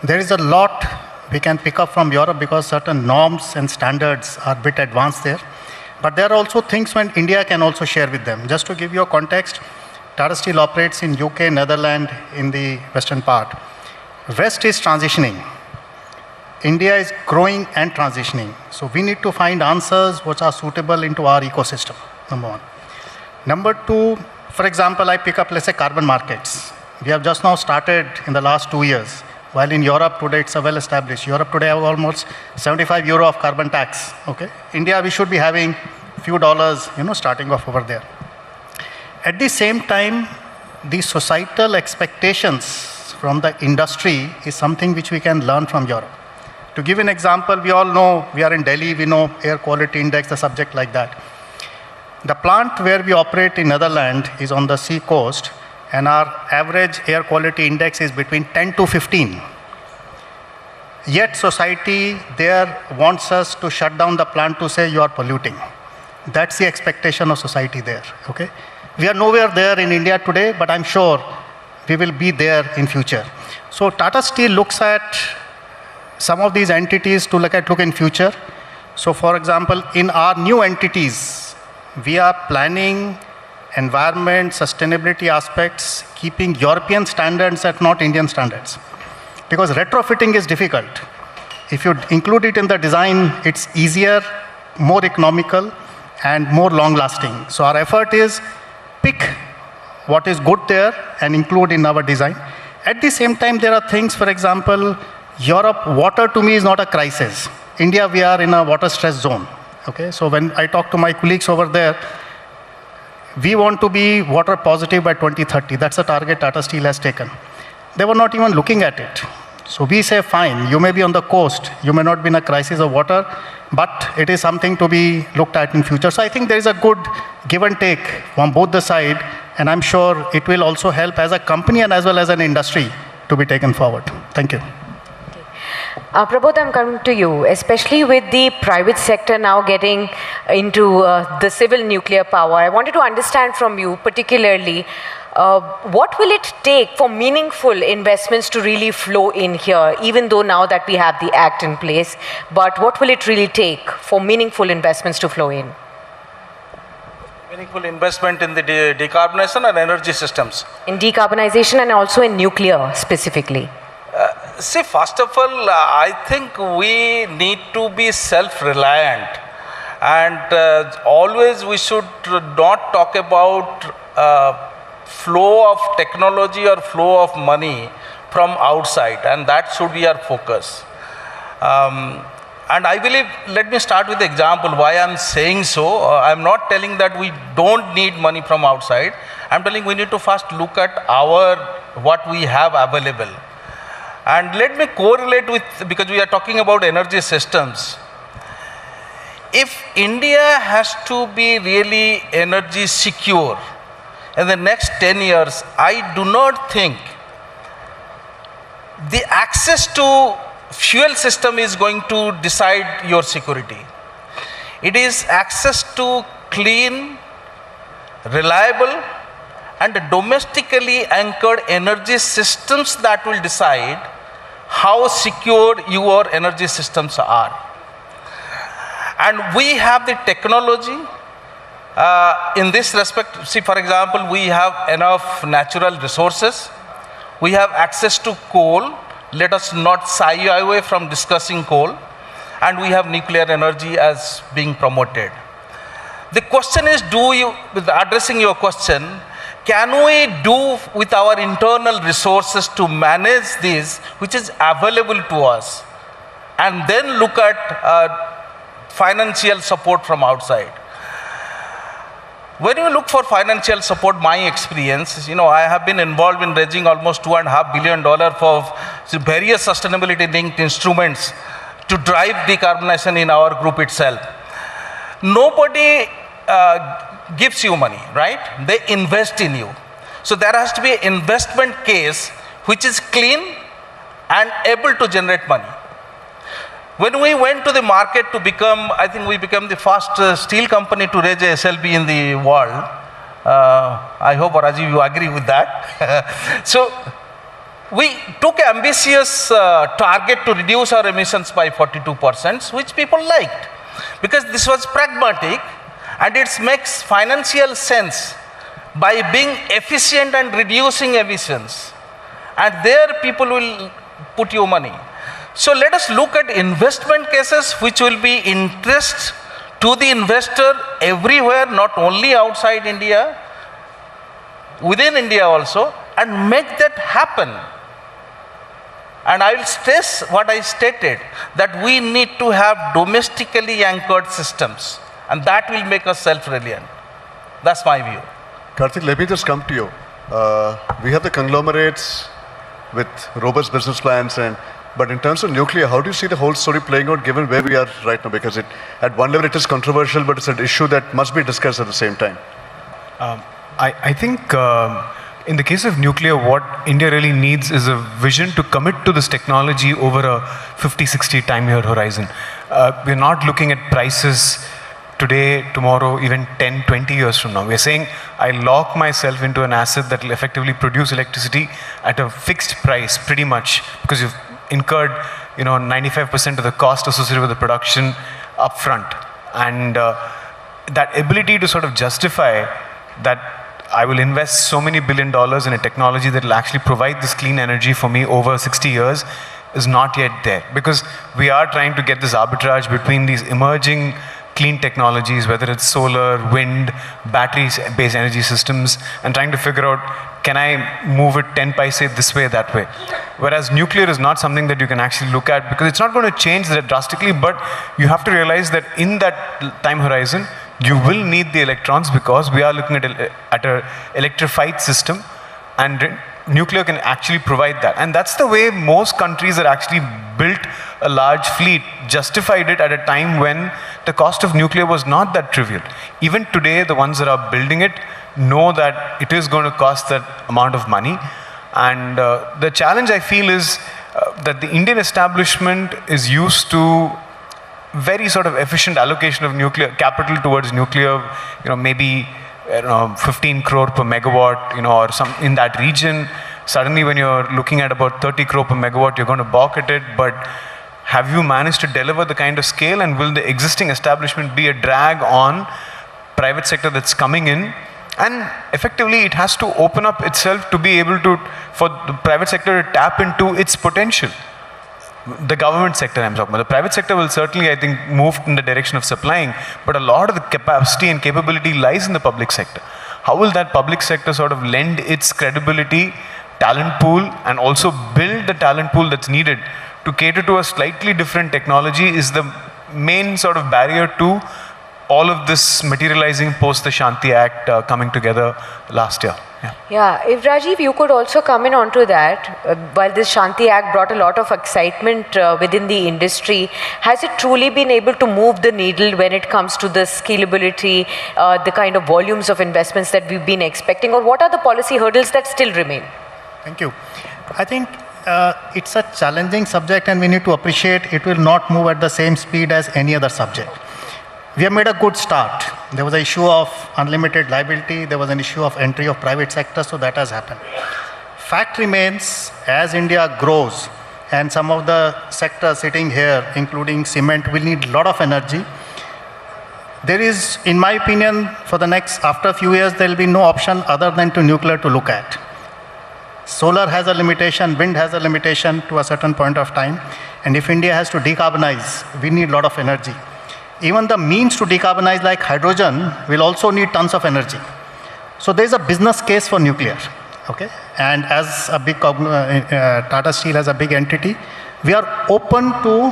There is a lot we can pick up from Europe because certain norms and standards are a bit advanced there. But there are also things when India can also share with them. Just to give you a context, Tata Steel operates in UK, Netherlands, in the western part. West is transitioning. India is growing and transitioning. So we need to find answers which are suitable into our ecosystem, number one. Number two, for example, I pick up, let's say, carbon markets. We have just now started in the last 2 years. While in Europe today, it's a well established. Europe today have almost 75 euro of carbon tax. Okay, India, we should be having a few dollars, starting off over there. At the same time, the societal expectations from the industry is something which we can learn from Europe. To give an example, we all know, we are in Delhi, we know air quality index, the subject like that. The plant where we operate in Netherlands is on the sea coast, and our average air quality index is between 10 to 15. Yet society there wants us to shut down the plant to say you are polluting. That's the expectation of society there, okay? We are nowhere there in India today, but I'm sure we will be there in future. So Tata Steel looks at some of these entities to look in future. So for example, in our new entities, we are planning environment, sustainability aspects, keeping European standards and not Indian standards. Because retrofitting is difficult. If you include it in the design, it's easier, more economical, and more long-lasting. So our effort is pick what is good there and include in our design. At the same time, there are things, for example, Europe, water to me is not a crisis. India, we are in a water stress zone. Okay, so when I talk to my colleagues over there, we want to be water positive by 2030. That's a target Tata Steel has taken. They were not even looking at it. So we say, fine, you may be on the coast, you may not be in a crisis of water, but it is something to be looked at in future. So I think there is a good give and take from both the side, and I'm sure it will also help as a company and as well as an industry to be taken forward. Thank you. Prabodh, I'm coming to you, especially with the private sector now getting into the civil nuclear power. I wanted to understand from you particularly, what will it take for meaningful investments to really flow in here, even though now that we have the act in place, but what will it really take for meaningful investments to flow in? Meaningful investment in the decarbonization and energy systems. In decarbonization and also in nuclear specifically. See, first of all, I think we need to be self-reliant, and always we should not talk about flow of technology or flow of money from outside, and that should be our focus. And I believe, let me start with the example why I'm saying so. I'm not telling that we don't need money from outside. I'm telling we need to first look at what we have available. And let me correlate with, because we are talking about energy systems. If India has to be really energy secure in the next 10 years, I do not think the access to fuel system is going to decide your security. It is access to clean, reliable, and domestically anchored energy systems that will decide how secure your energy systems are. And we have the technology in this respect. See, for example, we have enough natural resources. We have access to coal, Let us not shy away from discussing coal, and we have nuclear energy as being promoted. The question is, with addressing your question, can we do with our internal resources to manage this, which is available to us, and then look at financial support from outside? When you look for financial support, my experience, I have been involved in raising almost $2.5 billion for various sustainability-linked instruments to drive decarbonization in our group itself. Nobody gives you money, right? They invest in you. So there has to be an investment case which is clean and able to generate money. When we went to the market to become, I think we became the first steel company to raise a SLB in the world. I hope, Rajiv, you agree with that. So we took an ambitious target to reduce our emissions by 42%, which people liked, because this was pragmatic and it makes financial sense by being efficient and reducing emissions. And there people will put you money. So let us look at investment cases which will be interest to the investor everywhere, not only outside India, within India also, and make that happen. And I will stress what I stated, that we need to have domestically anchored systems, and that will make us self-reliant. That's my view. Karthik, let me just come to you. We have the conglomerates with robust business plans, but in terms of nuclear, how do you see the whole story playing out given where we are right now? Because at one level it is controversial, but it's an issue that must be discussed at the same time. I think in the case of nuclear, what India really needs is a vision to commit to this technology over a 50-60 time-year horizon. We're not looking at prices today, tomorrow, even 10, 20 years from now. We're saying, I lock myself into an asset that will effectively produce electricity at a fixed price, pretty much, because you've incurred 95% of the cost associated with the production upfront. And that ability to sort of justify that I will invest so many $1 billion in a technology that will actually provide this clean energy for me over 60 years is not yet there. Because we are trying to get this arbitrage between these emerging clean technologies, whether it's solar, wind, battery-based energy systems, and trying to figure out, can I move it 10 paise this way, that way? Whereas nuclear is not something that you can actually look at, because it's not going to change that drastically, but you have to realize that in that time horizon, you will need the electrons, because we are looking at an electrified system, and nuclear can actually provide that. And that's the way most countries that actually built a large fleet justified it at a time when the cost of nuclear was not that trivial. Even today, the ones that are building it know that it is going to cost that amount of money. And the challenge I feel is that the Indian establishment is used to very sort of efficient allocation of nuclear capital towards nuclear, maybe 15 crore per megawatt, or some in that region. Suddenly when you're looking at about 30 crore per megawatt, you're going to balk at it. But have you managed to deliver the kind of scale, and will the existing establishment be a drag on private sector that's coming in? And effectively, it has to open up itself to be able to, for the private sector to tap into its potential. The government sector I'm talking about. The private sector will certainly, I think, move in the direction of supplying, but a lot of the capacity and capability lies in the public sector. How will that public sector sort of lend its credibility, talent pool, and also build the talent pool that's needed to cater to a slightly different technology is the main sort of barrier to all of this materializing post the Shanti Act coming together last year. Yeah, if Rajiv, you could also come in onto that. While this Shanti Act brought a lot of excitement within the industry, has it truly been able to move the needle when it comes to the scalability, the kind of volumes of investments that we've been expecting, or what are the policy hurdles that still remain? Thank you. I think it's a challenging subject, and we need to appreciate it will not move at the same speed as any other subject. We have made a good start. There was an issue of unlimited liability. There was an issue of entry of private sector, so that has happened. Fact remains, as India grows, and some of the sectors sitting here, including cement, will need a lot of energy. There is, in my opinion, for the next, after a few years, there will be no option other than to nuclear to look at. Solar has a limitation, wind has a limitation to a certain point of time. And if India has to decarbonize, we need a lot of energy. Even the means to decarbonize like hydrogen will also need tons of energy. So there's a business case for nuclear, okay? And as a big, Tata Steel as a big entity, we are open to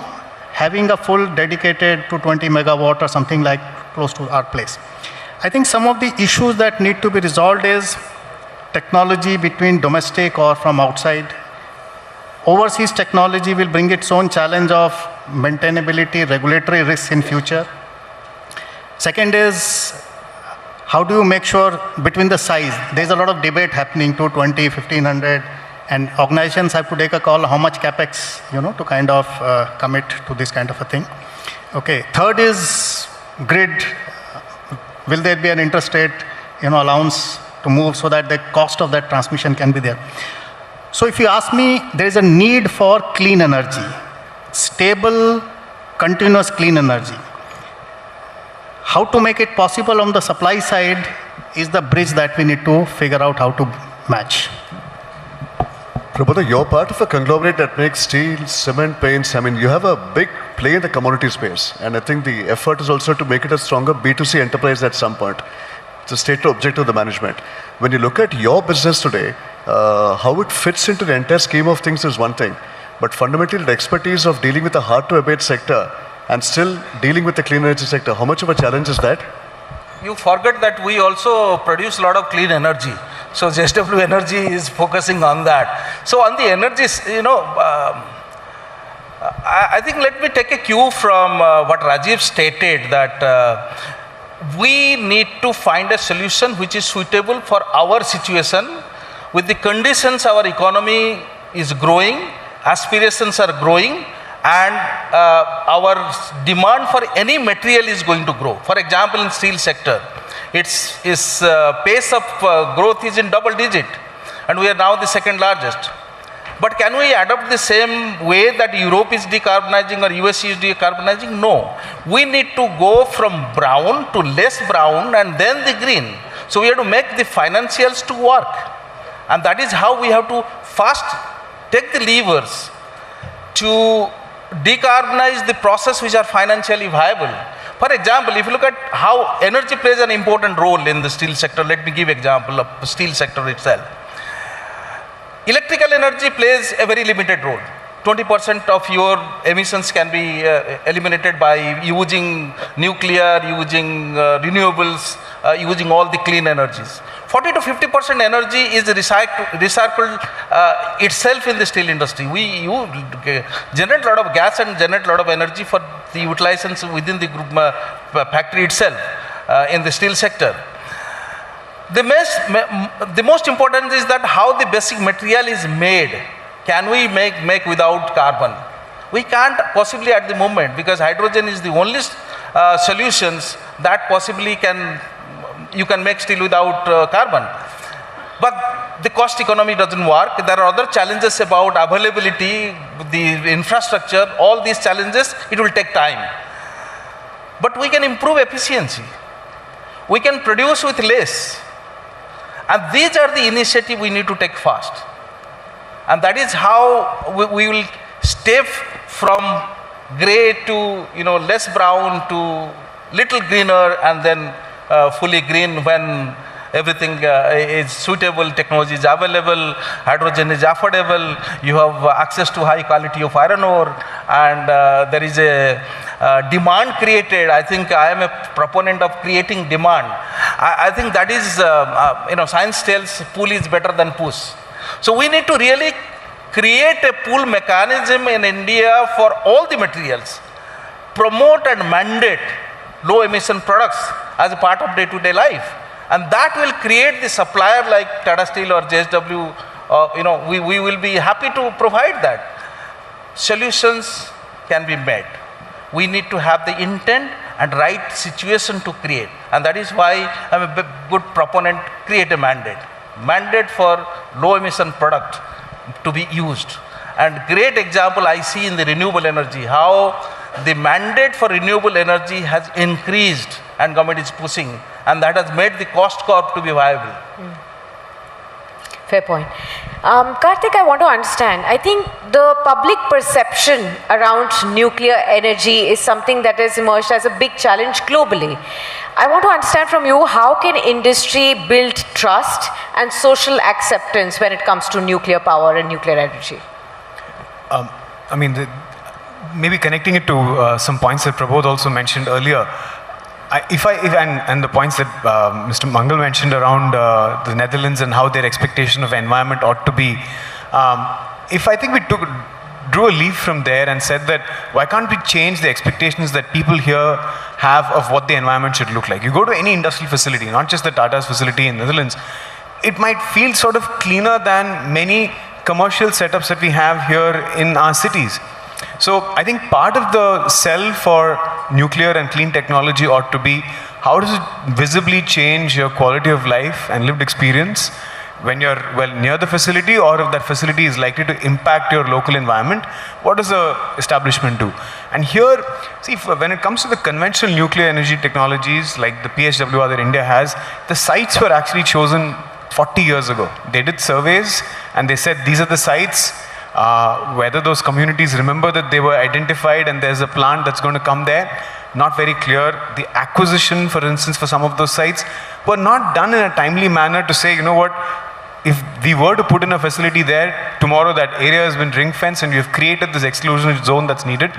having a full dedicated to 20 megawatt or something like close to our place. I think some of the issues that need to be resolved is technology between domestic or from outside. Overseas technology will bring its own challenge of maintainability, regulatory risks in future. Second is, how do you make sure between the size? There's a lot of debate happening, 220, 1500, and organizations have to take a call how much capex, to kind of commit to this kind of a thing. Okay. Third is grid. Will there be an interest-rate, allowance to move so that the cost of that transmission can be there? So if you ask me, there is a need for clean energy, stable, continuous clean energy. How to make it possible on the supply side is the bridge that we need to figure out how to match. Prabodha, you're part of a conglomerate that makes steel, cement, paints. I mean, you have a big play in the commodity space. And I think the effort is also to make it a stronger B2C enterprise at some point. It's a stated objective of the management. When you look at your business today, how it fits into the entire scheme of things is one thing. But fundamentally, the expertise of dealing with a hard-to-abate sector and still dealing with the clean energy sector, how much of a challenge is that? You forget that we also produce a lot of clean energy. So JSW Energy is focusing on that. So on the energies, I think let me take a cue from what Rajiv stated, that we need to find a solution which is suitable for our situation. With the conditions, our economy is growing, aspirations are growing, and our demand for any material is going to grow. For example, in steel sector, its pace of growth is in double digit, and we are now the second largest. But can we adopt the same way that Europe is decarbonizing or US is decarbonizing? No. We need to go from brown to less brown and then the green. So we have to make the financials to work. And that is how we have to first take the levers to decarbonize the process which are financially viable. For example, if you look at how energy plays an important role in the steel sector, let me give example of the steel sector itself. Electrical energy plays a very limited role. 20% of your emissions can be eliminated by using nuclear, using renewables, using all the clean energies. 40 to 50% energy is recycled itself in the steel industry. We generate a lot of gas and generate a lot of energy for the utilization within the group factory itself in the steel sector. The most important is that how the basic material is made. Can we make without carbon? We can't possibly at the moment, because hydrogen is the only solutions that possibly you can make steel without carbon. But the cost economy doesn't work. There are other challenges about availability, the infrastructure, all these challenges, it will take time. But we can improve efficiency. We can produce with less. And these are the initiatives we need to take fast. And that is how we will step from gray to less brown to little greener, and then fully green when everything is suitable, technology is available, hydrogen is affordable, you have access to high quality of iron ore, and there is a demand created. I think I am a proponent of creating demand. I think that is, science tells pull is better than push. So we need to really create a pull mechanism in India for all the materials, promote and mandate low emission products as a part of day-to-day life. And that will create the supplier like Tata Steel or JSW, we will be happy to provide that. Solutions can be made. We need to have the intent and right situation to create. And that is why I'm a good proponent, create a mandate. Mandate for low emission product to be used. And great example I see in the renewable energy, how the mandate for renewable energy has increased and government is pushing, and that has made the cost curve to be viable. Fair point. Karthik, I want to understand. I think the public perception around nuclear energy is something that has emerged as a big challenge globally. I want to understand from you, how can industry build trust and social acceptance when it comes to nuclear power and nuclear energy? I mean, maybe connecting it to some points that Prabodh also mentioned earlier. And the points that Mr. Mangal mentioned around the Netherlands and how their expectation of environment ought to be. If I think we drew a leaf from there and said that, why can't we change the expectations that people here have of what the environment should look like? You go to any industrial facility, not just the Tata's facility in the Netherlands, it might feel sort of cleaner than many commercial setups that we have here in our cities. So I think part of the sell for nuclear and clean technology ought to be, how does it visibly change your quality of life and lived experience when you're near the facility, or if that facility is likely to impact your local environment? What does the establishment do? And here, see, when it comes to the conventional nuclear energy technologies like the PHWR that India has, the sites were actually chosen 40 years ago. They did surveys and they said these are the sites. Whether those communities remember that they were identified and there's a plant that's going to come there, not very clear. The acquisition, for instance, for some of those sites were not done in a timely manner to say, you know what, if we were to put in a facility there, tomorrow that area has been ring fenced and we have created this exclusion zone that's needed.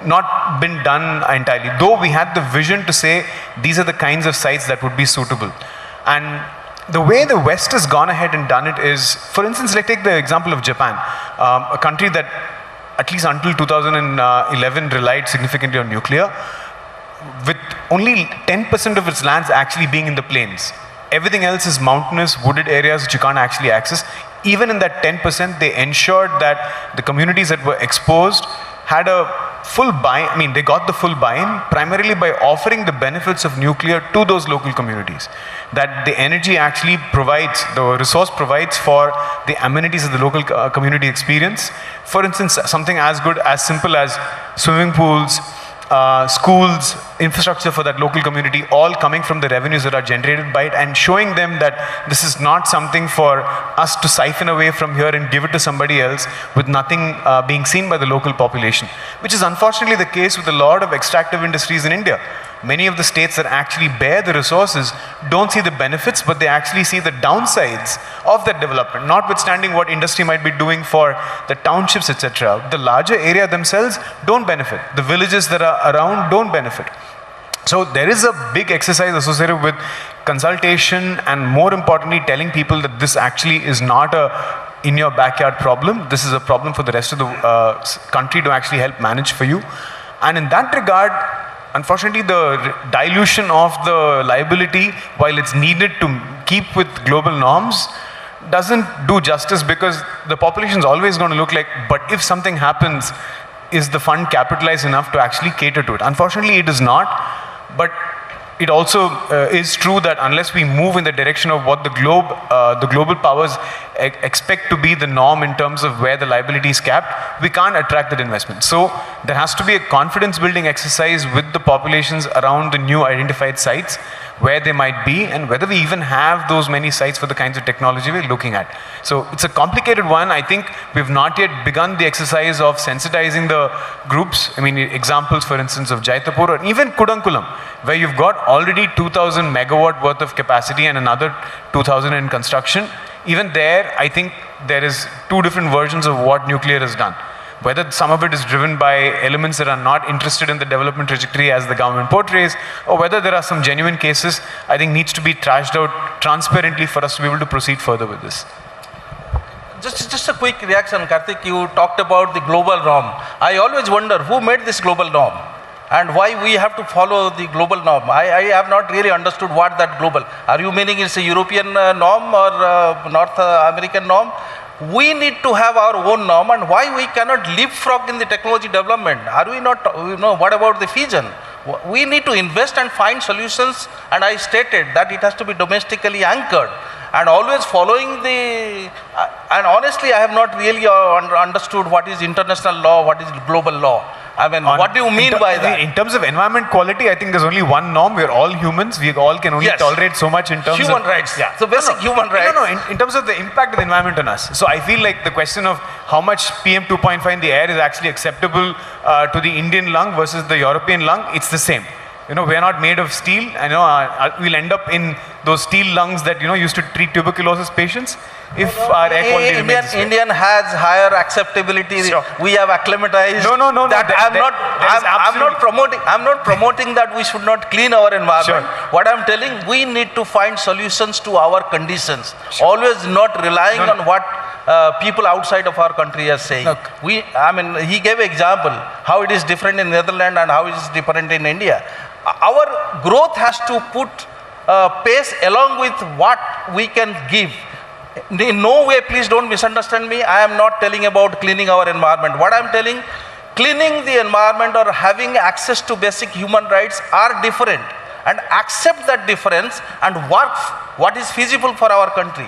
Not been done entirely. Though we had the vision to say these are the kinds of sites that would be suitable. And the way the West has gone ahead and done it is, for instance, let's take the example of Japan, a country that at least until 2011 relied significantly on nuclear, with only 10% of its lands actually being in the plains. Everything else is mountainous, wooded areas which you can't actually access. Even in that 10%, they ensured that the communities that were exposed had a full buy-in. I mean, they got the full buy-in primarily by offering the benefits of nuclear to those local communities. That the energy actually provides, the resource provides for the amenities of the local community experience. For instance, something as good, as simple as swimming pools, schools, infrastructure for that local community, all coming from the revenues that are generated by it, and showing them that this is not something for us to siphon away from here and give it to somebody else with nothing being seen by the local population, which is unfortunately the case with a lot of extractive industries in India. Many of the states that actually bear the resources don't see the benefits, but they actually see the downsides of that development, notwithstanding what industry might be doing for the townships, etc. The larger area themselves don't benefit. The villages that are around don't benefit. So there is a big exercise associated with consultation and, more importantly, telling people that this actually is not a in your backyard problem. This is a problem for the rest of the country to actually help manage for you. And in that regard, unfortunately, the dilution of the liability, while it's needed to keep with global norms, doesn't do justice, because the population is always going to look like, but if something happens, is the fund capitalized enough to actually cater to it? Unfortunately, it is not. But it also is true that unless we move in the direction of what the global powers expect to be the norm in terms of where the liability is capped, we can't attract that investment. So there has to be a confidence building exercise with the populations around the new identified sites, where they might be and whether we even have those many sites for the kinds of technology we're looking at. So it's a complicated one. I think we've not yet begun the exercise of sensitizing the groups. I mean, examples, for instance, of Jaitapur or even Kudankulam, where you've got already 2,000 megawatt worth of capacity and another 2,000 in construction. Even there, I think there is two different versions of what nuclear has done. Whether some of it is driven by elements that are not interested in the development trajectory as the government portrays, or whether there are some genuine cases, I think needs to be trashed out transparently for us to be able to proceed further with this. Just a quick reaction, Karthik. You talked about the global norm. I always wonder who made this global norm and why we have to follow the global norm. I have not really understood what that global. Are you meaning it's a European norm or North American norm? We need to have our own norm, and why we cannot leapfrog in the technology development? Are we not, what about the fission? We need to invest and find solutions, and I stated that it has to be domestically anchored and always following the, and honestly I have not really understood what is international law, what is global law. I mean, what do you mean by that? In terms of environment quality, I think there's only one norm. We're all humans. We all can only tolerate so much in terms of... Human rights. Yeah. So basic human rights. No, in terms of the impact of the environment on us. So I feel like the question of how much PM 2.5 in the air is actually acceptable to the Indian lung versus the European lung, it's the same. We're not made of steel. We'll end up in those steel lungs that, used to treat tuberculosis patients if our air quality remains this way. Indian has higher acceptability. Sure. We have acclimatized. No. I'm not promoting that we should not clean our environment. Sure. What I'm telling, we need to find solutions to our conditions. Sure. Always not relying on what people outside of our country are saying. Look. He gave an example how it is different in Netherlands and how it is different in India. Our growth has to put pace along with what we can give. In no way, please don't misunderstand me. I am not telling about cleaning our environment. What I am telling, cleaning the environment or having access to basic human rights are different. And accept that difference and work what is feasible for our country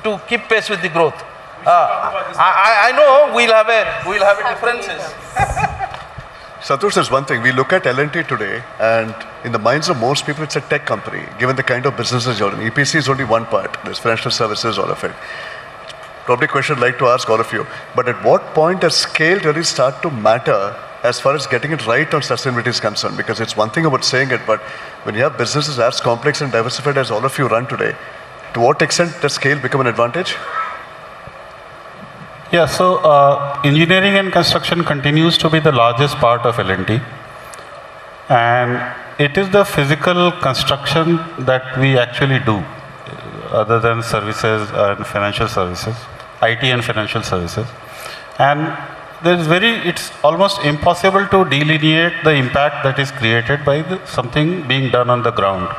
to keep pace with the growth. I know we'll have differences. Santosh, there's one thing. We look at L&T today, and in the minds of most people, it's a tech company, given the kind of businesses you're in. EPC is only one part. There's financial services, all of it. Probably a question I'd like to ask all of you. But at what point does scale really start to matter as far as getting it right on sustainability is concerned? Because it's one thing about saying it, but when you have businesses as complex and diversified as all of you run today, to what extent does scale become an advantage? Yeah, so engineering and construction continues to be the largest part of L&T. And it is the physical construction that we actually do, other than services and financial services, IT and financial services. And it's almost impossible to delineate the impact that is created by something being done on the ground.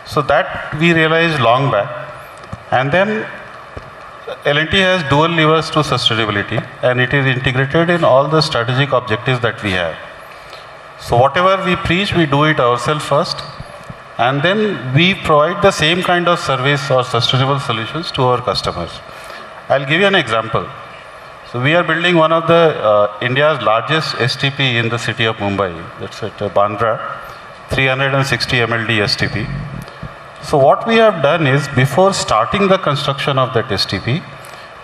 So that we realized long back. And then L&T has dual levers to sustainability, and it is integrated in all the strategic objectives that we have. So whatever we preach, we do it ourselves first, and then we provide the same kind of service or sustainable solutions to our customers. I'll give you an example. So we are building one of the India's largest STP in the city of Mumbai. That's at Bandra, 360 MLD STP. So what we have done is, before starting the construction of that STP,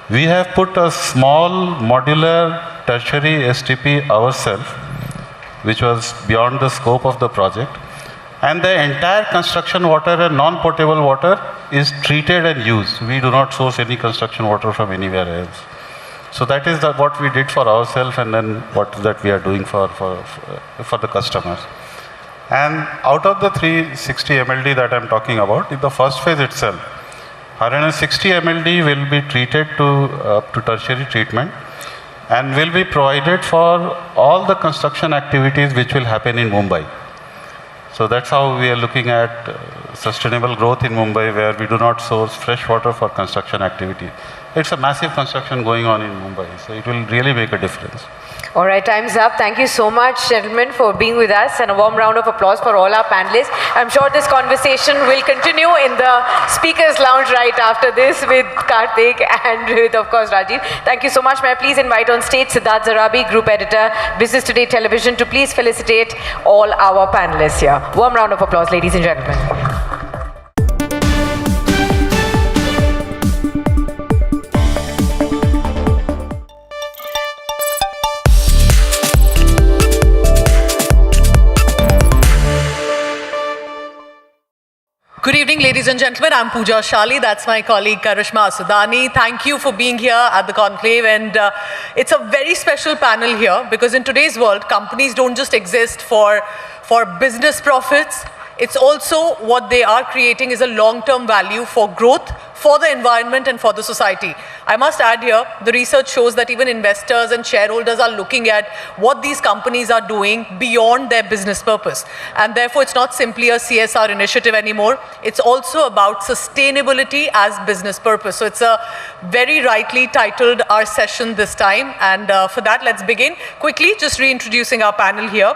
we have put a small modular tertiary STP ourselves, which was beyond the scope of the project. And the entire construction water and non-potable water is treated and used. We do not source any construction water from anywhere else. So that is what we did for ourselves, and then what that we are doing for the customers. And out of the 360 MLD that I'm talking about, in the first phase itself, 160 MLD will be treated to tertiary treatment and will be provided for all the construction activities which will happen in Mumbai. So that's how we are looking at sustainable growth in Mumbai, where we do not source fresh water for construction activity. It's a massive construction going on in Mumbai, so it will really make a difference. All right, time's up. Thank you so much, gentlemen, for being with us, and a warm round of applause for all our panelists. I'm sure this conversation will continue in the speakers' lounge right after this with Karthik and with, of course, Rajiv. Thank you so much. May I please invite on stage Siddharth Zarabi, Group Editor, Business Today Television, to please felicitate all our panelists here. Warm round of applause, ladies and gentlemen. Good evening, ladies and gentlemen. I'm Pooja Shali. That's my colleague Karishma Asudani. Thank you for being here at the conclave. And it's a very special panel here, because in today's world, companies don't just exist for business profits. It's also what they are creating is a long-term value for growth, for the environment, and for the society. I must add here, the research shows that even investors and shareholders are looking at what these companies are doing beyond their business purpose. And therefore, it's not simply a CSR initiative anymore. It's also about sustainability as business purpose. So it's a very rightly titled our session this time. And for that, let's begin. Quickly, just reintroducing our panel here.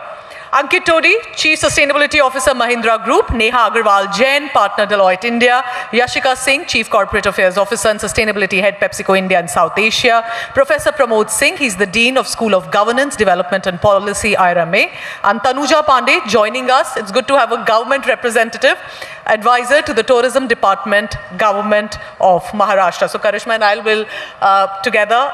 Ankit Todi, Chief Sustainability Officer, Mahindra Group. Neha Agarwal Jain, Partner, Deloitte India. Yashika Singh, Chief Corporate Affairs Officer and Sustainability Head, PepsiCo India and South Asia. Professor Pramod Singh, he's the Dean of School of Governance, Development and Policy, IRMA. And Tanuja Pandey joining us. It's good to have a government representative, advisor to the Tourism Department, Government of Maharashtra. So Karishma and I will together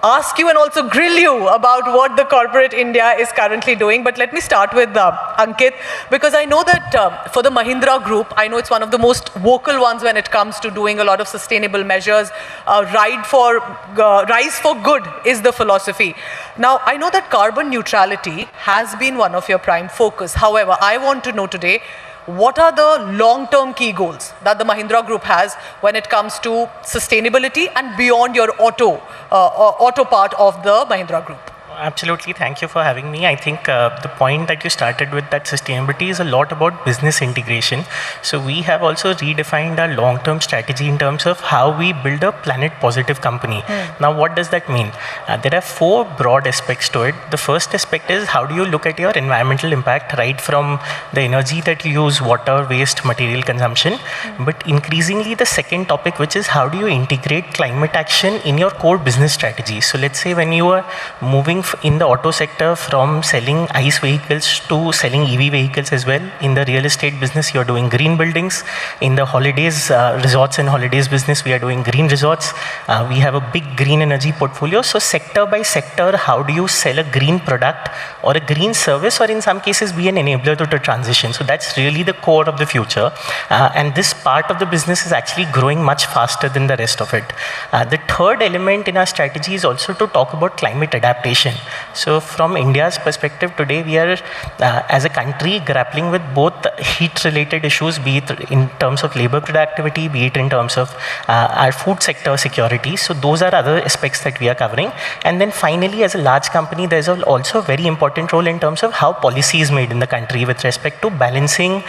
ask you and also grill you about what the corporate India is currently doing. But let me start with Ankit, because I know that for the Mahindra Group, I know it's one of the most vocal ones when it comes to doing a lot of sustainable measures. Rise for good is the philosophy. Now, I know that carbon neutrality has been one of your prime focus. However, I want to know today, what are the long-term key goals that the Mahindra Group has when it comes to sustainability and beyond your auto part of the Mahindra Group? Absolutely, thank you for having me. I think the point that you started with, that sustainability is a lot about business integration. So we have also redefined our long-term strategy in terms of how we build a planet positive company. Now, what does that mean? There are 4 broad aspects to it. The first aspect is how do you look at your environmental impact, right from the energy that you use, water, waste, material consumption. But increasingly the second topic, which is how do you integrate climate action in your core business strategy. So let's say when you are moving in the auto sector from selling ICE vehicles to selling EV vehicles as well. In the real estate business, you're doing green buildings. In the holidays, resorts and holidays business, we are doing green resorts. We have a big green energy portfolio. So sector by sector, how do you sell a green product or a green service, or in some cases be an enabler to the transition? So that's really the core of the future. And this part of the business is actually growing much faster than the rest of it. The third element in our strategy is also to talk about climate adaptation. So from India's perspective today, we are as a country grappling with both heat related issues, be it in terms of labor productivity, be it in terms of our food sector security. So those are other aspects that we are covering. And then finally, as a large company, there's also a very important role in terms of how policy is made in the country with respect to balancing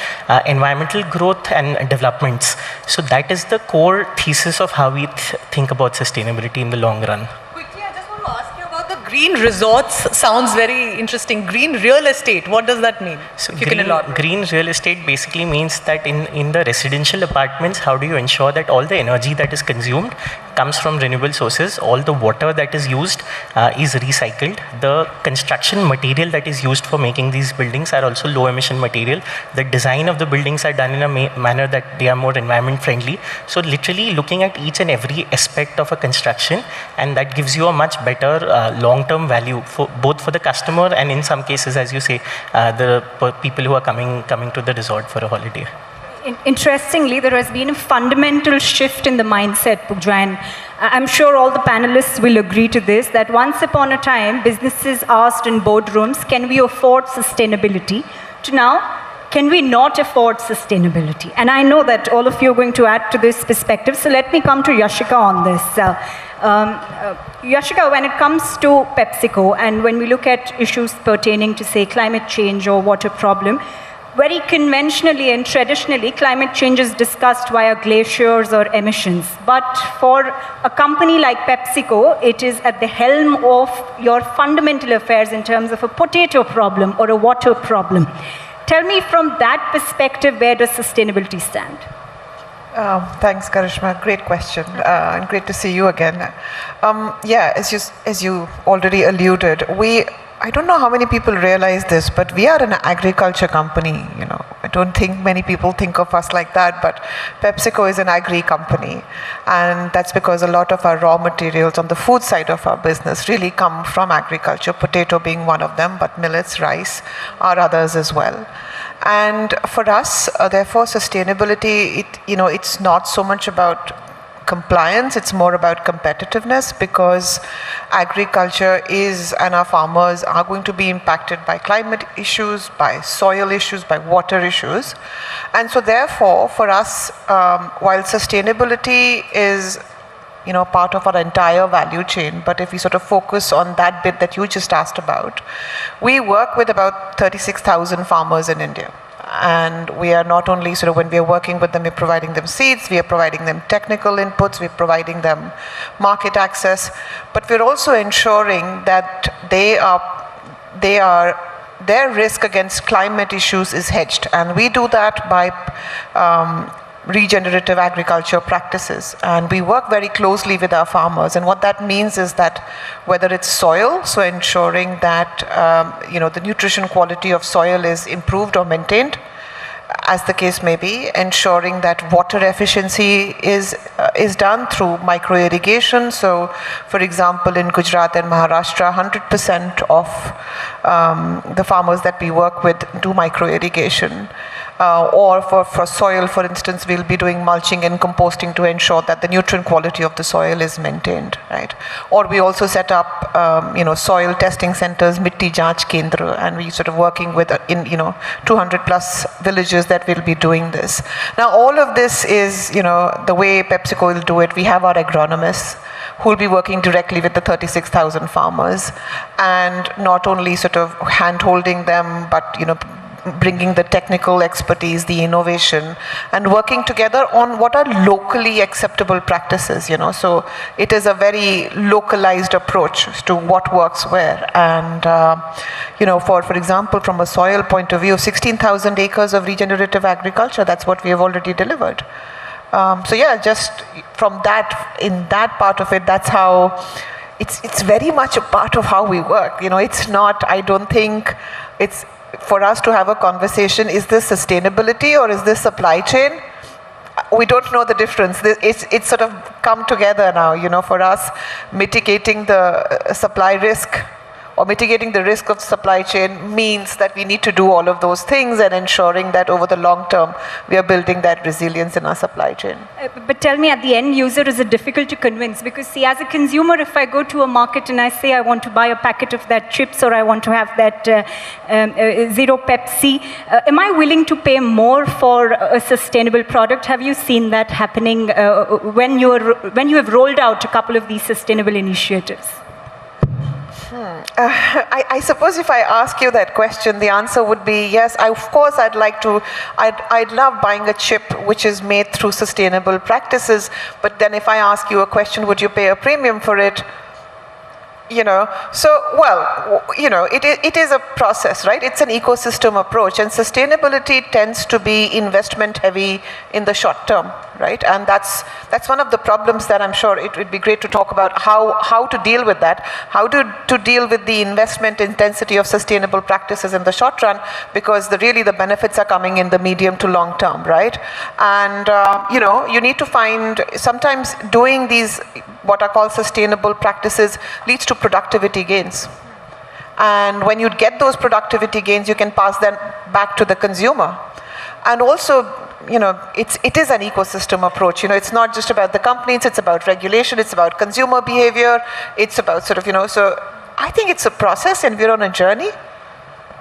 environmental growth and developments. So that is the core thesis of how we think about sustainability in the long run. Green resorts sounds very interesting. Green real estate, what does that mean? So green real estate basically means that in the residential apartments, how do you ensure that all the energy that is consumed comes from renewable sources, all the water that is used is recycled, the construction material that is used for making these buildings are also low emission material, the design of the buildings are done in a manner that they are more environment friendly. So literally looking at each and every aspect of a construction, and that gives you a much better long-term value for both for the customer and in some cases, as you say, the people who are coming to the resort for a holiday. Interestingly, there has been a fundamental shift in the mindset, Pooja, and I'm sure all the panelists will agree to this, that once upon a time, businesses asked in boardrooms, can we afford sustainability? To now, can we not afford sustainability? And I know that all of you are going to add to this perspective, so let me come to Yashika on this. Yashika, when it comes to PepsiCo, and when we look at issues pertaining to, say, climate change or water problem, very conventionally and traditionally, climate change is discussed via glaciers or emissions. But for a company like PepsiCo, it is at the helm of your fundamental affairs in terms of a potato problem or a water problem. Tell me from that perspective, where does sustainability stand? Thanks, Karishma. Great question, and great to see you again. Yeah, as you already alluded, I don't know how many people realize this, but we are an agriculture company. You know, I don't think many people think of us like that, but PepsiCo is an agri company, and that's because a lot of our raw materials on the food side of our business really come from agriculture. Potato being one of them, but millets, rice are others as well. And for us, therefore, sustainability, it's not so much about compliance, it's more about competitiveness, because agriculture and our farmers are going to be impacted by climate issues, by soil issues, by water issues. And so therefore, for us, while sustainability is part of our entire value chain, but if we sort of focus on that bit that you just asked about, we work with about 36,000 farmers in India. And we are not only when we are working with them, we're providing them seeds, we are providing them technical inputs, we're providing them market access, but we're also ensuring that they are their risk against climate issues is hedged. And we do that by regenerative agriculture practices. And we work very closely with our farmers. And what that means is that whether it's soil, so ensuring that the nutrition quality of soil is improved or maintained, as the case may be, ensuring that water efficiency is done through micro irrigation. So, for example, in Gujarat and Maharashtra, 100% of the farmers that we work with do micro irrigation. Or for soil, for instance, we'll be doing mulching and composting to ensure that the nutrient quality of the soil is maintained, right? Or we also set up, soil testing centers, Mitti Janch Kendra, and we sort of working with, 200 plus villages that will be doing this. Now, all of this is, the way PepsiCo will do it. We have our agronomists who will be working directly with the 36,000 farmers, and not only sort of hand-holding them, but, bringing the technical expertise, the innovation, and working together on what are locally acceptable practices, So it is a very localized approach to what works where. And, for example, from a soil point of view, 16,000 acres of regenerative agriculture, that's what we have already delivered. Just from that, in that part of it, that's how, it's very much a part of how we work. It's not, I don't think it's, for us to have a conversation, is this sustainability or is this supply chain? We don't know the difference. It's sort of come together now, for us, mitigating the supply risk or mitigating the risk of supply chain means that we need to do all of those things and ensuring that over the long term, we are building that resilience in our supply chain. But tell me, at the end user, is it difficult to convince? Because see, as a consumer, if I go to a market and I say I want to buy a packet of that chips or I want to have that Zero Pepsi, am I willing to pay more for a sustainable product? Have you seen that happening when you have rolled out a couple of these sustainable initiatives? I suppose if I ask you that question, the answer would be yes. Of course, I'd love buying a chip which is made through sustainable practices. But then if I ask you a question, would you pay a premium for it? It is a process, right? It's an ecosystem approach, and sustainability tends to be investment heavy in the short term, right? And that's one of the problems that I'm sure it would be great to talk about how to deal with that, how to deal with the investment intensity of sustainable practices in the short run, because the benefits are coming in the medium to long term, right? And you need to find, sometimes doing these what are called sustainable practices leads to productivity gains. And when you get those productivity gains, you can pass them back to the consumer. And also, it is an ecosystem approach. It's not just about the companies, it's about regulation, it's about consumer behavior, it's about so I think it's a process and we're on a journey.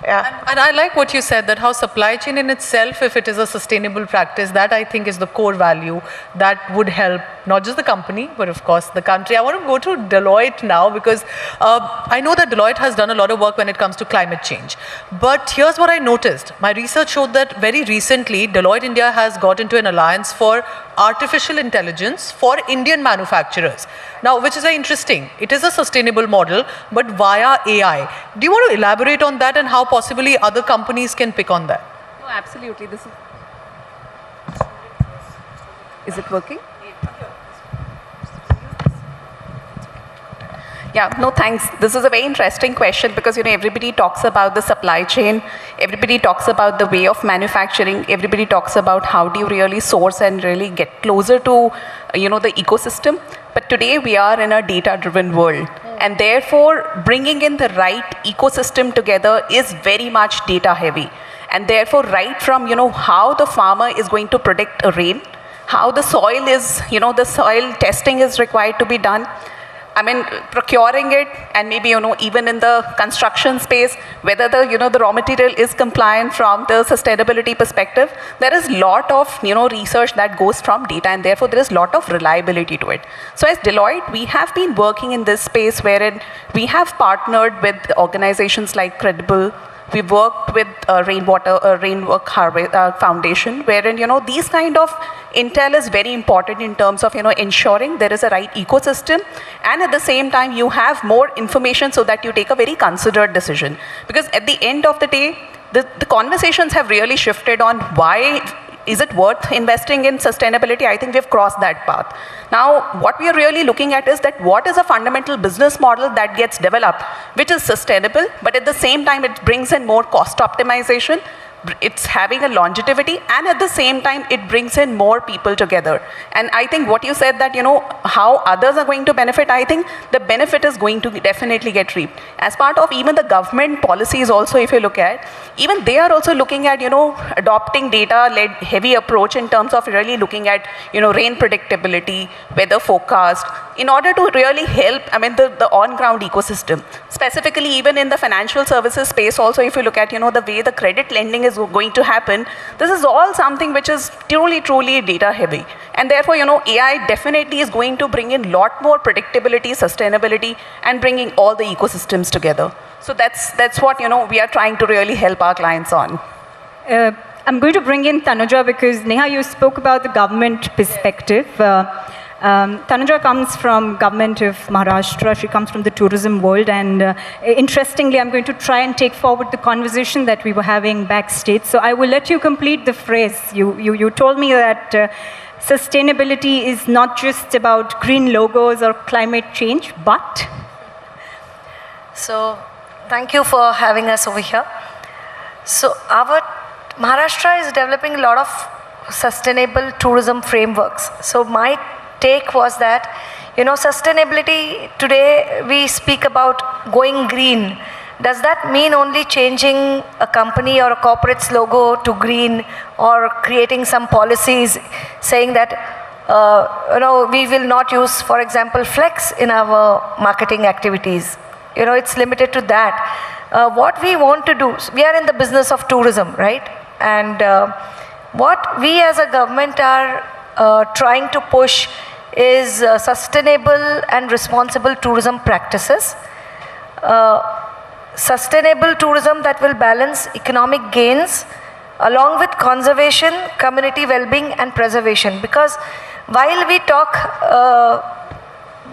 Yeah. And I like what you said, that how supply chain in itself, if it is a sustainable practice, that I think is the core value that would help not just the company, but of course the country. I want to go to Deloitte now because I know that Deloitte has done a lot of work when it comes to climate change. But here's what I noticed. My research showed that very recently, Deloitte India has got into an alliance for artificial intelligence for Indian manufacturers. Now, which is very interesting. It is a sustainable model, but via AI. Do you want to elaborate on that and how possibly other companies can pick on that? No, absolutely. Is it working? Yeah, no, thanks. This is a very interesting question because, everybody talks about the supply chain. Everybody talks about the way of manufacturing. Everybody talks about how do you really source and really get closer to, the ecosystem. But today we are in a data-driven world. And therefore, bringing in the right ecosystem together is very much data-heavy. And therefore, right from, how the farmer is going to predict a rain, how the soil is, the soil testing is required to be done. Procuring it, and maybe, even in the construction space, whether the raw material is compliant from the sustainability perspective, there is a lot of, research that goes from data, and therefore there is a lot of reliability to it. So as Deloitte, we have been working in this space wherein we have partnered with organizations like Credible, we worked with Rainwork Foundation, wherein, these kind of intel is very important in terms of, ensuring there is a right ecosystem, and at the same time, you have more information so that you take a very considered decision. Because at the end of the day, the conversations have really shifted on why is it worth investing in sustainability? I think we've crossed that path. Now, what we are really looking at is that what is a fundamental business model that gets developed, which is sustainable, but at the same time, it brings in more cost optimization, it's having a longevity, and at the same time, it brings in more people together. And I think what you said that, how others are going to benefit, I think the benefit is going to definitely get reaped. As part of even the government policies also, if you look at, even they are also looking at, adopting data-led heavy approach in terms of really looking at, rain predictability, weather forecast, in order to really help, the on-ground ecosystem. Specifically, even in the financial services space also, if you look at, the way the credit lending is going to happen, this is all something which is truly data heavy. And therefore, AI definitely is going to bring in a lot more predictability, sustainability, and bringing all the ecosystems together. So that's what, we are trying to really help our clients on. I'm going to bring in Tanuja because Neha, you spoke about the government perspective. Tanuja comes from government of Maharashtra. She comes from the tourism world, and interestingly, I'm going to try and take forward the conversation that we were having backstage. So I will let you complete the phrase. You told me that sustainability is not just about green logos or climate change, but... So thank you for having us over here. So our Maharashtra is developing a lot of sustainable tourism frameworks. So my take was that, sustainability, today we speak about going green. Does that mean only changing a company or a corporate's logo to green, or creating some policies saying that, we will not use, for example, flex in our marketing activities? It's limited to that. What we want to do, we are in the business of tourism, right? And what we as a government are trying to push is sustainable and responsible tourism practices. Sustainable tourism that will balance economic gains along with conservation, community well-being and preservation. Because while we talk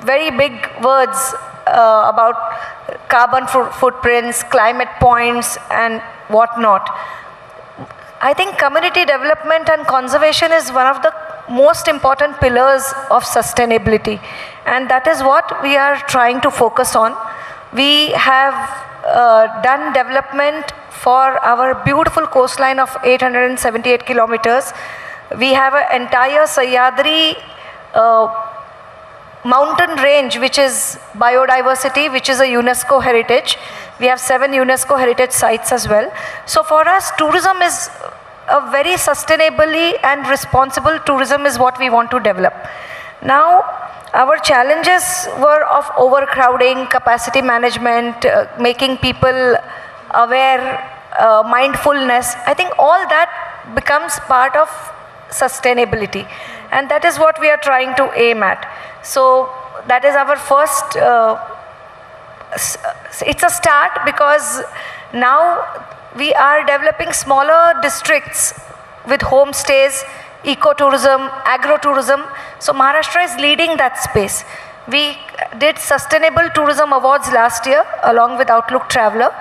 very big words about carbon footprints, climate points and whatnot, I think community development and conservation is one of the most important pillars of sustainability, and that is what we are trying to focus on. We have done development for our beautiful coastline of 878 kilometers. We have an entire Sahyadri mountain range, which is biodiversity, which is a UNESCO heritage. We have 7 UNESCO heritage sites as well. So for us, tourism is a very sustainably and responsible tourism is what we want to develop. Now, our challenges were of overcrowding, capacity management, making people aware, mindfulness. I think all that becomes part of sustainability, and that is what we are trying to aim at. So that is our first, it's a start, because now we are developing smaller districts with homestays, ecotourism, agro-tourism. So Maharashtra is leading that space. We did Sustainable Tourism Awards last year along with Outlook Traveler.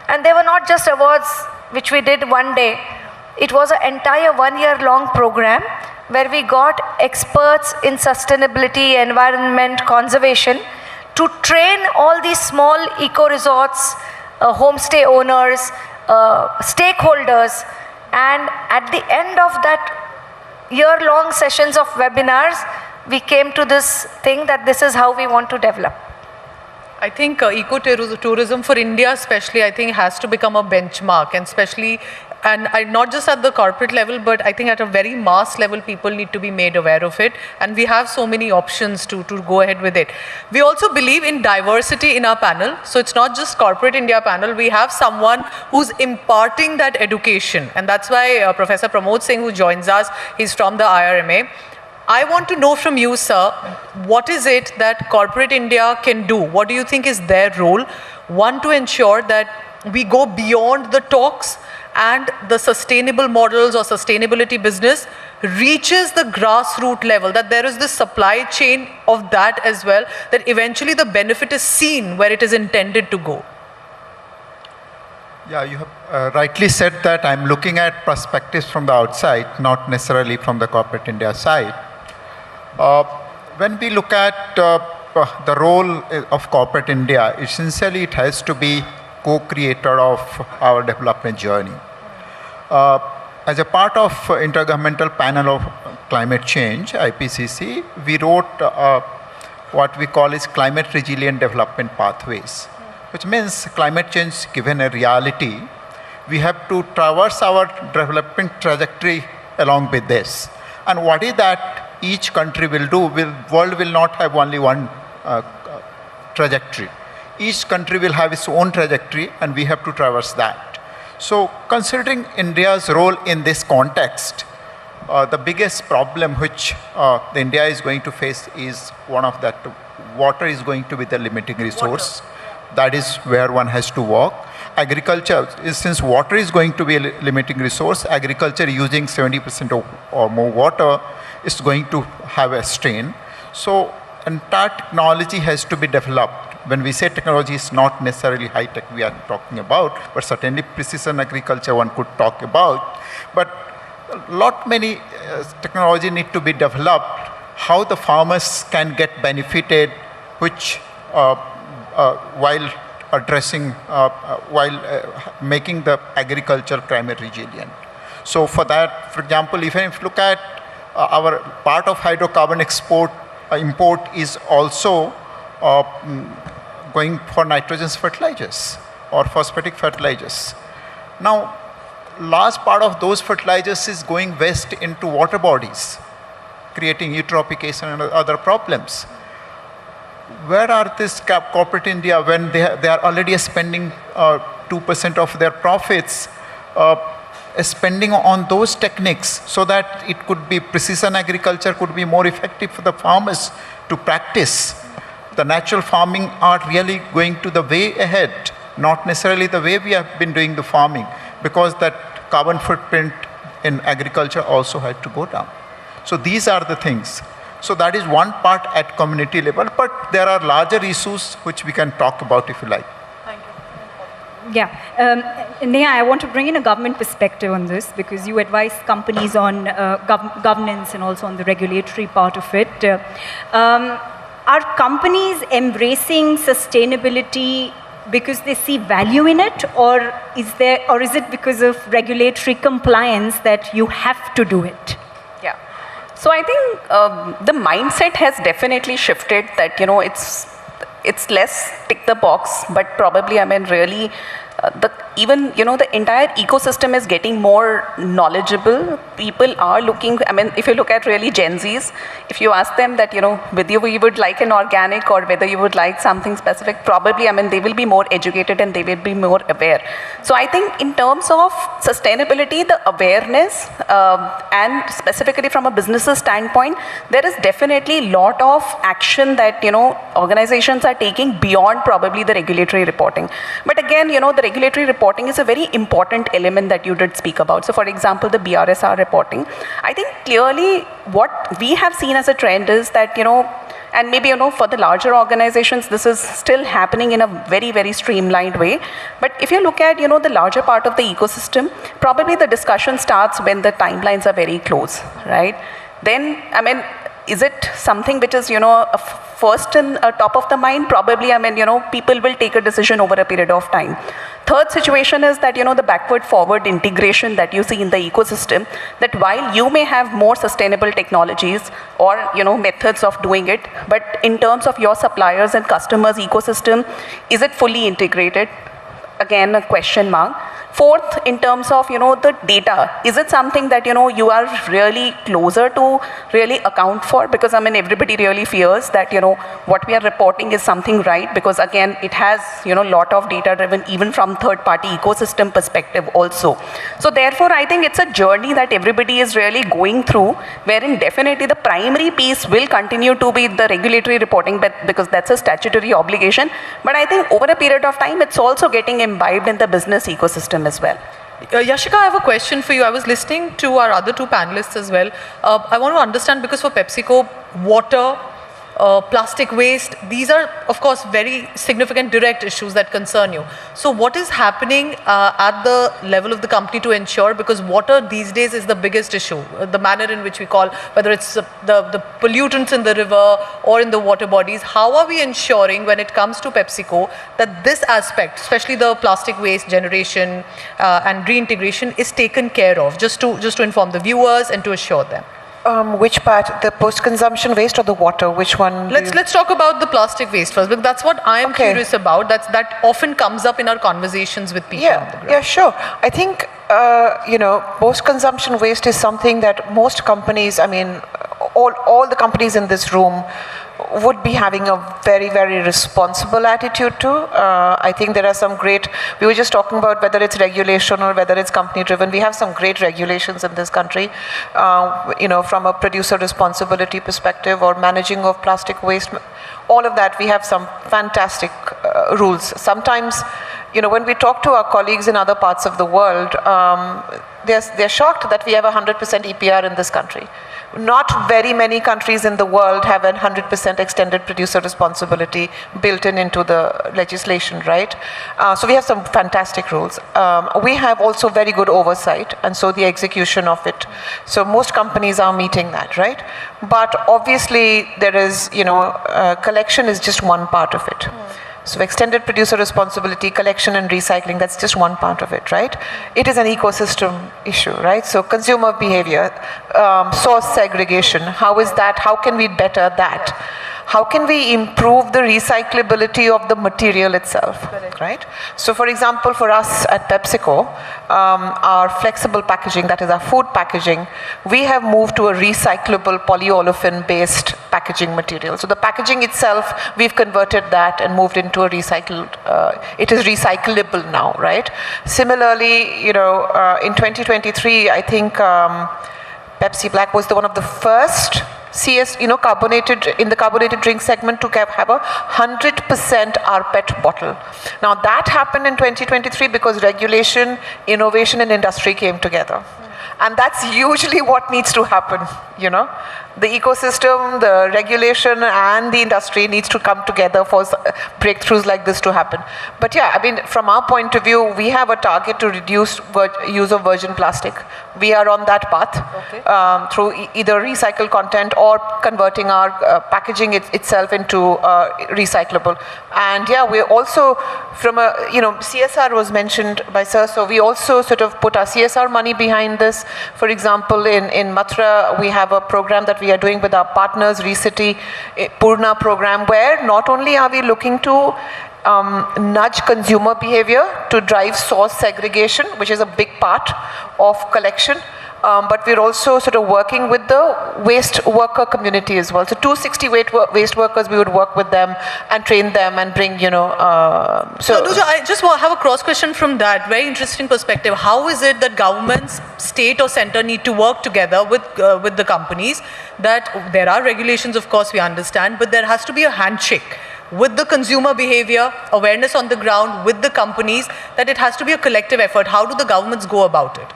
And they were not just awards which we did one day. It was an entire 1-year-long program where we got experts in sustainability, environment, conservation to train all these small eco-resorts, homestay owners, stakeholders, and at the end of that year-long sessions of webinars, we came to this thing that this is how we want to develop. I think ecotourism for India especially, I think has to become a benchmark, and especially, and not just at the corporate level, but I think at a very mass level, people need to be made aware of it. And we have so many options to go ahead with it. We also believe in diversity in our panel. So it's not just corporate India panel. We have someone who's imparting that education. And that's why Professor Pramod Singh, who joins us, he's from the IRMA. I want to know from you, sir, what is it that corporate India can do? What do you think is their role? One, to ensure that we go beyond the talks and the sustainable models or sustainability business reaches the grassroots level, that there is this supply chain of that as well, that eventually the benefit is seen where it is intended to go. Yeah, you have rightly said that I'm looking at perspectives from the outside, not necessarily from the corporate India side. When we look at the role of corporate India, essentially it has to be co-creator of our development journey. As a part of Intergovernmental Panel of Climate Change, IPCC, we wrote what we call is climate resilient development pathways, which means climate change given a reality, we have to traverse our development trajectory along with this. And what is that each country will do? World will not have only one trajectory. Each country will have its own trajectory and we have to traverse that. So considering India's role in this context, the biggest problem which India is going to face is one of that, water is going to be the limiting resource. That is where one has to work. Agriculture, since water is going to be a limiting resource, agriculture using 70% or more water is going to have a strain. So entire technology has to be developed. When we say technology, it's not necessarily high tech we are talking about, but certainly precision agriculture one could talk about. But many technology need to be developed, how the farmers can get benefited, which while addressing, making the agriculture climate resilient. So for that, for example, if you look at our part of hydrocarbon import is also going for nitrogen fertilizers or phosphatic fertilizers. Now, large part of those fertilizers is going west into water bodies, creating eutrophication and other problems. Where are this corporate India when they are already spending 2% of their profits spending on those techniques so that it could be precision agriculture could be more effective for the farmers to practice. The natural farming are really going to the way ahead, not necessarily the way we have been doing the farming, because that carbon footprint in agriculture also had to go down. So these are the things. So that is one part at community level, but there are larger issues which we can talk about if you like. Yeah, Neha, I want to bring in a government perspective on this because you advise companies on governance and also on the regulatory part of it. Are companies embracing sustainability because they see value in it, or is it because of regulatory compliance that you have to do it? Yeah. So I think the mindset has definitely shifted that, it's less tick the box, but probably, really, the entire ecosystem is getting more knowledgeable. People are looking, if you look at really Gen Zs, if you ask them that, whether you would like an organic or whether you would like something specific, probably, they will be more educated and they will be more aware. So I think in terms of sustainability, the awareness, and specifically from a business standpoint, there is definitely a lot of action that, organizations are taking beyond probably the regulatory reporting. But again, the regulatory reporting is a very important element that you did speak about. So for example, the BRSR reporting, I think clearly what we have seen as a trend is that, and maybe, for the larger organizations, this is still happening in a very, very streamlined way. But if you look at, the larger part of the ecosystem, probably the discussion starts when the timelines are very close, right? Then, is it something which is, first in top of the mind? Probably, people will take a decision over a period of time. Third situation is that, the backward forward integration that you see in the ecosystem, that while you may have more sustainable technologies or, methods of doing it, but in terms of your suppliers and customers ecosystem, is it fully integrated? Again, a question mark. Fourth, in terms of, the data, is it something that, you are really closer to really account for? Because, everybody really fears that, what we are reporting is something right, because again, it has, lot of data driven even from third-party ecosystem perspective also. So therefore, I think it's a journey that everybody is really going through, wherein definitely the primary piece will continue to be the regulatory reporting, but because that's a statutory obligation. But I think over a period of time, it's also getting imbibed in the business ecosystem as well. Yashika, I have a question for you. I was listening to our other two panelists as well. I want to understand, because for PepsiCo, water, plastic waste, these are, of course, very significant direct issues that concern you. So what is happening at the level of the company to ensure, because water these days is the biggest issue, the manner in which we call, whether it's the pollutants in the river or in the water bodies, how are we ensuring when it comes to PepsiCo that this aspect, especially the plastic waste generation and reintegration, is taken care of, just to inform the viewers and to assure them? Which part? The post-consumption waste or the water? Which one? Let's talk about the plastic waste first, because that's what I am curious about. That often comes up in our conversations with people on the ground. Yeah, sure. I think, post-consumption waste is something that most companies, all the companies in this room would be having a very, very responsible attitude to. I think there are some great, we were just talking about whether it's regulation or whether it's company driven. We have some great regulations in this country, from a producer responsibility perspective or managing of plastic waste, all of that, we have some fantastic rules. Sometimes, when we talk to our colleagues in other parts of the world, they're shocked that we have 100% EPR in this country. Not very many countries in the world have 100% extended producer responsibility built into the legislation, right? So we have some fantastic rules. We have also very good oversight, and so the execution of it. So most companies are meeting that, right? But obviously there is, collection is just one part of it. So extended producer responsibility, collection and recycling, that's just one part of it, right? It is an ecosystem issue, right? So consumer behavior, source segregation, how is that? How can we better that? How can we improve the recyclability of the material itself, right? So for example, for us at PepsiCo, our flexible packaging, that is our food packaging, we have moved to a recyclable polyolefin-based packaging material. So the packaging itself, we've converted that and moved into a recycled, it is recyclable now, right? Similarly, in 2023, I think Pepsi Black was one of the first carbonated, in the carbonated drink segment to have a 100% rPET bottle. Now that happened in 2023 because regulation, innovation and industry came together. And that's usually what needs to happen, The ecosystem, the regulation and the industry needs to come together for breakthroughs like this to happen. But yeah, from our point of view, we have a target to reduce use of virgin plastic. We are on that path through either recycled content or converting our packaging itself into recyclable. And yeah, we're also from a, CSR was mentioned by Sir, so we also sort of put our CSR money behind this. For example, in Mathura, we have a program that we are doing with our partners, Recity, Purna program, where not only are we looking to nudge consumer behavior to drive source segregation, which is a big part of collection, but we're also sort of working with the waste worker community as well. So 260 waste workers, we would work with them and train them and bring, So Anuja, I just have a cross question from that. Very interesting perspective. How is it that governments, state or center need to work together with the companies? That there are regulations, of course, we understand, but there has to be a handshake with the consumer behavior, awareness on the ground, with the companies, that it has to be a collective effort. How do the governments go about it?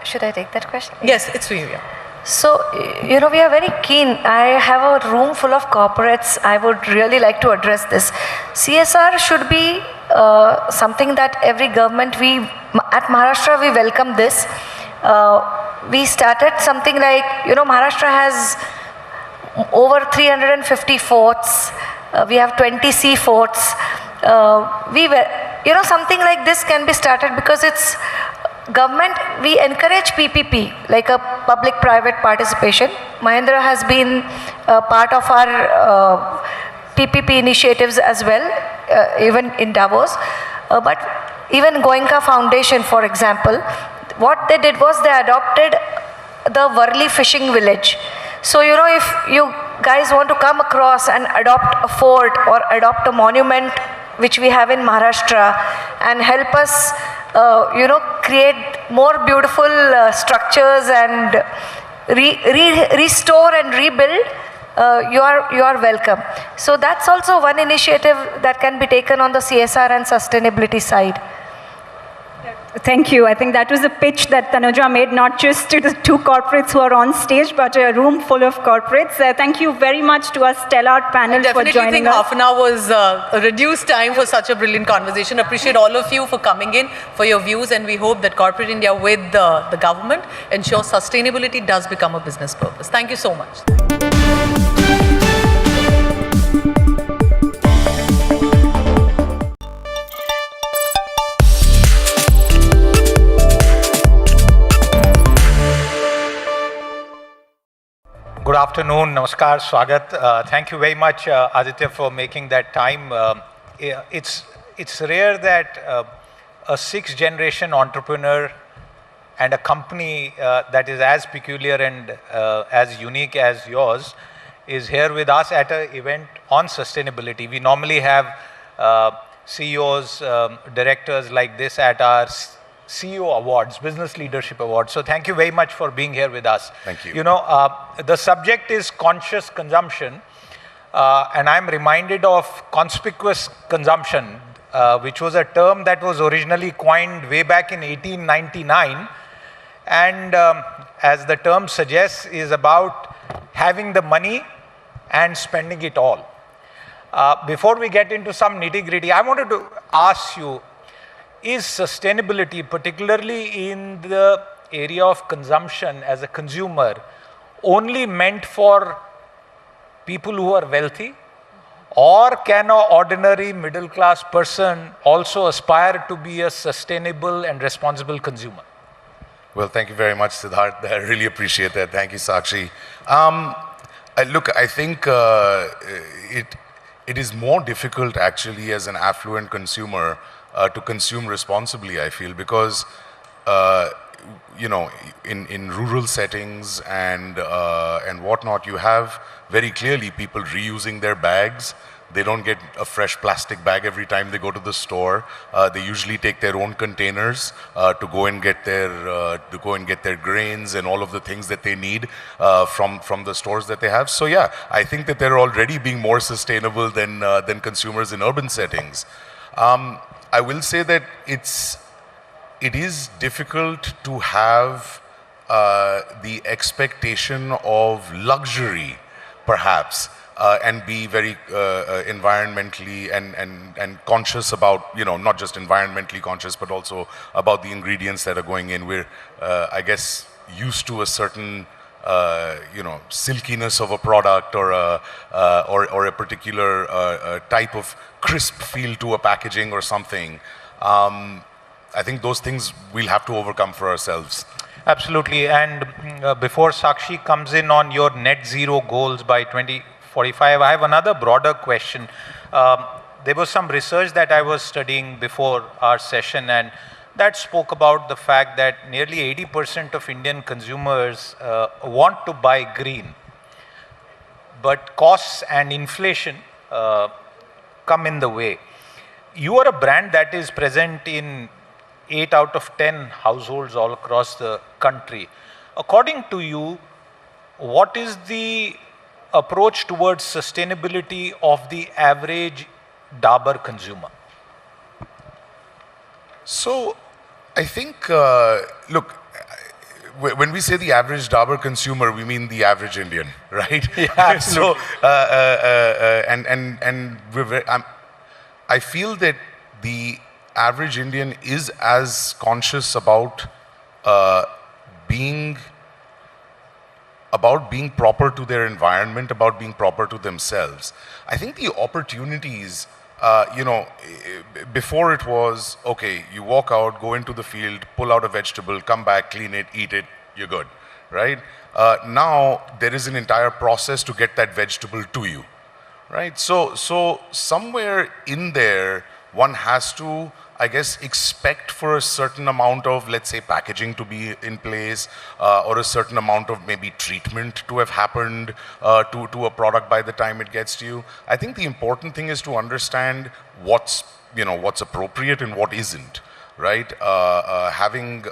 Should I take that question? Yes, it's for you. Yeah. So, we are very keen. I have a room full of corporates. I would really like to address this. CSR should be something that every government, at Maharashtra, we welcome this. We started something like, Maharashtra has over 350 forts. We have 20 sea forts. Something like this can be started because it's government. We encourage PPP, like a public-private participation. Mahindra has been part of our PPP initiatives as well, even in Davos. But even Goenka Foundation, for example, what they did was they adopted the Worli fishing village. So, you know, if you guys want to come across and adopt a fort or adopt a monument which we have in Maharashtra and help us, you know, create more beautiful structures and restore and rebuild, you are welcome. So that's also one initiative that can be taken on the CSR and sustainability side. Thank you. I think that was a pitch that Tanuja made, not just to the two corporates who are on stage, but a room full of corporates. Thank you very much to our stellar panel for joining us. Definitely think half an hour was a reduced time for such a brilliant conversation. Appreciate all of you for coming in, for your views, and we hope that corporate India with the government ensures sustainability does become a business purpose. Thank you so much. Good afternoon, namaskar, swagat. Thank you very much, Aditya, for making that time. It's rare that a sixth-generation entrepreneur and a company that is as peculiar and as unique as yours is here with us at an event on sustainability. We normally have CEOs, directors like this at our CEO Awards, Business Leadership Awards. So thank you very much for being here with us. Thank you. You know, the subject is conscious consumption, and I'm reminded of conspicuous consumption, which was a term that was originally coined way back in 1899, and as the term suggests, is about having the money and spending it all. Before we get into some nitty-gritty, I wanted to ask you, is sustainability, particularly in the area of consumption as a consumer, only meant for people who are wealthy? Or can an ordinary middle-class person also aspire to be a sustainable and responsible consumer? Well, thank you very much, Siddharth. I really appreciate that. Thank you, Sakshi. Look, I think it is more difficult actually as an affluent consumer to consume responsibly, I feel, because you know, in rural settings and whatnot, you have very clearly people reusing their bags. They don't get a fresh plastic bag every time they go to the store. They usually take their own containers to go and get their grains and all of the things that they need from the stores that they have. So yeah, I think that they're already being more sustainable than consumers in urban settings. I will say that it is difficult to have the expectation of luxury, perhaps, and be very environmentally and conscious about, you know, not just environmentally conscious, but also about the ingredients that are going in. We're, I guess, used to a certain you know, silkiness of a product or a particular type of crisp feel to a packaging or something. I think those things we'll have to overcome for ourselves. Absolutely. And before Sakshi comes in on your net zero goals by 2045, I have another broader question. There was some research that I was studying before our session, and that spoke about the fact that nearly 80% of Indian consumers want to buy green, but costs and inflation come in the way. You are a brand that is present in 8 out of 10 households all across the country. According to you, what is the approach towards sustainability of the average Dabur consumer? So, I think, look, when we say the average Dabur consumer, we mean the average Indian, right? Yeah, absolutely. So, and we're very, I feel that the average Indian is as conscious about being proper to their environment, about being proper to themselves. I think the opportunities, you know, before it was, okay, you walk out, go into the field, pull out a vegetable, come back, clean it, eat it, you're good, right? Now, there is an entire process to get that vegetable to you, right? So somewhere in there, one has to, I guess, expect for a certain amount of, let's say, packaging to be in place, or a certain amount of maybe treatment to have happened to a product by the time it gets to you. I think the important thing is to understand what's appropriate and what isn't, right? Having,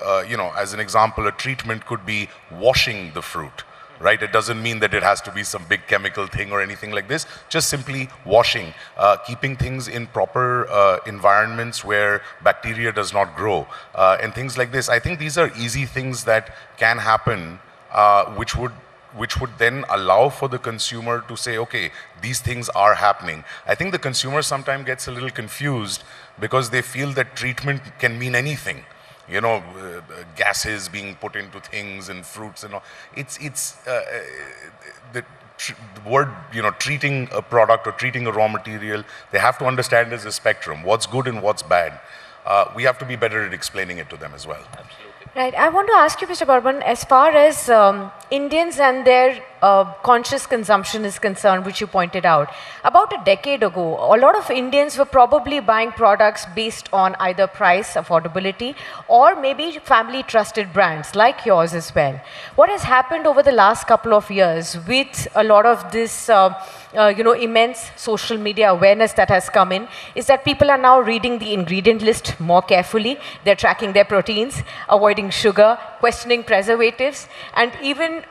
as an example, a treatment could be washing the fruit, right? It doesn't mean that it has to be some big chemical thing or anything like this, just simply washing, keeping things in proper environments where bacteria does not grow, and things like this. I think these are easy things that can happen, which would then allow for the consumer to say, okay, these things are happening. I think the consumer sometimes gets a little confused because they feel that treatment can mean anything. Gases being put into things and fruits and all. The word, treating a product or treating a raw material, they have to understand as a spectrum, what's good and what's bad. We have to be better at explaining it to them as well. Absolutely. Right. I want to ask you, Mr. Burman, as far as Indians and their conscious consumption is concerned, which you pointed out, about a decade ago, a lot of Indians were probably buying products based on either price, affordability, or maybe family trusted brands like yours as well. What has happened over the last couple of years with a lot of this immense social media awareness that has come in is that people are now reading the ingredient list more carefully. They're tracking their proteins, avoiding sugar, questioning preservatives, and even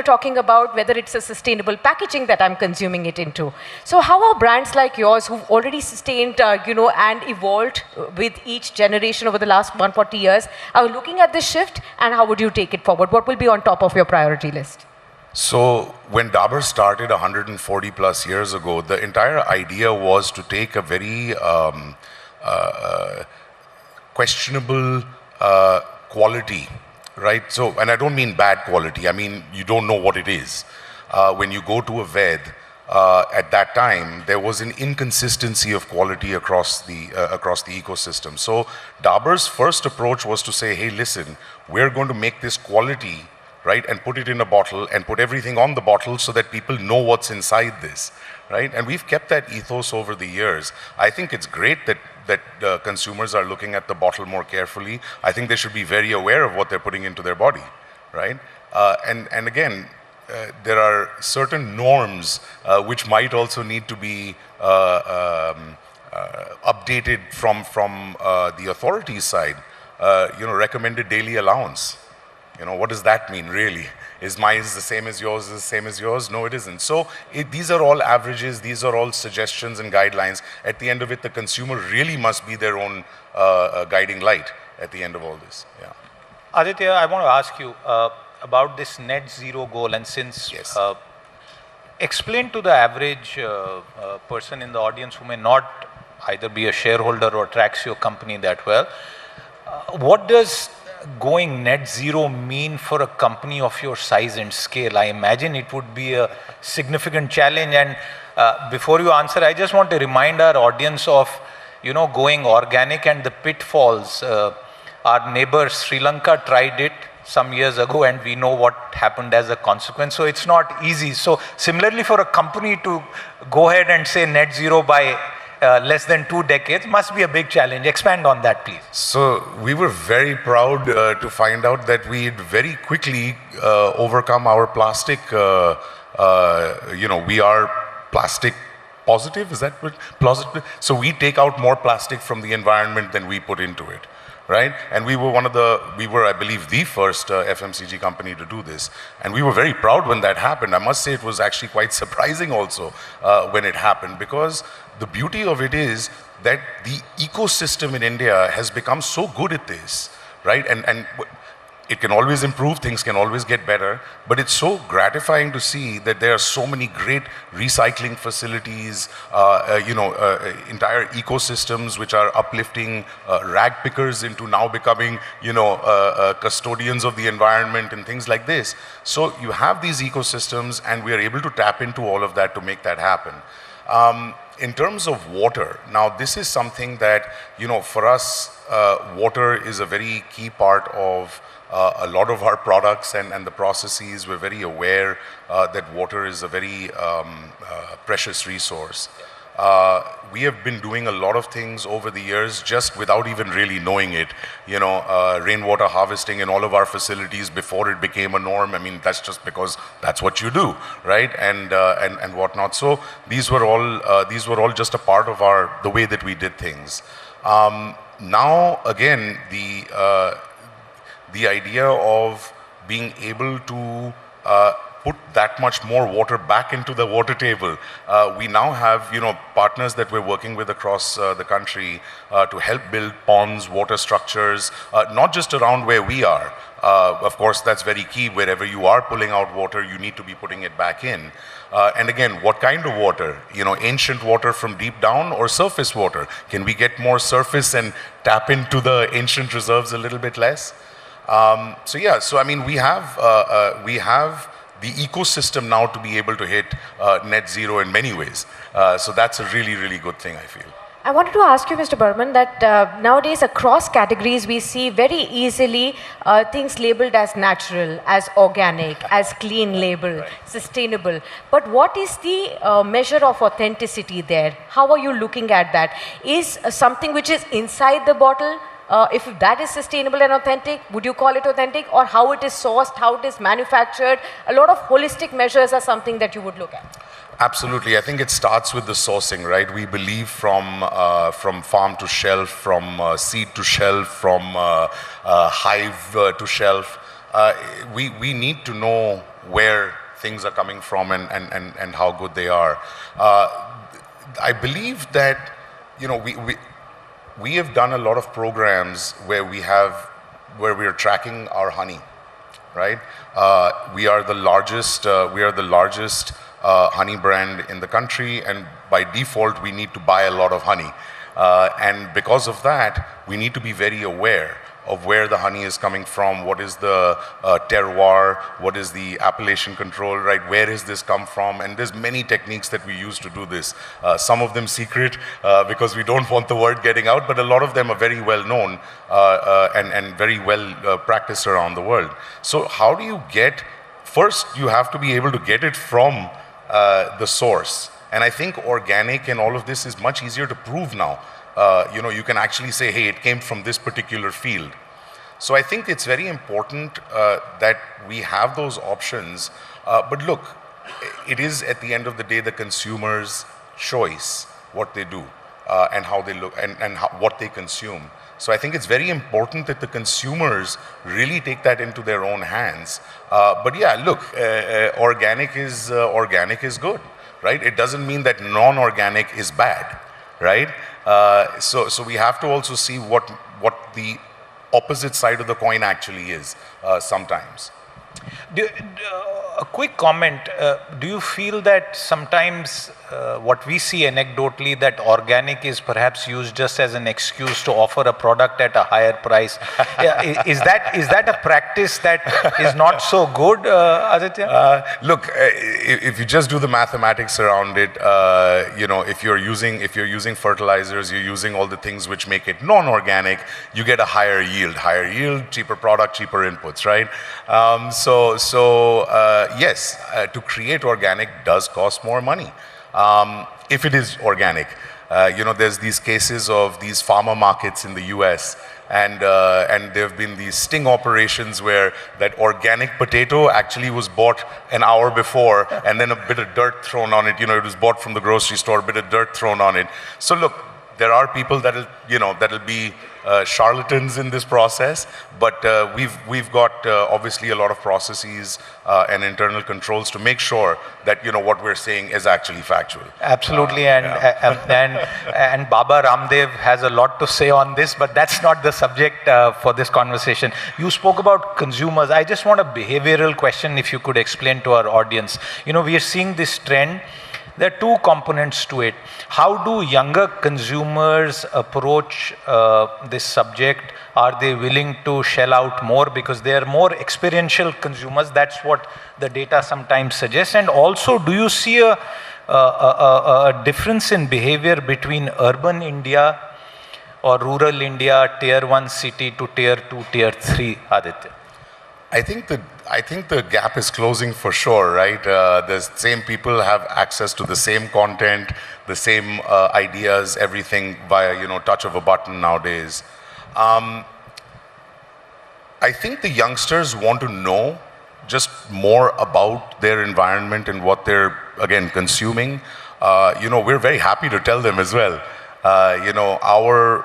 talking about whether it's a sustainable packaging that I'm consuming it into. So how are brands like yours, who've already sustained and evolved with each generation over the last 140 years, are looking at this shift, and how would you take it forward? What will be on top of your priority list? So when Dabur started 140 plus years ago, the entire idea was to take a very questionable quality, right? So, and I don't mean bad quality, I mean you don't know what it is. When you go to a Ved, at that time, there was an inconsistency of quality across the ecosystem. So Dabur's first approach was to say, hey, listen, we're going to make this quality, right, and put it in a bottle and put everything on the bottle so that people know what's inside this, right? And we've kept that ethos over the years. I think it's great that consumers are looking at the bottle more carefully. I think they should be very aware of what they're putting into their body, right? And again, there are certain norms which might also need to be updated from the authorities' side. Recommended daily allowance. What does that mean, really? Is mine the same as yours, is the same as yours? No, it isn't. So these are all averages, these are all suggestions and guidelines. At the end of it, the consumer really must be their own guiding light at the end of all this. Yeah. Aditya, I want to ask you about this net zero goal, and since explain to the average person in the audience who may not either be a shareholder or tracks your company that well, what does going net zero mean for a company of your size and scale? I imagine it would be a significant challenge. And before you answer, I just want to remind our audience of, going organic and the pitfalls. Our neighbor Sri Lanka tried it some years ago, and we know what happened as a consequence. So it's not easy. So similarly, for a company to go ahead and say net zero by less than 2 decades must be a big challenge. Expand on that, please. So we were very proud to find out that we had very quickly overcome our plastic, we are plastic positive, is that what? Positive? So we take out more plastic from the environment than we put into it. Right? And we were I believe, the first FMCG company to do this. And we were very proud when that happened. I must say it was actually quite surprising also when it happened, because the beauty of it is that the ecosystem in India has become so good at this, right? And it can always improve, things can always get better, but it's so gratifying to see that there are so many great recycling facilities, entire ecosystems which are uplifting rag pickers into now becoming, custodians of the environment and things like this. So you have these ecosystems, and we are able to tap into all of that to make that happen. In terms of water, now this is something that, for us, water is a very key part of a lot of our products and the processes. We're very aware that water is a very precious resource. we have been doing a lot of things over the years just without even really knowing it. Rainwater harvesting in all of our facilities before it became a norm. I mean, that's just because that's what you do, right? And whatnot. So these were all just a part of the way that we did things. Now again, the idea of being able to put that much more water back into the water table. We now have, partners that we're working with across the country to help build ponds, water structures, not just around where we are. Of course, that's very key. Wherever you are pulling out water, you need to be putting it back in. And again, what kind of water? Ancient water from deep down or surface water? Can we get more surface and tap into the ancient reserves a little bit less? So I mean, we have the ecosystem now to be able to hit net zero in many ways. So that's a really, really good thing, I feel. I wanted to ask you, Mr. Burman, that nowadays across categories we see very easily things labeled as natural, as organic, as clean label, sustainable. But what is the measure of authenticity there? How are you looking at that? Is something which is inside the bottle, if that is sustainable and authentic, would you call it authentic? Or how it is sourced, how it is manufactured? A lot of holistic measures are something that you would look at. Absolutely. I think it starts with the sourcing, right? We believe from farm to shelf, from seed to shelf, from hive to shelf. We need to know where things are coming from and how good they are. I believe that, we have done a lot of programs where we are tracking our honey, right? We are the largest honey brand in the country, and by default we need to buy a lot of honey. And because of that, we need to be very aware of where the honey is coming from, what is the terroir, what is the appellation control, right? Where has this come from? And there's many techniques that we use to do this. Some of them secret because we don't want the word getting out, but a lot of them are very well known and very well practiced around the world. So how do you first you have to be able to get it from the source. And I think organic and all of this is much easier to prove now. You can actually say, hey, it came from this particular field. So I think it's very important that we have those options. But look, it is at the end of the day the consumer's choice what they do and how they look and what they consume. So I think it's very important that the consumers really take that into their own hands. But yeah, look, organic is good, right? It doesn't mean that non-organic is bad, right? So we have to also see what the opposite side of the coin actually is sometimes. A quick comment, do you feel that sometimes what we see anecdotally that organic is perhaps used just as an excuse to offer a product at a higher price? Is that a practice that is not so good, Aditya? Look, if you just do the mathematics around it, if you're using fertilizers, you're using all the things which make it non-organic, you get a higher yield, cheaper product, cheaper inputs, right? Yes, to create organic does cost more money. If it is organic. There's these cases of these pharma markets in the US, and there have been these sting operations where that organic potato actually was bought an hour before and then a bit of dirt thrown on it. It was bought from the grocery store, a bit of dirt thrown on it. So look, there are people that'll be charlatans in this process, but we've got obviously a lot of processes and internal controls to make sure that what we're saying is actually factual. Absolutely, and Baba Ramdev has a lot to say on this, but that's not the subject for this conversation. You spoke about consumers. I just want a behavioral question, if you could explain to our audience. We are seeing this trend. There are two components to it. How do younger consumers approach this subject? Are they willing to shell out more because they are more experiential consumers? That's what the data sometimes suggests. And also, do you see a difference in behavior between urban India or rural India, tier 1 city to tier 2, tier 3, Aditya? I think that I think the gap is closing for sure, right? The same people have access to the same content, the same ideas, everything via, touch of a button nowadays. I think the youngsters want to know just more about their environment and what they're, again, consuming. We're very happy to tell them as well. Our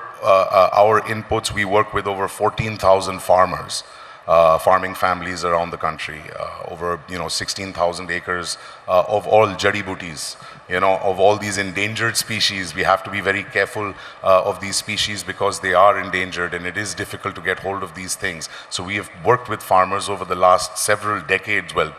inputs, we work with over 14,000 farmers. Farming families around the country, over 16,000 acres of all jadi booties, of all these endangered species. We have to be very careful of these species because they are endangered and it is difficult to get hold of these things. So we have worked with farmers over the last several decades, well,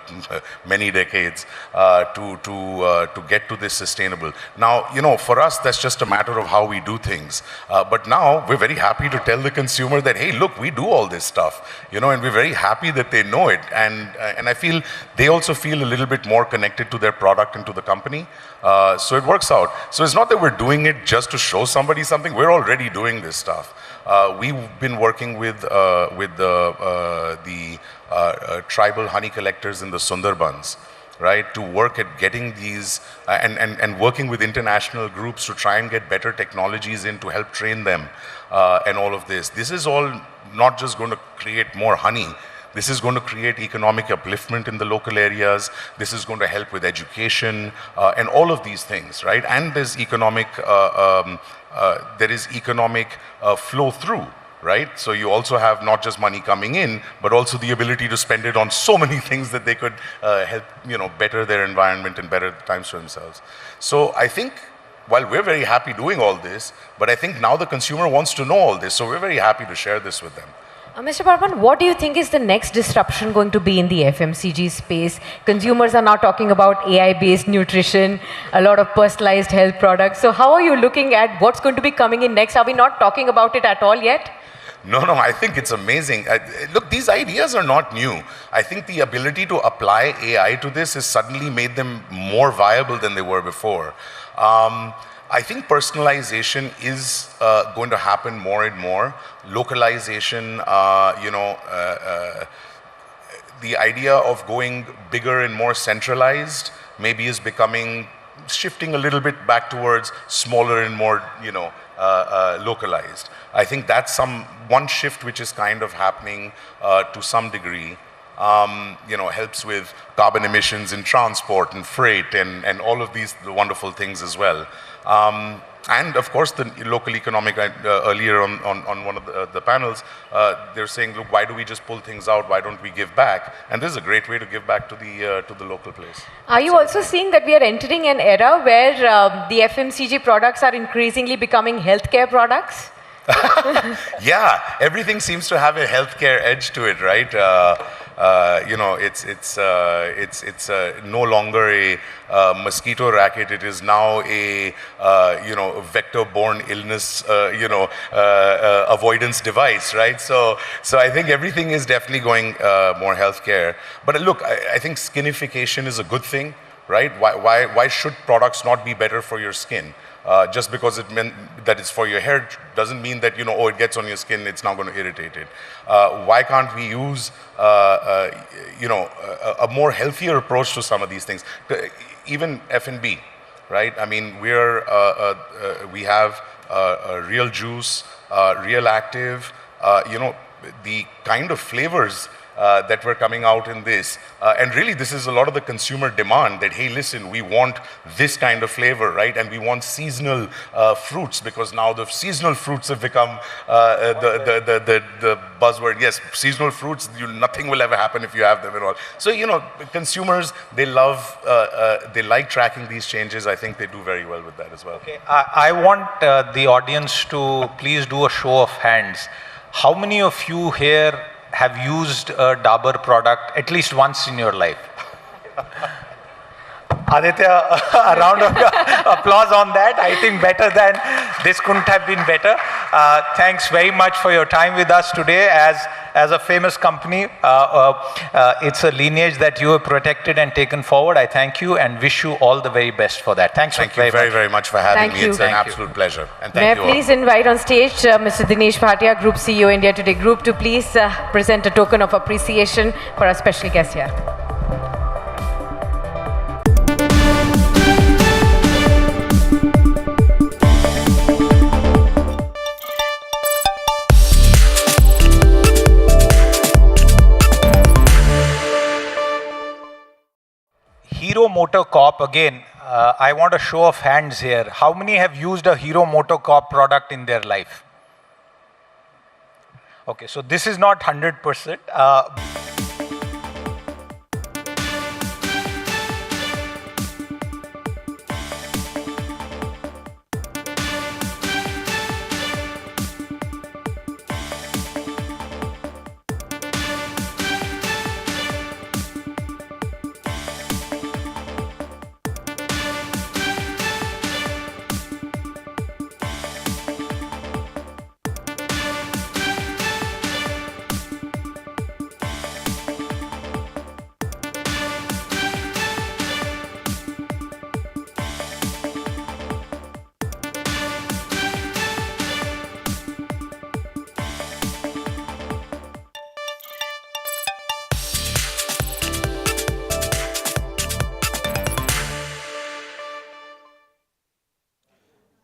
many decades, to get to this sustainable. Now, for us, that's just a matter of how we do things. But now we're very happy to tell the consumer that, hey, look, we do all this stuff, and we're very happy that they know it. And I feel they also feel a little bit more connected to their product and to the company. So it works out. So it's not that we're doing it just to show somebody something. We're already doing this stuff. We've been working with the tribal honey collectors in the Sundarbans, right, to work at getting these and working with international groups to try and get better technologies in to help train them and all of this. This is all not just going to create more honey. This is going to create economic upliftment in the local areas. This is going to help with education and all of these things, right? And there's economic flow through, right? So you also have not just money coming in, but also the ability to spend it on so many things that they could help, better their environment and better times for themselves. So I think while we're very happy doing all this, but I think now the consumer wants to know all this. So we're very happy to share this with them. Mr. Parman, what do you think is the next disruption going to be in the FMCG space? Consumers are now talking about AI-based nutrition, a lot of personalized health products. So how are you looking at what's going to be coming in next? Are we not talking about it at all yet? No, I think it's amazing. Look, these ideas are not new. I think the ability to apply AI to this has suddenly made them more viable than they were before. I think personalization is going to happen more and more. Localization, the idea of going bigger and more centralized maybe is shifting a little bit back towards smaller and more, localized. I think that's one shift which is kind of happening to some degree. Helps with carbon emissions in transport and freight and all of these wonderful things as well. And of course, the local economic, earlier on one of the panels, they're saying, look, why do we just pull things out? Why don't we give back? And this is a great way to give back to the local place. Are you also seeing that we are entering an era where the FMCG products are increasingly becoming healthcare products? Yeah, everything seems to have a healthcare edge to it, right? It's no longer a mosquito racket. It is now a vector-borne illness avoidance device, right? So I think everything is definitely going more healthcare. But look, I think skinification is a good thing, right? Why should products not be better for your skin? Just because it meant that it's for your hair doesn't mean that, it gets on your skin, it's not going to irritate it. Why can't we use, a more healthier approach to some of these things? Even F&B, right? I mean, we have real juice, real active, the kind of flavors that were coming out in this. And really, this is a lot of the consumer demand that, hey, listen, we want this kind of flavor, right? And we want seasonal fruits, because now the seasonal fruits have become the buzzword. Yes, seasonal fruits, nothing will ever happen if you have them and all. So, consumers, they like tracking these changes. I think they do very well with that as well. Okay. I want the audience to please do a show of hands. How many of you here have used a Dabur product at least once in your life? Aditya, a round of applause on that. I think better than this couldn't have been better. Thanks very much for your time with us today. As a famous company, it's a lineage that you have protected and taken forward. I thank you and wish you all the very best for that. Thank you very much for having Thank me. you. It's an Thank absolute pleasure. And May thank I you all. please invite on stage Mr. Dinesh Bhatia, Group CEO, India Today Group, to please present a token of appreciation for our special guest here. Hero Motor Corp, again, I want a show of hands here. How many have used a Hero Motor Corp product in their life? Okay, so this is not 100%.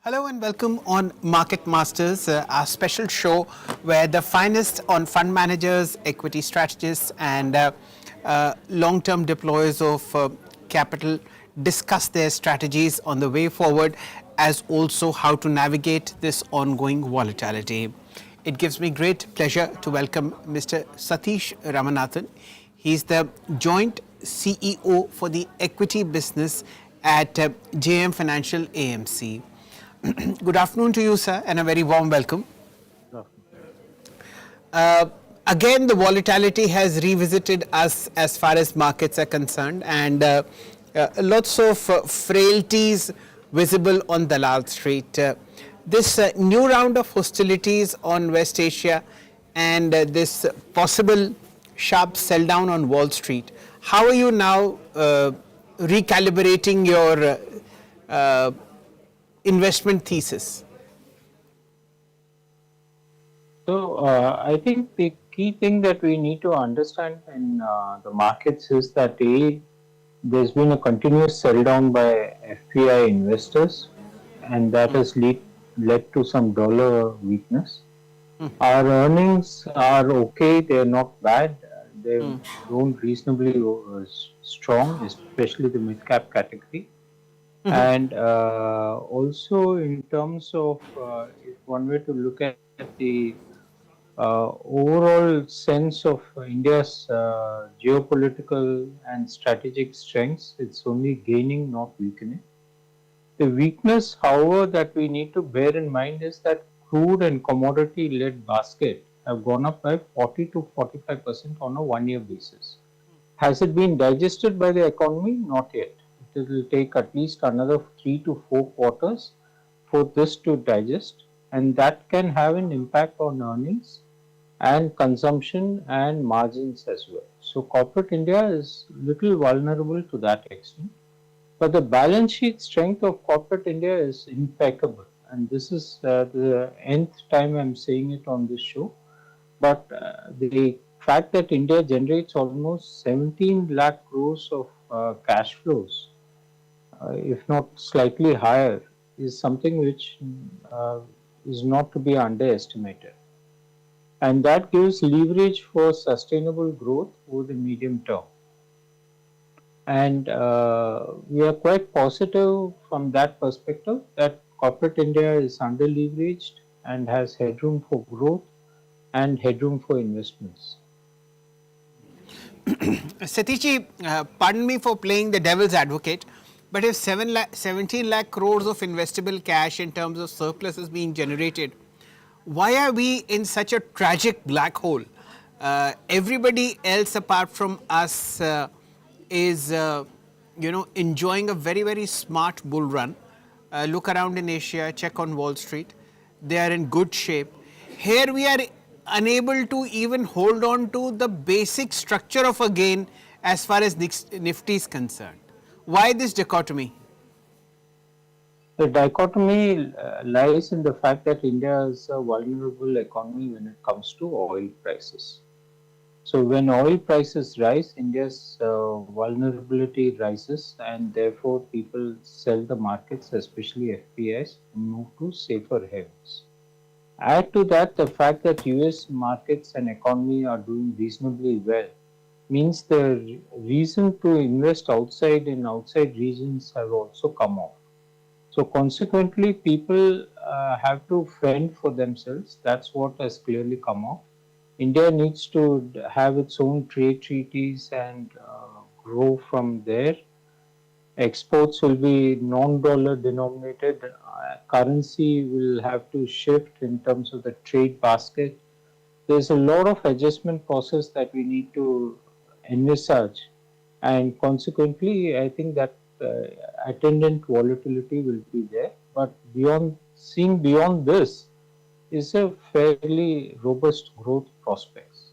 Hello and welcome on Market Masters, our special show where the finest on fund managers, equity strategists and long-term deployers of capital discuss their strategies on the way forward, as also how to navigate this ongoing volatility. It gives me great pleasure to welcome Mr. Satish Ramanathan. He's the Joint CEO for the equity business at JM Financial AMC. Good afternoon to you, sir, and a very warm welcome. Again, the volatility has revisited us as far as markets are concerned, and lots of frailties visible on Dalal Street. This new round of hostilities on West Asia and this possible sharp sell down on Wall Street, how are you now recalibrating your investment thesis? So I think the key thing that we need to understand in the markets is that there's been a continuous sell down by FII investors, and that has led to some dollar weakness. Our earnings are okay, they're not bad. They've grown reasonably strong, especially the mid-cap category. And also in terms of, if one were to look at the overall sense of India's geopolitical and strategic strengths, it's only gaining, not weakening. The weakness, however, that we need to bear in mind is that crude and commodity-led basket have gone up by 40 to 45% on a one-year basis. Has it been digested by the economy? Not yet. It will take at least another 3 to 4 quarters for this to digest, and that can have an impact on earnings and consumption and margins as well. So corporate India is little vulnerable to that extent, but the balance sheet strength of corporate India is impeccable, and this is the nth time I'm saying it on this show. But the fact that India generates almost 17 lakh crores of cash flows, if not slightly higher, is something which is not to be underestimated. And that gives leverage for sustainable growth over the medium term. And we are quite positive from that perspective that corporate India is under leveraged and has headroom for growth and headroom for investments. Satishji, pardon me for playing the devil's advocate, but if 17 lakh crores of investable cash in terms of surplus is being generated, why are we in such a tragic black hole? Everybody else apart from us is enjoying a very, very smart bull run. Look around in Asia, check on Wall Street. they are in good shape. Here we are unable to even hold on to the basic structure of a gain as far as Nifty is concerned. Why this dichotomy? The dichotomy lies in the fact that India is a vulnerable economy when it comes to oil prices. So when oil prices rise, India's vulnerability rises, and therefore people sell the markets, especially FIIs, and move to safer havens. Add to that the fact that US markets and economy are doing reasonably well means the reason to invest outside in outside regions have also come off. So consequently, people have to fend for themselves. That's what has clearly come off. India needs to have its own trade treaties and grow from there. Exports will be non-dollar denominated. Currency will have to shift in terms of the trade basket. There's a lot of adjustment process that we need to envisage, and consequently, I think that attendant volatility will be there. But beyond this is a fairly robust growth prospects.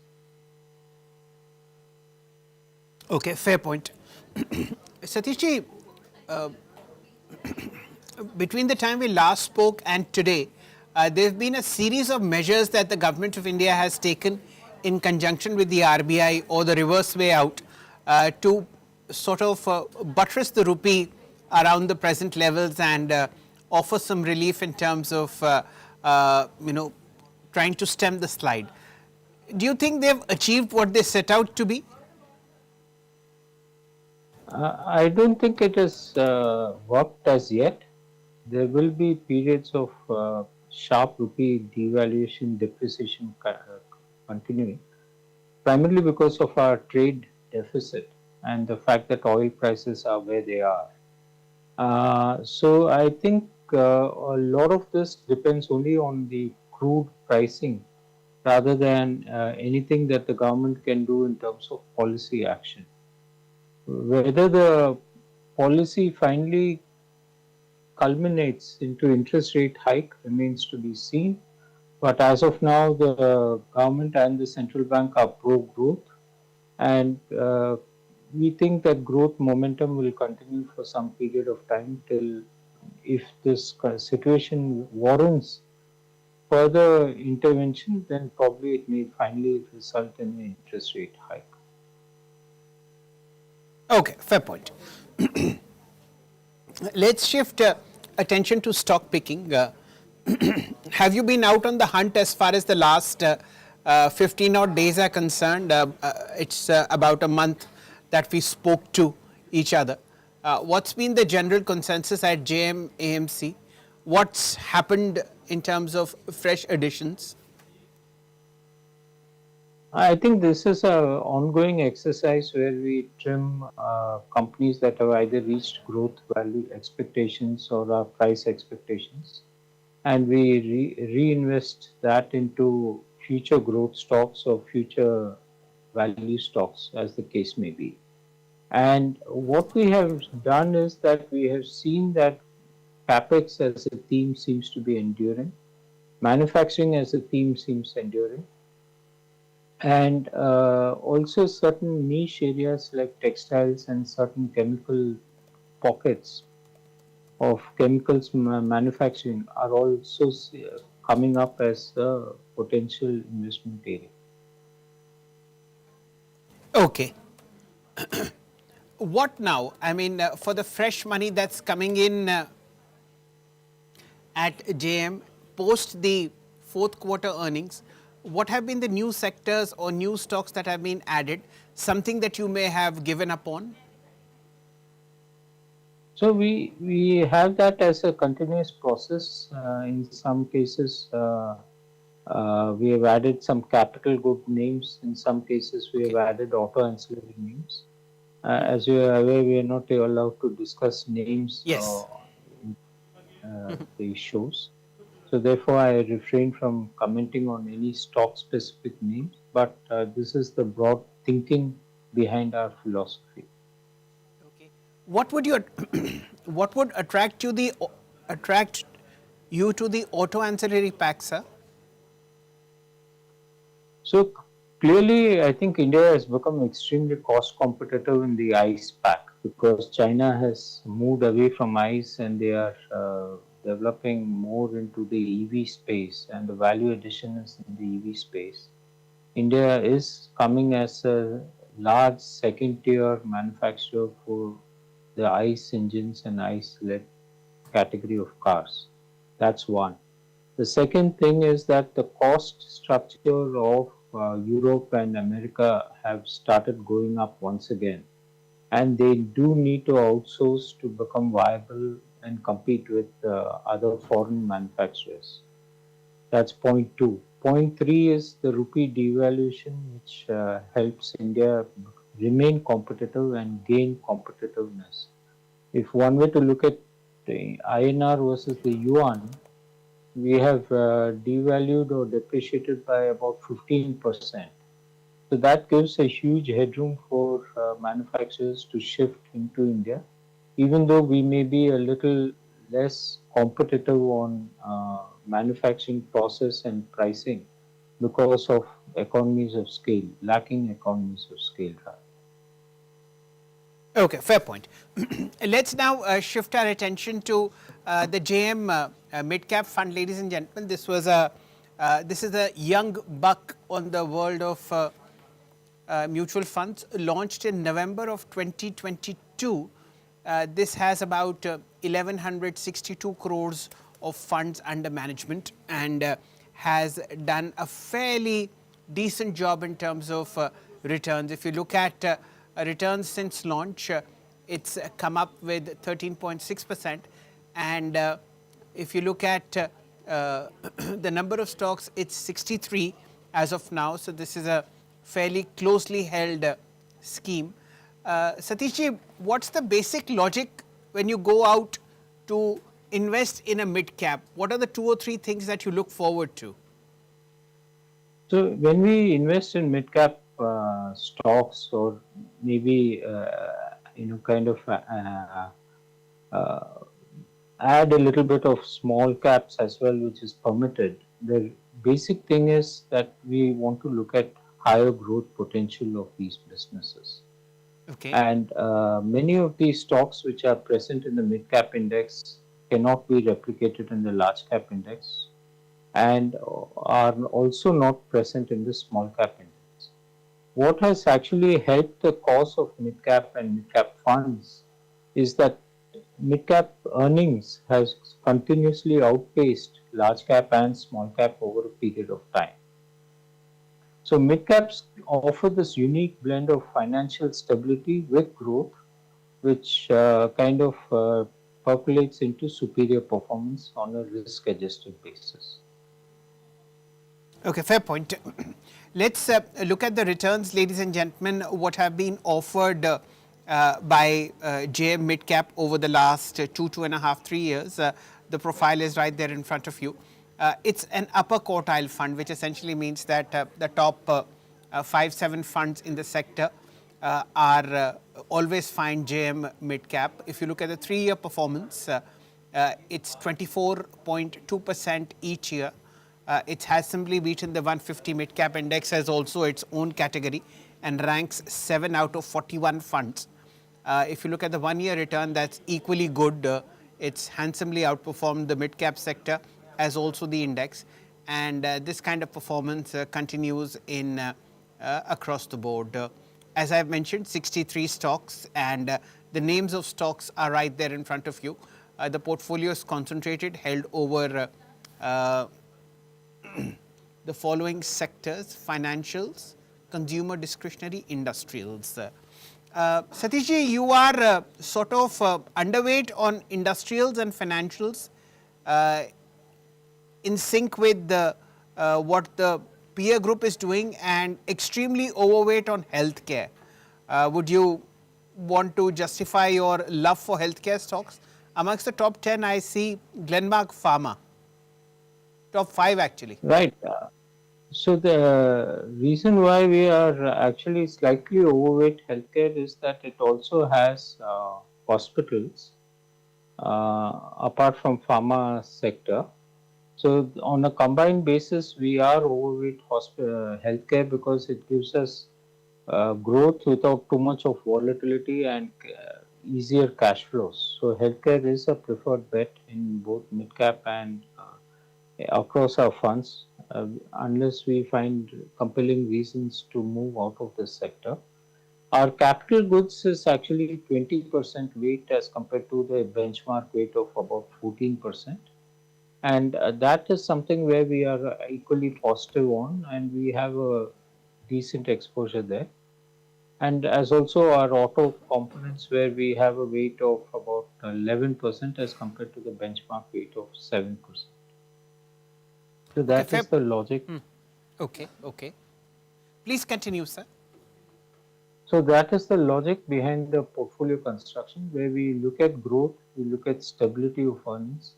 Okay, fair point. Satishji, between the time we last spoke and today, there have been a series of measures that the government of India has taken in conjunction with the RBI or the reverse way out to sort of buttress the rupee around the present levels and offer some relief in terms of trying to stem the slide. Do you think they've achieved what they set out to be? I don't think it has worked as yet. There will be periods of sharp rupee devaluation, depreciation continuing, primarily because of our trade deficit and the fact that oil prices are where they are. So I think a lot of this depends only on the crude pricing rather than anything that the government can do in terms of policy action. Whether the policy finally culminates into interest rate hike remains to be seen. But as of now, the government and the central bank are pro-growth, and we think that growth momentum will continue for some period of time till, if this situation warrants further intervention, then probably it may finally result in an interest rate hike. Okay, fair point. Let's shift attention to stock picking. Have you been out on the hunt as far as the last 15 odd days are concerned? It's about a month that we spoke to each other. What's been the general consensus at JM AMC? What's happened in terms of fresh additions? I think this is an ongoing exercise where we trim companies that have either reached growth value expectations or our price expectations, and we reinvest that into future growth stocks or future value stocks, as the case may be. And what we have done is that we have seen that CapEx as a theme seems to be enduring, manufacturing as a theme seems enduring, and also certain niche areas like textiles and certain chemical pockets of chemicals manufacturing are also coming up as a potential investment area. Okay. What now? I mean, for the fresh money that's coming in at JM post the fourth quarter earnings, what have been the new sectors or new stocks that have been added? Something that you may have given up on? So we have that as a continuous process. In some cases, we have added some capital good names. In some cases, we have added auto ancillary names. As you are aware, we are not allowed to discuss names in the shows. So therefore, I refrain from commenting on any stock-specific names. But this is the broad thinking behind our philosophy. What would you, what would attract You to the auto ancillary pack, sir. So clearly, I think India has become extremely cost competitive in the ICE pack because China has moved away from ICE and they are developing more into the EV space, and the value addition is in the EV space. India is coming as a large second tier manufacturer for the ICE engines and ICE led category of cars. That's one. The second thing is that the cost structure of Europe and America have started going up once again, and they do need to outsource to become viable and compete with other foreign manufacturers. That's point two. Point three is the rupee devaluation, which helps India remain competitive and gain competitiveness. If one were to look at the INR versus the yuan, we have devalued or depreciated by about 15%. So that gives a huge headroom for manufacturers to shift into India, even though we may be a little less competitive on manufacturing process and pricing because of economies of scale, lacking economies of scale. Okay, fair point. Let's now shift our attention to the JM mid-cap fund, ladies and gentlemen. This is a young buck on the world of mutual funds, launched in November of 2022. This has about 1162 crores of funds under management and has done a fairly decent job in terms of returns. If you look at returns since launch, it's come up with 13.6%, and if you look at the number of stocks, it's 63 as of now. So this is a fairly closely held scheme. Satishji, what's the basic logic when you go out to invest in a mid cap? What are the 2 or 3 things that you look forward to? So when we invest in mid cap stocks, or maybe kind of add a little bit of small caps as well, which is permitted, the basic thing is that we want to look at higher growth potential of these businesses. Okay. And many of these stocks which are present in the mid cap index cannot be replicated in the large cap index, and are also not present in the small cap index. What has actually helped the cause of mid cap and mid cap funds is that mid cap earnings has continuously outpaced large cap and small cap over a period of time. So mid caps offer this unique blend of financial stability with growth, which kind of percolates into superior performance on a risk adjusted basis. Okay, fair point. Let's look at the returns, ladies and gentlemen, what have been offered by JM Midcap over the last 2.5, 3 years. The profile is right there in front of you. It's an upper quartile fund, which essentially means that the top 5-7 funds in the sector are always find JM Midcap. If you look at the 3-year performance, it's 24.2% each year. It has simply beaten the 150 mid-cap index as also its own category and ranks 7 out of 41 funds. If you look at the 1-year return, that's equally good. It's handsomely outperformed the mid-cap sector as also the index. And this kind of performance continues in across the board. As I've mentioned, 63 stocks, and the names of stocks are right there in front of you. The portfolio is concentrated, held over the following sectors: financials, consumer discretionary, industrials. Satishji, you are sort of underweight on industrials and financials, in sync with what the peer group is doing, and extremely overweight on healthcare. Would you want to justify your love for healthcare stocks? Amongst the top 10, I see Glenmark Pharma. Top 5 actually. Right. So the reason why we are actually slightly overweight healthcare is that it also has hospitals apart from pharma sector, So on a combined basis, we are overweight healthcare because it gives us growth without too much of volatility and easier cash flows. So healthcare is a preferred bet in both mid-cap and across our funds, unless we find compelling reasons to move out of this sector. Our capital goods is actually 20% weight as compared to the benchmark weight of about 14%. And that is something where we are equally positive on, and we have a decent exposure there. And as also our auto components, where we have a weight of about 11% as compared to the benchmark weight of 7%. So that is the logic. Okay, okay. Please continue, sir. So that is the logic behind the portfolio construction, where we look at growth, we look at stability of earnings,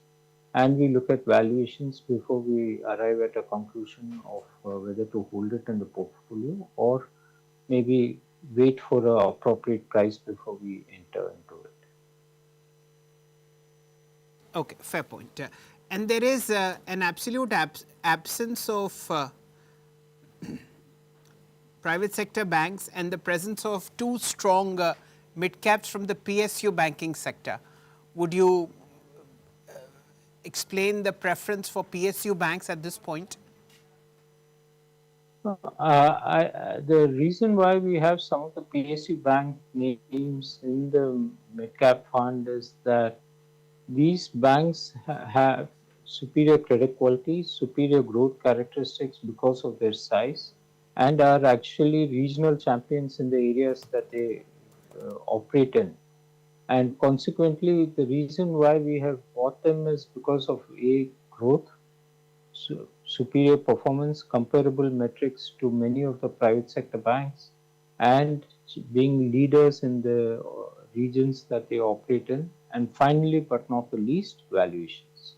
and we look at valuations before we arrive at a conclusion of whether to hold it in the portfolio or maybe wait for an appropriate price before we enter into it. Okay, fair point. And there is an absolute absence of private sector banks and the presence of two strong mid-caps from the PSU banking sector. Would you explain the preference for PSU banks at this point? The reason why we have some of the PSU bank names in the mid-cap fund is that these banks have superior credit quality, superior growth characteristics because of their size, and are actually regional champions in the areas that they operate in. And consequently, the reason why we have bought them is because of growth, superior performance, comparable metrics to many of the private sector banks, and being leaders in the regions that they operate in. And finally, but not the least, valuations.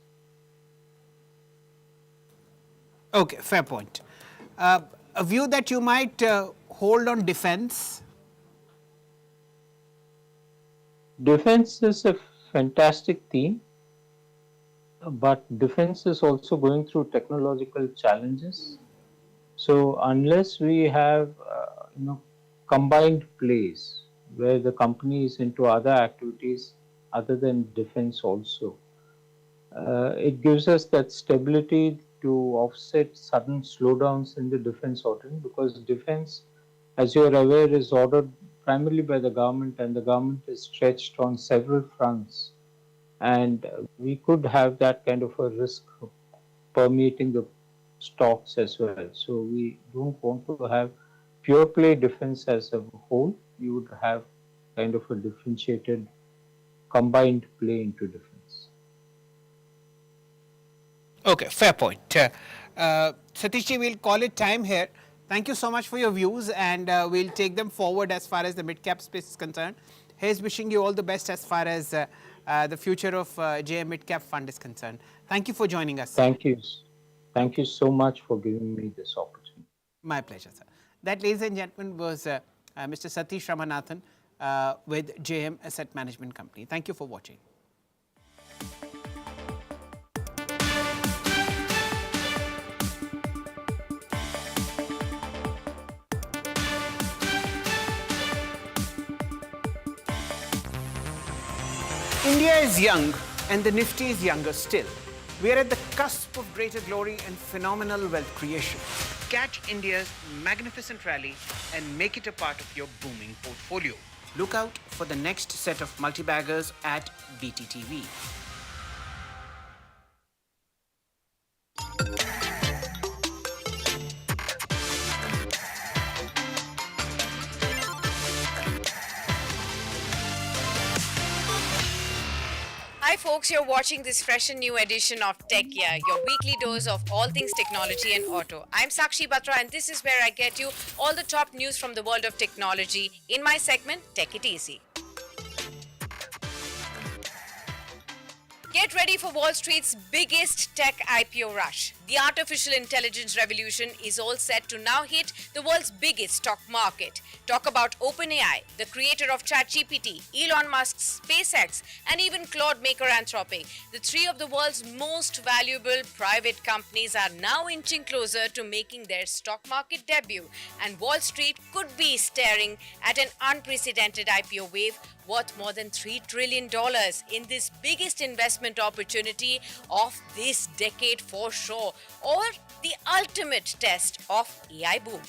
Okay, fair point. A view that you might hold on defense? Defense is a fantastic theme, but defense is also going through technological challenges. So unless we have combined plays where the company is into other activities other than defense also, it gives us that stability to offset sudden slowdowns in the defense ordering, because defense, as you are aware, is ordered primarily by the government, and the government is stretched on several fronts, and we could have that kind of a risk permeating the stocks as well. So we don't want to have pure play defense as a whole. You would have kind of a differentiated combined play into defense. Okay, fair point. Satishji, we'll call it time here. Thank you so much for your views, and we'll take them forward as far as the mid-cap space is concerned. Here's wishing you all the best as far as the future of JM Mid-Cap Fund is concerned. Thank you for joining us. Thank you. Thank you so much for giving me this opportunity. My pleasure, sir. That, ladies and gentlemen, was Mr. Satish Ramanathan with JM Asset Management Company. Thank you for watching. India is young and the Nifty is younger still. We are at the cusp of greater glory and phenomenal wealth creation. Catch India's magnificent rally and make it a part of your booming portfolio. Look out for the next set of multi-baggers at BTTV. Hi folks, you're watching this fresh and new edition of Tech Yeah, your weekly dose of all things technology and auto. I'm Sakshi Batra, and this is where I get you all the top news from the world of technology in my segment, Tech It Easy. Get ready for Wall Street's biggest tech IPO rush. The artificial intelligence revolution is all set to now hit the world's biggest stock market. Talk about OpenAI, the creator of ChatGPT, Elon Musk's SpaceX, and even Claude maker Anthropic. The three of the world's most valuable private companies are now inching closer to making their stock market debut, and Wall Street could be staring at an unprecedented IPO wave worth more than $3 trillion in this biggest investment opportunity of this decade for sure, or the ultimate test of AI boom.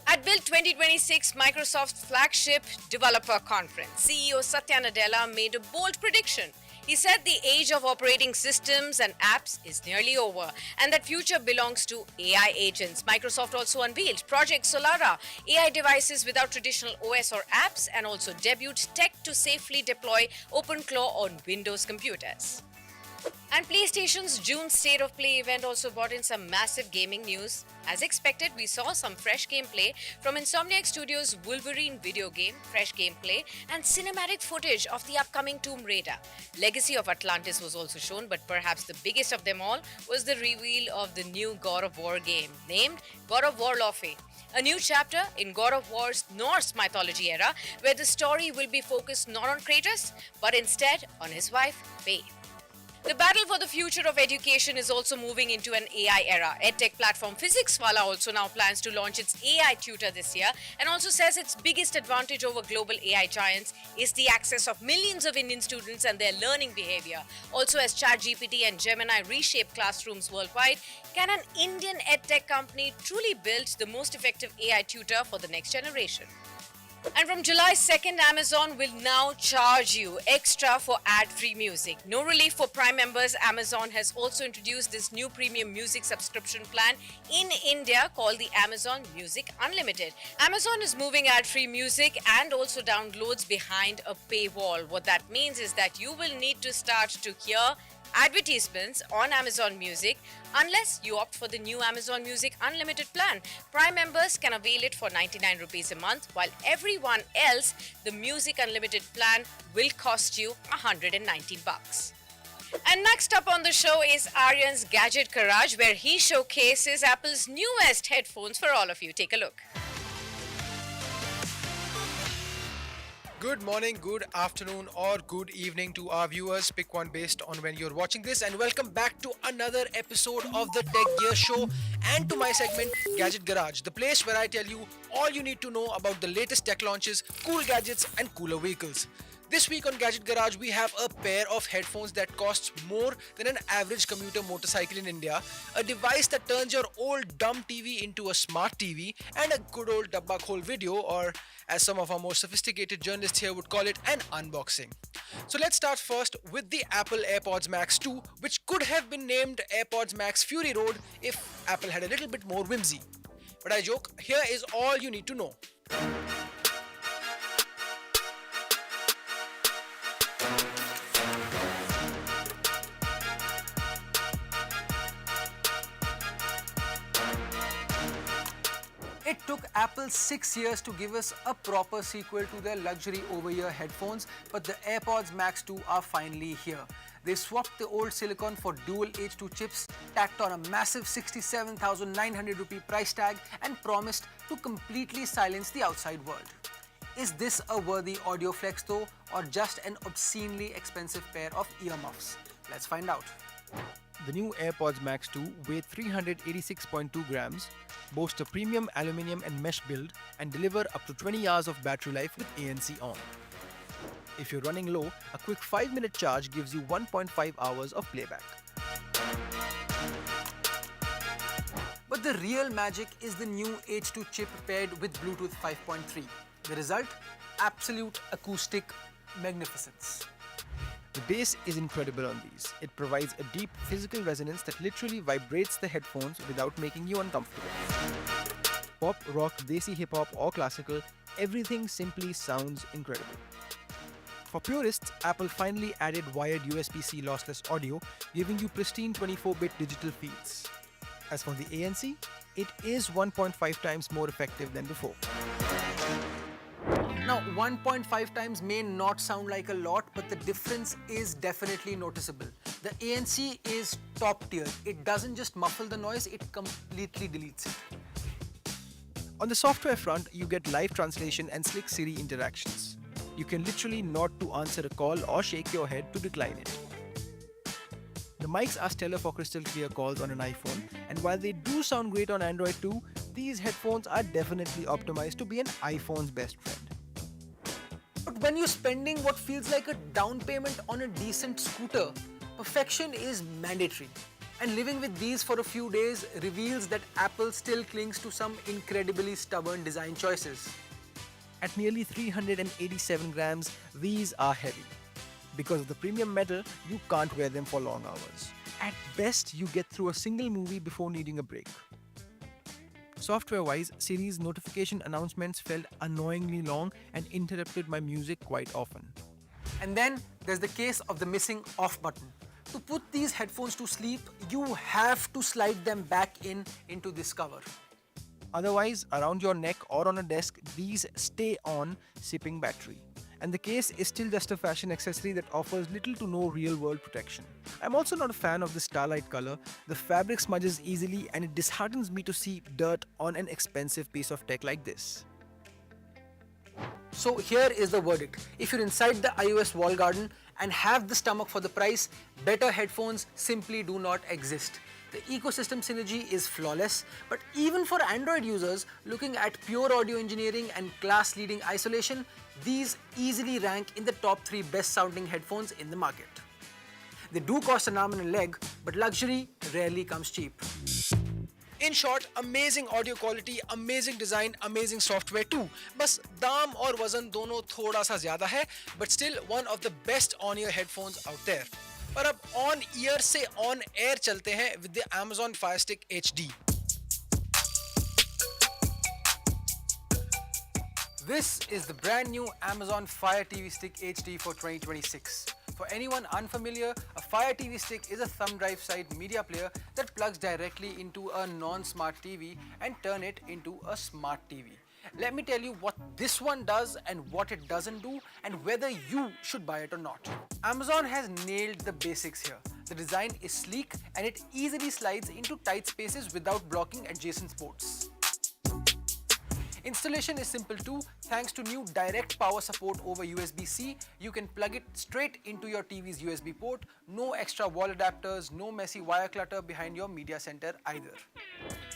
At Build 2026, Microsoft's flagship developer conference, CEO Satya Nadella made a bold prediction. He said the age of operating systems and apps is nearly over and that future belongs to AI agents. Microsoft also unveiled Project Solara, AI devices without traditional OS or apps, and also debuted tech to safely deploy OpenClaw on Windows computers. And PlayStation's June State of Play event also brought in some massive gaming news. As expected, we saw some fresh gameplay from Insomniac Studios' Wolverine video game, fresh gameplay, and cinematic footage of the upcoming Tomb Raider. Legacy of Atlantis was also shown, but perhaps the biggest of them all was the reveal of the new God of War game, named God of War Lofe. A new chapter in God of War's Norse mythology era, where the story will be focused not on Kratos, but instead on his wife, Faye. The battle for the future of education is also moving into an AI era. EdTech platform PhysicsWala also now plans to launch its AI tutor this year and also says its biggest advantage over global AI giants is the access of millions of Indian students and their learning behavior. Also, as ChatGPT and Gemini reshape classrooms worldwide, can an Indian EdTech company truly build the most effective AI tutor for the next generation? And from July 2nd, Amazon will now charge you extra for ad-free music. No relief for Prime members. Amazon has also introduced this new premium music subscription plan in India called the Amazon Music Unlimited. Amazon is moving ad-free music and also downloads behind a paywall. What that means is that you will need to start to hear advertisements on Amazon Music unless you opt for the new Amazon Music Unlimited plan. Prime members can avail it for 99 rupees a month, while everyone else, the Music Unlimited plan will cost you 190 bucks. And next up on the show is Aryan's Gadget Garage, where he showcases Apple's newest headphones for all of you. Take a look. Good morning, good afternoon, or good evening to our viewers. Pick one based on when you're watching this, and welcome back to another episode of the Tech Gear Show and to my segment Gadget Garage, the place where I tell you all you need to know about the latest tech launches, cool gadgets, and cooler vehicles. This week on Gadget Garage, we have a pair of headphones that costs more than an average commuter motorcycle in India, a device that turns your old dumb TV into a smart TV, and a good old dabbak hole video, or as some of our more sophisticated journalists here would call it, an unboxing. So let's start first with the Apple AirPods Max 2, which could have been named AirPods Max Fury Road if Apple had a little bit more whimsy. But I joke, here is all you need to know. It took Apple 6 years to give us a proper sequel to their luxury over-ear headphones, but the AirPods Max 2 are finally here. They swapped the old silicon for dual H2 chips, tacked on a massive 67,900 rupee price tag, and promised to completely silence the outside world. Is this a worthy audio flex though, or just an obscenely expensive pair of earmuffs? Let's find out. The new AirPods Max 2 weigh 386.2 grams, boast a premium aluminium and mesh build, and deliver up to 20 hours of battery life with ANC on. If you're running low, a quick 5-minute charge gives you 1.5 hours of playback. But the real magic is the new H2 chip paired with Bluetooth 5.3. The result? Absolute acoustic magnificence. The bass is incredible on these. It provides a deep physical resonance that literally vibrates the headphones without making you uncomfortable. Pop, rock, desi hip-hop or classical, everything simply sounds incredible. For purists, Apple finally added wired USB-C lossless audio, giving you pristine 24-bit digital feeds. As for the ANC, it is 1.5 times more effective than before. Now 1.5 times may not sound like a lot, but the difference is definitely noticeable. The ANC is top tier. It doesn't just muffle the noise, it completely deletes it. On the software front, you get live translation and slick Siri interactions. You can literally nod to answer a call or shake your head to decline it. The mics are stellar for crystal clear calls on an iPhone, and while they do sound great on Android too, these headphones are definitely optimized to be an iPhone's best friend. But when you're spending what feels like a down payment on a decent scooter, perfection is mandatory. And living with these for a few days reveals that Apple still clings to some incredibly stubborn design choices. At nearly 387 grams, these are heavy. Because of the premium metal, you can't wear them for long hours. At best, you get through a single movie before needing a break. Software-wise, Siri's notification announcements felt annoyingly long and interrupted my music quite often. And then there's the case of the missing off button. To put these headphones to sleep, you have to slide them back into this cover. Otherwise, around your neck or on a desk, these stay on, sipping battery. And the case is still just a fashion accessory that offers little to no real-world protection. I'm also not a fan of the starlight color. The fabric smudges easily and it disheartens me to see dirt on an expensive piece of tech like this. So here is the verdict. If you're inside the iOS wall garden and have the stomach for the price, better headphones simply do not exist. The ecosystem synergy is flawless, but even for Android users looking at pure audio engineering and class-leading isolation, these easily rank in the top 3 best-sounding headphones in the market. They do cost an arm and a leg, but luxury rarely comes cheap. In short, amazing audio quality, amazing design, amazing software too. बस दाम और वजन दोनों थोड़ा सा ज़्यादा है, but still one of the best on-ear headphones out there. पर अब on ear से on air चलते हैं with the Amazon Fire Stick HD. This is the brand new Amazon Fire TV Stick HD for 2026. For anyone unfamiliar, a Fire TV Stick is a thumb drive side media player that plugs directly into a non-smart TV and turn it into a smart TV. Let me tell you what this one does and what it doesn't do and whether you should buy it or not. Amazon has nailed the basics here. The design is sleek and it easily slides into tight spaces without blocking adjacent ports. Installation is simple too. Thanks to new direct power support over USB-C, you can plug it straight into your TV's USB port. No extra wall adapters, no messy wire clutter behind your media center either.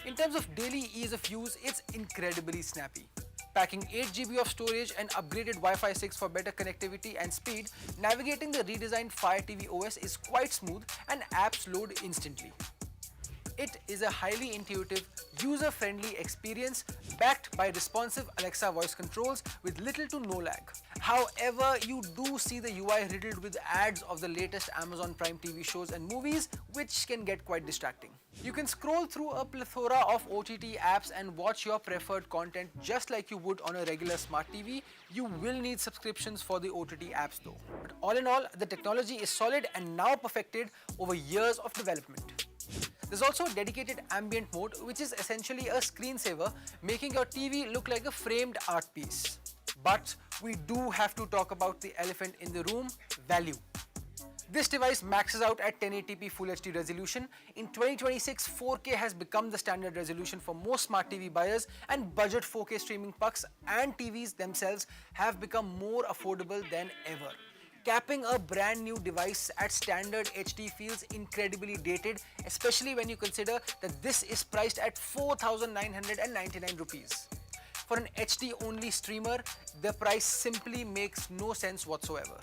In terms of daily ease of use, it's incredibly snappy. Packing 8 GB of storage and upgraded Wi-Fi 6 for better connectivity and speed, navigating the redesigned Fire TV OS is quite smooth and apps load instantly. It is a highly intuitive, user-friendly experience backed by responsive Alexa voice controls with little to no lag. However, you do see the UI riddled with ads of the latest Amazon Prime TV shows and movies, which can get quite distracting. You can scroll through a plethora of OTT apps and watch your preferred content just like you would on a regular smart TV. You will need subscriptions for the OTT apps though. But all in all, the technology is solid and now perfected over years of development. There's also a dedicated ambient mode, which is essentially a screensaver, making your TV look like a framed art piece. But we do have to talk about the elephant in the room, value. This device maxes out at 1080p Full HD resolution. In 2026, 4K has become the standard resolution for most smart TV buyers, and budget 4K streaming pucks and TVs themselves have become more affordable than ever. Capping a brand new device at standard HD feels incredibly dated, especially when you consider that this is priced at 4,999 rupees. For an HD only streamer, the price simply makes no sense whatsoever.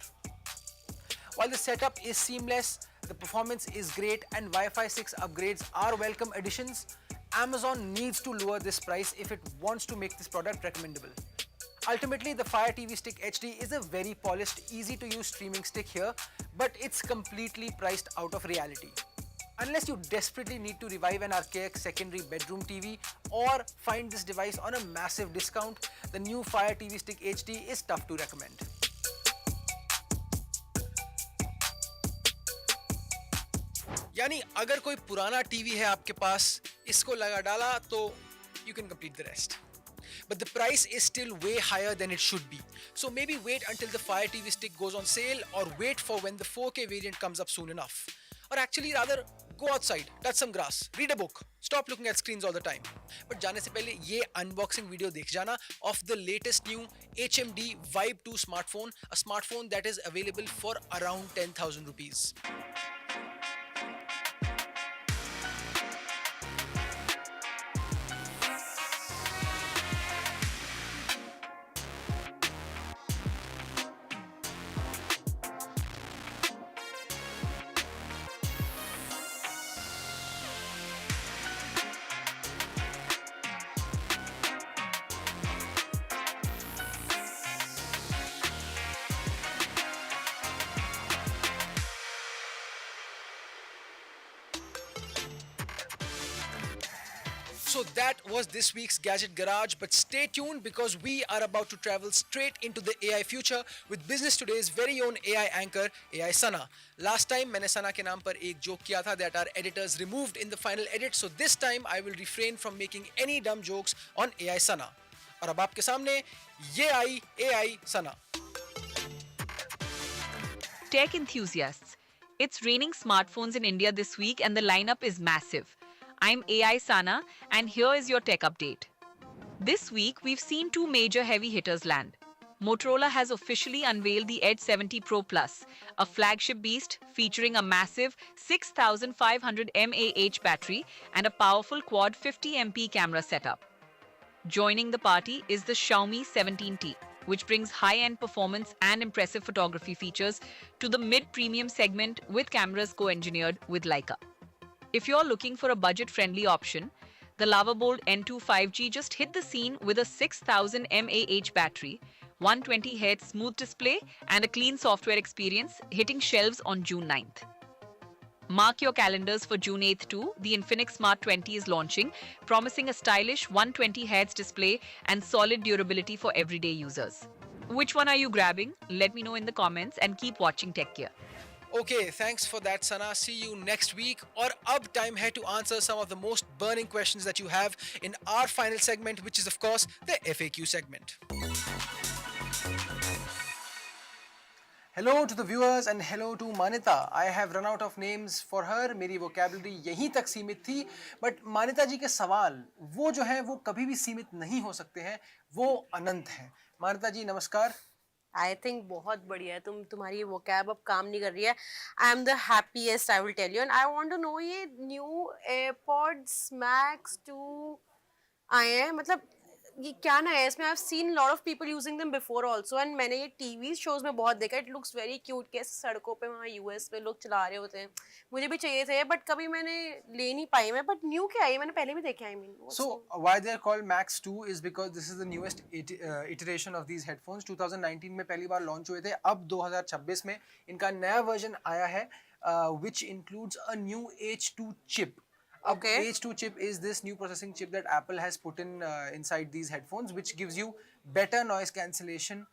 While the setup is seamless, the performance is great and Wi-Fi 6 upgrades are welcome additions, Amazon needs to lower this price if it wants to make this product recommendable. Ultimately, the Fire TV Stick HD is a very polished, easy to use streaming stick here, but it's completely priced out of reality. Unless you desperately need to revive an archaic secondary bedroom TV or find this device on a massive discount, the new Fire TV Stick HD is tough to recommend. यानी अगर कोई पुराना TV है आपके पास, इसको लगा डाला तो you can complete the rest. but the price is still way higher than it should be. So maybe wait until the Fire TV stick goes on sale, or wait for when the 4K variant comes up soon enough. Or actually rather, go outside, touch some grass, read a book, stop looking at screens all the time. But जाने से पहले ये unboxing video देख जाना of the latest new HMD Vibe 2 smartphone, a smartphone that is available for around 10,000 rupees. So that was this week's Gadget Garage, but stay tuned because we are about to travel straight into the AI future with Business Today's very own AI anchor, AI Sana. Last time मैंने Sana के नाम पर एक joke किया था that our editors removed in the final edit, so this time I will refrain from making any dumb jokes on AI Sana. और अब आपके सामने ये आई AI Sana. Tech enthusiasts, it's raining smartphones in India this week and the lineup is massive. I'm AI Sana and here is your tech update. This week, we've seen two major heavy hitters land. Motorola has officially unveiled the Edge 70 Pro Plus, a flagship beast featuring a massive 6500 mAh battery and a powerful quad 50 MP camera setup. Joining the party is the Xiaomi 17T, which brings high-end performance and impressive photography features to the mid-premium segment with cameras co-engineered with Leica. If you're looking for a budget-friendly option, the Lavabold N2 5G just hit the scene with a 6000 mAh battery, 120Hz smooth display, and a clean software experience hitting shelves on June 9th. Mark your calendars for June 8th too. The Infinix Smart 20 is launching, promising a stylish 120Hz display and solid durability for everyday users. Which one are you grabbing? Let me know in the comments and keep watching Tech Gear. Okay, thanks for that, Sana. See you next week. Or अब time है to answer some of the most burning questions that you have in our final segment, which is of course the FAQ segment. Hello to the viewers and hello to Manita. I have run out of names for her. मेरी vocabulary यहीं तक सीमित थी. But मानिता जी के सवाल वो जो है वो कभी भी सीमित नहीं हो सकते हैं. वो अनंत हैं. मानिता जी नमस्कार. आई थिंक बहुत बढ़िया है. तुम्हारी वो कैब अब काम नहीं कर रही है. I am the happiest I will tell you and I want to know ये न्यू एयरपॉड्स मैक्स 2 आए हैं, मतलब ये क्या नया है इसमें? I have seen lot of people using them before also and मैंने ये टीवी शोज में बहुत देखा. It looks very cute. कैसे सड़कों पे वहाँ यूएस पे लोग चला रहे होते हैं. मुझे भी चाहिए थे बट कभी मैंने ले नहीं पाई मैं. बट न्यू क्या है? मैंने पहले भी देखा. I mean So why they are called Max 2 is because this is the newest iteration of these headphones. 2019 में पहली बार लॉन्च हुए थे. अब 2026 में इनका नया वर्जन आया है which includes a new H2 chip. Okay. H2 chip is this new processing chip that Apple has put in inside these headphones, which gives you better noise cancellation,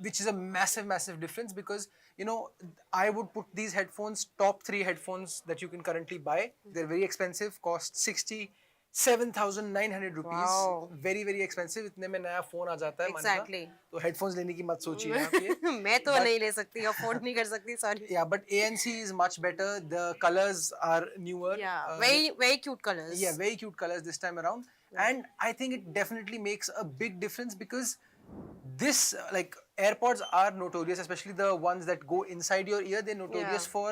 which is a massive difference because, you know, I would put these headphones, top 3 headphones that you can currently buy. They're very expensive, cost 67,900 rupees. Wow. Very expensive. इतने में नया phone आ जाता है. Exactly. तो headphones लेने की मत सोचिए आप ये. मैं तो नहीं ले सकती, afford नहीं कर सकती, sorry. Yeah, but ANC is much better. The colors are newer. Yeah, very cute colors. Yeah, very cute colors this time around. Yeah. And I think it definitely makes a big difference because this, like AirPods are notorious, especially the ones that go inside your ear. They're notorious for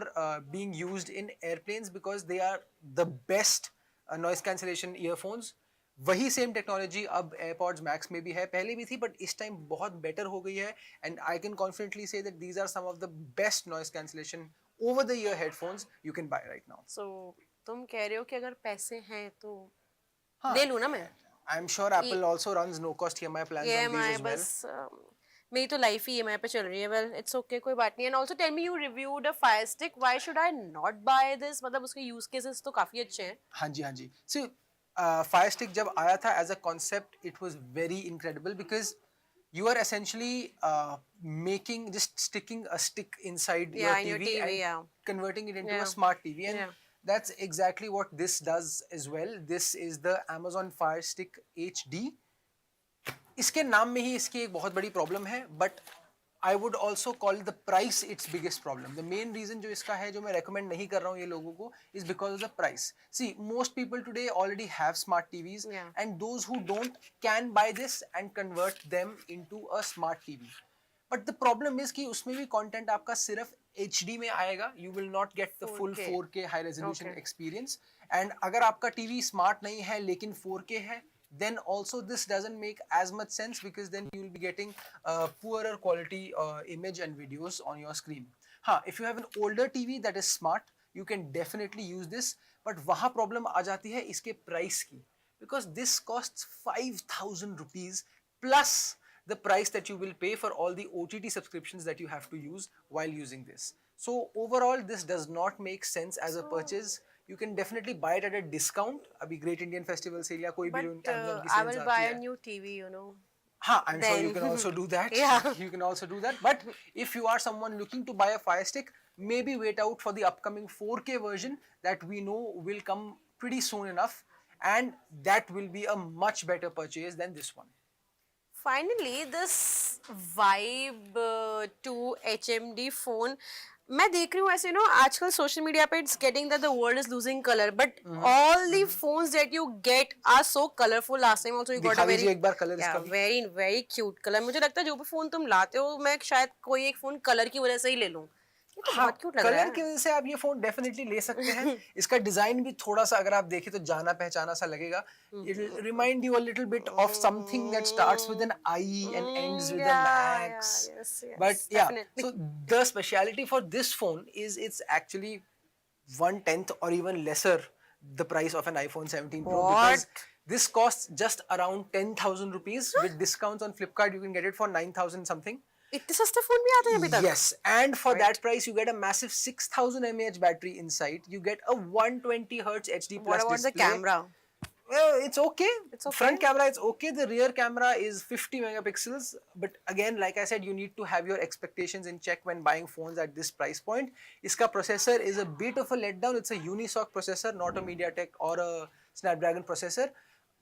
being used in airplanes because they are the best noise cancellation earphones. वही same technology अब AirPods Max में भी है. पहले भी थी but इस time बहुत बेटर हो गई है. And I can confidently say that these are some of the best noise cancellation over the ear headphones you can buy right now. So तुम कह रहे हो कि अगर पैसे हैं तो ले लूँ ना मैं? I am sure Apple also runs no cost EMI plans on these as well. मेरी तो लाइफ ही EMI पे चल रही है. वेल इट्स ओके, कोई बात नहीं. And also tell me you reviewed a Fire Stick. Why should I not buy this? मतलब उसके यूज केसेस तो काफी अच्छे हैं. हाँ जी. सी फायर स्टिक जब आया था as a concept it was very incredible because you are essentially just sticking a stick inside your TV and converting it into a smart TV, and that's exactly what this does as well. This is the Amazon Fire Stick HD, इसके नाम में ही इसकी एक बहुत बड़ी problem है, but I would also call the price its biggest problem. The main reason जो इसका है, जो मैं रेकमेंड नहीं कर रहा हूँ ये लोगों को, is because of the price. See, most people today already have smart TVs, and those who don't can buy this and convert them into a smart TV. But the problem is कि उसमें भी content आपका सिर्फ HD में आएगा. You will not get the full 4K high resolution experience. And अगर आपका TV smart नहीं है लेकिन 4K है, then also this doesn't make as much sense, because then you will be getting poorer quality image and videos on your screen. If you have an older TV that is smart, you can definitely use this, but वहाँ problem आ जाती है इसके price की, because this costs 5,000 rupees plus the price that you will pay for all the OTT subscriptions that you have to use while using this. So overall, this does not make sense as a purchase. You can definitely buy it at a discount. अभी Great Indian Festival sale या कोई भी Amazon की sales आती है. I will buy a new TV, you know. I'm sure you can also do that. Yeah. You can also do that. But if you are someone looking to buy a Fire Stick, maybe wait out for the upcoming 4K version that we know will come pretty soon enough, and that will be a much better purchase than this one. Finally, this Vibe 2 HMD phone, मैं देख रही हूँ ऐसे, आजकल social media पे it's getting that the world is losing colour, but all the phones that you get are so colourful. Last time also you got a very very cute colour. मुझे लगता है जो भी फोन तुम लाते हो, मैं शायद कोई एक फोन कलर की वजह से ही ले लूं. ये तो बहुत क्यूट लग रहा है. कलर की वजह से आप ये फोन डेफिनेटली ले सकते हैं. इसका डिजाइन भी थोड़ा सा अगर आप देखें तो जाना पहचाना सा लगेगा. It will remind you a little bit of something that starts with an I and ends with a max. But yeah, so the speciality for this phone is it's actually 1/10 or even lesser the price of an iPhone 17 Pro, because this costs just around 10,000 rupees. With discounts on Flipkart you can get it for 9,000 something. इतने सस्ते phone भी आते हैं अभी तक? Yes, and for that price you get a massive 6,000 mAh battery inside. You get a 120 Hz HD plus What about display. the camera? Well, it's okay. Front camera, it's okay. The rear camera is 50 megapixels. But again, like I said, you need to have your expectations in check when buying phones at this price point. Iska processor is a bit of a letdown. It's a Unisoc processor, not a MediaTek or a Snapdragon processor.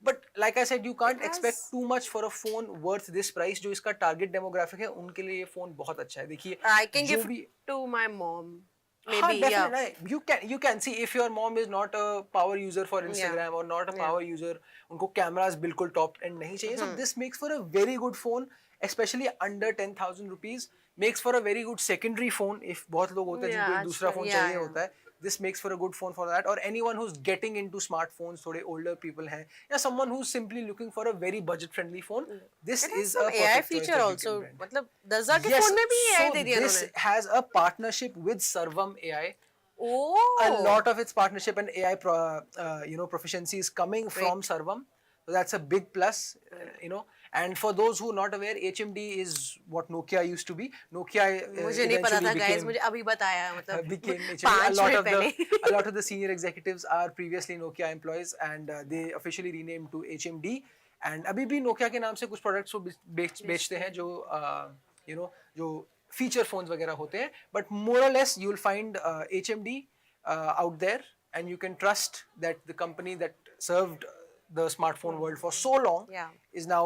But like I said, you can't expect too much for a phone worth this price. जो इसका target demographic है, उनके लिए ये phone बहुत अच्छा है. देखिए, I can give it to my mom. Maybe, definitely. You can see if your mom is not a power user for Instagram or not a power user, उनको cameras बिल्कुल top end नहीं चाहिए. So this makes for a very good phone, especially under 10,000 rupees. Makes for a very good secondary phone if बहुत लोग होते हैं जिनको एक दूसरा phone चाहिए होता है. This makes for a good phone for that, or anyone who's getting into smartphones, थोड़े older people हैं, या someone who's simply looking for a very budget-friendly phone. This is a AI feature also. मतलब 10,000 के phone में भी AI दे दिया उन्होंने. This has a partnership with Sarvam AI. Oh. A lot of its partnership and AI proficiency is coming from Sarvam. So that's a big plus, And for those who are not aware, HMD is what Nokia used to be. Nokia मुझे नहीं पता था guys, मुझे अभी बताया, मतलब became HMD. A lot of the senior executives are previously Nokia employees, and they officially renamed to HMD. And अभी भी Nokia के नाम से कुछ products को बेचते हैं जो जो feature phones वगैरह होते हैं. But more or less you will find HMD out there, and you can trust that the company that served the smartphone world for so long is now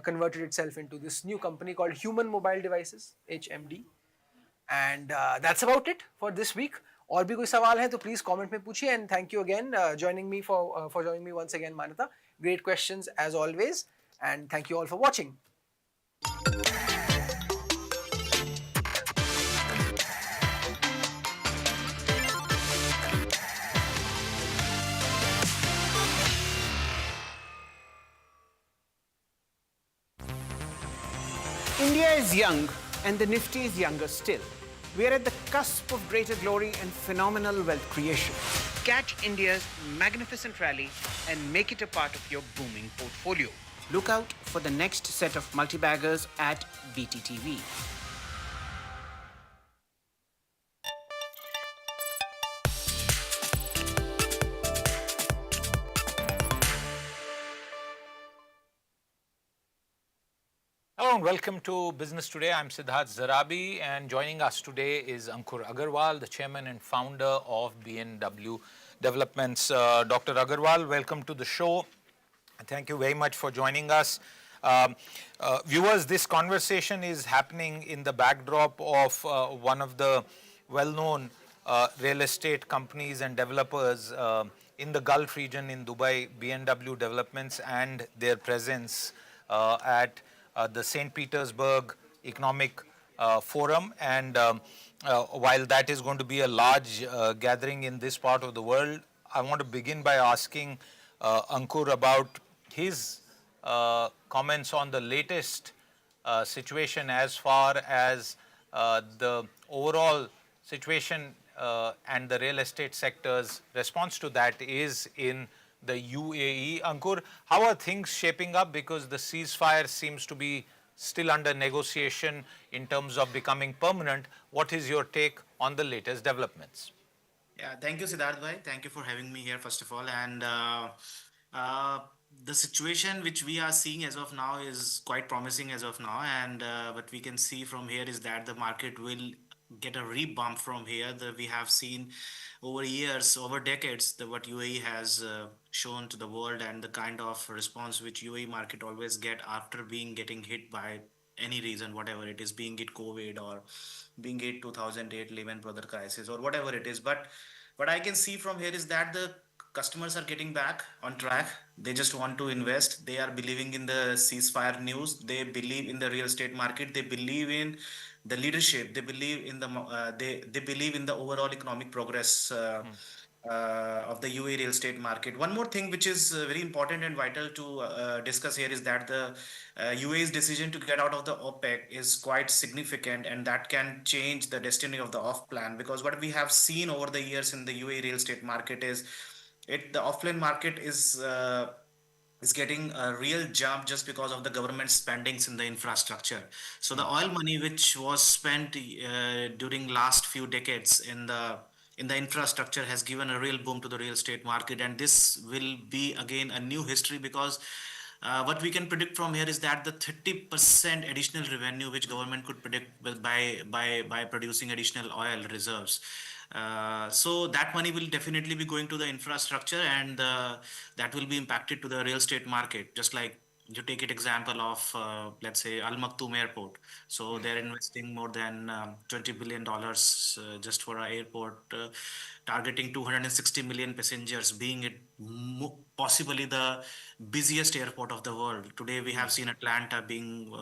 converted itself into this new company called Human Mobile Devices, HMD. And that's about it for this week. और भी कोई सवाल है तो please comment में पूछिए, and thank you again joining me for joining me once again, Manata. Great questions as always, and thank you all for watching. India is young and the Nifty is younger still. We are at the cusp of greater glory and phenomenal wealth creation. Catch India's magnificent rally and make it a part of your booming portfolio. Look out for the next set of multi-baggers at BTTV. Hello and welcome to Business Today. I'm Siddharth Zarabi, and joining us today is Ankur Agarwal, the chairman and founder of BNW Developments. Dr. Agarwal, welcome to the show. Thank you very much for joining us. Viewers, this conversation is happening in the backdrop of one of the well-known real estate companies and developers in the Gulf region in Dubai, B&W Developments, and their presence at the St. Petersburg Economic Forum. And while that is going to be a large gathering in this part of the world, I want to begin by asking Ankur about his comments on the latest situation as far as the overall situation and the real estate sector's response to that is in the UAE. Ankur, how are things shaping up? Because the ceasefire seems to be still under negotiation in terms of becoming permanent. What is your take on the latest developments? Yeah, thank you, Siddharth bhai. Thank you for having me here, first of all. And the situation which we are seeing as of now is quite promising as of now. And what we can see from here is that the market will get a rebump from here. We have seen over years, over decades, what UAE has shown to the world and the kind of response which UAE market always get after getting hit by any reason, whatever it is, being it COVID or being it 2008 Lehman Brothers crisis or whatever it is. But what I can see from here is that the customers are getting back on track. They just want to invest. They are believing in the ceasefire news. They believe in the real estate market. They believe in the leadership. They believe in they believe in the overall economic progress of the UAE real estate market. One more thing which is very important and vital to discuss here is that the UAE's decision to get out of the OPEC is quite significant, and that can change the destiny of the off plan, because what we have seen over the years in the UAE real estate market is the offline market is getting a real jump just because of the government spendings in the infrastructure. So the oil money which was spent during last few decades in the infrastructure has given a real boom to the real estate market, and this will be again a new history, because what we can predict from here is that the 30% additional revenue which government could predict by producing additional oil reserves. So that money will definitely be going to the infrastructure, and that will be impacted to the real estate market. Just like you take it example of let's say Al Maktoum Airport. So they're investing more than $20 billion just for our airport, targeting 260 million passengers, being it possibly the busiest airport of the world. Today we have seen Atlanta being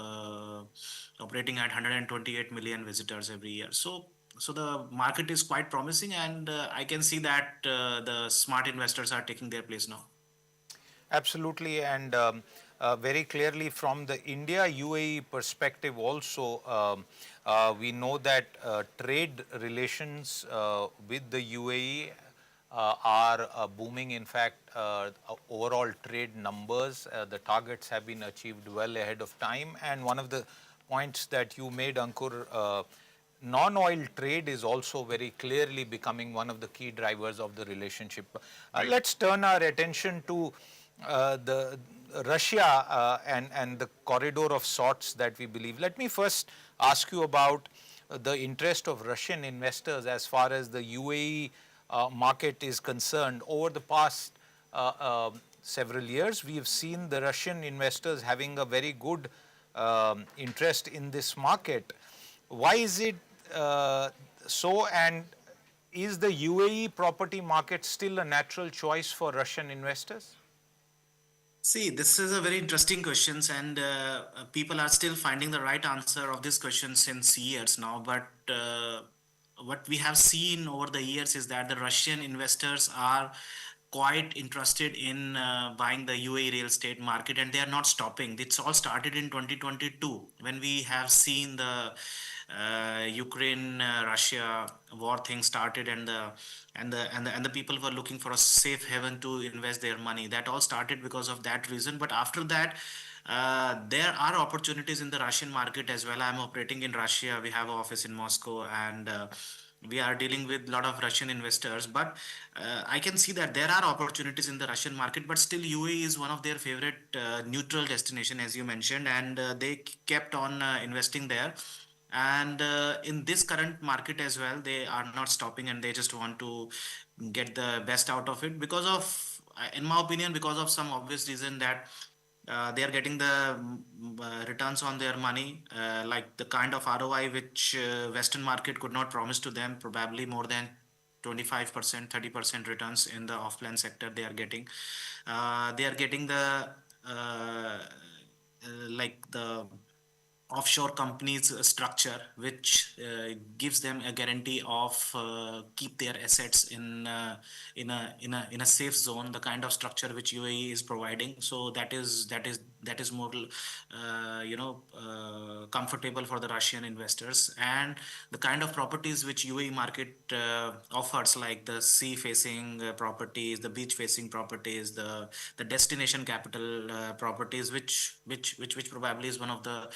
operating at 128 million visitors every year. So the market is quite promising, and I can see that the smart investors are taking their place now. Absolutely, and very clearly from the India UAE perspective also, we know that trade relations with the UAE are booming. In fact, overall trade numbers, the targets have been achieved well ahead of time. And one of the points that you made, Ankur, non-oil trade is also very clearly becoming one of the key drivers of the relationship. Let's turn our attention to the Russia and the corridor of sorts that we believe. Let me first ask you about the interest of Russian investors as far as the UAE market is concerned. Over the past several years, we have seen the Russian investors having a very good interest in this market. Why is it so, and is the UAE property market still a natural choice for Russian investors? See, this is a very interesting question, and people are still finding the right answer of this question since years now. But what we have seen over the years is that the Russian investors are quite interested in buying the UAE real estate market, and they are not stopping. It's all started in 2022 when we have seen the Ukraine Russia war thing started, and the people were looking for a safe haven to invest their money. That all started because of that reason. But after that, there are opportunities in the Russian market as well. I'm operating in Russia. We have an office in Moscow, and we are dealing with a lot of Russian investors. But I can see that there are opportunities in the Russian market, but still UAE is one of their favorite neutral destination, as you mentioned, and they kept on investing there. And in this current market as well, they are not stopping, and they just want to get the best out of it because of, in my opinion, because of some obvious reason that they are getting the returns on their money, like the kind of ROI which Western market could not promise to them, probably more than 25%, 30% returns in the off-plan sector they are getting. They are getting the like the offshore companies structure, which gives them a guarantee of keep their assets in a safe zone, the kind of structure which UAE is providing. So that is more comfortable for the Russian investors. And the kind of properties which UAE market offers, like the sea facing properties, the beach facing properties, the destination capital properties, which probably is one of the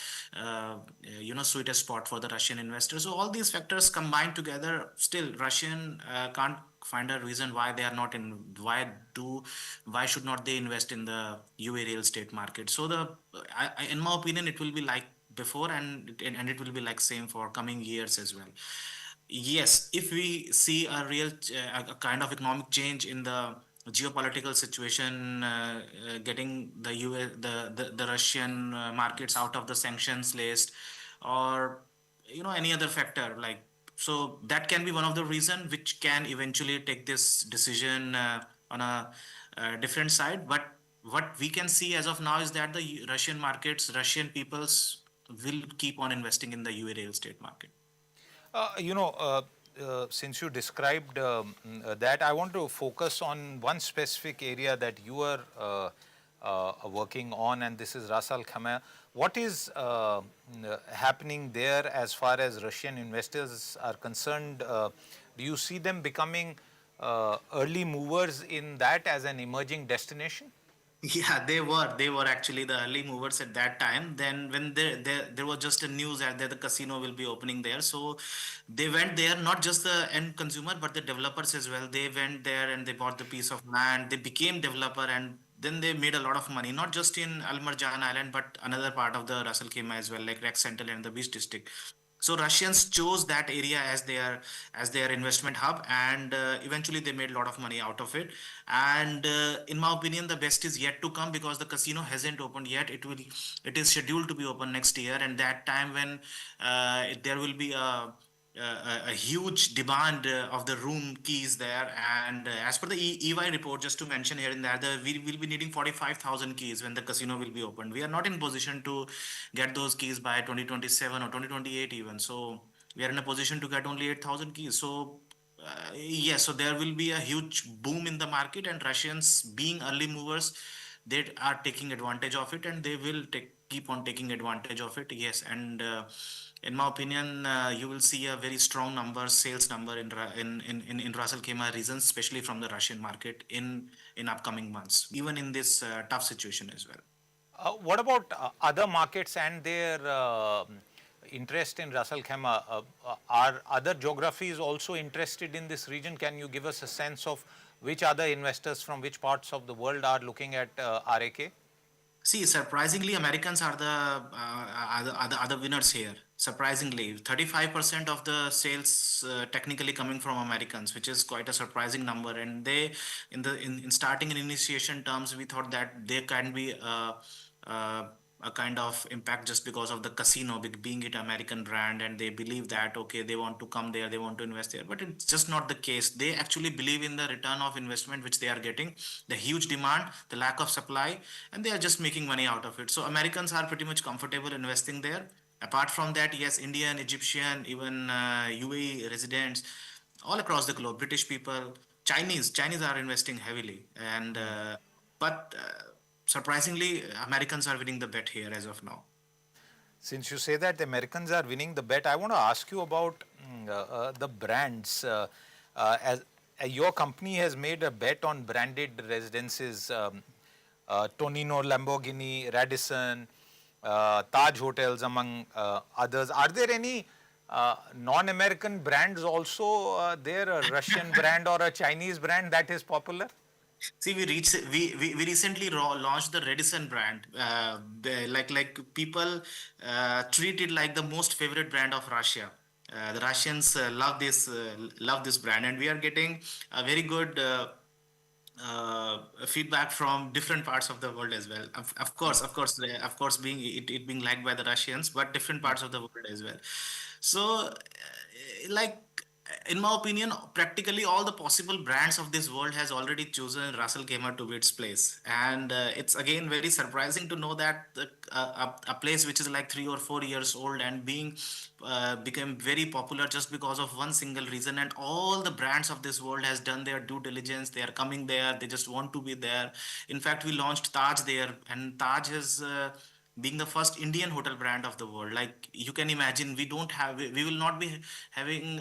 sweetest spot for the Russian investors. So all these factors combined together, still Russian can't find a reason why they are not in. Why should not they invest in the UAE real estate market? So in my opinion, it will be like before, and it will be like same for coming years as well. Yes, if we see a real a kind of economic change in the geopolitical situation, getting the US, the Russian markets out of the sanctions list, or any other factor, like, so that can be one of the reason which can eventually take this decision on a different side. But what we can see as of now is that the Russian markets, Russian peoples will keep on investing in the UAE real estate market. Since you described that, I want to focus on one specific area that you are working on, and this is Ras Al Khaimah. What is happening there as far as Russian investors are concerned? Do you see them becoming early movers in that as an emerging destination? Yeah, they were actually the early movers at that time. Then when there was just a news that the casino will be opening there, so they went there, not just the end consumer but the developers as well. They went there and they bought the piece of land, they became developer, and then they made a lot of money, not just in Al Marjan Island but another part of the Ras Al Khaimah as well, like Rex Central and the Beach District. So Russians chose that area as their investment hub, and eventually they made a lot of money out of it. And in my opinion, the best is yet to come, because the casino hasn't opened yet. It is scheduled to be open next year, and that time when there will be a huge demand of the room keys there. And as per the EY report, just to mention here and there, we will be needing 45,000 keys when the casino will be opened. We are not in position to get those keys by 2027 or 2028 even. So we are in a position to get only 8,000 keys. So yes, so there will be a huge boom in the market, and Russians, being early movers, they are taking advantage of it, and they will keep on taking advantage of it. Yes, and in my opinion, you will see a very strong sales number in Ras Al Khaimah regions, especially from the Russian market in upcoming months, even in this tough situation as well. What about other markets and their interest in Ras Al Khaimah? Are other geographies also interested in this region? Can you give us a sense of which other investors from which parts of the world are looking at RAK? See, surprisingly, Americans are the winners here. Surprisingly, 35% of the sales technically coming from Americans, which is quite a surprising number. And they, in starting in initiation terms, we thought that there can be a kind of impact just because of the casino being it American brand, and they believe that okay, they want to come there, they want to invest there. But it's just not the case. They actually believe in the return of investment which they are getting, the huge demand, the lack of supply, and they are just making money out of it. So Americans are pretty much comfortable investing there. Apart from that, yes, Indian, Egyptian, even UAE residents all across the globe, British people, Chinese are investing heavily. And but surprisingly, Americans are winning the bet here as of now. Since you say that the Americans are winning the bet, I want to ask you about the brands. As your company has made a bet on branded residences, Tonino, Lamborghini, Radisson, Taj Hotels, among others. Are there any non-American brands also there, a Russian brand or a Chinese brand that is popular? See, we recently launched the Radisson brand. Like people treat it like the most favorite brand of Russia. The Russians love this brand, and we are getting a very good feedback from different parts of the world as well. Of course, being it being liked by the Russians, but different parts of the world as well. So, like in my opinion, practically all the possible brands of this world has already chosen Russell Gamer to be its place, and it's again very surprising to know that a place which is like 3 or 4 years old and being became very popular just because of one single reason, and all the brands of this world has done their due diligence. They are coming there, they just want to be there. In fact, we launched Taj there, and Taj is being the first Indian hotel brand of the world. Like you can imagine, we will not be having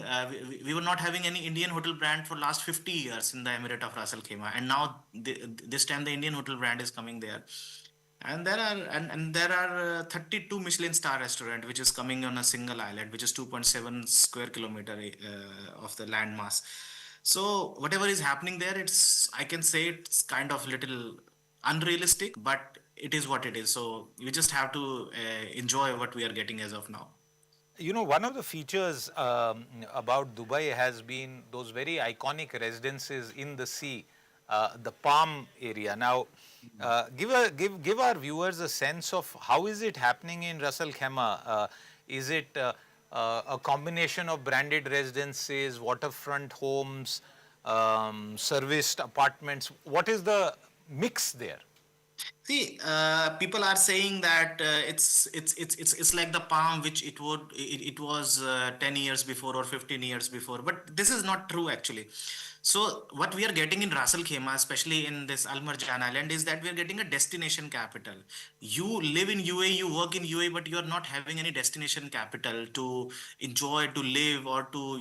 we were not having any Indian hotel brand for last 50 years in the Emirate of Ras Al Khaimah, and now this time the Indian hotel brand is coming there. And there are 32 Michelin star restaurant which is coming on a single island, which is 2.7 square kilometer of the land mass. So whatever is happening there, I can say it's kind of little unrealistic, but it is what it is. So we just have to enjoy what we are getting as of now. You know, one of the features about Dubai has been those very iconic residences in the sea, the Palm area. Now, give our viewers a sense of how is it happening in Ras Al Khaimah? Is it a combination of branded residences, waterfront homes, serviced apartments? What is the mix there? See, people are saying that it's like the palm which it was 10 years before or 15 years before, but this is not true actually. So what we are getting in Ras Al Khaimah, especially in this Al Marjan Island, is that we are getting a destination capital. You live in UAE, you work in UAE, but you are not having any destination capital to enjoy, to live, or to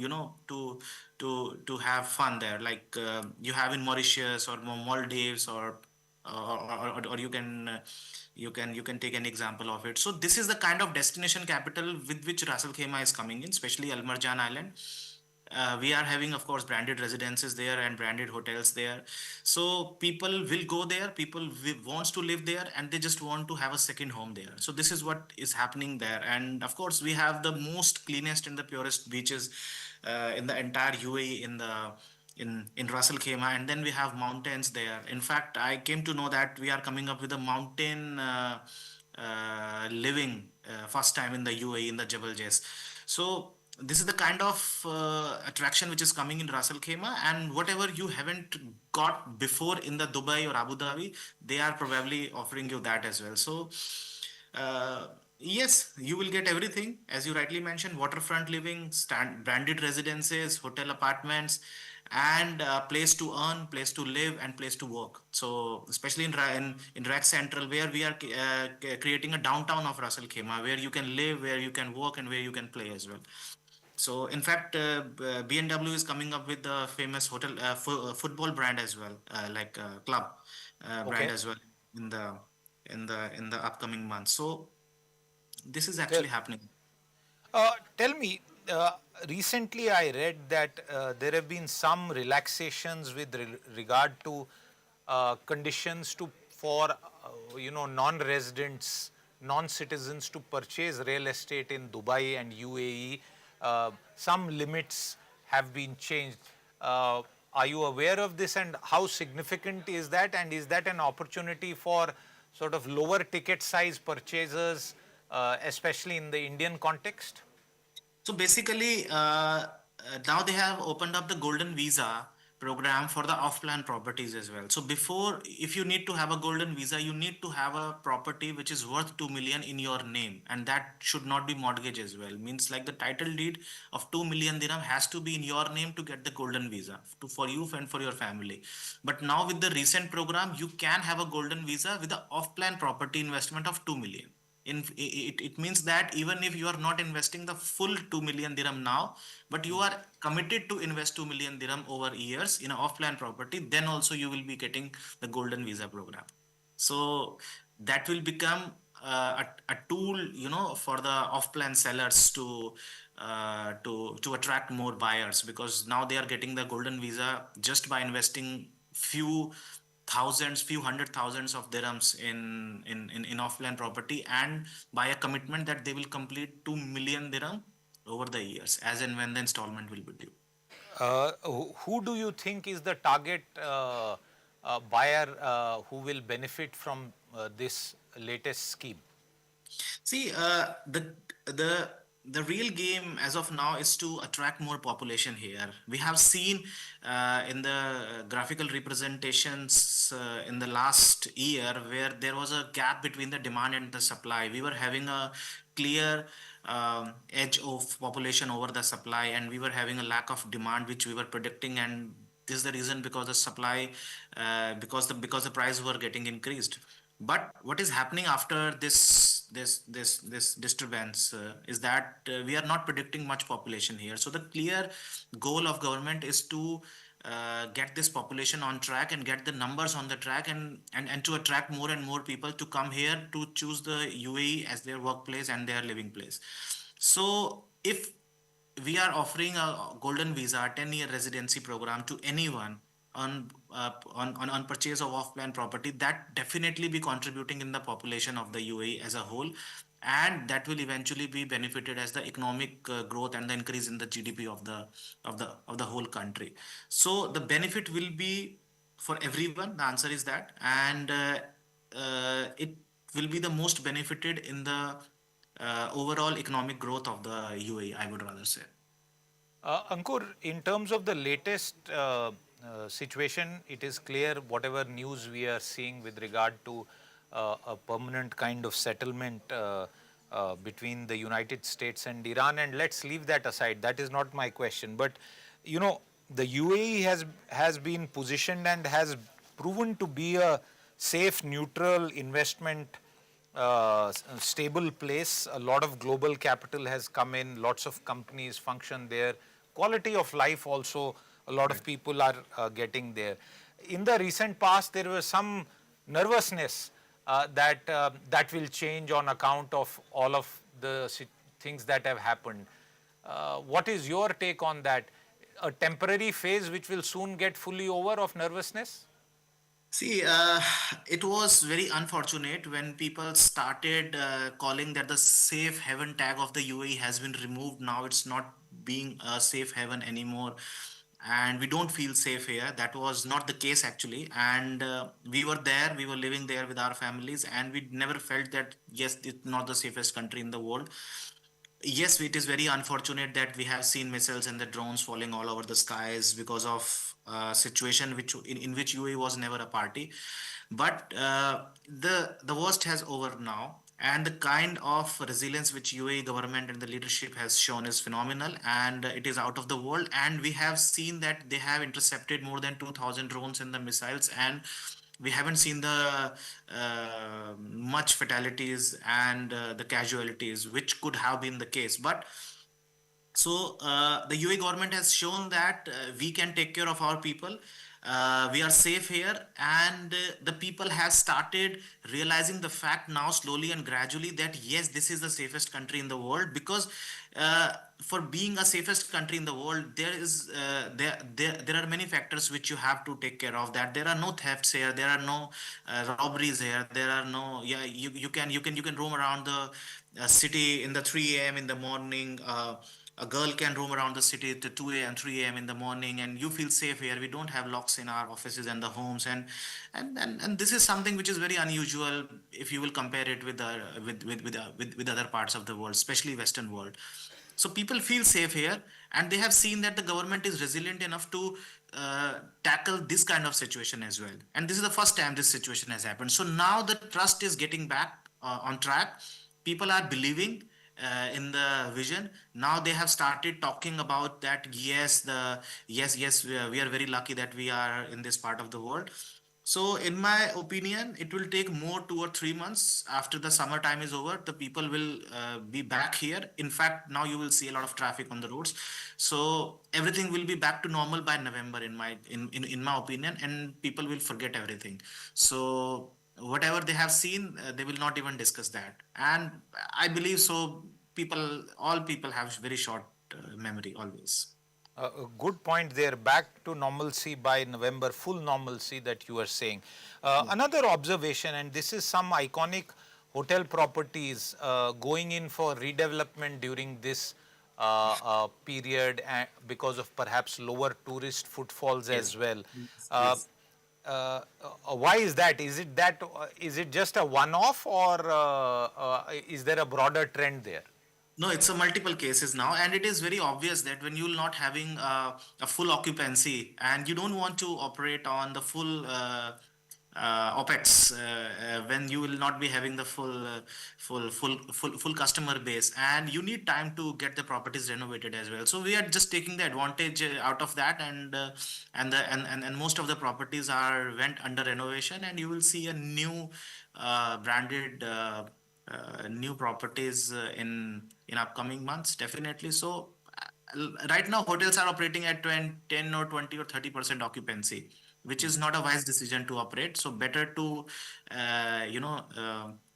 to have fun there, like you have in Mauritius or Maldives or you can take an example of it. So this is the kind of destination capital with which Ras Al Khaimah is coming in, especially Al Marjan Island. We are having, of course, branded residences there and branded hotels there. So people will go there. People wants to live there, and they just want to have a second home there. So this is what is happening there. And of course, we have the most cleanest and the purest beaches in the entire UAE in Ras Al Khaimah, and then we have mountains there. In fact, I came to know that we are coming up with a mountain living first time in the UAE in the Jebel Jais. So this is the kind of attraction which is coming in Ras Al Khaimah, and whatever you haven't got before in the Dubai or Abu Dhabi, they are probably offering you that as well. So yes, you will get everything, as you rightly mentioned: waterfront living, branded residences, hotel apartments, and place to earn, place to live, and place to work. So especially in Rack Central, where we are creating a downtown of Ras Al Khaimah, where you can live, where you can work, and where you can play as well. So in fact, BMW is coming up with the famous hotel football brand as well, like club brand as well in the upcoming months. So this is actually happening. Tell me, recently I read that there have been some relaxations with regard to conditions for non-residents, non-citizens to purchase real estate in Dubai and UAE. Some limits have been changed. Are you aware of this, and how significant is that? And is that an opportunity for sort of lower ticket size purchasers, especially in the Indian context? So basically, now they have opened up the golden visa program for the off-plan properties as well. So before, if you need to have a golden visa, you need to have a property which is worth 2 million in your name, and that should not be mortgage as well. Means like the title deed of 2 million dirham has to be in your name to get the golden visa for you and for your family. But now with the recent program, you can have a golden visa with the off-plan property investment of 2 million. It means that even if you are not investing the full 2 million dirham now, but you are committed to invest 2 million dirham over years in an off-plan property, then also you will be getting the golden visa program. So that will become a tool, for the off-plan sellers to attract more buyers, because now they are getting the golden visa just by investing few hundred thousands of dirhams in off-plan property, and by a commitment that they will complete 2 million dirham over the years, as and when the installment will be due. Who do you think is the target buyer who will benefit from this latest scheme? See, the real game as of now is to attract more population here. We have seen in the graphical representations in the last year where there was a gap between the demand and the supply. We were having a clear edge of population over the supply, and we were having a lack of demand, which we were predicting. And this is the reason because the supply, because the price were getting increased. But what is happening after this disturbance is that we are not predicting much population here. So the clear goal of government is to get this population on track and get the numbers on the track, and to attract more and more people to come here to choose the UAE as their workplace and their living place. So if we are offering a golden visa 10-year residency program to anyone on purchase of off-plan property, that definitely be contributing in the population of the UAE as a whole, and that will eventually be benefited as the economic growth and the increase in the GDP of the whole country. So the benefit will be for everyone. The answer is that, and it will be the most benefited in the overall economic growth of the UAE, I would rather say. Ankur, in terms of the latest situation, it is clear whatever news we are seeing with regard to a permanent kind of settlement between the United States and Iran, and let's leave that aside. That is not my question. But, you know, the UAE has been positioned and has proven to be a safe, neutral investment stable place. A lot of global capital has come in, lots of companies function there. Quality of life also, a lot of people are getting there. In the recent past, there was some nervousness that will change on account of all of the things that have happened. What is your take on that? A temporary phase which will soon get fully over of nervousness? See, it was very unfortunate when people started calling that the safe haven tag of the UAE has been removed. Now it's not being a safe haven anymore, and we don't feel safe here. That was not the case actually, and we were there, we were living there with our families, and we never felt that yes, it's not the safest country in the world. Yes, it is very unfortunate that we have seen missiles and the drones falling all over the skies because of situation in which UAE was never a party. But the worst has over now, and the kind of resilience which UAE government and the leadership has shown is phenomenal, and it is out of the world. And we have seen that they have intercepted more than 2,000 drones and the missiles, and we haven't seen the much fatalities and the casualties which could have been the case. But so the UAE government has shown that we can take care of our people. We are safe here, and the people have started realizing the fact now slowly and gradually that yes, this is the safest country in the world. Because for being a safest country in the world, there are many factors which you have to take care of. That there are no thefts here, there are no robberies here, there are no, yeah, you can roam around the city in the 3 a.m. in the morning. A girl can roam around the city to 2 a.m., 3 a.m. in the morning, and you feel safe here. We don't have locks in our offices and the homes, and this is something which is very unusual if you will compare it with other parts of the world, especially Western world. So people feel safe here, and they have seen that the government is resilient enough to tackle this kind of situation as well. And this is the first time this situation has happened. So now the trust is getting back on track. People are believing in the vision. Now they have started talking about that. Yes, we are very lucky that we are in this part of the world. So in my opinion, it will take more 2 or 3 months after the summer time is over. The people will be back here. In fact, now you will see a lot of traffic on the roads. So everything will be back to normal by November, in my opinion, and people will forget everything. So whatever they have seen, they will not even discuss that. And I believe so. All people have very short memory always. A good point there. Back to normalcy by November, full normalcy that you are saying. Another observation, and this is some iconic hotel properties going in for redevelopment during this period because of perhaps lower tourist footfalls as well. why is that? Is it just a one-off, or is there a broader trend there? No, it's a multiple cases now, and it is very obvious that when you're not having a full occupancy and you don't want to operate on the full OPEX, when you will not be having the full customer base, and you need time to get the properties renovated as well. So we are just taking the advantage out of that, and most of the properties are went under renovation, and you will see a new branded new properties in upcoming months, definitely. So right now hotels are operating at 10 or 20 or 30% occupancy, which is not a wise decision to operate. So better to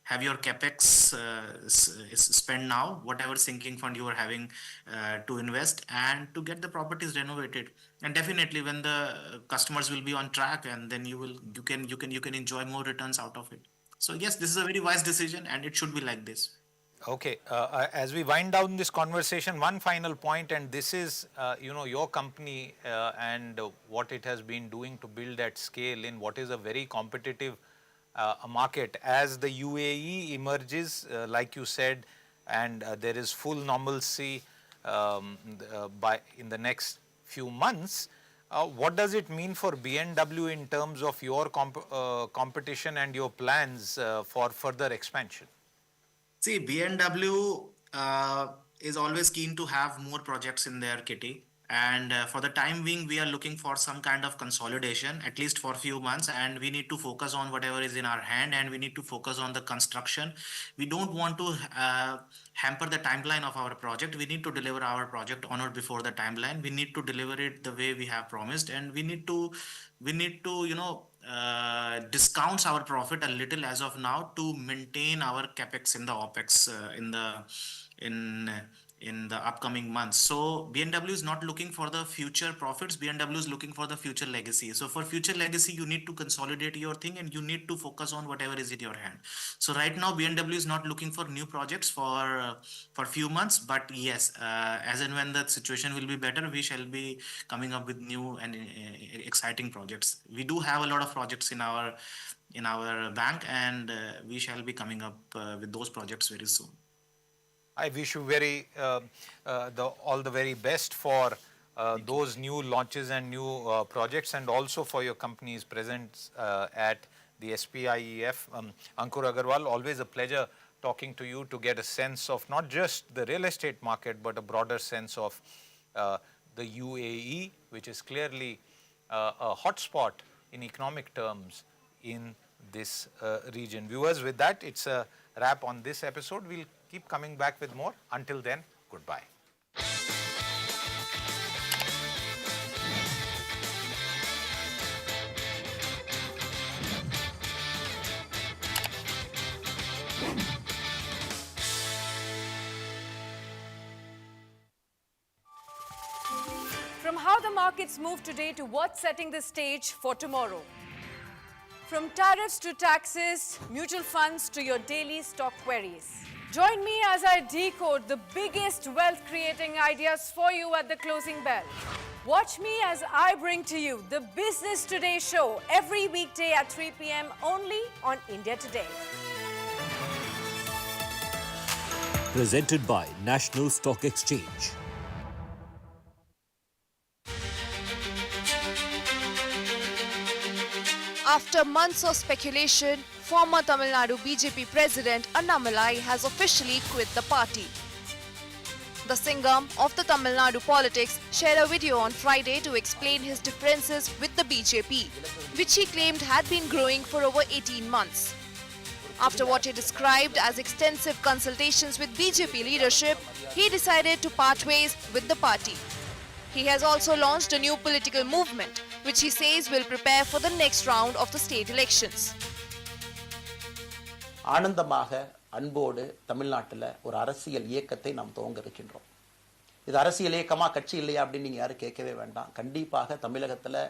have your capex spend now, whatever sinking fund you are having to invest, and to get the properties renovated. And definitely when the customers will be on track, and then you can enjoy more returns out of it. So yes, this is a very wise decision, and it should be like this. Okay, as we wind down this conversation, one final point, and this is, your company and what it has been doing to build that scale in what is a very competitive market. As the UAE emerges, like you said, and there is full normalcy in the next few months, what does it mean for B&W in terms of your competition and your plans for further expansion? See, B&W is always keen to have more projects in their kitty. And for the time being, we are looking for some kind of consolidation, at least for a few months. And we need to focus on whatever is in our hand, and we need to focus on the construction. We don't want to hamper the timeline of our project. We need to deliver our project on or before the timeline. We need to deliver it the way we have promised. And we need to discounts our profit a little as of now to maintain our capex in the opex in the upcoming months. So B&W is not looking for the future profits. B&W is looking for the future legacy. So for future legacy, you need to consolidate your thing, and you need to focus on whatever is in your hand. So right now, B&W is not looking for new projects for few months. But yes, as and when the situation will be better, we shall be coming up with new and exciting projects. We do have a lot of projects in our bank, and we shall be coming up with those projects very soon. I wish you all the very best for those new launches and new projects, and also for your company's presence at the SPIEF. Ankur Agarwal, always a pleasure talking to you to get a sense of not just the real estate market, but a broader sense of the UAE, which is clearly a hotspot in economic terms in this region. Viewers, with that, it's a wrap on this episode. We'll keep coming back with more. Until then, goodbye. From how the markets move today to what's setting the stage for tomorrow. From tariffs to taxes, mutual funds to your daily stock queries. Join me as I decode the biggest wealth-creating ideas for you at the closing bell. Watch me as I bring to you the Business Today show every weekday at 3 p.m. only on India Today. Presented by National Stock Exchange. After months of speculation, former Tamil Nadu BJP President Annamalai has officially quit the party. The Singam of the Tamil Nadu politics shared a video on Friday to explain his differences with the BJP, which he claimed had been growing for over 18 months. After what he described as extensive consultations with BJP leadership, he decided to part ways with the party. He has also launched a new political movement, which he says will prepare for the next round of the state elections. ஆனந்தமாக அன்போடு தமிழ்நாட்டில் ஒரு அரசியல் இயக்கத்தை நாம் துவங்க இருக்கின்றோம். இது அரசியல் இயக்கமா கட்சி இல்லையா அப்படின்னு நீங்க யாரும் கேட்கவே வேண்டாம். கண்டிப்பாக தமிழகத்தில்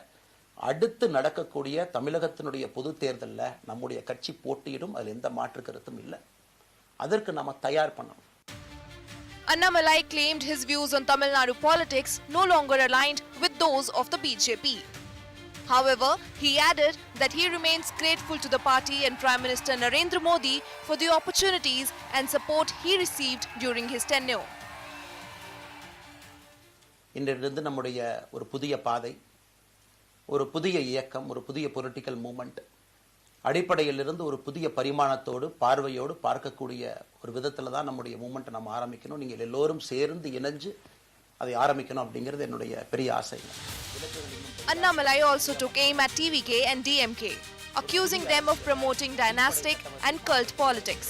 அடுத்து நடக்கக்கூடிய தமிழகத்தினுடைய பொது தேர்தலில் நம்முடைய கட்சி போட்டியிடும், அதில் எந்த மாற்று கருத்தும் இல்லை. அதற்கு நாம தயார் பண்ணணும். Annamalai claimed his views on Tamil Nadu politics no longer aligned with those of the BJP. However, he added that he remains grateful to the party and Prime Minister Narendra Modi for the opportunities and support he received during his tenure. இன்றிலிருந்து நம்முடைய ஒரு புதிய பாதை, ஒரு புதிய இயக்கம், ஒரு புதிய பொலிட்டிக்கல் மூமெண்ட் அடிப்படையிலிருந்து ஒரு புதிய பரிமாணத்தோடு பார்வையோடு பார்க்கக்கூடிய ஒரு விதத்தில் தான் நம்முடைய மூமெண்ட்டை நம்ம ஆரம்பிக்கணும். நீங்கள் எல்லோரும் சேர்ந்து இணைஞ்சு அதை ஆரம்பிக்கணும் அப்படிங்கிறது என்னுடைய பெரிய ஆசை. Annamalai also took aim at TVK and DMK, accusing them of promoting dynastic and cult politics.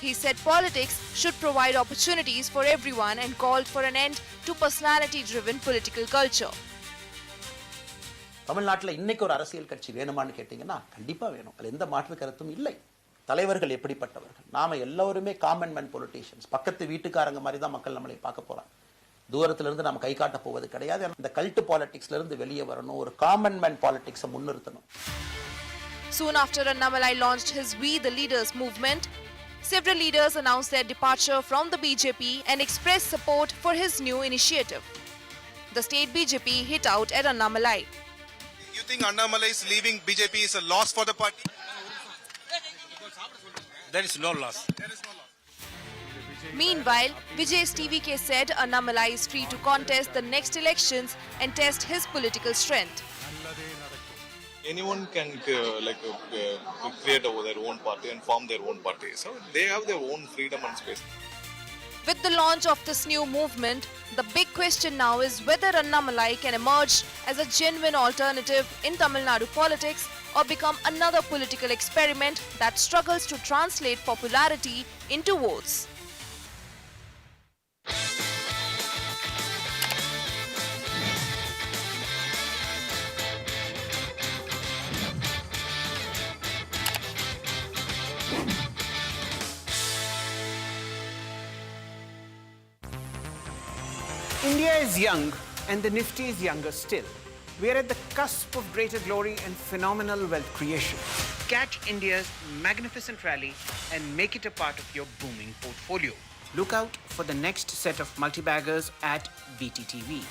He said politics should provide opportunities for everyone and called for an end to personality-driven political culture. தமிழ்நாட்டில் இன்னைக்கு ஒரு அரசியல் கட்சி வேணுமான்னு கேட்டிங்கன்னா கண்டிப்பாக வேணும். அதில் எந்த மாற்று கருத்தும் இல்லை. தலைவர்கள் எப்படிப்பட்டவர்கள்? நாம எல்லோருமே காமன் மேன் பொலிட்டீஷியன்ஸ். பக்கத்து வீட்டுக்காரங்க மாதிரி தான் மக்கள் நம்மளை பார்க்க போறாங்க. தூரத்திலிருந்து நாம் கை காட்ட போவது கிடையாது. இந்த கல்ட் பாலிடிக்ஸ்ல இருந்து வெளியே வரணும். ஒரு காமன் மேன் பாலிடிக்ஸை முன்னிறுத்தணும். Soon after Annamalai launched his We the Leaders movement, several leaders announced their departure from the BJP and expressed support for his new initiative. The state BJP hit out at Annamalai. You think Annamalai is leaving BJP is a loss for the party? There is no loss. Meanwhile, Vijay's TVK said Annamalai is free to contest the next elections and test his political strength. Anyone can create their own party and form their own party. So they have their own freedom and space. With the launch of this new movement, the big question now is whether Annamalai can emerge as a genuine alternative in Tamil Nadu politics or become another political experiment that struggles to translate popularity into votes. India is young and the Nifty is younger still. We are at the cusp of greater glory and phenomenal wealth creation. Catch India's magnificent rally and make it a part of your booming portfolio. Look out for the next set of multi-baggers at BTTV.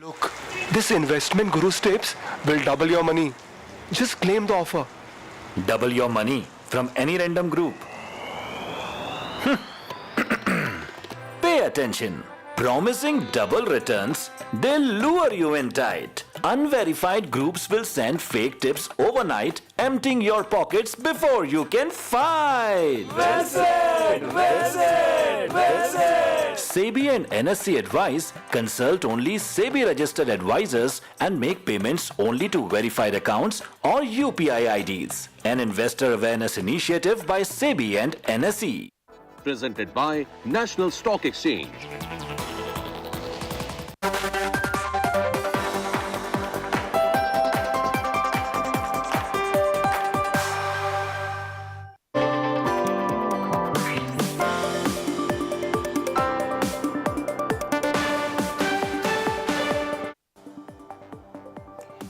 Look, this investment Guru's tips will double your money. Just claim the offer. Double your money from any random group. Pay attention. Promising double returns, they'll lure you in tight. Unverified groups will send fake tips overnight, emptying your pockets before you can fight. Visit! SEBI and NSE advise consult only SEBI registered advisors and make payments only to verified accounts or UPI IDs. An investor awareness initiative by SEBI and NSE. Presented by National Stock Exchange.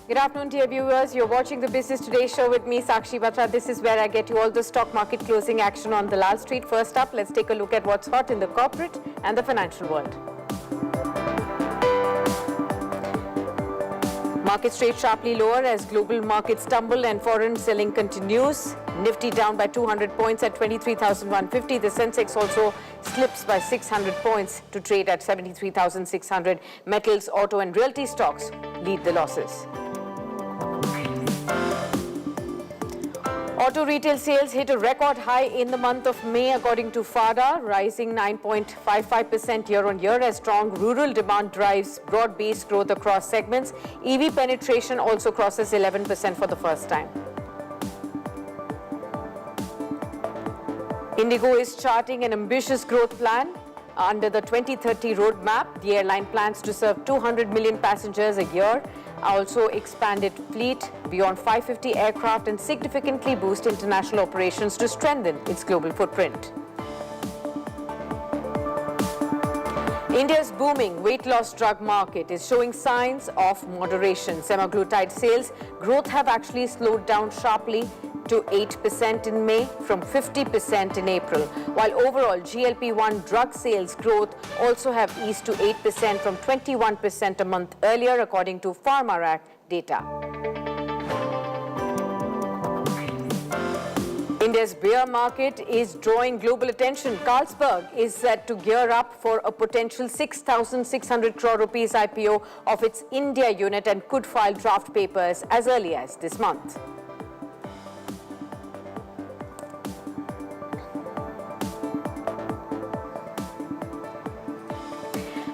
Good afternoon, dear viewers. You're watching the Business Today show with me, Sakshi Batra. This is where I get you all the stock market closing action on Dalal Street. First up, let's take a look at what's hot in the corporate and the financial world. Markets trade sharply lower as global markets tumble and foreign selling continues. Nifty down by 200 points at 23,150. The Sensex also slips by 600 points to trade at 73,600. Metals, auto and realty stocks lead the losses. Auto retail sales hit a record high in the month of May according to FADA, rising 9.55% year-on-year as strong rural demand drives broad-based growth across segments. EV penetration also crosses 11% for the first time. Indigo is charting an ambitious growth plan. Under the 2030 roadmap, the airline plans to serve 200 million passengers a year, also expanded fleet beyond 550 aircraft and significantly boost international operations to strengthen its global footprint. India's booming weight loss drug market is showing signs of moderation. Semaglutide sales growth have actually slowed down sharply to 8% in May from 50% in April, while overall GLP-1 drug sales growth also have eased to 8% from 21% a month earlier, according to pharma data. India's beer market is drawing global attention. Carlsberg is set to gear up for a potential 6,600 crore rupees IPO of its India unit and could file draft papers as early as this month.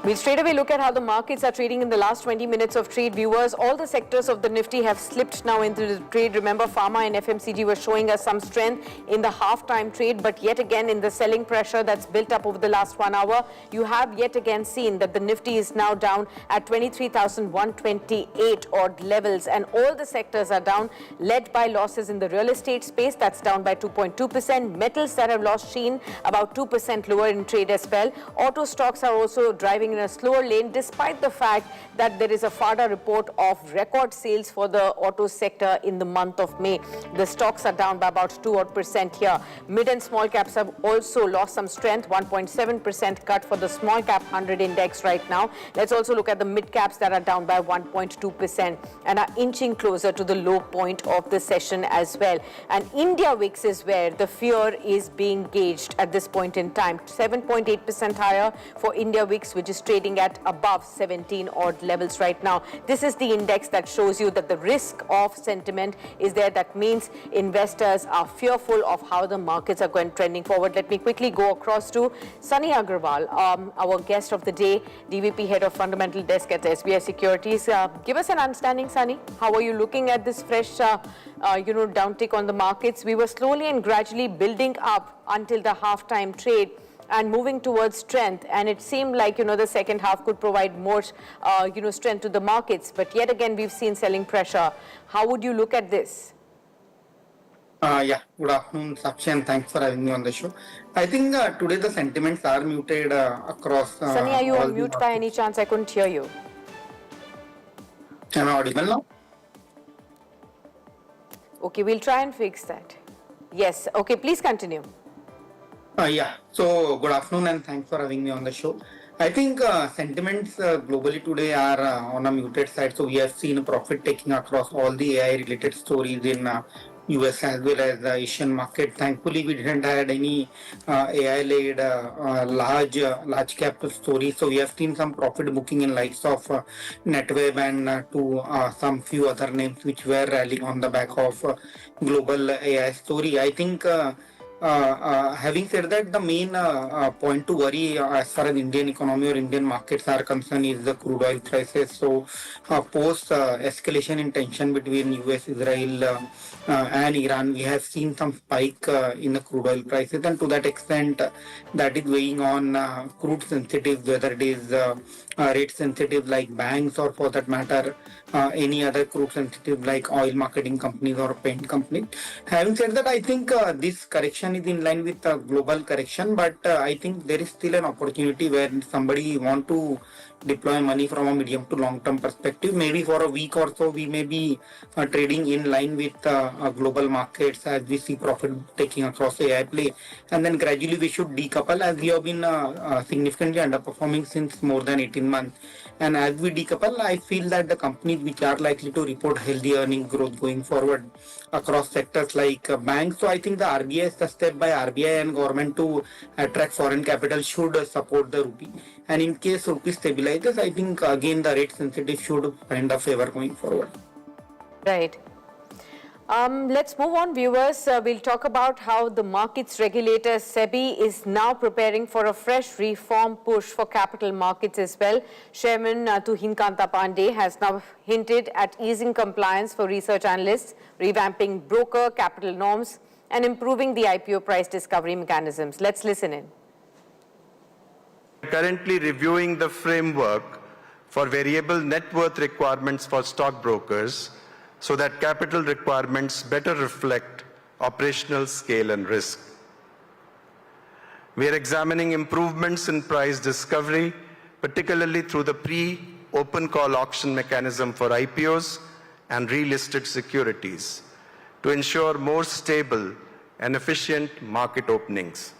We'll straight away look at how the markets are trading in the last 20 minutes of trade. Viewers, all the sectors of the Nifty have slipped now into the trade. Remember, pharma and FMCG were showing us some strength in the half-time trade, but yet again in the selling pressure that's built up over the last 1 hour, you have yet again seen that the Nifty is now down at 23,128 odd levels, and all the sectors are down, led by losses in the real estate space. That's down by 2.2%. Metals that have lost sheen, about 2% lower in trade as well. Auto stocks are also driving in a slower lane, despite the fact that there is a FADA report of record sales for the auto sector in the month of May. The stocks are down by about 2% here. Mid and small caps have also lost some strength, 1.7% cut for the small cap 100 index right now. Let's also look at the mid caps that are down by 1.2% and are inching closer to the low point of the session as well. And India VIX is where the fear is being gauged at this point in time. 7.8% higher for India VIX, which is trading at above 17 odd levels right now. This is the index that shows you that the risk of sentiment is there. That means investors are fearful of how the markets are going trending forward. Let me quickly go across to Sunny Agrawal, our guest of the day, DVP Head of Fundamental Desk at SBI Securities. Give us an understanding, Sunny. How are you looking at this fresh, downtick on the markets? We were slowly and gradually building up until the half-time trade and moving towards strength, and it seemed like the second half could provide more strength to the markets, but yet again we've seen selling pressure. How would you look at this? Yeah, good afternoon, Sakshi, and thanks for having me on the show. I think today the sentiments are muted across. Sunny, are you on mute by any chance? I couldn't hear you. Am I audible now? Okay, we'll try and fix that. Yes, okay, please continue. Yeah, so good afternoon and thanks for having me on the show. I think sentiments globally today are on a muted side. So we have seen profit taking across all the AI related stories in US as well as the Asian market. Thankfully, we didn't have any AI led large cap stories. So we have seen some profit booking in likes of NetWeb and to some few other names which were rallying on the back of global AI story. I think having said that, the main point to worry as far as Indian economy or Indian markets are concerned is the crude oil prices. So post escalation in tension between US, Israel and Iran, we have seen some spike in the crude oil prices, and to that extent that is weighing on crude sensitive, whether it is rate sensitive like banks or for that matter any other crude sensitive like oil marketing companies or paint companies. Having said that, I think this correction is in line with the global correction, but I think there is still an opportunity where somebody want to deploy money from a medium to long term perspective. Maybe for a week or so we may be trading in line with global markets as we see profit taking across AI play, and then gradually we should decouple as we have been significantly underperforming since more than 18 months. And as we decouple, I feel that the companies which are likely to report healthy earnings growth going forward across sectors like banks. So I think the RBI, the step by RBI and government to attract foreign capital should support the rupee. And in case rupee stabilizes, I think again the rate sensitive should find a favor going forward. Right. Let's move on, viewers. We'll talk about how the markets regulator SEBI is now preparing for a fresh reform push for capital markets as well. Chairman Tuhin Kanta Pandey has now hinted at easing compliance for research analysts, revamping broker capital norms, and improving the IPO price discovery mechanisms. Let's listen in. Currently reviewing the framework for variable net worth requirements for stockbrokers so that capital requirements better reflect operational scale and risk. We are examining improvements in price discovery, particularly through the pre-open call auction mechanism for IPOs and relisted securities, to ensure more stable and efficient market openings.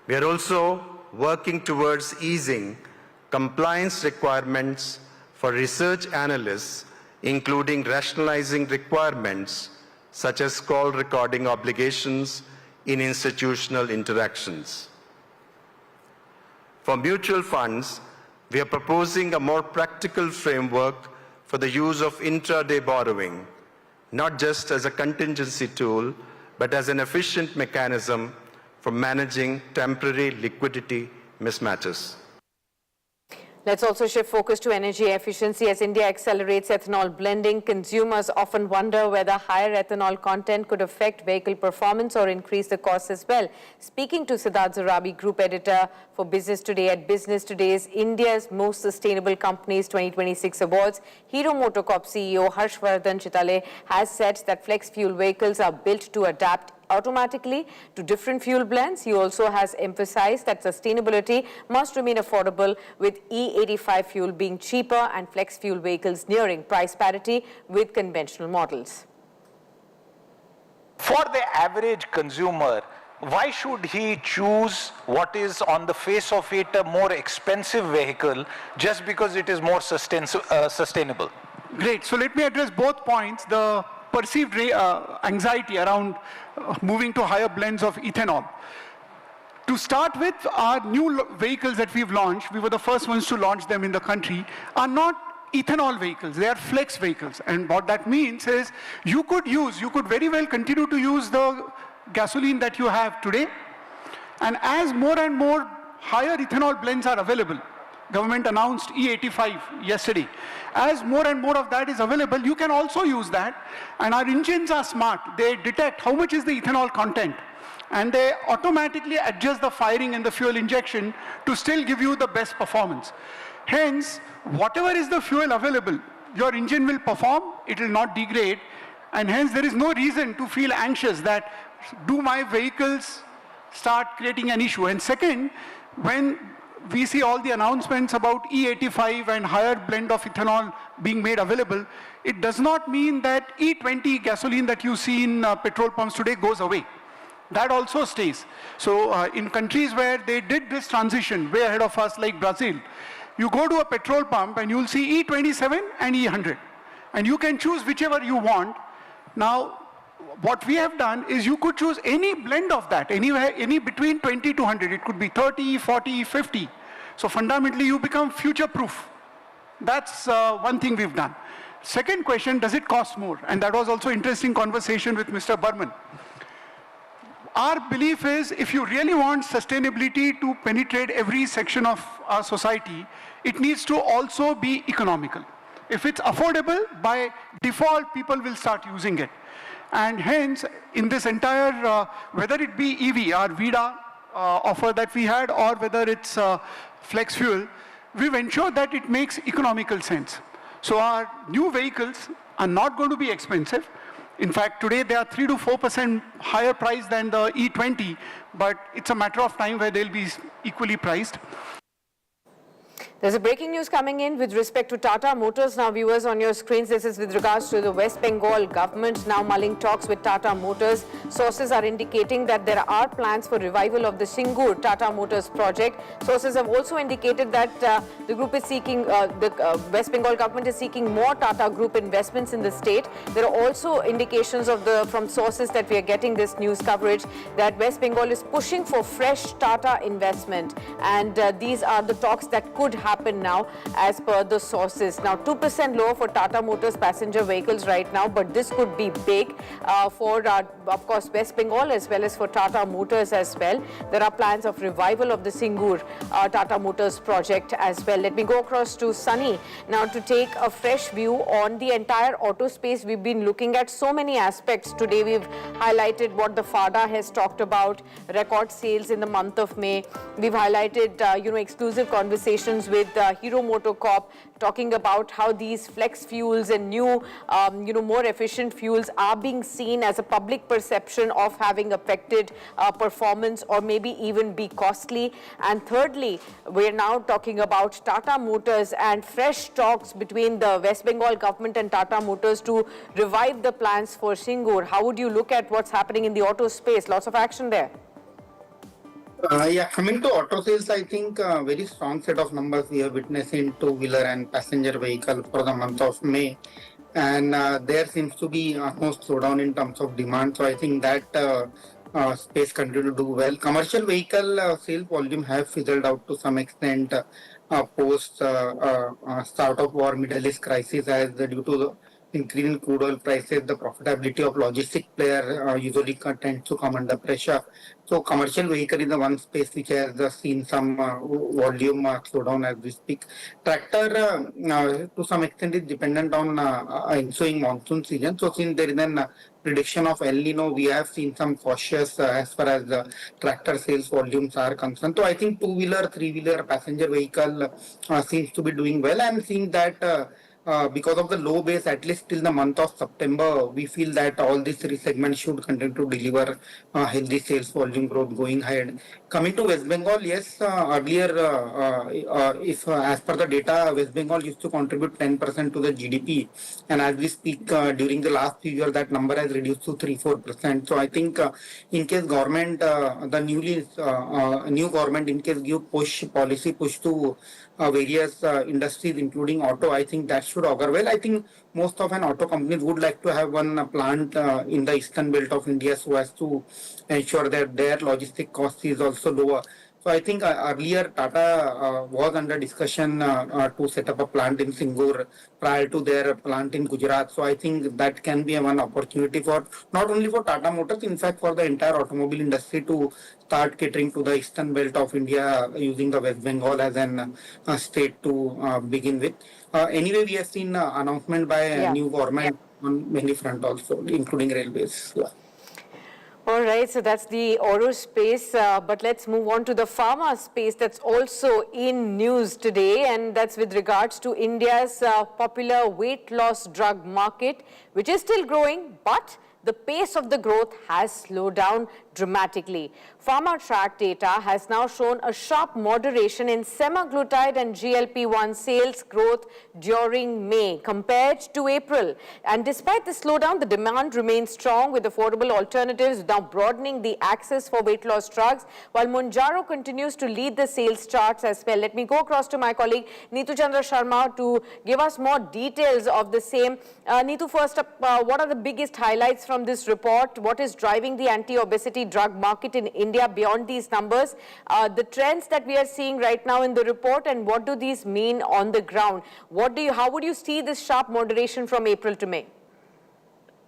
We are also working towards easing compliance requirements for research analysts, including rationalizing requirements such as call recording obligations in institutional interactions. For mutual funds, we are proposing a more practical framework for the use of intraday borrowing, not just as a contingency tool, but as an efficient mechanism for managing temporary liquidity mismatches. Let's also shift focus to energy efficiency. As India accelerates ethanol blending, consumers often wonder whether higher ethanol content could affect vehicle performance or increase the cost as well. Speaking to Siddharth Zarabi, Group Editor for Business Today at Business Today's India's Most Sustainable Companies 2026 Awards, Hero MotoCorp CEO Harshvardhan Chitale has said that flex fuel vehicles are built to adapt automatically to different fuel blends. He also has emphasized that sustainability must remain affordable, with E85 fuel being cheaper and flex fuel vehicles nearing price parity with conventional models. For the average consumer, why should he choose what is on the face of it a more expensive vehicle just because it is more sustainable? Great. So let me address both points. The perceived anxiety around moving to higher blends of ethanol. To start with, our new vehicles that we've launched, we were the first ones to launch them in the country, are not ethanol vehicles, they are flex vehicles. And what that means is you could very well continue to use the gasoline that you have today. And as more and more higher ethanol blends are available, government announced E85 yesterday. As more and more of that is available, you can also use that. And our engines are smart. They detect how much is the ethanol content, and they automatically adjust the firing and the fuel injection to still give you the best performance. Hence, whatever is the fuel available, your engine will perform, it will not degrade, and hence there is no reason to feel anxious that do my vehicles start creating an issue. And second, when we see all the announcements about E85 and higher blend of ethanol being made available, it does not mean that E20 gasoline that you see in petrol pumps today goes away. That also stays. So in countries where they did this transition way ahead of us, like Brazil, you go to a petrol pump and you'll see E27 and E100. And you can choose whichever you want. Now, what we have done is you could choose any blend of that, any between 20 to 100. It could be 30, 40, 50. So fundamentally, you become future-proof. That's one thing we've done. Second question, does it cost more? And that was also interesting conversation with Mr. Burman. Our belief is if you really want sustainability to penetrate every section of our society, it needs to also be economical. If it's affordable, by default, people will start using it. And hence, in this entire, whether it be EV, our VIDA offer that we had, or whether it's flex fuel, we've ensured that it makes economical sense. So our new vehicles are not going to be expensive. In fact, today they are 3 to 4% higher priced than the E20, but it's a matter of time where they'll be equally priced. There's a breaking news coming in with respect to Tata Motors. Now, viewers, on your screens, this is with regards to the West Bengal government now mulling talks with Tata Motors. Sources are indicating that there are plans for revival of the Singur Tata Motors project. Sources have also indicated that the group is seeking, the West Bengal government is seeking more Tata Group investments in the state. There are also indications from sources that we are getting this news coverage that West Bengal is pushing for fresh Tata investment. And these are the talks that could happen now as per the sources. Now 2% lower for Tata Motors passenger vehicles right now, but this could be big for of course West Bengal as well as for Tata Motors as well. There are plans of revival of the Singur Tata Motors project as well. Let me go across to Sunny now to take a fresh view on the entire auto space. We've been looking at so many aspects. Today we've highlighted what the FADA has talked about, record sales in the month of May. We've highlighted exclusive conversations with with Hero MotoCorp, talking about how these flex fuels and new, more efficient fuels are being seen as a public perception of having affected performance or maybe even be costly. And thirdly, we're now talking about Tata Motors and fresh talks between the West Bengal government and Tata Motors to revive the plans for Singur. How would you look at what's happening in the auto space? Lots of action there. Coming to auto sales, I think very strong set of numbers we have witnessed in two-wheeler and passenger vehicle for the month of May. And there seems to be no slowdown in terms of demand. So I think that space continue to do well. Commercial vehicle sales volume have fizzled out to some extent post start of war, Middle East crisis, as due to the increase in crude oil prices, the profitability of logistic player usually tends to come under pressure. So commercial vehicle is the one space which has seen some volume slowdown as we speak. Tractor to some extent is dependent on ensuing monsoon season. So since there is an prediction of El Nino, we have seen some cautious as far as tractor sales volumes are concerned. So I think two-wheeler, three-wheeler, passenger vehicle seems to be doing well. I'm seeing that because of the low base, at least till the month of September, we feel that all these three segments should continue to deliver healthy sales volume growth going ahead. Coming to West Bengal, yes, earlier, if as per the data, West Bengal used to contribute 10% to the GDP, and as we speak, during the last few years, that number has reduced to 3-4%. So I think in case government, the new government, in case give policy push to various industries, including auto, I think that should augur well. I think most of an auto companies would like to have one plant in the eastern belt of India so as to ensure that their logistic cost is also lower. So I think earlier Tata was under discussion to set up a plant in Singur prior to their plant in Gujarat. So I think that can be one opportunity for not only for Tata Motors, in fact for the entire automobile industry to start catering to the eastern belt of India using the West Bengal as an state to begin with. Anyway, we have seen announcement by new government on many front also, including railways. All right, so that's the auto space, but let's move on to the pharma space that's also in news today, and that's with regards to India's popular weight loss drug market, which is still growing, but the pace of the growth has slowed down dramatically. Pharma track data has now shown a sharp moderation in semaglutide and GLP-1 sales growth during May compared to April. And despite the slowdown, the demand remains strong with affordable alternatives now broadening the access for weight loss drugs, while Mounjaro continues to lead the sales charts as well. Let me go across to my colleague Neetu Chandra Sharma to give us more details of the same. Neetu, first up, what are the biggest highlights from this report? What is driving the anti-obesity drug market in India beyond these numbers? The trends that we are seeing right now in the report, and what do these mean on the ground? How would you see this sharp moderation from April to May?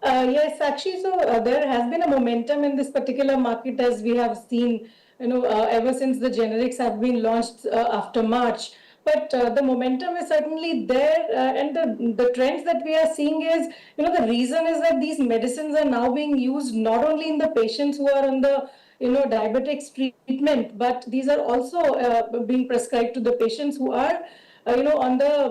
Yes, actually, so there has been a momentum in this particular market, as we have seen, ever since the generics have been launched after March. But the momentum is certainly there, and the trends that we are seeing is, the reason is that these medicines are now being used not only in the patients who are on the, diabetics treatment, but these are also being prescribed to the patients who are, on the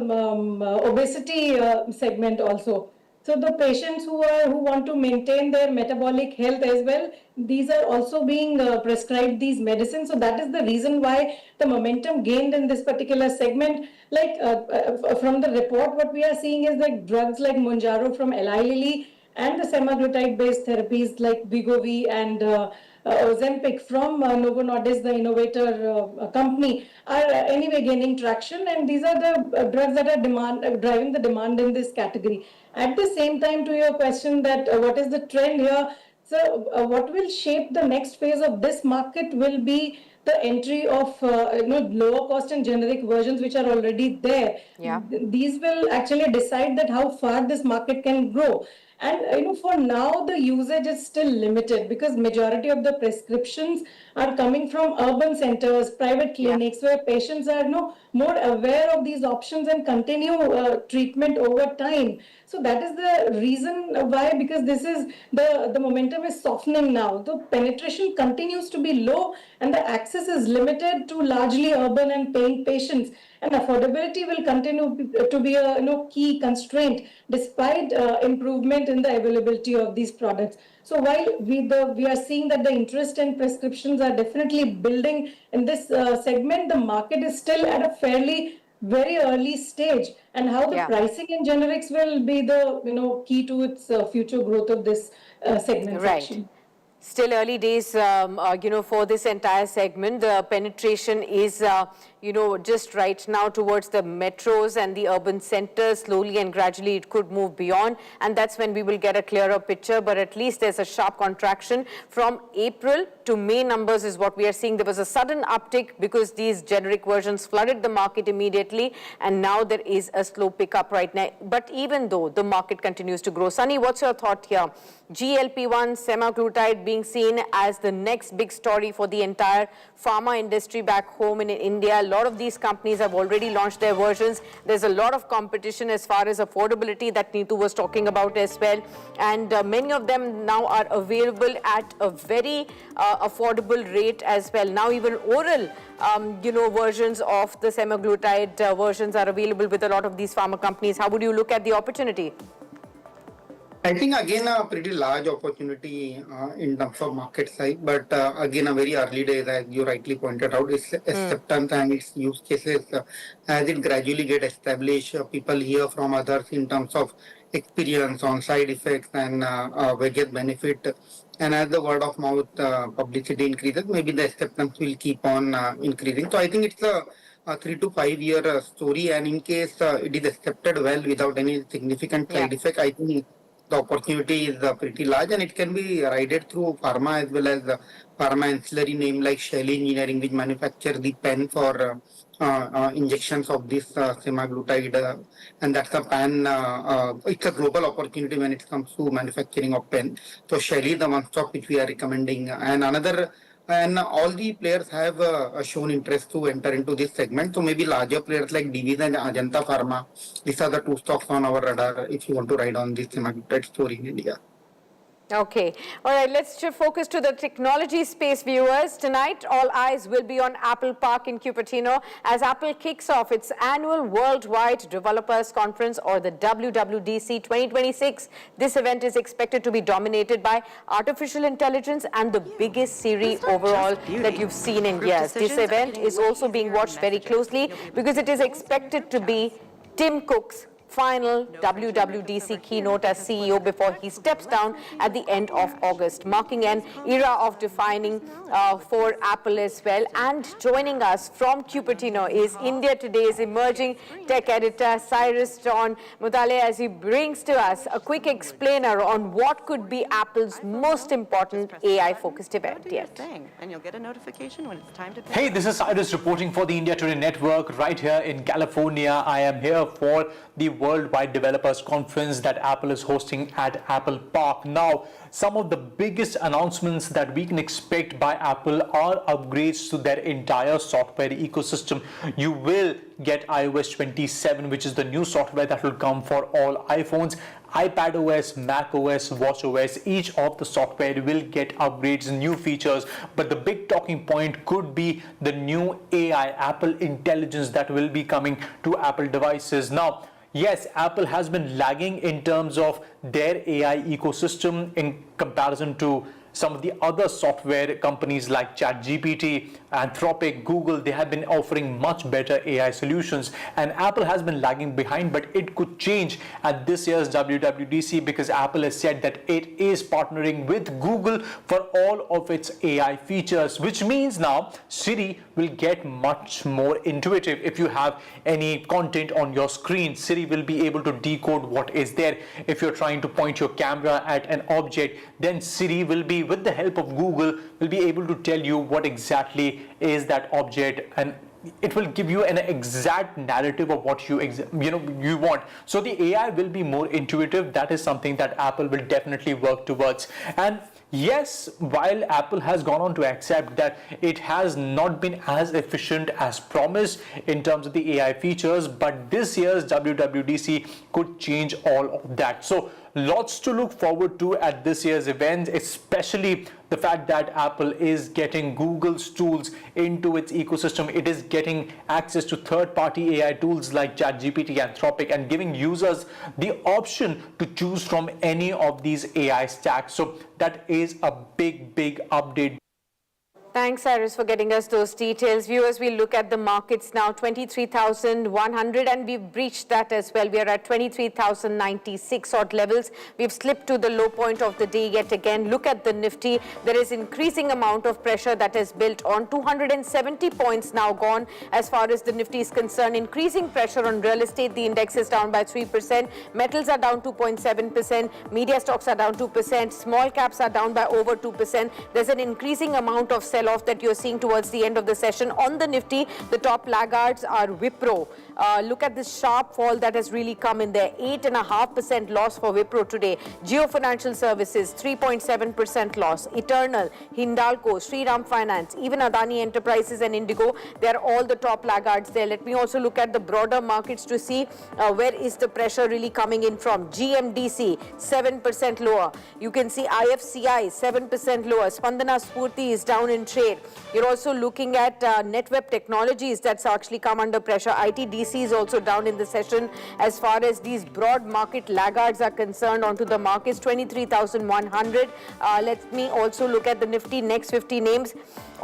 obesity segment also. So the patients who want to maintain their metabolic health as well, these are also being prescribed these medicines. So that is the reason why the momentum gained in this particular segment. Like from the report, what we are seeing is that drugs like Mounjaro from Eli Lilly and the semaglutide-based therapies like Wegovy and Ozempic from Novo Nordisk, the innovator company, are anyway gaining traction, and these are the drugs that are driving the demand in this category. At the same time, to your question that what is the trend here, so what will shape the next phase of this market will be the entry of lower cost and generic versions which are already there. Yeah. These will actually decide that how far this market can grow. And for now the usage is still limited because majority of the prescriptions are coming from urban centers, private clinics, where patients are more aware of these options and continue treatment over time. So that is the reason why, because this is the momentum is softening now. The penetration continues to be low and the access is limited to largely urban and paying patients. and affordability will continue to be a key constraint despite improvement in the availability of these products. So while we are seeing that the interest and prescriptions are definitely building in this segment, the market is still at a fairly very early stage, and how the pricing in generics will be the key to its future growth of this segment. Right. Still early days, for this entire segment. The penetration is, just right now towards the metros and the urban centers. Slowly and gradually it could move beyond, and that's when we will get a clearer picture. But at least there's a sharp contraction from April to May numbers is what we are seeing. There was a sudden uptick because these generic versions flooded the market immediately, and now there is a slow pickup right now. But even though the market continues to grow, Sunny, what's your thought here? GLP-1, semaglutide being seen as the next big story for the entire pharma industry back home in India. A lot of these companies have already launched their versions. There's a lot of competition as far as affordability that Neetu was talking about as well. And many of them now are available at a very affordable rate as well. Now even oral, versions of the semaglutide versions are available with a lot of these pharma companies. How would you look at the opportunity? I think again a pretty large opportunity in terms of market size, but again a very early days, as you rightly pointed out, its acceptance and its use cases as it gradually get established. People hear from others in terms of experience on side effects and various benefit, and as the word of mouth publicity increases, maybe the acceptance will keep on increasing. So I think it's a 3 to 5 year story, and in case it is accepted well without any significant side effect, I think the opportunity is pretty large, and it can be rided through pharma as well as pharma ancillary name like Shelley Engineering, which manufacture the pen for injections of this semaglutide, and that's a pen. It's a global opportunity when it comes to manufacturing of pen. So Shelley is the one stop which we are recommending, and all the players have shown interest to enter into this segment. So maybe larger players like Divi's and Ajanta Pharma, these are the two stocks on our radar if you want to ride on this semaglutide story in India. Okay. All right, let's shift focus to the technology space, viewers. Tonight, all eyes will be on Apple Park in Cupertino as Apple kicks off its annual Worldwide Developers Conference, or the WWDC 2026. This event is expected to be dominated by artificial intelligence and the biggest Siri overall that you've seen in years. This event is also being watched very closely because it is expected to be Tim Cook's final WWDC keynote as CEO before he steps down at the end of August, marking an era of defining for Apple as well. And joining us from Cupertino is India Today's emerging tech editor Cyrus John Mutale, as he brings to us a quick explainer on what could be Apple's most important AI-focused event yet. And you'll get a notification when it's time to pay. Hey, this is Cyrus reporting for the India Today Network right here in California. I am here for the Worldwide Developers Conference that Apple is hosting at Apple Park. Now, some of the biggest announcements that we can expect by Apple are upgrades to their entire software ecosystem. You will get iOS 27, which is the new software that will come for all iPhones, iPadOS, macOS, watchOS. Each of the software will get upgrades, new features, but the big talking point could be the new AI, Apple Intelligence, that will be coming to Apple devices. Now, yes, Apple has been lagging in terms of their AI ecosystem in comparison to some of the other software companies like ChatGPT, Anthropic, Google. They have been offering much better AI solutions, and Apple has been lagging behind, but it could change at this year's WWDC because Apple has said that it is partnering with Google for all of its AI features, which means now Siri will get much more intuitive. If you have any content on your screen, Siri will be able to decode what is there. If you're trying to point your camera at an object, then Siri will be, with the help of Google, will be able to tell you what exactly is that object, and it will give you an exact narrative of what you want. So the AI will be more intuitive. That is something that Apple will definitely work towards. And yes, while Apple has gone on to accept that it has not been as efficient as promised in terms of the AI features, but this year's WWDC could change all of that. So Lots to look forward to at this year's event, especially the fact that Apple is getting Google's tools into its ecosystem. It is getting access to third-party AI tools like ChatGPT, Anthropic, and giving users the option to choose from any of these AI stacks. So that is a big update. Thanks, Cyrus, for getting us those details. Viewers, we'll look at the markets now, 23,100, and we've breached that as well. We are at 23,096 odd levels. We've slipped to the low point of the day yet again. Look at the Nifty. There is increasing amount of pressure that is built on. 270 points now gone as far as the Nifty is concerned. Increasing pressure on real estate. The index is down by 3%. Metals are down 2.7%. Media stocks are down 2%. Small caps are down by over 2%. There's an increasing amount of sell-off that you're seeing towards the end of the session. On the Nifty, the top laggards are Wipro. Look at this sharp fall that has really come in there. 8.5% loss for Wipro today. Jio Financial Services, 3.7% loss. Eternal, Hindalco, Shriram Finance, even Adani Enterprises and Indigo, they're all the top laggards there. Let me also look at the broader markets to see where is the pressure really coming in from. GMDC, 7% lower. You can see IFCI, 7% lower. Spandana Spurti is down in trade. You're also looking at Netweb Technologies that's actually come under pressure. ITDC is also down in the session. As far as these broad market laggards are concerned, onto the markets, 23,100. Let me also look at the Nifty next 50 names.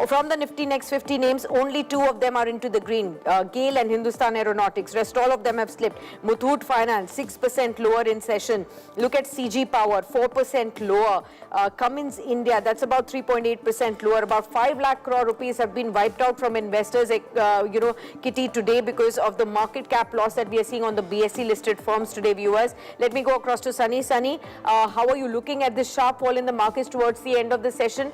From the Nifty next 50 names, only 2 of them are into the green. GAIL and Hindustan Aeronautics. Rest all of them have slipped. Muthoot Finance, 6% lower in session. Look at CG Power, 4% lower. Cummins India, that's about 3.8% lower. About 5 lakh crore rupees have been wiped out from investors, kitty today because of the market cap loss that we are seeing on the BSE listed firms today, viewers. Let me go across to Sunny. Sunny, how are you looking at this sharp fall in the markets towards the end of the session?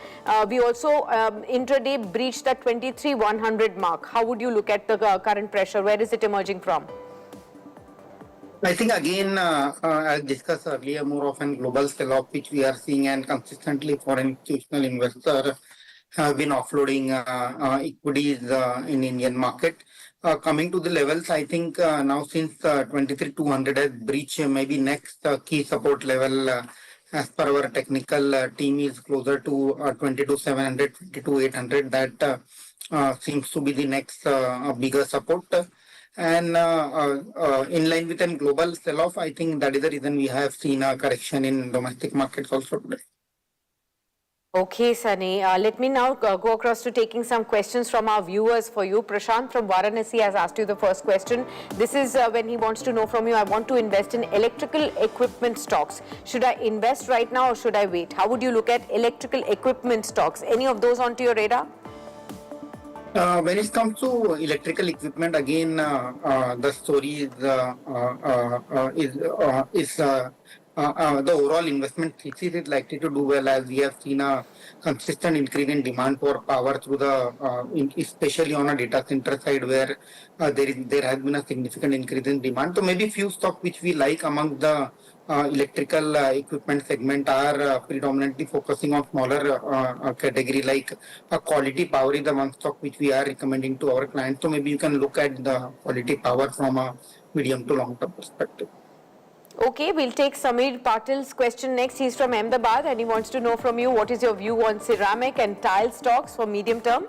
We also intraday breached the 23,100 mark. How would you look at the current pressure? Where is it emerging from? I think again, as discussed earlier, more of a global sell-off which we are seeing, and consistently foreign institutional investors have been offloading equities in Indian market. Coming to the levels, I think now since 23,200 has breached, maybe next key support level as per our technical team is closer to 22,700, 22,800. That seems to be the next bigger support. And in line with a global sell-off, I think that is the reason we have seen a correction in domestic markets also today. Okay, Sunny. Let me now go across to taking some questions from our viewers for you. Prashant from Varanasi has asked you the first question. This is when he wants to know from you, I want to invest in electrical equipment stocks. Should I invest right now or should I wait? How would you look at electrical equipment stocks? Any of those onto your radar? When it comes to electrical equipment, again, the story is the overall investment thesis is likely to do well, as we have seen a consistent increase in demand for power through the, especially on a data center side where there has been a significant increase in demand. So maybe few stocks which we like among the electrical equipment segment are predominantly focusing on smaller category like quality power is the one stock which we are recommending to our clients. So maybe you can look at the quality power from a medium to long term perspective. Okay, we'll take Samir Patil's question next. He's from Ahmedabad and he wants to know from you what is your view on ceramic and tile stocks for medium term?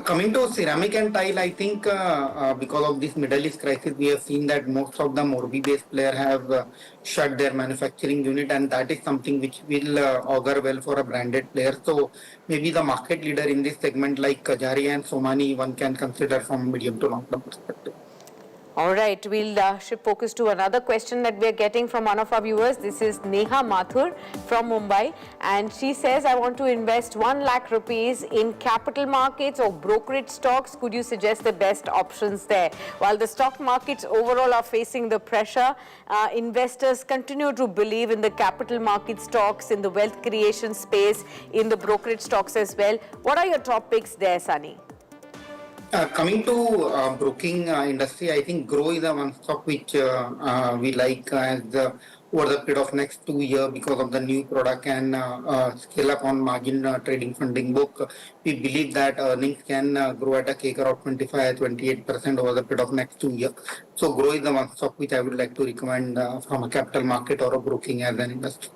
Coming to ceramic and tile, I think because of this Middle East crisis, we have seen that most of the Morbi-based players have shut their manufacturing unit, and that is something which will augur well for a branded player. So maybe the market leader in this segment like Kajari and Somani, one can consider from medium to long term perspective. All right, we'll shift focus to another question that we're getting from one of our viewers. This is Neha Mathur from Mumbai, and she says, I want to invest 1 lakh rupees in capital markets or brokerage stocks. Could you suggest the best options there? While the stock markets overall are facing the pressure, investors continue to believe in the capital market stocks, in the wealth creation space, in the brokerage stocks as well. What are your top picks there, Sunny? Coming to broking industry, I think Grow is the one stock which we like as over the period of next 2 years because of the new product and scale up on margin trading funding book. We believe that earnings can grow at a CAGR of 25-28% over the period of next 2 years. So grow is the one stock which I would like to recommend from a capital market or a broking as an industry.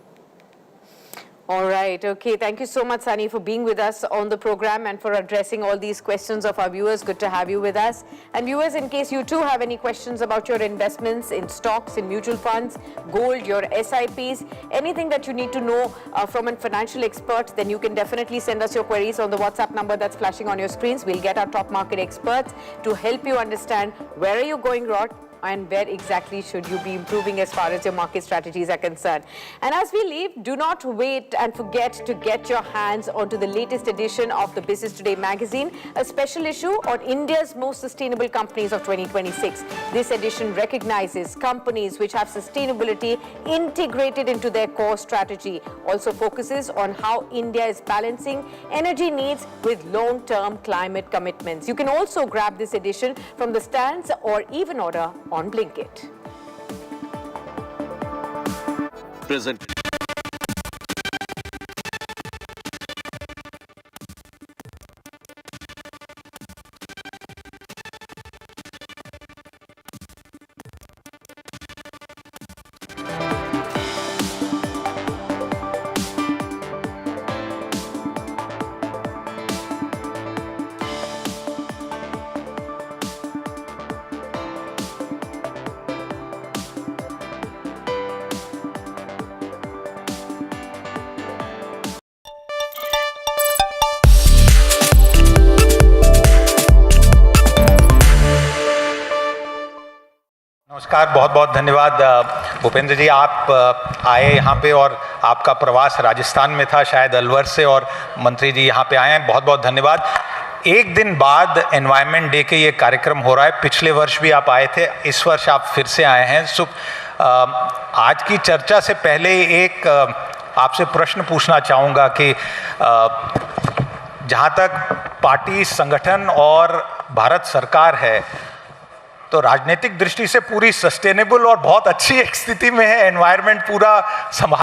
All right. Okay. Thank you so much, Sunny, for being with us on the program and for addressing all these questions of our viewers. Good to have you with us. And viewers, in case you too have any questions about your investments in stocks, in mutual funds, gold, your SIPs, anything that you need to know from a financial expert, then you can definitely send us your queries on the WhatsApp number that's flashing on your screens. We'll get our top market experts to help you understand where are you going wrong and where exactly should you be improving as far as your market strategies are concerned. And as we leave, do not wait and forget to get your hands onto the latest edition of the Business Today magazine, a special issue on India's most sustainable companies of 2026. This edition recognizes companies which have sustainability integrated into their core strategy, also focuses on how India is balancing energy needs with long-term climate commitments. You can also grab this edition from the stands or even order on Blinkit. Present. नमस्कार, बहुत बहुत धन्यवाद भूपेंद्र जी, आप आए यहाँ पे और आपका प्रवास राजस्थान में था, शायद अलवर से, और मंत्री जी यहाँ पे आए हैं, बहुत बहुत धन्यवाद। एक दिन बाद एनवायरनमेंट डे के ये कार्यक्रम हो रहा है, पिछले वर्ष भी आप आए थे, इस वर्ष आप फिर से आए हैं। सो आज की चर्चा से पहले एक आपसे प्रश्न पूछना चाहूँगा कि जहाँ तक पार्टी, संगठन और भारत सरकार है, तो राजनीतिक दृष्टि से पूरी सस्टेनेबल और बहुत अच्छी एक स्थिति में है, एनवायरनमेंट पूरा संभाल